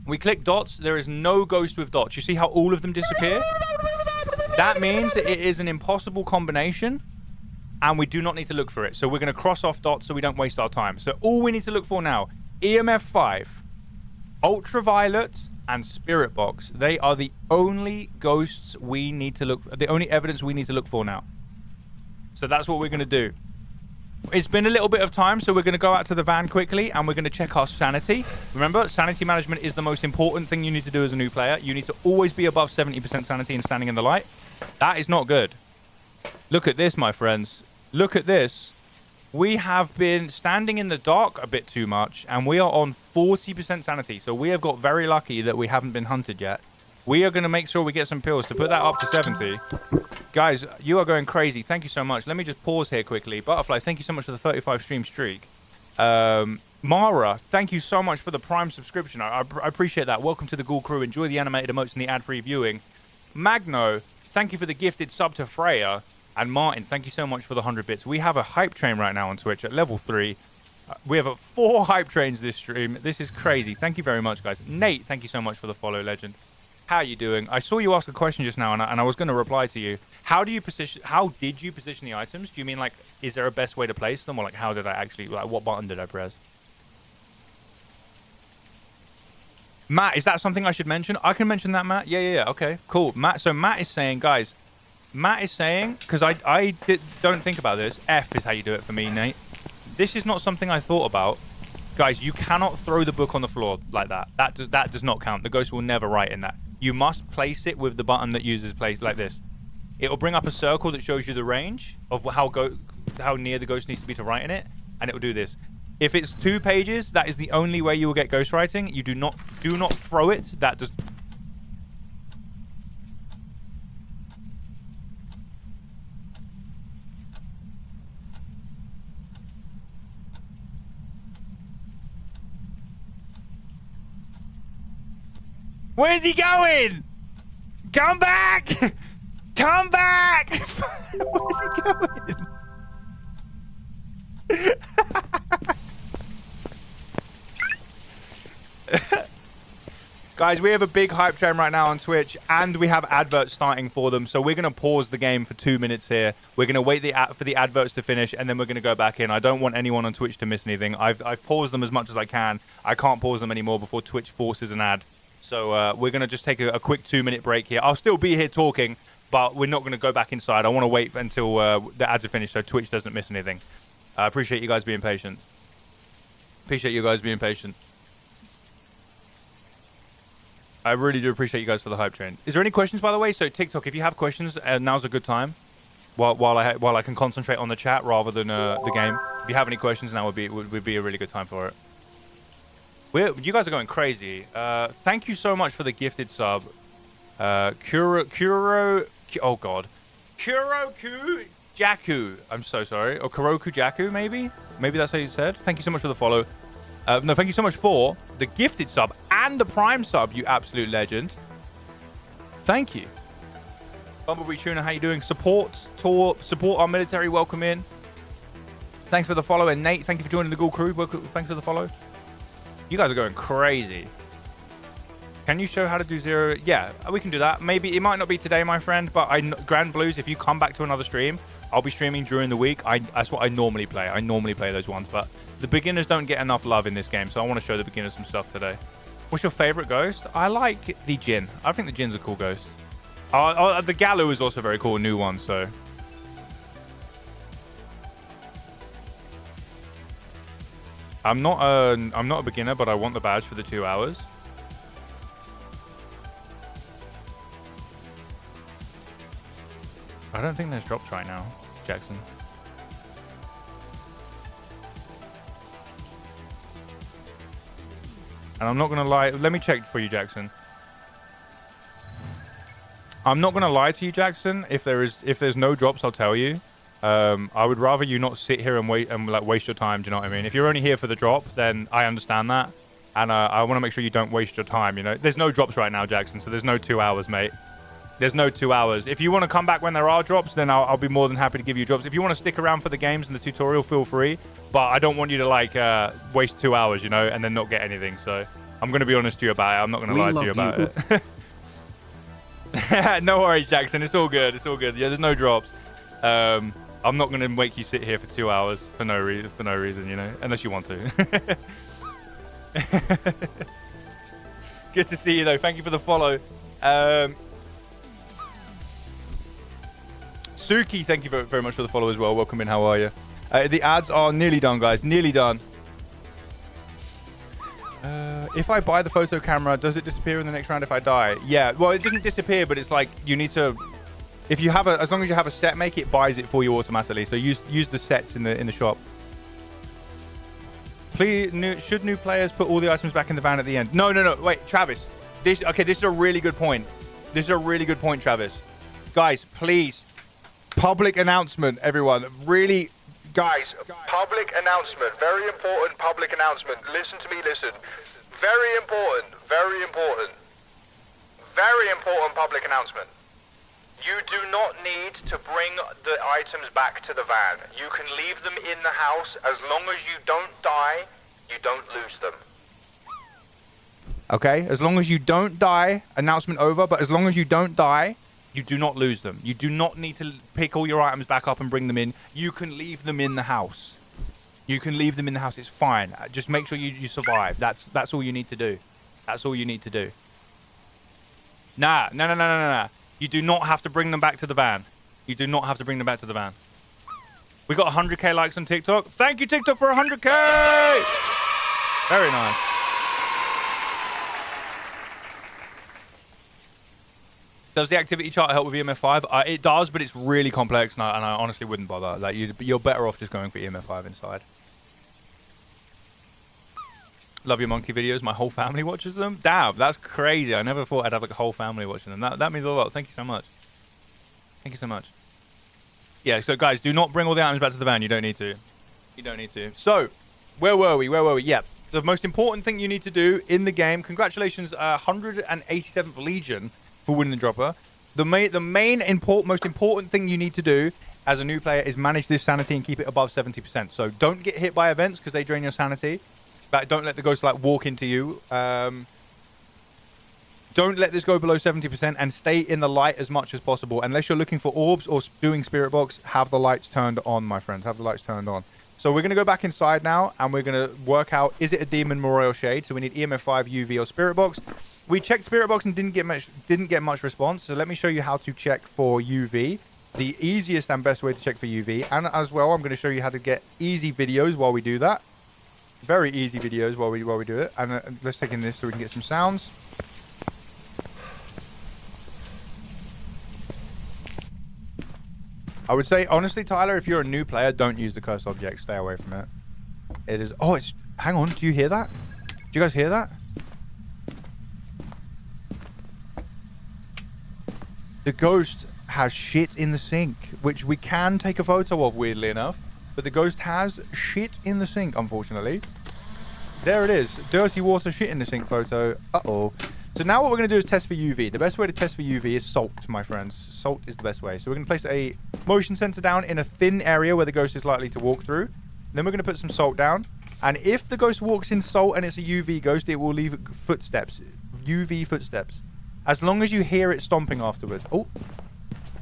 We click dots, there is no ghost with dots. You see how all of them disappear? That means that it is an impossible combination, and we do not need to look for it. So we're going to cross off dots so we don't waste our time. So all we need to look for now, EMF 5, Ultraviolet, and Spirit Box. They are the only ghosts we need to look for, the only evidence we need to look for now. So that's what we're going to do. It's been a little bit of time, so we're going to go out to the van quickly and we're going to check our sanity. Remember, sanity management is the most important thing you need to do as a new player. You need to always be above 70% sanity and standing in the light. That is not good. Look at this, my friends. Look at this. We have been standing in the dark a bit too much, and we are on 40% sanity. So we have got very lucky that we haven't been hunted yet. We are going to make sure we get some pills to put that up to 70. Guys, you are going crazy. Thank you so much. Let me just pause here quickly. Butterfly, thank you so much for the 35 stream streak. Mara, thank you so much for the Prime subscription. I appreciate that. Welcome to the Ghoul Crew. Enjoy the animated emotes and the ad-free viewing. Magno, thank you for the gifted sub to Freya. And Martin, thank you so much for the 100 bits. We have a hype train right now on Twitch at level 3. We have 4 hype trains this stream. This is crazy. Thank you very much, guys. Nate, thank you so much for the follow, legend. How are you doing? I saw you ask a question just now, and I was going to reply to you. How did you position the items? Do you mean, like, is there a best way to place them? Or, like, how did I actually, like, what button did I press? Matt, is that something I should mention? I can mention that, Matt? Yeah. Okay, cool. Matt, so Matt is saying, guys... Matt is saying, because I don't think about this, F is how you do it for me, Nate. This is not something I thought about. Guys, you cannot throw the book on the floor like that. That does not count. The ghost will never write in that. You must place it with the button that uses place like this. It will bring up a circle that shows you the range of how near the ghost needs to be to write in it, and it will do this. If it's 2 pages, that is the only way you will get ghost writing. You do not throw it. That does... Where's he going? Come back! Come back! Where's he going? Guys, we have a big hype train right now on Twitch, and we have adverts starting for them. So we're going to pause the game for 2 minutes here. We're going to wait for the adverts to finish, and then we're going to go back in. I don't want anyone on Twitch to miss anything. I've paused them as much as I can. I can't pause them anymore before Twitch forces an ad. So we're going to just take a quick 2-minute break here. I'll still be here talking, but we're not going to go back inside. I want to wait until the ads are finished so Twitch doesn't miss anything. I appreciate you guys being patient. Appreciate you guys being patient. I really do appreciate you guys for the hype train. Is there any questions, by the way? So TikTok, if you have questions, now's a good time. While I can concentrate on the chat rather than the game. If you have any questions, now would be a really good time for it. You guys are going crazy. Thank you so much for the gifted sub. Kuroku Jaku. I'm so sorry. Or Kuroku Jaku, maybe? Maybe that's how you said. Thank you so much for the follow. No, thank you so much for the gifted sub and the prime sub, you absolute legend. Thank you. Bumblebee Tuna, how you doing? Support our military. Welcome in. Thanks for the follow. And Nate, thank you for joining the Ghoul crew. Thanks for the follow. You guys are going crazy. Can you show how to do zero? Yeah, we can do that. Maybe it might not be today, my friend, but Grand Blues, if you come back to another stream, I'll be streaming during the week. That's what I normally play. I normally play those ones, but the beginners don't get enough love in this game, so I want to show the beginners some stuff today. What's your favorite ghost? I like the Jinn. I think the Jinn's a cool ghost. The Gallo is also very cool, a new one, so. I'm not a beginner, but I want the badge for the 2 hours. I don't think there's drops right now, Jackson. And I'm not gonna lie. Let me check for you, Jackson. I'm not gonna lie to you, Jackson. If there's no drops, I'll tell you. I would rather you not sit here and wait and like waste your time. Do you know what I mean? If you're only here for the drop, then I understand that, and I want to make sure you don't waste your time. You know, there's no drops right now, Jackson. So there's no 2 hours, mate. There's no 2 hours. If you want to come back when there are drops, then I'll be more than happy to give you drops. If you want to stick around for the games and the tutorial, feel free. But I don't want you to like waste 2 hours, you know, and then not get anything. So I'm going to be honest to you about it. I'm not going to lie to you about it. No worries, Jackson. It's all good. It's all good. Yeah, there's no drops. I'm not going to make you sit here for 2 hours for no reason, you know, unless you want to. Good to see you, though. Thank you for the follow. Suki, thank you very much for the follow as well. Welcome in. How are you? The ads are nearly done, guys. Nearly done. If I buy the photo camera, does it disappear in the next round if I die? Yeah. Well, it doesn't disappear, but it's like you need to. If you have as long as you have a set, make it buys it for you automatically. So use the sets in the shop. Please, should new players put all the items back in the van at the end? No. Wait, Travis. This is a really good point. This is a really good point, Travis. Guys, please. Public announcement, everyone. Really, guys, public announcement. Very important public announcement. Listen to me, listen. Very important, very important. Very important public announcement. You do not need to bring the items back to the van. You can leave them in the house. As long as you don't die, you don't lose them. Okay, as long as you don't die, announcement over, but as long as you don't die, you do not lose them. You do not need to pick all your items back up and bring them in. You can leave them in the house. You can leave them in the house. It's fine. Just make sure you survive. That's all you need to do. That's all you need to do. Nah. You do not have to bring them back to the van. You do not have to bring them back to the van. We got 100k likes on TikTok. Thank you, TikTok, for 100k! Very nice. Does the activity chart help with EMF5? It does, but it's really complex, and I honestly wouldn't bother. Like you're better off just going for EMF5 inside. Love your monkey videos. My whole family watches them. Damn, that's crazy. I never thought I'd have like a whole family watching them. That means a lot. Thank you so much. Thank you so much. Yeah, so guys, do not bring all the items back to the van. You don't need to. You don't need to. So, where were we? Yeah, the most important thing you need to do in the game. Congratulations, 187th Legion for winning the dropper. The most important thing you need to do as a new player is manage this sanity and keep it above 70%. So don't get hit by events because they drain your sanity. But don't let the ghost like walk into you. Don't let this go below 70% and stay in the light as much as possible. Unless you're looking for orbs or doing spirit box, have the lights turned on, my friends. Have the lights turned on. So we're going to go back inside now and we're going to work out, is it a demon, Royal Shade? So we need EMF5, UV, or spirit box. We checked spirit box and didn't get much response. So let me show you how to check for UV. The easiest and best way to check for UV. And as well, I'm going to show you how to get easy videos while we do that. Very easy videos while we do it. And let's take in this so we can get some sounds. I would say, honestly, Tyler, if you're a new player, don't use the cursed object. Stay away from it. It is... Oh, it's... Hang on. Do you hear that? Do you guys hear that? The ghost has shit in the sink, which we can take a photo of, weirdly enough. But the ghost has shit in the sink, unfortunately. There it is. Dirty water shit in the sink photo. Uh-oh. So now what we're going to do is test for UV. The best way to test for UV is salt, my friends. Salt is the best way. So we're going to place a motion sensor down in a thin area where the ghost is likely to walk through. Then we're going to put some salt down. And if the ghost walks in salt and it's a UV ghost, it will leave footsteps. UV footsteps. As long as you hear it stomping afterwards. Oh,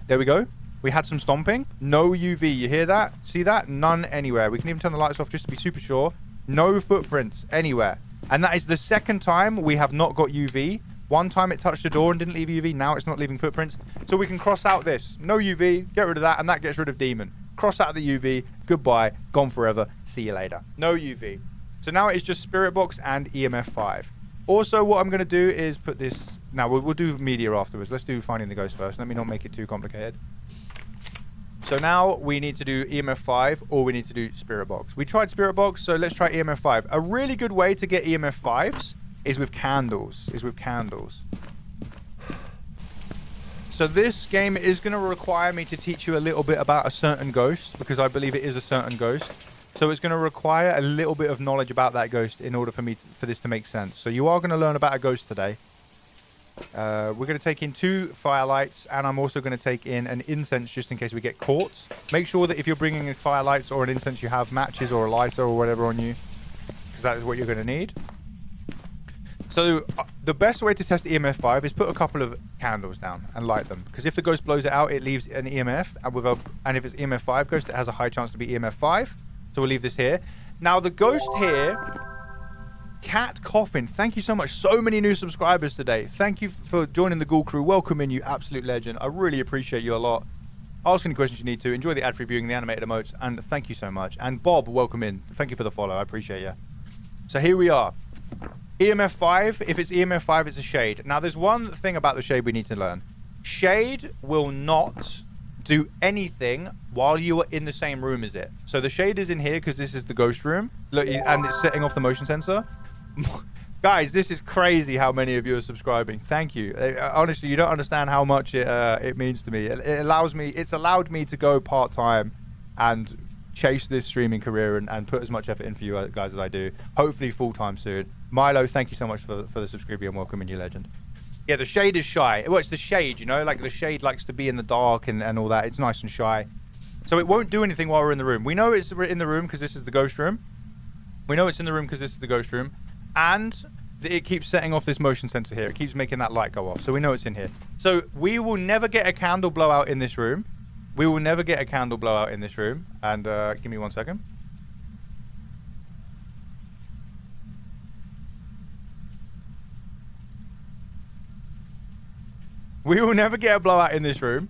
there we go. We had some stomping. No UV. You hear that? See that? None anywhere. We can even turn the lights off just to be super sure. No footprints anywhere. And that is the second time we have not got UV. One time it touched the door and didn't leave UV. Now it's not leaving footprints. So we can cross out this. No UV. Get rid of that. And that gets rid of demon. Cross out the UV. Goodbye. Gone forever. See you later. No UV. So now it is just Spirit Box and EMF 5. Also, what I'm going to do is put this... Now, we'll do media afterwards. Let's do Finding the Ghost first. Let me not make it too complicated. So now we need to do EMF 5 or we need to do Spirit Box. We tried Spirit Box, so let's try EMF 5. A really good way to get EMF 5s is with candles. So this game is going to require me to teach you a little bit about a certain ghost because I believe it is a certain ghost. So it's going to require a little bit of knowledge about that ghost in order for this to make sense. So you are going to learn about a ghost today. We're going to take in 2 firelights, and I'm also going to take in an incense just in case we get caught. Make sure that if you're bringing in firelights or an incense, you have matches or a lighter or whatever on you, because that is what you're going to need. So the best way to test EMF 5 is put a couple of candles down and light them, because if the ghost blows it out, it leaves an EMF, and if it's EMF 5 ghost, it has a high chance to be EMF 5. So we'll leave this here. Now the ghost here... Cat Coffin, thank you so much. So many new subscribers today. Thank you for joining the Ghoul crew. Welcome in, you absolute legend. I really appreciate you a lot. Ask any questions you need to. Enjoy the ad-free viewing, the animated emotes, and thank you so much. And Bob, welcome in. Thank you for the follow. I appreciate you. So here we are. EMF 5. If it's EMF 5, it's a shade. Now, there's one thing about the shade we need to learn. Shade will not do anything while you are in the same room as it. So the shade is in here because this is the ghost room. Look, and it's setting off the motion sensor. Guys, this is crazy how many of you are subscribing. Thank you. Honestly, you don't understand how much it means to me. It's allowed me to go part-time and chase this streaming career and put as much effort in for you guys as I do. Hopefully full-time soon. Milo, thank you so much for the subscription and welcome in, you legend. Yeah, the shade is shy. Well, it's the shade, you know? Like, the shade likes to be in the dark and all that. It's nice and shy. So it won't do anything while we're in the room. We know it's in the room because this is the ghost room. We know it's in the room because this is the ghost room. And it keeps setting off this motion sensor here. It keeps making that light go off. So we know it's in here. So we will never get a candle blowout in this room. We will never get a candle blowout in this room. And give me 1 second. We will never get a blowout in this room.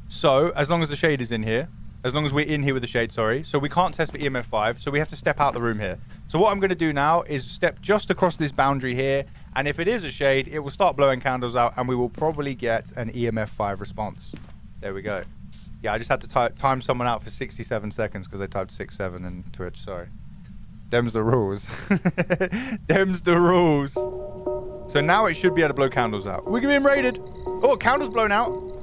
So, as long as the shade is in here. As long as we're in here with the shade, sorry. So we can't test for EMF 5, so we have to step out the room here. So what I'm going to do now is step just across this boundary here, and if it is a shade, it will start blowing candles out, and we will probably get an EMF 5 response. There we go. Yeah, I just had to time someone out for 67 seconds because they typed 67 in Twitch, sorry. Them's the rules. Them's the rules. So now it should be able to blow candles out. We're being raided. Oh, candles blown out.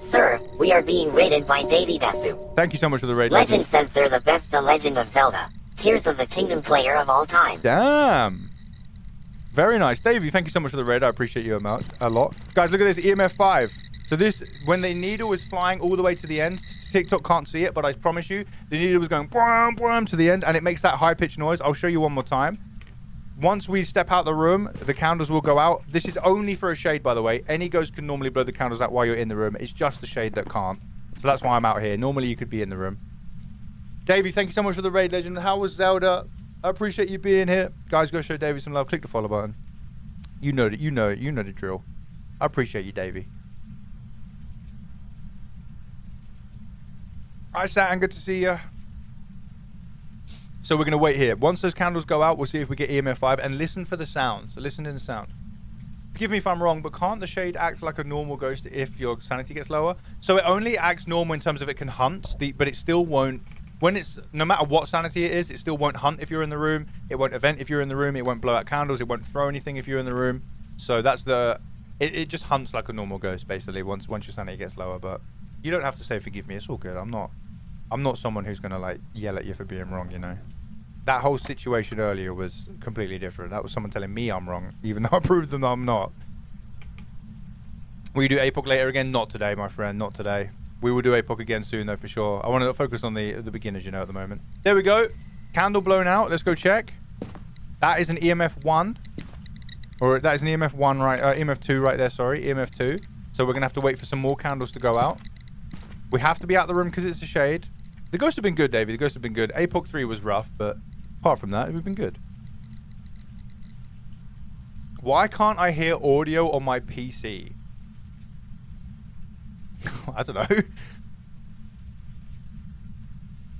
Sir, we are being raided by Davy Dasu. Thank you so much for the raid. Legend says they're the best The Legend of Zelda. Tears of the Kingdom player of all time. Damn. Very nice. Davey, thank you so much for the raid. I appreciate you a lot. Guys, look at this. EMF 5. So this, when the needle is flying all the way to the end, TikTok can't see it, but I promise you, the needle was going boom, boom to the end, and it makes that high-pitched noise. I'll show you one more time. Once we step out the room, the candles will go out. This is only for a shade, by the way. Any ghost can normally blow the candles out while you're in the room. It's just the shade that can't. So that's why I'm out here. Normally, you could be in the room. Davey, thank you so much for the raid, legend. How was Zelda? I appreciate you being here. Guys, go show Davey some love. Click the follow button. You know it. You know it. You know the drill. I appreciate you, Davey. All right, Saturn, good to see you. So we're going to wait here. Once those candles go out, we'll see if we get EMF 5 and listen for the sound. So listen in the sound. Forgive me if I'm wrong, but can't the shade act like a normal ghost if your sanity gets lower? So it only acts normal in terms of it can hunt, but it still won't. When it's, no matter what sanity it is, it still won't hunt if you're in the room. It won't event if you're in the room. It won't blow out candles. It won't throw anything if you're in the room. So that's the, it just hunts like a normal ghost basically once your sanity gets lower. But you don't have to say forgive me. It's all good. I'm not someone who's gonna like yell at you for being wrong, you know. That whole situation earlier was completely different. That was someone telling me I'm wrong, even though I proved them that I'm not. Will you do APOC later again? Not today, my friend. Not today. We will do APOC again soon, though, for sure. I want to focus on the beginners, you know, at the moment. There we go. Candle blown out. Let's go check. That is an EMF 1. Or that is an EMF 1, right? EMF 2 right there, sorry. EMF 2. So we're going to have to wait for some more candles to go out. We have to be out of the room because it's a shade. The ghosts have been good, Davey. The ghosts have been good. APOC 3 was rough, but apart from that, we've been good. Why can't I hear audio on my PC? I don't know.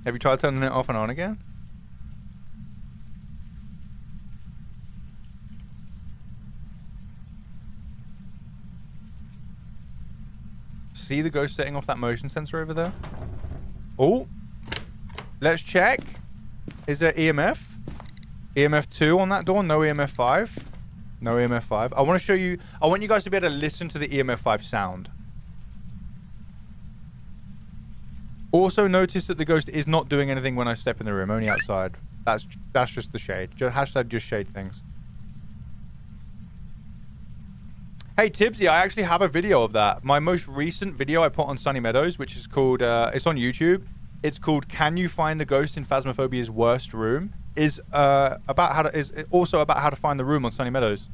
Have you tried turning it off and on again? See the ghost setting off that motion sensor over there? Oh. Let's check. Is there EMF? EMF 2 on that door? No EMF 5. No EMF 5. I want to show you... I want you guys to be able to listen to the EMF 5 sound. Also notice that the ghost is not doing anything when I step in the room. Only outside. That's just the shade. Hashtag just shade things. Hey, Tibbsy, I actually have a video of that. My most recent video I put on Sunny Meadows, which is called... it's on YouTube. It's called "Can You Find the Ghost in Phasmophobia's Worst Room?" Is also about how to find the room on Sunny Meadows.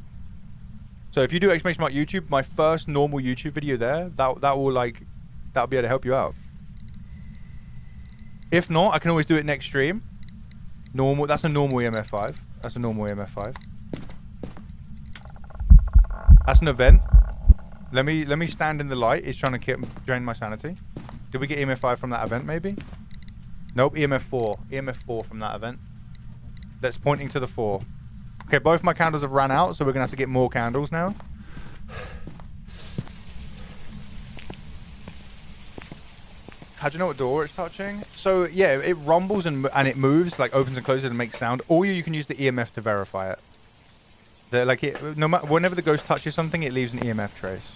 So if you do exclamation mark YouTube, my first normal YouTube video there, that'll be able to help you out. If not, I can always do it next stream. Normal. That's a normal EMF 5. That's a normal EMF 5. That's an event. Let me stand in the light. It's trying to drain my sanity. Did we get EMF 5 from that event, maybe? Nope, EMF 4. EMF 4 from that event. That's pointing to the 4. Okay, both my candles have ran out, so we're going to have to get more candles now. How do you know what door it's touching? So, yeah, it rumbles and it moves, like opens and closes and makes sound. Or you can use the EMF to verify it. Whenever the ghost touches something, it leaves an EMF trace.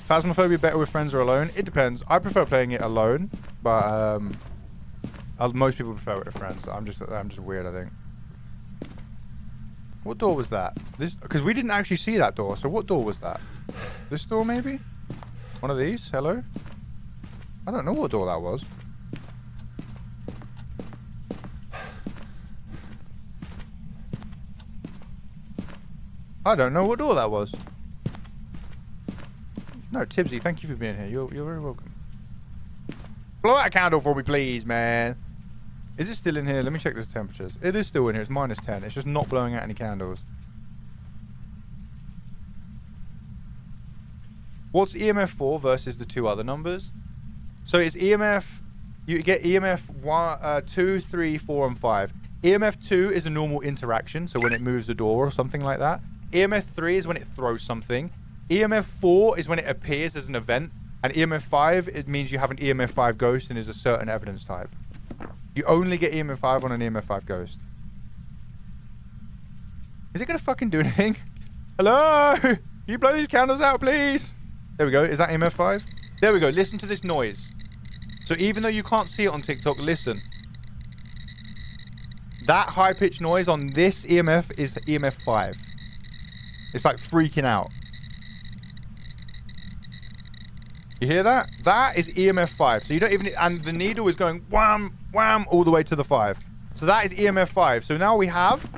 Phasmophobia better with friends or alone? It depends. I prefer playing it alone, but most people prefer it with friends. I'm just weird, I think. What door was that? This, because we didn't actually see that door. So what door was that? This door maybe? One of these? Hello? I don't know what door that was. I don't know what door that was. No, Tibbsy, thank you for being here. You're very welcome. Blow out a candle for me, please, man. Is it still in here? Let me check the temperatures. It is still in here. It's -10. It's just not blowing out any candles. What's EMF 4 versus the two other numbers? So it's EMF... You get EMF 2, 3, 4, and 5. EMF 2 is a normal interaction, so when it moves the door or something like that. EMF 3 is when it throws something. EMF 4 is when it appears as an event. And EMF 5, it means you have an EMF 5 ghost and is a certain evidence type. You only get EMF 5 on an EMF 5 ghost. Is it going to fucking do anything? Hello? Can you blow these candles out, please? There we go. Is that EMF 5? There we go. Listen to this noise. So even though you can't see it on TikTok, listen. That high-pitched noise on this EMF is EMF 5. It's like freaking out. You hear that? That is EMF 5. So you don't even... And the needle is going wham, wham, all the way to the 5. So that is EMF 5. So now we have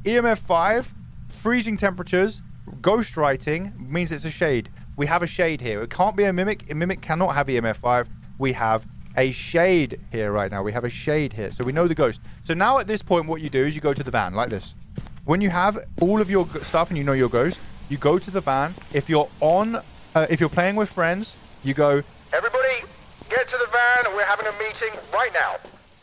EMF 5, freezing temperatures, ghost writing, means it's a shade. We have a shade here. It can't be a mimic. A mimic cannot have EMF 5. We have a shade here right now. We have a shade here. So we know the ghost. So now at this point, what you do is you go to the van like this. When you have all of your stuff and you know your ghost, you go to the van. If you're playing with friends, you go, Everybody, get to the van. We're having a meeting right now.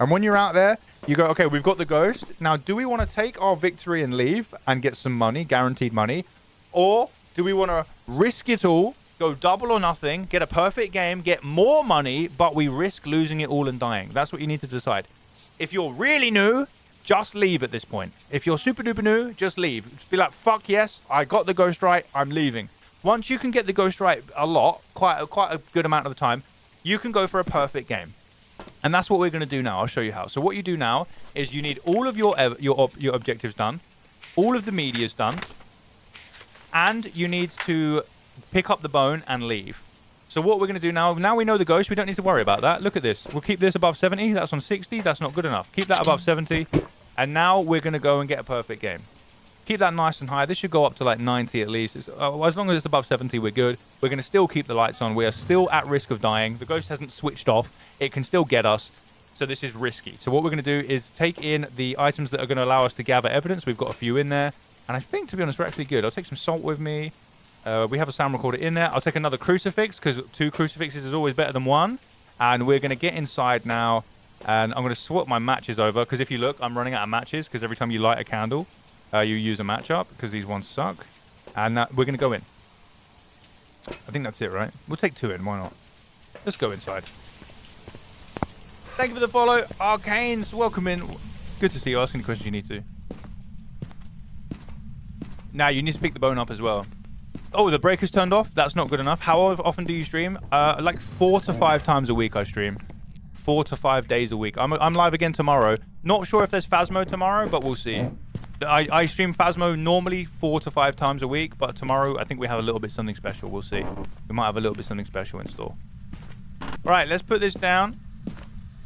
And when you're out there, you go, okay, we've got the ghost. Now, do we want to take our victory and leave and get some money, guaranteed money? Or do we want to risk it all, go double or nothing, get a perfect game, get more money, but we risk losing it all and dying? That's what you need to decide. If you're really new, just leave at this point. If you're super duper new, just leave. Just be like, fuck yes, I got the ghost right, I'm leaving. Once you can get the ghost right a lot, quite a good amount of the time, you can go for a perfect game. And that's what we're going to do now. I'll show you how. So what you do now is you need all of your objectives done, all of the media's done, and you need to pick up the bone and leave. So what we're going to do now we know the ghost, we don't need to worry about that. Look at this. We'll keep this above 70. That's on 60. That's not good enough. Keep that above 70. And now we're going to go and get a perfect game. Keep that nice and high. This should go up to like 90 at least. As long as it's above 70, we're good. We're going to still keep the lights on. We are still at risk of dying. The ghost hasn't switched off. It can still get us. So this is risky. So what we're going to do is take in the items that are going to allow us to gather evidence. We've got a few in there. And I think, to be honest, we're actually good. I'll take some salt with me. We have a sound recorder in there. I'll take another crucifix because 2 crucifixes is always better than 1. And we're going to get inside now. And I'm going to swap my matches over because if you look, I'm running out of matches because every time you light a candle, you use a match up because these ones suck. And we're going to go in. I think that's it, right? We'll take 2 in. Why not? Let's go inside. Thank you for the follow. Arcanes, welcome in. Good to see you. Ask any questions you need to. Now, you need to pick the bone up as well. Oh, the breaker's turned off. That's not good enough. How often do you stream? Like 4 to 5 times a week I stream. 4 to 5 days a week. I'm live again tomorrow. Not sure if there's Phasmo tomorrow, but we'll see. I stream Phasmo normally 4 to 5 times a week, but tomorrow I think we have a little bit something special. We'll see. We might have a little bit something special in store. All right, let's put this down.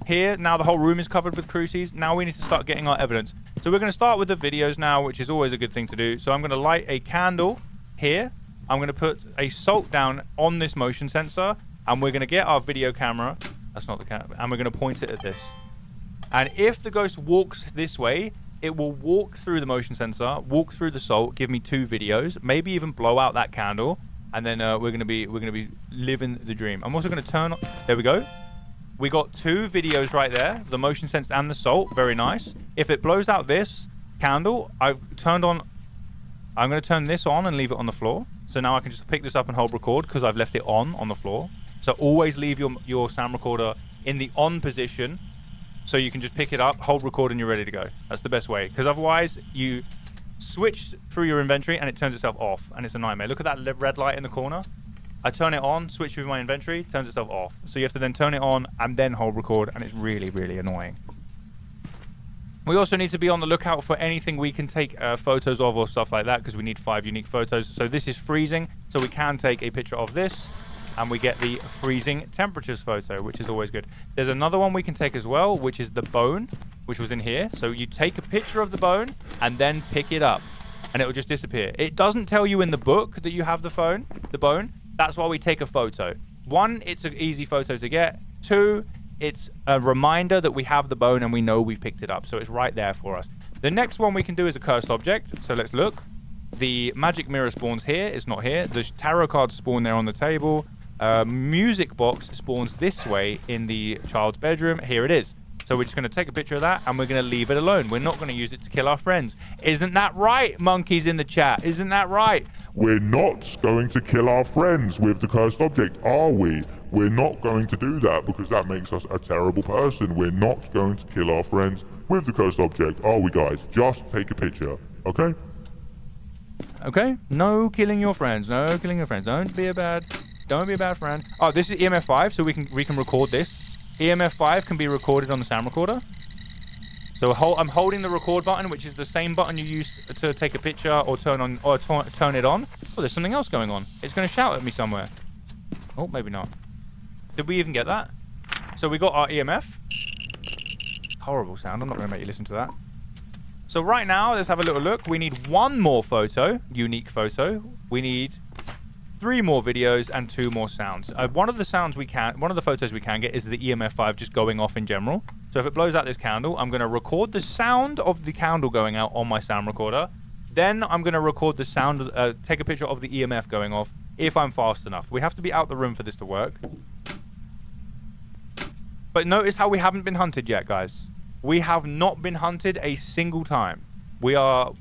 Here, now the whole room is covered with cruces. Now we need to start getting our evidence. So we're going to start with the videos now, which is always a good thing to do. So I'm going to light a candle here. I'm going to put a salt down on this motion sensor, and we're going to get our video camera. That's not the camera. And we're going to point it at this. And if the ghost walks this way, it will walk through the motion sensor, walk through the salt, give me 2 videos, maybe even blow out that candle, and then we're going to be living the dream. I'm also going to turn on. There we go. We got 2 videos right there, the motion sense and the salt. Very nice. If it blows out this candle, I've turned on. I'm going to turn this on and leave it on the floor. So now I can just pick this up and hold record because I've left it on the floor. So always leave your sound recorder in the on position so you can just pick it up, hold record, and you're ready to go. That's the best way, because otherwise you switch through your inventory and it turns itself off, and it's a nightmare. Look at that red light in the corner. I turn it on, switch through my inventory, turns itself off. So you have to then turn it on and then hold record, and it's really, really annoying. We also need to be on the lookout for anything we can take photos of or stuff like that, because we need 5 unique photos. So this is freezing, so we can take a picture of this, and we get the freezing temperatures photo, which is always good. There's another one we can take as well, which is the bone, which was in here. So you take a picture of the bone and then pick it up, and it will just disappear. It doesn't tell you in the book that you have the bone. That's why we take a photo. 1, it's an easy photo to get. 2, it's a reminder that we have the bone and we know we've picked it up. So it's right there for us. The next one we can do is a cursed object. So let's look. The magic mirror spawns here. It's not here. The tarot cards spawn there on the table. Music box spawns this way in the child's bedroom. Here it is. So we're just going to take a picture of that and we're going to leave it alone. We're not going to use it to kill our friends. Isn't that right, monkeys in the chat? Isn't that right? We're not going to kill our friends with the cursed object, are we? We're not going to do that because that makes us a terrible person. We're not going to kill our friends with the cursed object, are we, guys? Just take a picture, okay? Okay? No killing your friends. No killing your friends. Don't be a bad friend. Oh, this is EMF 5, so we can record this. EMF 5 can be recorded on the sound recorder. So I'm holding the record button, which is the same button you use to take a picture or turn it on. Oh, there's something else going on. It's going to shout at me somewhere. Oh, maybe not. Did we even get that? So we got our EMF. Horrible sound. I'm not going to make you listen to that. So right now, let's have a little look. We need 1 more photo, unique photo. We need 3 more videos and 2 more sounds. One of the photos we can get is the EMF 5 just going off in general. So if it blows out this candle, I'm going to record the sound of the candle going out on my sound recorder. Then I'm going to record the sound, take a picture of the EMF going off if I'm fast enough. We have to be out the room for this to work. But notice how we haven't been hunted yet, guys. We have not been hunted a single time. We are,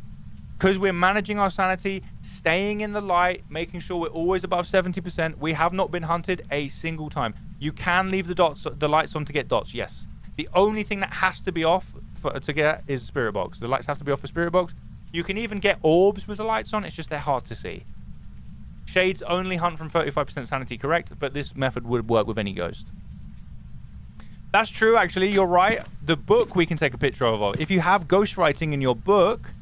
because we're managing our sanity, staying in the light, making sure we're always above 70%. We have not been hunted a single time. You can leave the lights on to get dots, yes. The only thing that has to be off to get is the spirit box. The lights have to be off for spirit box. You can even get orbs with the lights on. It's just they're hard to see. Shades only hunt from 35% sanity, correct? But this method would work with any ghost. That's true, actually. You're right. The book we can take a picture of. If you have ghostwriting in your book,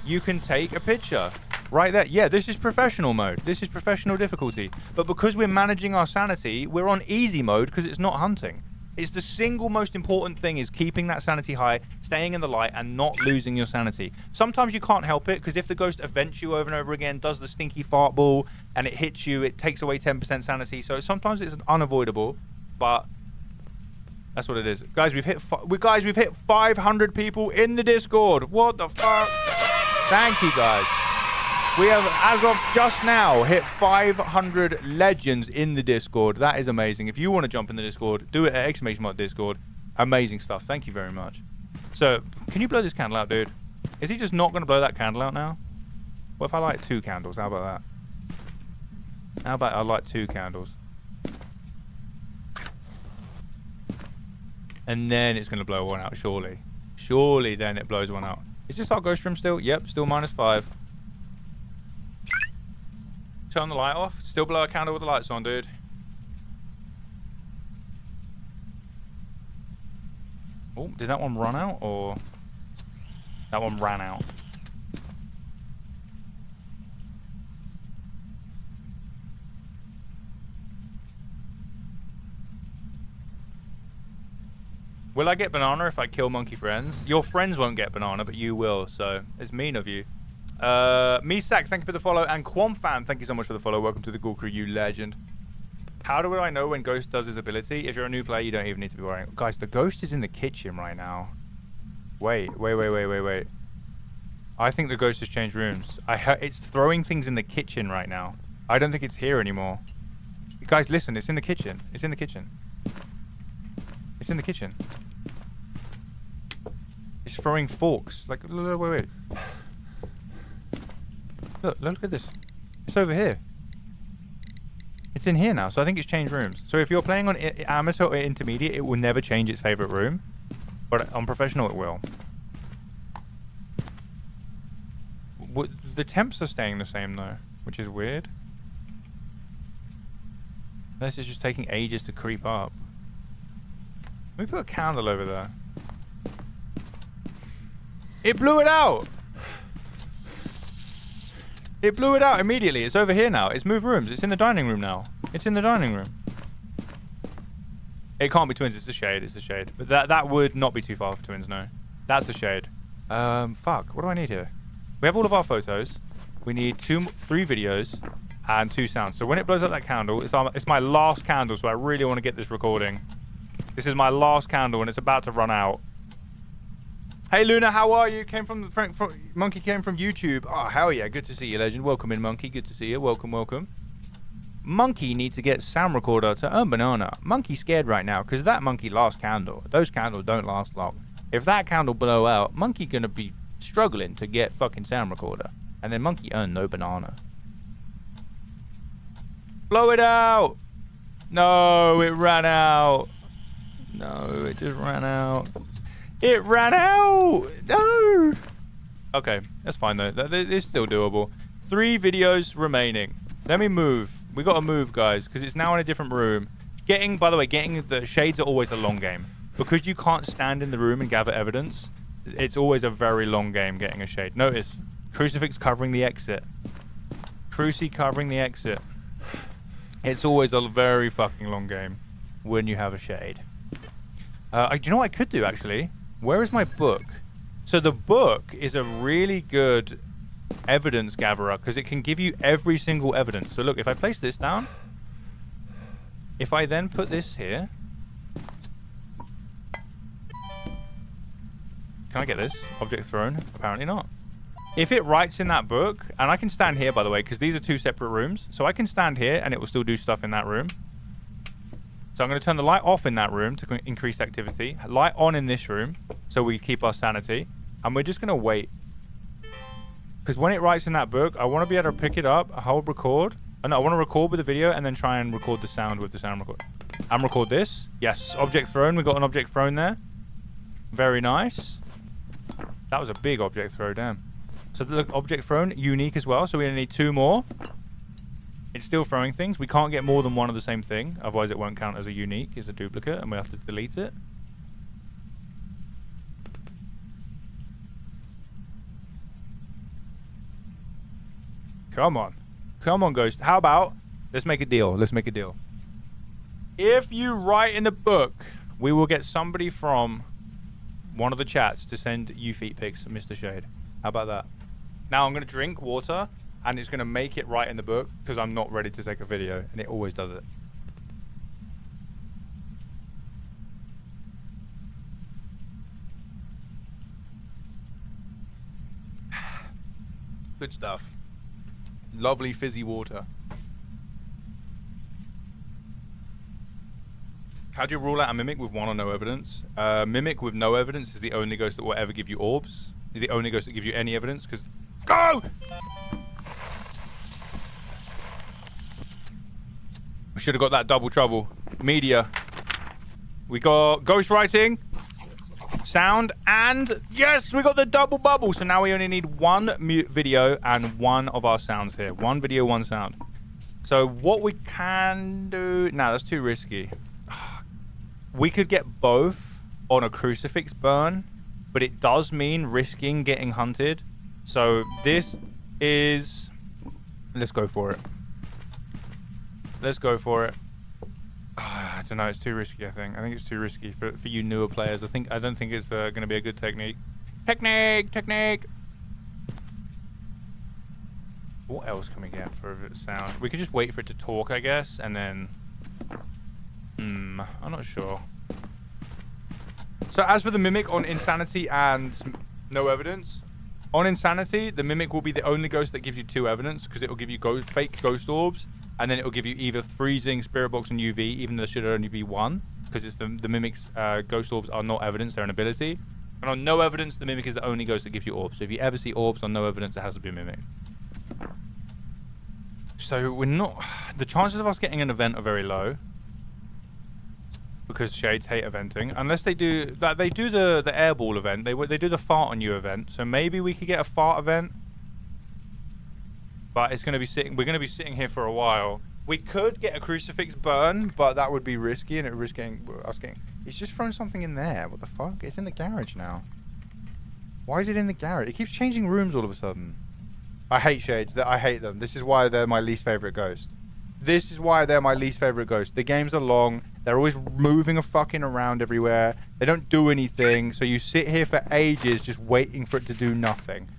you can take a picture. Right there. Yeah, this is professional mode. This is professional difficulty. But because we're managing our sanity, we're on easy mode because it's not hunting. It's the single most important thing is keeping that sanity high, staying in the light, and not losing your sanity. Sometimes you can't help it, because if the ghost events you over and over again, does the stinky fart ball, and it hits you, it takes away 10% sanity. So sometimes it's unavoidable, but that's what it is. Guys, we've hit 500 people in the Discord. What the fuck? Thank you, guys. We have, as of just now, hit 500 legends in the Discord. That is amazing. If you want to jump in the Discord, do it at !Discord. Amazing stuff. Thank you very much. So, can you blow this candle out, dude? Is he just not going to blow that candle out now? What if I light 2 candles? How about that? How about I light 2 candles? And then it's going to blow one out, surely. Surely then it blows one out. Is this our ghost room still? Yep, still -5. Turn the light off. Still blow a candle with the lights on, dude. Oh, did that one run out, or that one ran out? Will I get banana if I kill monkey friends? Your friends won't get banana, but you will, so it's mean of you. Misak, thank you for the follow, and Quamfan, thank you so much for the follow. Welcome to the Ghoul Crew, you legend. How do I know when Ghost does his ability? If you're a new player, you don't even need to be worrying. Guys, the Ghost is in the kitchen right now. Wait. I think the Ghost has changed rooms. It's throwing things in the kitchen right now. I don't think it's here anymore. Guys, listen, it's in the kitchen. It's in the kitchen. It's in the kitchen. It's throwing forks. Like, wait. Look at this. It's over here. It's in here now, so I think it's changed rooms. So if you're playing on amateur or intermediate, it will never change its favorite room. But on professional, it will. The temps are staying the same, though, which is weird. Unless it's just taking ages to creep up. Let me put a candle over there. It blew it out! It blew it out immediately. It's over here now. It's moved rooms. It's in the dining room now. It's in the dining room. It can't be twins. It's the shade. It's the shade. But that would not be too far for twins, no. That's the shade. Fuck. What do I need here? We have all of our photos. We need 3 videos and 2 sounds. So when it blows out that candle, it's my last candle, so I really want to get this recording. This is my last candle, and it's about to run out. Hey Luna, how are you? Monkey came from YouTube. Oh, hell yeah. Good to see you, legend. Welcome in, Monkey. Good to see you. Welcome. Monkey needs to get sound recorder to earn banana. Monkey scared right now because that monkey last candle. Those candles don't last long. If that candle blow out, Monkey gonna be struggling to get fucking sound recorder. And then Monkey earn no banana. Blow it out! No, it ran out. No, it just ran out. It ran out! No! Okay, that's fine though. It's still doable. 3 videos remaining. Let me move. We gotta move, guys, because it's now in a different room. By the way, getting the shades are always a long game. Because you can't stand in the room and gather evidence, it's always a very long game getting a shade. Notice, crucifix covering the exit. Cruci covering the exit. It's always a very fucking long game when you have a shade. Do you know what I could do, actually? Where is my book? So the book is a really good evidence gatherer because it can give you every single evidence. So look, if I place this down, if I then put this here, can I get this? Object thrown? Apparently not. If it writes in that book, and I can stand here, by the way, because these are 2 separate rooms, so I can stand here and it will still do stuff in that room. So I'm going to turn the light off in that room to increase activity. Light on in this room so we keep our sanity. And we're just going to wait. Because when it writes in that book, I want to be able to pick it up, hold record. No, I want to record with the video and then try and record the sound with the sound record. And record this. Yes, object thrown. We got an object thrown there. Very nice. That was a big object throw, damn. So the object thrown, unique as well. So we only need 2 more. It's still throwing things. We can't get more than 1 of the same thing. Otherwise it won't count as a unique. It's a duplicate and we have to delete it. Come on. Come on, Ghost. How about, let's make a deal. Let's make a deal. If you write in the book, we will get somebody from one of the chats to send you feet pics, Mr. Shade. How about that? Now I'm going to drink water, and it's going to make it right in the book, because I'm not ready to take a video, and it always does it. Good stuff. Lovely fizzy water. How do you rule out a mimic with 1 or no evidence? Mimic with no evidence is the only ghost that will ever give you orbs. The only ghost that gives you any evidence, because... Go! We should have got that double trouble. Media. We got ghostwriting, sound, and yes, we got the double bubble. So now we only need 1 video and 1 of our sounds here. 1 video, 1 sound. So what we can do... Nah, that's too risky. We could get both on a crucifix burn, but it does mean risking getting hunted. So this is... Let's go for it. Let's go for it. I don't know. It's too risky, I think. I think it's too risky for you newer players. I don't think it's going to be a good technique. Technique! What else can we get for a sound? We could just wait for it to talk, I guess, and then... I'm not sure. So as for the mimic on insanity and no evidence, on insanity, the mimic will be the only ghost that gives you 2 evidence, because it will give you fake ghost orbs, and then it will give you either freezing, spirit box, and UV, even though there should only be 1, because it's the mimic's ghost orbs are not evidence, they're an ability. And on no evidence, the mimic is the only ghost that gives you orbs. So if you ever see orbs on no evidence, it has to be a mimic. So we're not... The chances of us getting an event are very low, because shades hate eventing, unless they do that. They do the airball event. They do the fart on you event. So maybe we could get a fart event, but it's going to be sitting. We're going to be sitting here for a while. We could get a crucifix burn, but that would be risky, and it would risk us getting. It's just thrown something in there. What the fuck? It's in the garage now. Why is it in the garage? It keeps changing rooms all of a sudden. I hate shades. I hate them. This is why they're my least favorite ghost. This is why they're my least favorite ghost. The games are long. They're always moving a fucking around everywhere. They don't do anything. So you sit here for ages just waiting for it to do nothing.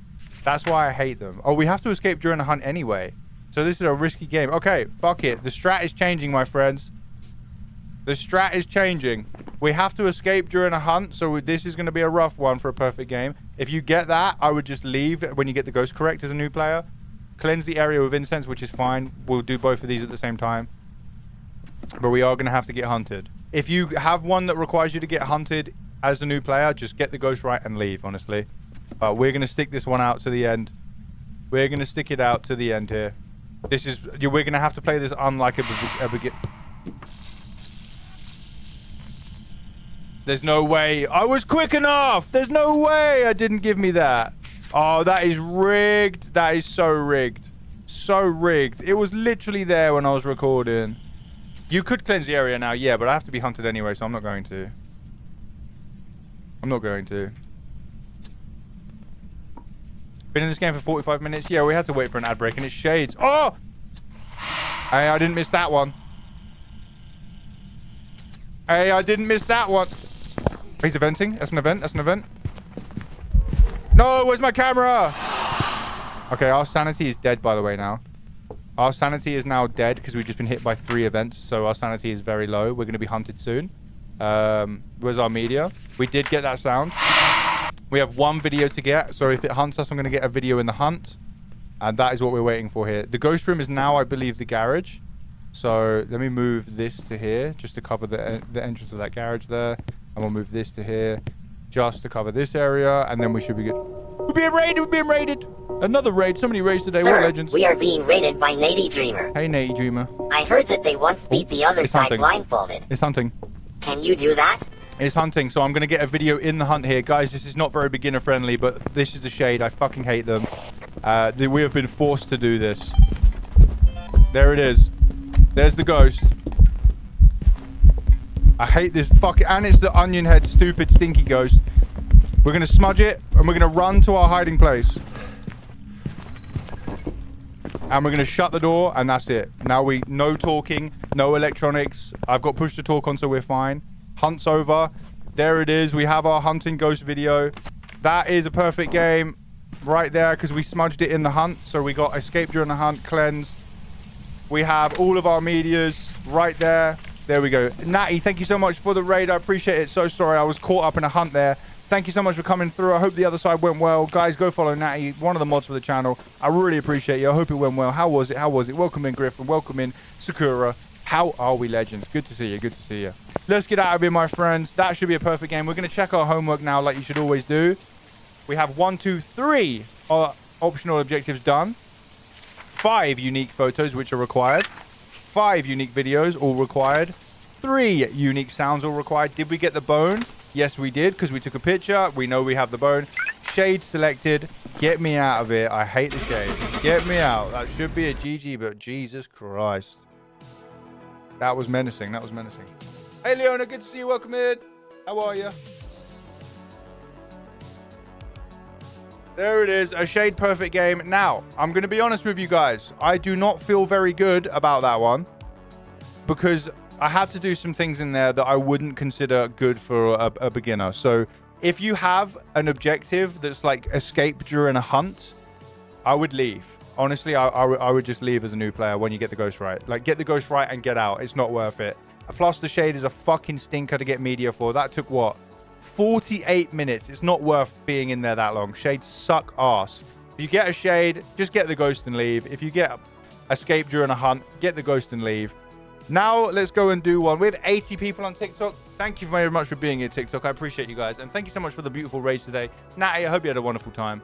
That's why I hate them. Oh, we have to escape during a hunt anyway. So this is a risky game. Okay, fuck it. The strat is changing, my friends. The strat is changing. We have to escape during a hunt. So this is going to be a rough one for a perfect game. If you get that, I would just leave when you get the ghost correct as a new player. Cleanse the area with incense, which is fine. We'll do both of these at the same time. But we are going to have to get hunted. If you have one that requires you to get hunted as a new player, just get the ghost right and leave, honestly. But we're going to stick this one out to the end. We're going to stick it out to the end here. This is... We're going to have to play this unlike a begin... There's no way. I was quick enough. There's no way I didn't give me that. Oh, that is rigged. That is so rigged. So rigged. It was literally there when I was recording. You could cleanse the area now, yeah, but I have to be hunted anyway, so I'm not going to. I'm not going to. Been in this game for 45 minutes? Yeah, we had to wait for an ad break, and it's shades. Oh! Hey, I didn't miss that one. Hey, I didn't miss that one. He's eventing. That's an event. That's an event. No, where's my camera? Okay, our sanity is dead, by the way, now. Our sanity is now dead because we've just been hit by 3 events, so our sanity is very low. We're going to be hunted soon. Where's our media? We did get that sound. We have 1 video to get, so if it hunts us, I'm going to get a video in the hunt. And that is what we're waiting for here. The ghost room is now, I believe, the garage. So let me move this to here just to cover the entrance of that garage there. And we'll move this to here just to cover this area. And then we should be good. We're being raided. We're being raided. Another raid. So many raids today. Sir, what legends? we are being raided by Nady Dreamer. Hey, Nate Dreamer. I heard that they once beat the other side hunting. blindfolded. It's hunting. Can you do that? It's hunting, so I'm going to get a video in the hunt here. Guys, this is not very beginner friendly, but this is the shade. I fucking hate them. We have been forced to do this. There it is. There's the ghost. I hate this fucking... And it's the onion head, stupid, stinky ghost. We're going to smudge it, and we're going to run to our hiding place. And we're going to shut the door, and that's it. Now no talking, no electronics. I've got push to talk on, so we're fine. Hunt's over. There it is. We have our hunting ghost video. That is a perfect game right there because we smudged it in the hunt. So we got escape during the hunt, cleanse. We have all of our medias right there. There we go. Natty, thank you so much for the raid. I appreciate it. So sorry. I was caught up in a hunt there. Thank you so much for coming through. I hope the other side went well. Guys, go follow Natty, one of the mods for the channel. I really appreciate you. I hope it went well. How was it? How was it? Welcome in, Griffin. Welcome in, Sakura. How are we, legends? Good to see you. Good to see you. Let's get out of here, my friends. That should be a perfect game. We're going to check our homework now like you should always do. We have 1, 2, 3 optional objectives done. 5 unique photos, which are required. 5 unique videos, all required. 3 unique sounds, all required. Did we get the bone? Yes, we did, because we took a picture. We know we have the bone. Shade selected. Get me out of here. I hate the shade. Get me out. That should be a GG, but Jesus Christ. That was menacing. That was menacing. Hey, Leona. Good to see you. Welcome in. How are you? There it is. A shade perfect game. Now, I'm going to be honest with you guys. I do not feel very good about that one because I had to do some things in there that I wouldn't consider good for a beginner. So if you have an objective that's like escape during a hunt, I would leave. Honestly, I would just leave as a new player when you get the ghost right. Like, get the ghost right and get out. It's not worth it. Plus, the shade is a fucking stinker to get media for. That took, what, 48 minutes. It's not worth being in there that long. Shades suck ass. If you get a shade, just get the ghost and leave. If you get escape during a hunt, get the ghost and leave. Now, let's go and do one. We have 80 people on TikTok. Thank you very much for being here, TikTok. I appreciate you guys. And thank you so much for the beautiful raids today. Natty, I hope you had a wonderful time.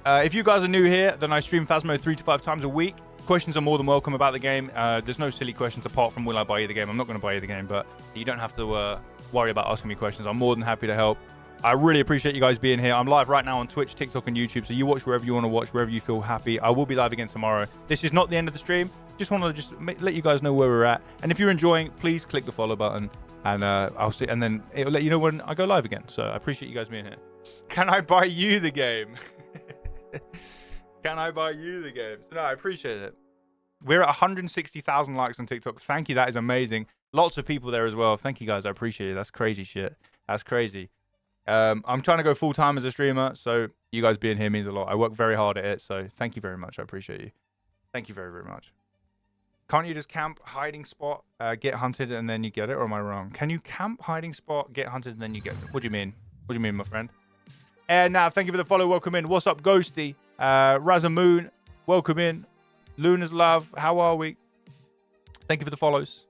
If you guys are new here, then I stream Phasmo 3 to 5 times a week. Questions are more than welcome about the game. There's no silly questions apart from will I buy you the game. I'm not going to buy you the game, but you don't have to worry about asking me questions. I'm more than happy to help. I really appreciate you guys being here. I'm live right now on Twitch, TikTok, and YouTube, so you watch wherever you want to watch, wherever you feel happy. I will be live again tomorrow. This is not the end of the stream. Just want to let you guys know where we're at. And if you're enjoying, please click the follow button, and I'll see. And then it'll let you know when I go live again. So I appreciate you guys being here. Can I buy you the game? Can I buy you the game? No, I appreciate it. We're at 160,000 likes on TikTok. Thank you. That is amazing. Lots of people there as well. Thank you guys. I appreciate it. That's crazy shit. That's crazy. I'm trying to go full time as a streamer, so you guys being here means a lot. I work very hard at it, so thank you very much. I appreciate you. Thank you very, very much. Can't you just camp, hiding spot, get hunted, and then you get it, or am I wrong? Can you camp, hiding spot, get hunted, and then you get it? What do you mean? What do you mean, my friend? And now, thank you for the follow. Welcome in. What's up, Ghosty? Razamoon, welcome in. Luna's Love, how are we? Thank you for the follows.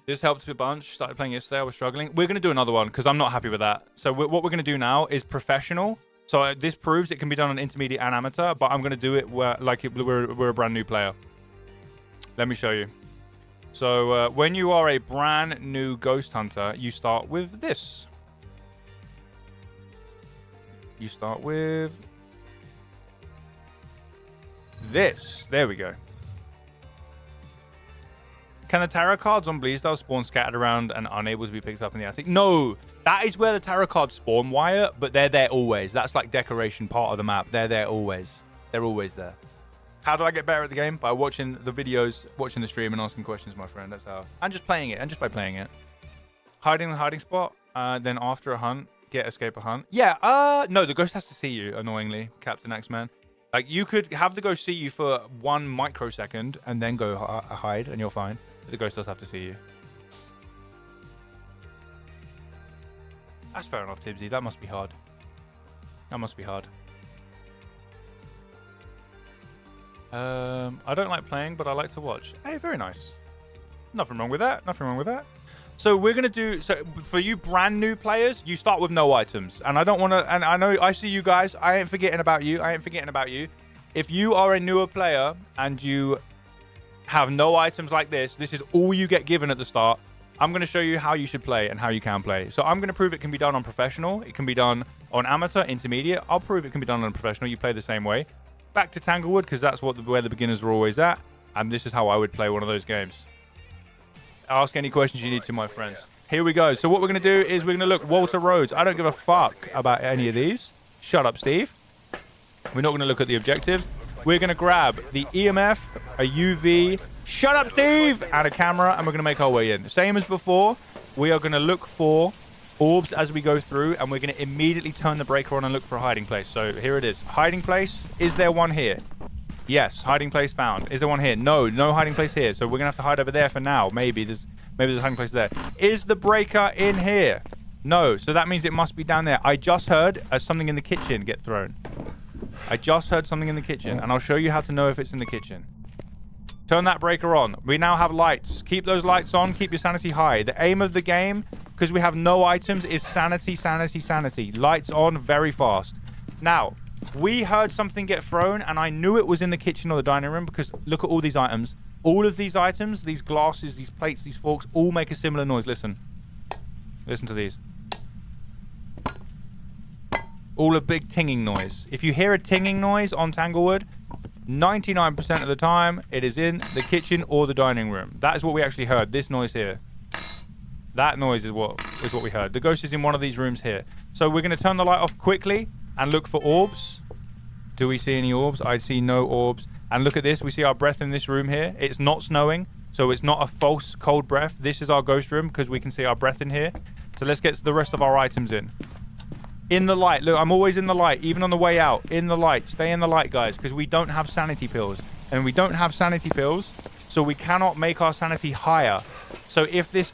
This helped a bunch. Started playing yesterday. I was struggling. We're going to do another one because I'm not happy with that. So what we're going to do now is professional. So this proves it can be done on intermediate and amateur, but I'm going to do it where we're a brand new player. Let me show you. So when you are a brand new ghost hunter, you start with this. You start with this. There we go. Can the tarot cards on Bleasdale spawn scattered around and unable to be picked up in the attic? No, that is where the tarot cards spawn, Wyatt, but they're there always. That's like decoration part of the map. They're there always. They're always there. How do I get better at the game? By watching the videos, watching the stream, and asking questions, my friend. That's how. And just playing it, and just by playing it. Hiding in the hiding spot, then after a hunt, get escape a hunt. Yeah, no, the ghost has to see you, annoyingly, Captain Axeman. Like, you could have the ghost see you for 1 microsecond, and then go hide, and you're fine. The ghost does have to see you. That's fair enough, Tibbsy. That must be hard. That must be hard. I don't like playing, but I like to watch. Hey, very nice. Nothing wrong with that. Nothing wrong with that. So we're going to do... So for you brand new players, you start with no items. And I don't want to... And I know I see you guys. I ain't forgetting about you. I ain't forgetting about you. If you are a newer player and you have no items like this is all you get given at the start. I'm going to show you how you should play and how you can play. So I'm going to prove it can be done on professional. It can be done on amateur, intermediate. I'll prove it can be done on professional. You play the same way. Back to Tanglewood, because that's where the beginners are always at. And this is how I would play one of those games. Ask any questions you need to, my friends. Here we go. So what we're going to do is we're going to look Walter Rhodes. I don't give a fuck about any of these. Shut up, Steve. We're not going to look at the objectives. We're going to grab the EMF, a UV, shut up, Steve, and a camera, and we're going to make our way in. Same as before, we are going to look for orbs as we go through, and we're going to immediately turn the breaker on and look for a hiding place. So here it is. Hiding place. Is there one here? Yes. Hiding place found. Is there one here? No. No hiding place here. So we're going to have to hide over there for now. Maybe there's a hiding place there. Is the breaker in here? No. So that means it must be down there. I just heard something in the kitchen get thrown. I just heard something in the kitchen, and I'll show you how to know if it's in the kitchen. Turn that breaker on. We now have lights. Keep those lights on. Keep your sanity high. The aim of the game, because we have no items, is sanity, sanity, sanity. Lights on very fast. Now, we heard something get thrown, and I knew it was in the kitchen or the dining room, because look at all these items. All of these items, these glasses, these plates, these forks, all make a similar noise. Listen. Listen to these. All a big tinging noise. If you hear a tinging noise on Tanglewood, 99% of the time, it is in the kitchen or the dining room. That is what we actually heard. This noise here. That noise is what we heard. The ghost is in one of these rooms here. So we're going to turn the light off quickly and look for orbs. Do we see any orbs? I see no orbs. And look at this. We see our breath in this room here. It's not snowing, so it's not a false cold breath. This is our ghost room because we can see our breath in here. So let's get the rest of our items in. In the light. Look, I'm always in the light, even on the way out. In the light. Stay in the light, guys, because we don't have sanity pills. And we don't have sanity pills, so we cannot make our sanity higher. So if this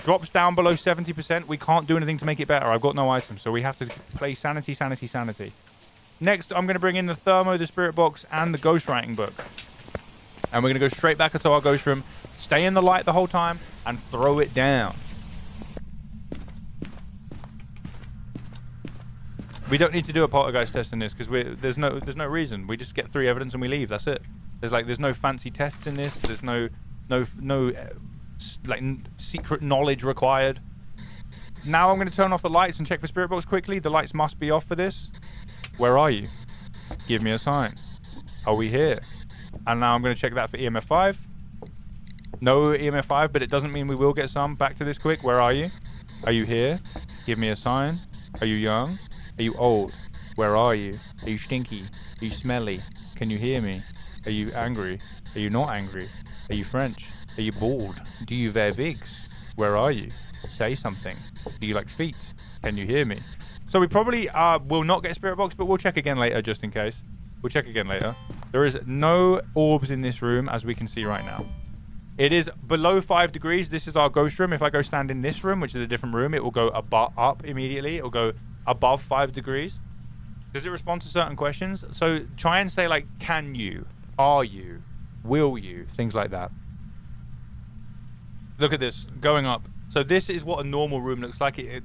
drops down below 70%, we can't do anything to make it better. I've got no items, so we have to play sanity, sanity, sanity. Next, I'm going to bring in the thermo, the spirit box, and the ghostwriting book. And we're going to go straight back into our ghost room, stay in the light the whole time, and throw it down. We don't need to do a poltergeist test in this because there's no reason. We just get 3 evidence and we leave. That's it. There's no fancy tests in this. There's no secret knowledge required. Now I'm going to turn off the lights and check for spirit box quickly. The lights must be off for this. Where are you? Give me a sign. Are we here? And now I'm going to check that for EMF 5. No EMF 5, but it doesn't mean we will get some. Back to this quick. Where are you? Are you here? Give me a sign. Are you young? Are you old? Where are you? Are you stinky? Are you smelly? Can you hear me? Are you angry? Are you not angry? Are you French? Are you bald? Do you wear wigs? Where are you? Say something. Do you like feet? Can you hear me? So we probably will not get a spirit box, but we'll check again later just in case. We'll check again later. There is no orbs in this room as we can see right now. It is below 5 degrees. This is our ghost room. If I go stand in this room, which is a different room, it will go up immediately. It will go above 5 degrees. Does it respond to certain questions? So try and say like, can you? Are you? Will you? Things like that. Look at this, going up. So this is what a normal room looks like. It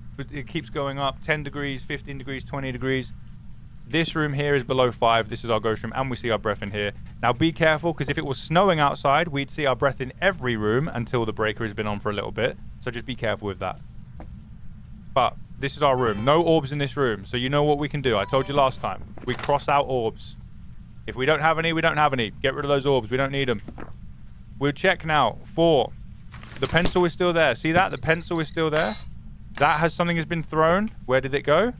keeps going up, 10 degrees, 15 degrees, 20 degrees. This room here is below 5. This is our ghost room, and we see our breath in here. Now be careful, because if it was snowing outside, we'd see our breath in every room until the breaker has been on for a little bit. So just be careful with that. But this is our room. No orbs in this room, so you know what we can do. I told you last time. We cross out orbs. If we don't have any, we don't have any. Get rid of those orbs. We don't need them. We'll check now for... The pencil is still there. See that? The pencil is still there. That has something has been thrown. Where did it go?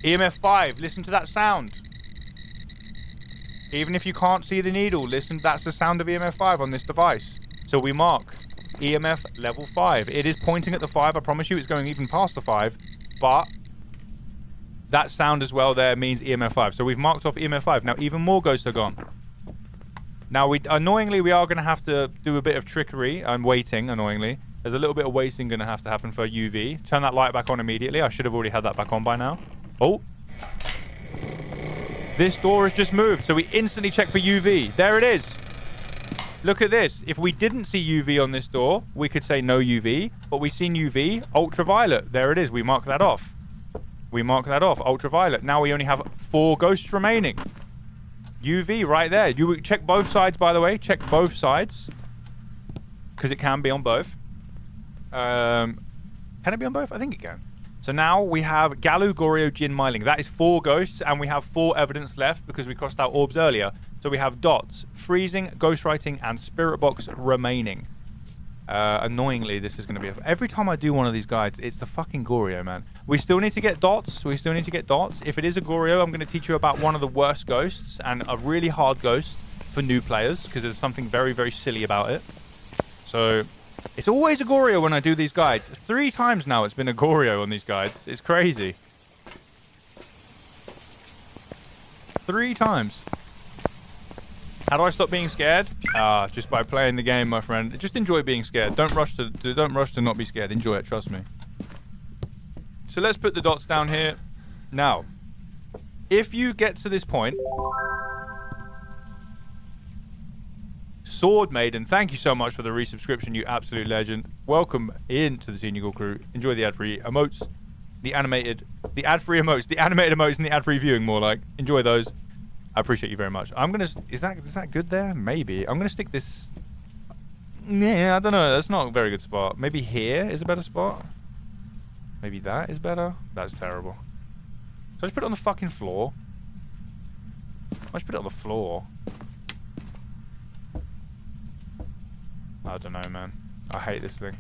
EMF 5. Listen to that sound. Even if you can't see the needle, listen. That's the sound of EMF 5 on this device. So we mark EMF level 5. It is pointing at the 5. I promise you it's going even past the 5. But that sound as well there means EMF 5. So we've marked off EMF 5. Now even more ghosts are gone. Now, annoyingly, we are going to have to do a bit of trickery. I'm waiting, annoyingly. There's a little bit of waiting going to have to happen for UV. Turn that light back on immediately. I should have already had that back on by now. Oh. This door has just moved, so we instantly check for UV. There it is. Look at this. If we didn't see UV on this door, we could say no UV, but we've seen UV, ultraviolet. There it is. We mark that off. We mark that off, ultraviolet. Now we only have 4 ghosts remaining. UV right there. You check both sides, by the way. Check both sides. Because it can be on both. Can it be on both? I think it can. So now we have Galu, Goryo, Jin, Myling. That is 4 ghosts, and we have 4 evidence left because we crossed out orbs earlier. So we have dots, freezing, ghostwriting, and spirit box remaining. Annoyingly, this is going to be... Every time I do one of these guides, it's the fucking Goryo, man. We still need to get dots. We still need to get dots. If it is a Goryo, I'm going to teach you about one of the worst ghosts and a really hard ghost for new players because there's something very, very silly about it. So... It's always a Goryo when I do these guides. 3 times now it's been a Goryo on these guides. It's crazy. 3 times. How do I stop being scared? Just by playing the game, my friend. Just enjoy being scared. Don't rush to not be scared. Enjoy it, trust me. So let's put the dots down here. Now, if you get to this point... Sword Maiden, thank you so much for the resubscription, you absolute legend. Welcome into the Senior Gold crew. Enjoy the ad-free emotes, the ad-free emotes, the animated emotes, and the ad-free viewing, more like. Enjoy those. I appreciate you very much. I'm gonna... Is that good there? Maybe. I'm gonna stick this... Yeah, I don't know. That's not a very good spot. Maybe here is a better spot. Maybe that is better. That's terrible. So I just put it on the fucking floor. I just put it on the floor. I don't know, man. I hate this thing.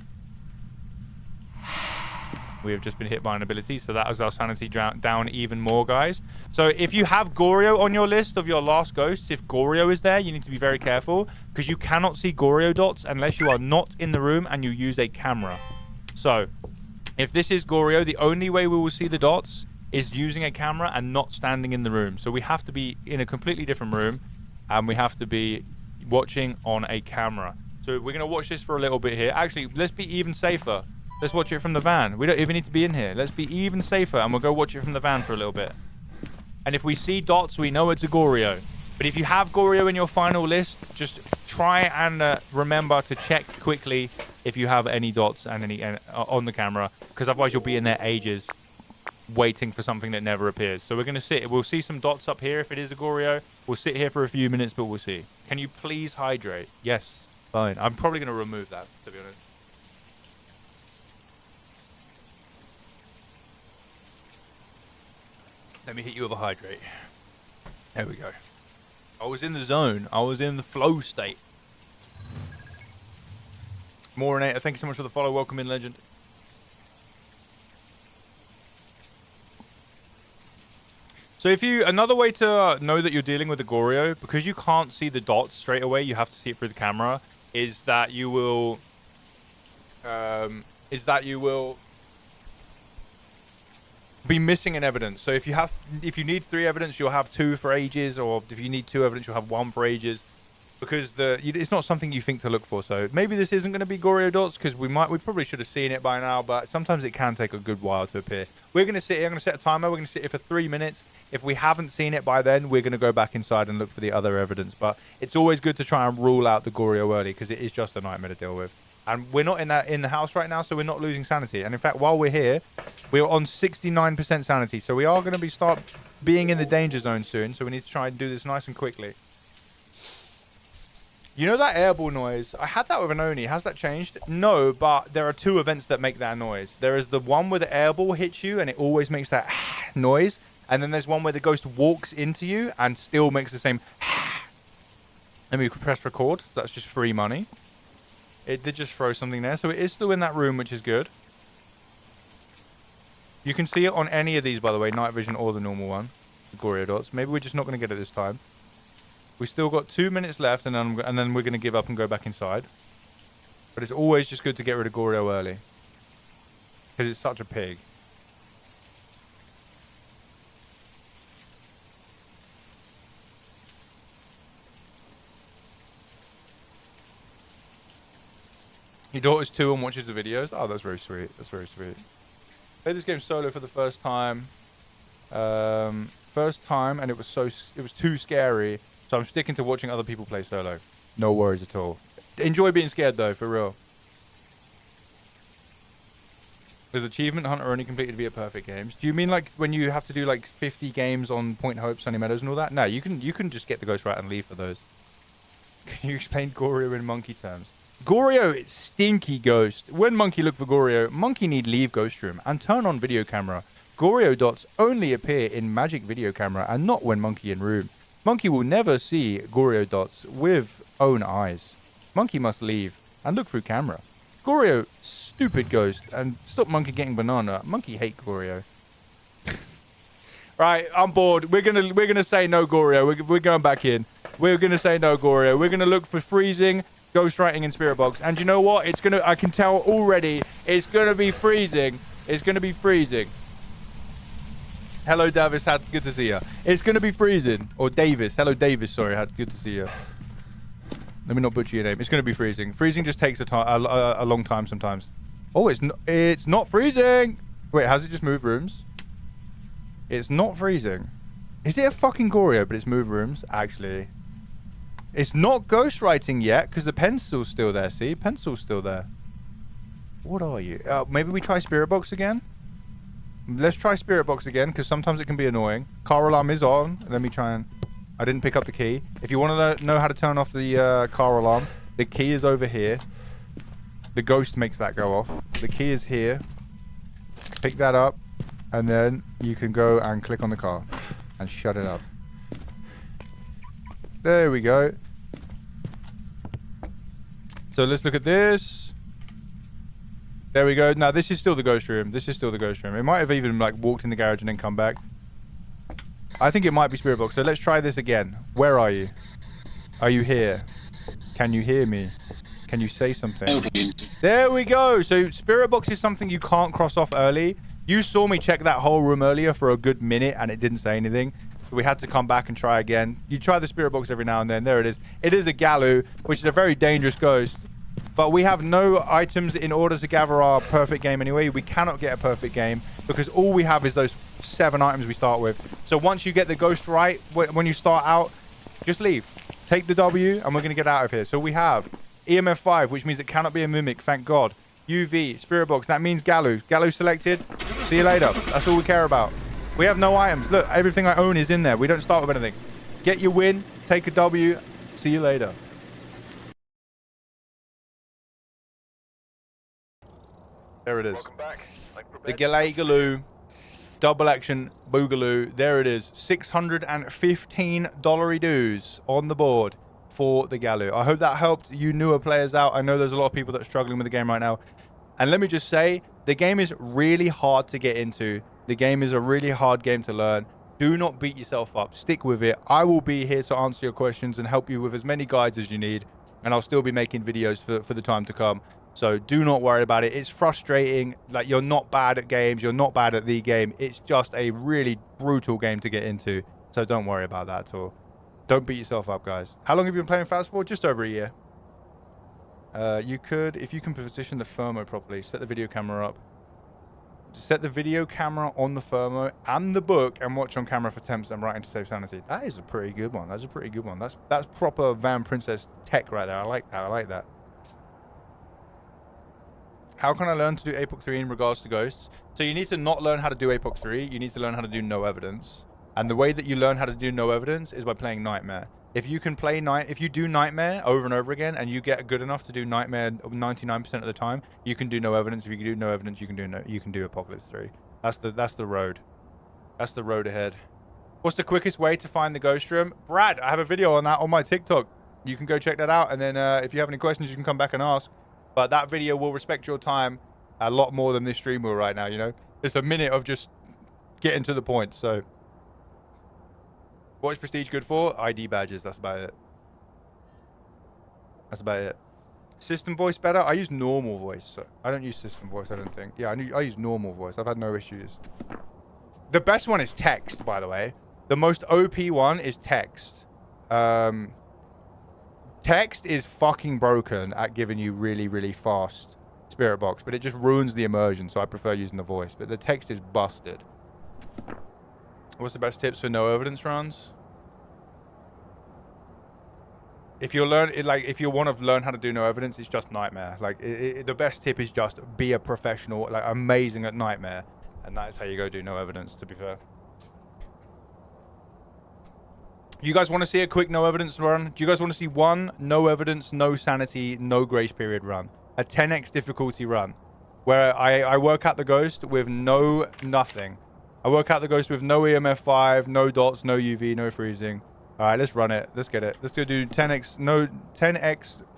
We have just been hit by an ability, so that was our sanity down even more, guys. So if you have Goryo on your list of your last ghosts, if Goryo is there, you need to be very careful, because you cannot see Goryo dots unless you are not in the room and you use a camera. So if this is Goryo, the only way we will see the dots is using a camera and not standing in the room. So we have to be in a completely different room, and we have to be watching on a camera. So we're going to watch this for a little bit here. Actually, let's be even safer. Let's watch it from the van. We don't even need to be in here. Let's be even safer, and we'll go watch it from the van for a little bit. And if we see dots, we know it's a Goryo. But if you have Goryo in your final list, just try and remember to check quickly if you have any dots and any on the camera, because otherwise you'll be in there ages waiting for something that never appears. So we're going to sit. We'll see some dots up here if it is a Goryo. We'll sit here for a few minutes, but we'll see. Can you please hydrate? Yes. Fine. I'm probably going to remove that, to be honest. Let me hit you with a hydrate. There we go. I was in the zone. I was in the flow state. Morinate, thank you so much for the follow. Welcome in, legend. So if you... Another way to know that you're dealing with a Goryo, because you can't see the dots straight away, you have to see it through the camera, is that you will be missing an evidence. So if you need 3 evidence, you'll have 2 for ages, or if you need 2 evidence, you'll have 1 for ages, because it's not something you think to look for. So maybe this isn't going to be Goryo dots, because we probably should have seen it by now, but sometimes it can take a good while to appear. We're going to sit here. I'm going to set a timer. We're going to sit here for 3 minutes. If we haven't seen it by then, we're going to go back inside and look for the other evidence. But it's always good to try and rule out the Goryo early, because it is just a nightmare to deal with. And we're not in the house right now, so we're not losing sanity. And in fact, while we're here, we're on 69% sanity. So we are going to start being in the danger zone soon. So we need to try and do this nice and quickly. You know that airball noise? I had that with an Oni. Has that changed? No, but there are 2 events that make that noise. There is the one where the airball hits you and it always makes that noise. And then there's one where the ghost walks into you and still makes the same. Let me press record. That's just free money. It did just throw something there. So it is still in that room, which is good. You can see it on any of these, by the way. Night vision or the normal one. The Goryo dots. Maybe we're just not going to get it this time. We still got 2 minutes left, and then we're going to give up and go back inside. But it's always just good to get rid of Goryo early. Because it's such a pig. Your daughter's 2 and watches the videos. Oh, that's very sweet. That's very sweet. Played this game solo for the first time. first time, and it was too scary. So I'm sticking to watching other people play solo. No worries at all. Enjoy being scared though, for real. Does Achievement Hunter only completed via perfect games? Do you mean like when you have to do like 50 games on Point Hope, Sunny Meadows, and all that? No, you can just get the Ghost Rat and leave for those. Can you explain Goryo in monkey terms? Goryo is stinky ghost. When monkey look for Goryo, monkey need leave ghost room and turn on video camera. Goryo dots only appear in magic video camera and not when monkey in room. Monkey will never see Goryo dots with own eyes. Monkey must leave and look through camera. Goryo, stupid ghost, and stop monkey getting banana. Monkey hate Goryo. Right, I'm bored. We're gonna say no Goryo. We're going back in. We're gonna say no Goryo. We're gonna look for freezing, ghostwriting, and spirit box. And you know what? I can tell already. It's gonna be freezing. It's gonna be freezing. Hello, Davis. Good to see you. It's gonna be freezing. Or Davis. Hello, Davis. Sorry, good to see you. Let me not butcher your name. It's gonna be freezing. Freezing just takes a long time sometimes. Oh, it's not freezing. Wait, has it just moved rooms? It's not freezing. Is it a fucking Goryo, but it's moved rooms? Actually, it's not ghostwriting yet because the pencil's still there. See, pencil's still there. What are you? Maybe we try spirit box again. Let's try spirit box again because sometimes it can be annoying. Car alarm is on. Let me try and. I didn't pick up the key. If you want to know how to turn off the car alarm, the key is over here. The ghost makes that go off. The key is here. Pick that up, and then you can go and click on the car and shut it up. There we go. So let's look at this. There we go. Now this is still the ghost room. This is still the ghost room. It might have even like walked in the garage and then come back. I think it might be spirit box. So let's try this again. Where are you? Are you here? Can you hear me? Can you say something? There we go. So spirit box is something you can't cross off early. You saw me check that whole room earlier for a good minute and it didn't say anything. So we had to come back and try again. You try the spirit box every now and then. There it is. It is a Galu, which is a very dangerous ghost. But we have no items in order to gather our perfect game anyway. We cannot get a perfect game because all we have is those 7 items we start with. So once you get the ghost right, when you start out, just leave. Take the W and we're going to get out of here. So we have EMF 5, which means it cannot be a mimic, thank God. UV, spirit box, that means Galu. Galu selected. See you later. That's all we care about. We have no items. Look, everything I own is in there. We don't start with anything. Get your win, take a W. See you later. There it is. The Galay Galoo. Double action Boogaloo. There it is. $615 dues on the board for the Galoo. I hope that helped you newer players out. I know there's a lot of people that are struggling with the game right now. And let me just say, the game is really hard to get into. The game is a really hard game to learn. Do not beat yourself up. Stick with it. I will be here to answer your questions and help you with as many guides as you need. And I'll still be making videos for the time to come. So do not worry about it. It's frustrating. Like, you're not bad at games. You're not bad at the game. It's just a really brutal game to get into. So don't worry about that at all. Don't beat yourself up, guys. How long have you been playing Phas for? Just over a year. You could, if you can position the thermo properly, set the video camera up. Set the video camera on the thermo and the book and watch on camera for 10% writing to save sanity. That is a pretty good one. That's a pretty good one. That's proper Van Princess tech right there. I like that. I like that. How can I learn to do APOC 3 in regards to ghosts? So you need to not learn how to do APOC 3. You need to learn how to do no evidence. And the way that you learn how to do no evidence is by playing Nightmare. If you can play if you do Nightmare over and over again and you get good enough to do Nightmare 99% of the time, you can do no evidence. If you can do no evidence, you can do Apocalypse 3. That's the road. That's the road ahead. What's the quickest way to find the ghost room? Brad, I have a video on that on my TikTok. You can go check that out, and then if you have any questions, you can come back and ask. But that video will respect your time a lot more than this stream will right now, you know? It's a minute of just getting to the point, so. What is Prestige good for? ID badges, that's about it. That's about it. System voice better? I use normal voice. So I don't use system voice, I don't think. Yeah, I use normal voice. I've had no issues. The best one is text, by the way. The most OP one is text. Text is fucking broken at giving you really, really fast spirit box, but it just ruins the immersion, so I prefer using the voice. But the text is busted. What's the best tips for no evidence runs? If you learn, if you want to learn how to do no evidence, it's just Nightmare. Like, the best tip is just be a professional, like amazing at Nightmare, and that is how you go do no evidence. To be fair, you guys want to see a quick no evidence run? Do you guys want to see one no evidence, no sanity, no grace period run, a 10x difficulty run, where I work out the ghost with nothing. I work out the ghost with no EMF 5, no dots, no UV, no freezing. All right, let's run it. Let's get it. Let's go do 10x,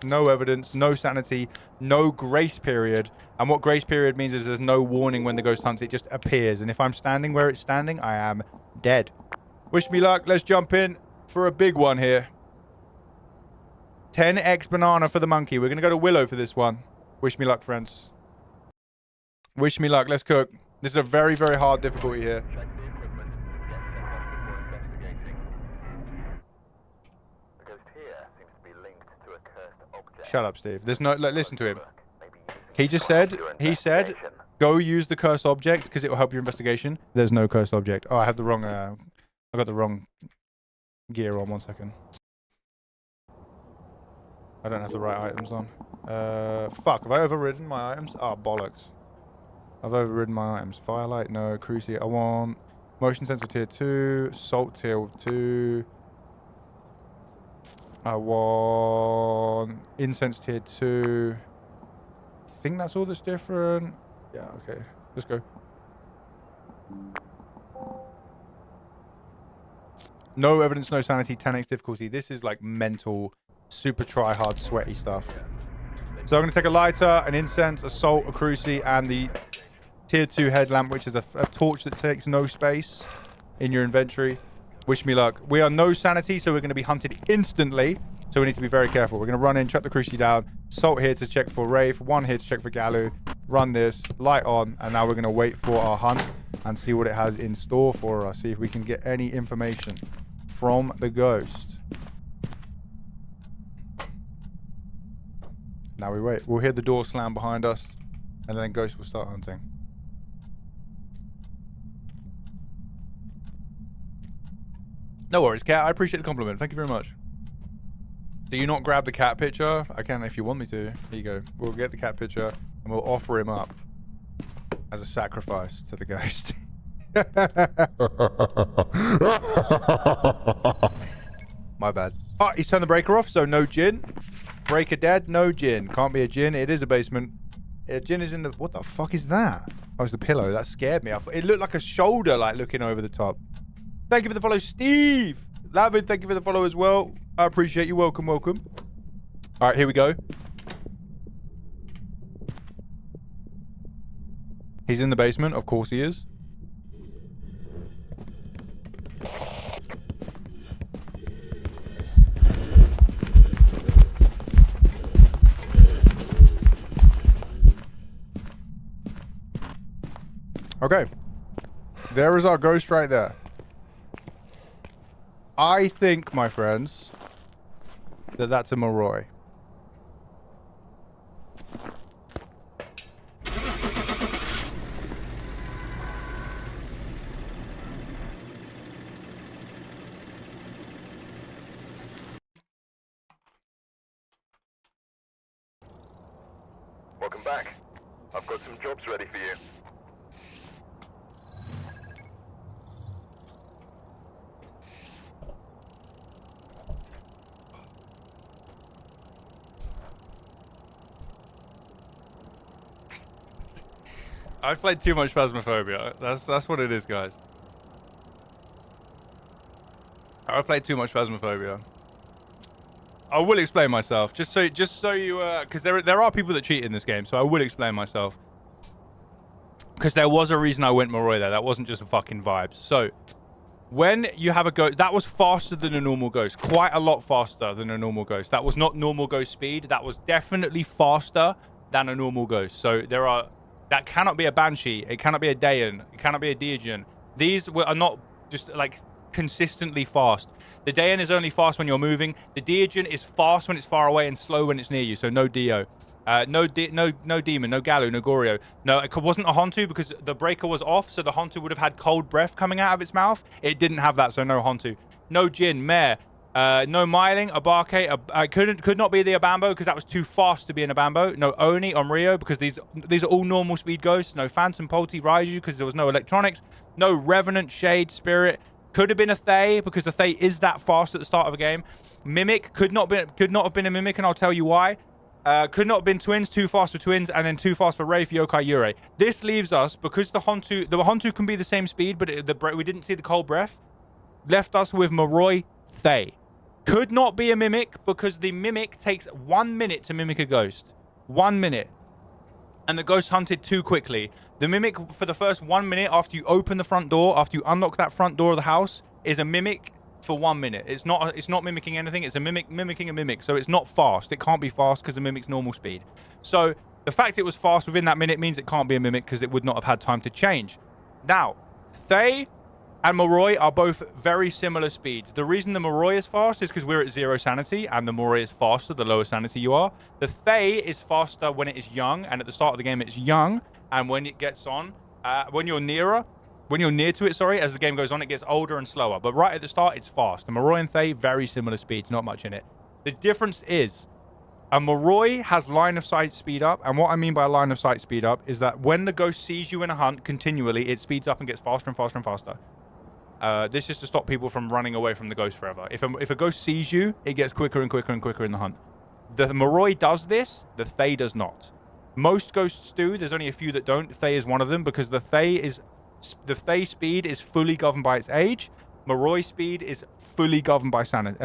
no evidence, no sanity, no grace period. And what grace period means is there's no warning when the ghost hunts. It just appears. And if I'm standing where it's standing, I am dead. Wish me luck. Let's jump in for a big one here. 10x banana for the monkey. We're going to go to Willow for this one. Wish me luck, friends. Wish me luck. Let's cook. This is a very, very hard difficulty here. Shut up, Steve. There's no... listen to him. He said, go use the cursed object because it will help your investigation. There's no cursed object. Oh, I have the wrong... I got the wrong gear on. 1 second. I don't have the right items on. Fuck. Have I overridden my items? Oh, bollocks. I've overridden my items. Firelight, no. Cruci, I want... Motion sensor tier 2. Salt tier 2. I want incense tier 2. I think that's all that's different. Yeah, okay. Let's go. No evidence, no sanity, 10x difficulty. This is like mental, super try-hard, sweaty stuff. So I'm going to take a lighter, an incense, a salt, a cruci, and the tier 2 headlamp, which is a torch that takes no space in your inventory. Wish me luck. We are no sanity, so we're going to be hunted instantly. So we need to be very careful. We're going to run in, chuck the cruci down. Salt here to check for Wraith. 1 here to check for Galu. Run this. Light on. And now we're going to wait for our hunt and see what it has in store for us. See if we can get any information from the ghost. Now we wait. We'll hear the door slam behind us. And then ghost will start hunting. No worries, cat. I appreciate the compliment. Thank you very much. Do you not grab the cat picture? I can if you want me to. Here you go. We'll get the cat picture and we'll offer him up as a sacrifice to the ghost. My bad. Oh, he's turned the breaker off, so no gin. Breaker dead, no gin. Can't be a gin. It is a basement. Gin is in the... What the fuck is that? Oh, it's the pillow. That scared me. It looked like a shoulder, like, looking over the top. Thank you for the follow, Steve. Lavin, thank you for the follow as well. I appreciate you. Welcome, welcome. All right, here we go. He's in the basement. Of course he is. Okay. There is our ghost right there. I think, my friends, that that's a Moroi. Welcome back. I've got some jobs ready for you. I've played too much Phasmophobia. That's what it is, guys. I've played too much Phasmophobia. I will explain myself, just so you, because there are people that cheat in this game, so I will explain myself. Because there was a reason I went Moroi there. That wasn't just a fucking vibes. So, when you have a ghost, that was faster than a normal ghost. Quite a lot faster than a normal ghost. That was not normal ghost speed. That was definitely faster than a normal ghost. So there are... That cannot be a Banshee. It cannot be a Dayan. It cannot be a Deogen. These are not just like consistently fast. The Dayan is only fast when you're moving. The Deogen is fast when it's far away and slow when it's near you. So no Dio. No demon, no Galu, no Goryo. No, it wasn't a Hontu because the breaker was off, so the Hontu would have had cold breath coming out of its mouth. It didn't have that, so no Hontu. No Jin, Mare. No Myling, Abake. Could not be the Abambo because that was too fast to be an Abambo. No Oni on Rio because these are all normal speed ghosts. No Phantom, Polty, Raiju because there was no electronics. No Revenant, Shade, Spirit. Could have been a Thay because the Thay is that fast at the start of a game. Mimic could not have been a Mimic, and I'll tell you why. Could not have been Twins, too fast for Twins, and then too fast for Wraith, Yokai, Yurei. This leaves us, because the Hontu can be the same speed, but we didn't see the cold breath, left us with Moroi, Thay. Could not be a Mimic, because the Mimic takes 1 minute to mimic a ghost. 1 minute. And the ghost hunted too quickly. The Mimic, for the first 1 minute, after you open the front door, after you unlock that front door of the house, is a Mimic for 1 minute. It's not mimicking anything. It's a mimicking a mimic. So it's not fast. It can't be fast because the mimic's normal speed. So the fact it was fast within that minute means it can't be a mimic because it would not have had time to change. Now, Thay and Moroi are both very similar speeds. The reason the Moroi is fast is because we're at 0 sanity, and the Moroi is faster the lower sanity you are. The Thay is faster when it is young, and at the start of the game it's young, and when it gets on, when you're near to it, as the game goes on, it gets older and slower. But right at the start, it's fast. The Moroi and Thay, very similar speeds, not much in it. The difference is, a Moroi has line of sight speed up, and what I mean by line of sight speed up is that when the ghost sees you in a hunt continually, it speeds up and gets faster and faster and faster. This is to stop people from running away from the ghost forever. If a ghost sees you, it gets quicker and quicker and quicker in the hunt. The Moroi does this, the Thay does not. Most ghosts do, there's only a few that don't. Thay is one of them, because the Thay speed is fully governed by its age. Moroi speed is fully governed by sanity,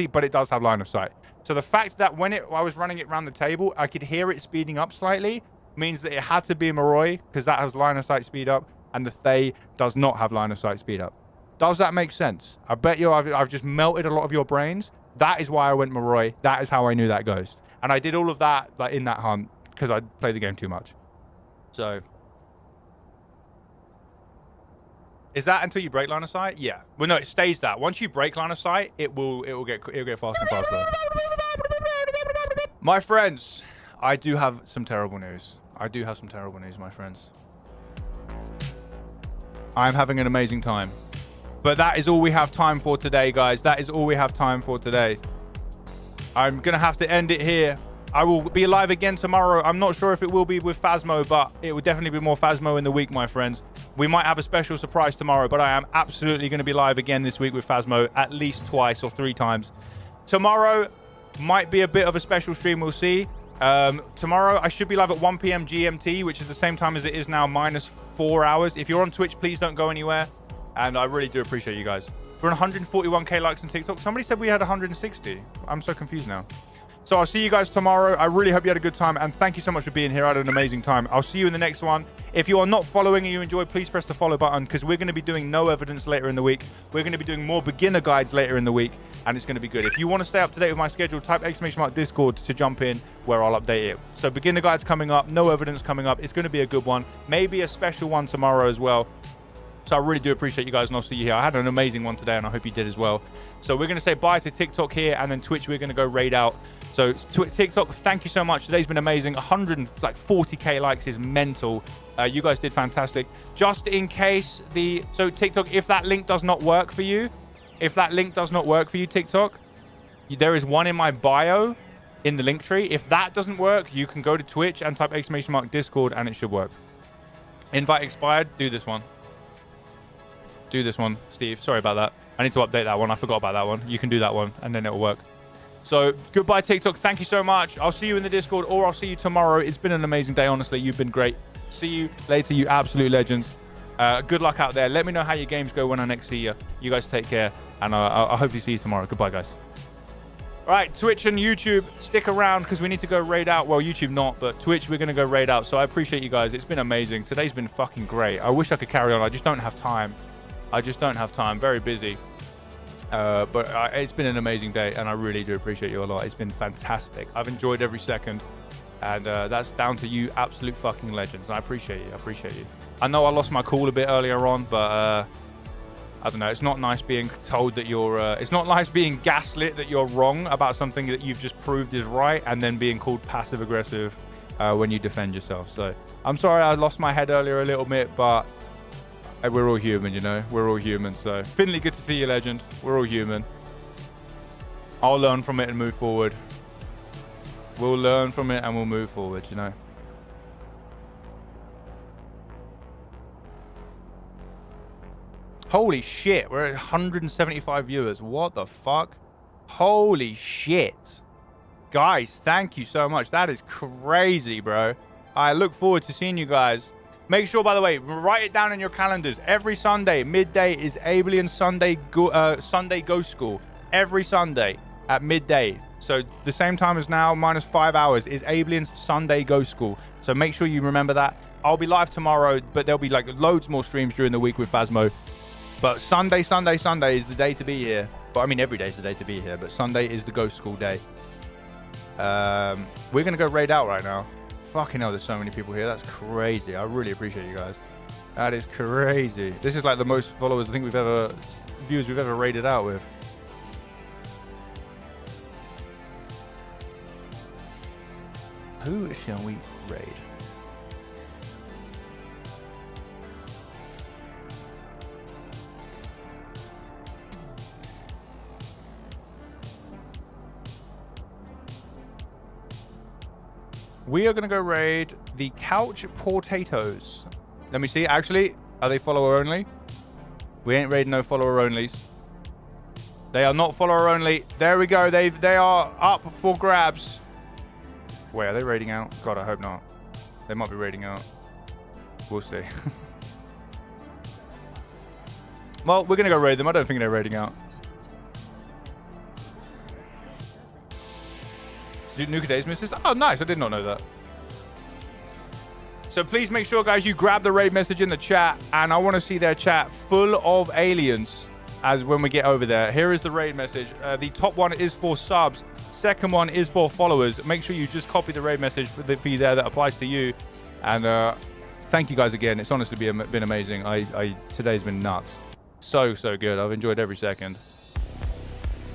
but it does have line of sight. So the fact that when I was running it around the table, I could hear it speeding up slightly, means that it had to be a Moroi, because that has line of sight speed up, and the Thay does not have line of sight speed up. Does that make sense? I bet you I've just melted a lot of your brains. That is why I went Moroi. That is how I knew that ghost. And I did all of that in that hunt, because I played the game too much. So... is that until you break line of sight? Yeah. Well, no, it stays that. Once you break line of sight, it'll get faster and faster. My friends, I do have some terrible news. My friends. I'm having an amazing time. But that is all we have time for today, guys. That is all we have time for today. I'm going to have to end it here. I will be live again tomorrow. I'm not sure if it will be with Phasmo, but it will definitely be more Phasmo in the week, my friends. We might have a special surprise tomorrow, but I am absolutely going to be live again this week with Phasmo at least twice or 3 times. Tomorrow might be a bit of a special stream, we'll see. Tomorrow I should be live at 1 p.m. GMT, which is the same time as it is now, minus 4 hours. If you're on Twitch, please don't go anywhere. And I really do appreciate you guys. We're on 141k likes on TikTok. Somebody said we had 160. I'm so confused now. So I'll see you guys tomorrow. I really hope you had a good time, and thank you so much for being here. I had an amazing time. I'll see you in the next one. If you are not following and you enjoy, please press the follow button, because we're going to be doing no evidence later in the week. We're going to be doing more beginner guides later in the week, and it's going to be good. If you want to stay up to date with my schedule, type !Discord to jump in, where I'll update it. So beginner guides coming up, no evidence coming up. It's going to be a good one. Maybe a special one tomorrow as well. So I really do appreciate you guys, and I'll see you here. I had an amazing one today, and I hope you did as well. So we're going to say bye to TikTok here, and then Twitch, we're going to go raid out. So TikTok, thank you so much. Today's been amazing. 140k likes is mental. You guys did fantastic. Just in case so TikTok, if that link does not work for you, TikTok, there is one in my bio in the link tree. If that doesn't work, you can go to Twitch and type !Discord, and it should work. Invite expired. Do this one, Steve. Sorry about that. I need to update that one. I forgot about that one. You can do that one, and then it'll work. So goodbye, TikTok. Thank you so much. I'll see you in the Discord, or I'll see you tomorrow. It's been an amazing day, honestly. You've been great. See you later, you absolute legends. Good luck out there. Let me know how your games go when I next see you. You guys take care, and I'll hopefully see you tomorrow. Goodbye, guys. All right, Twitch and YouTube, stick around, because we need to go raid out. Well, YouTube not, but Twitch, we're going to go raid out. So I appreciate you guys. It's been amazing. Today's been fucking great. I wish I could carry on. I just don't have time. Very busy. But it's been an amazing day, and I really do appreciate you a lot. It's been fantastic. I've enjoyed every second, and that's down to you absolute fucking legends. And I appreciate you. I know I lost my cool a bit earlier on, but I don't know. It's not nice being told that you're. It's not nice being gaslit that you're wrong about something that you've just proved is right, and then being called passive aggressive when you defend yourself. So I'm sorry I lost my head earlier a little bit, but we're all human, you know. We're all human. So Finley, good to see you, legend. We're all human. I'll learn from it and move forward. We'll learn from it and we'll move forward, you know. Holy shit, we're at 175 viewers. What the fuck? Holy shit. Guys, thank you so much. That is crazy, bro. I look forward to seeing you guys. Make sure, by the way, write it down in your calendars. Every Sunday, midday is Abelian Sunday Ghost School. Every Sunday at midday. So the same time as now, minus 5 hours, is Abelian's Sunday Ghost School. So make sure you remember that. I'll be live tomorrow, but there'll be like loads more streams during the week with Phasmo. But Sunday is the day to be here. But I mean, every day is the day to be here. But Sunday is the Ghost School day. We're going to go raid out right now. Fucking hell, there's so many people here. That's crazy. I really appreciate you guys. That is crazy. This is like the most followers I think viewers we've ever raided out with. Who shall we raid? We are going to go raid the Couch Potatoes. Let me see. Actually, are they follower only? We ain't raiding no follower onlys. They are not follower only. There we go. They are up for grabs. Wait, are they raiding out? God, I hope not. They might be raiding out. We'll see. Well, we're going to go raid them. I don't think they're raiding out. Nuka Days misses. Oh, nice. I did not know that. So please make sure, guys, you grab the raid message in the chat, and I want to see their chat full of aliens as when we get over there. Here is the raid message. The top one is for subs. Second one is for followers. Make sure you just copy the raid message for you there that applies to you. And thank you guys again. It's honestly been amazing. Today's been nuts. So good. I've enjoyed every second.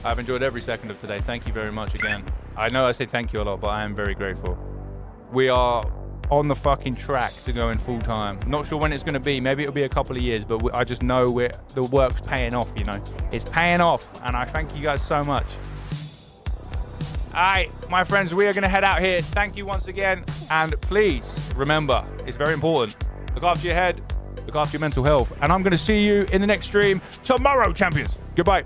I've enjoyed every second of today. Thank you very much again. I know I say thank you a lot, but I am very grateful. We are on the fucking track to go in full time. Not sure when it's going to be. Maybe it'll be a couple of years, but I just know the work's paying off, you know. It's paying off, and I thank you guys so much. All right, my friends, we are going to head out here. Thank you once again, and please remember, it's very important. Look after your head, look after your mental health, and I'm going to see you in the next stream tomorrow, champions. Goodbye.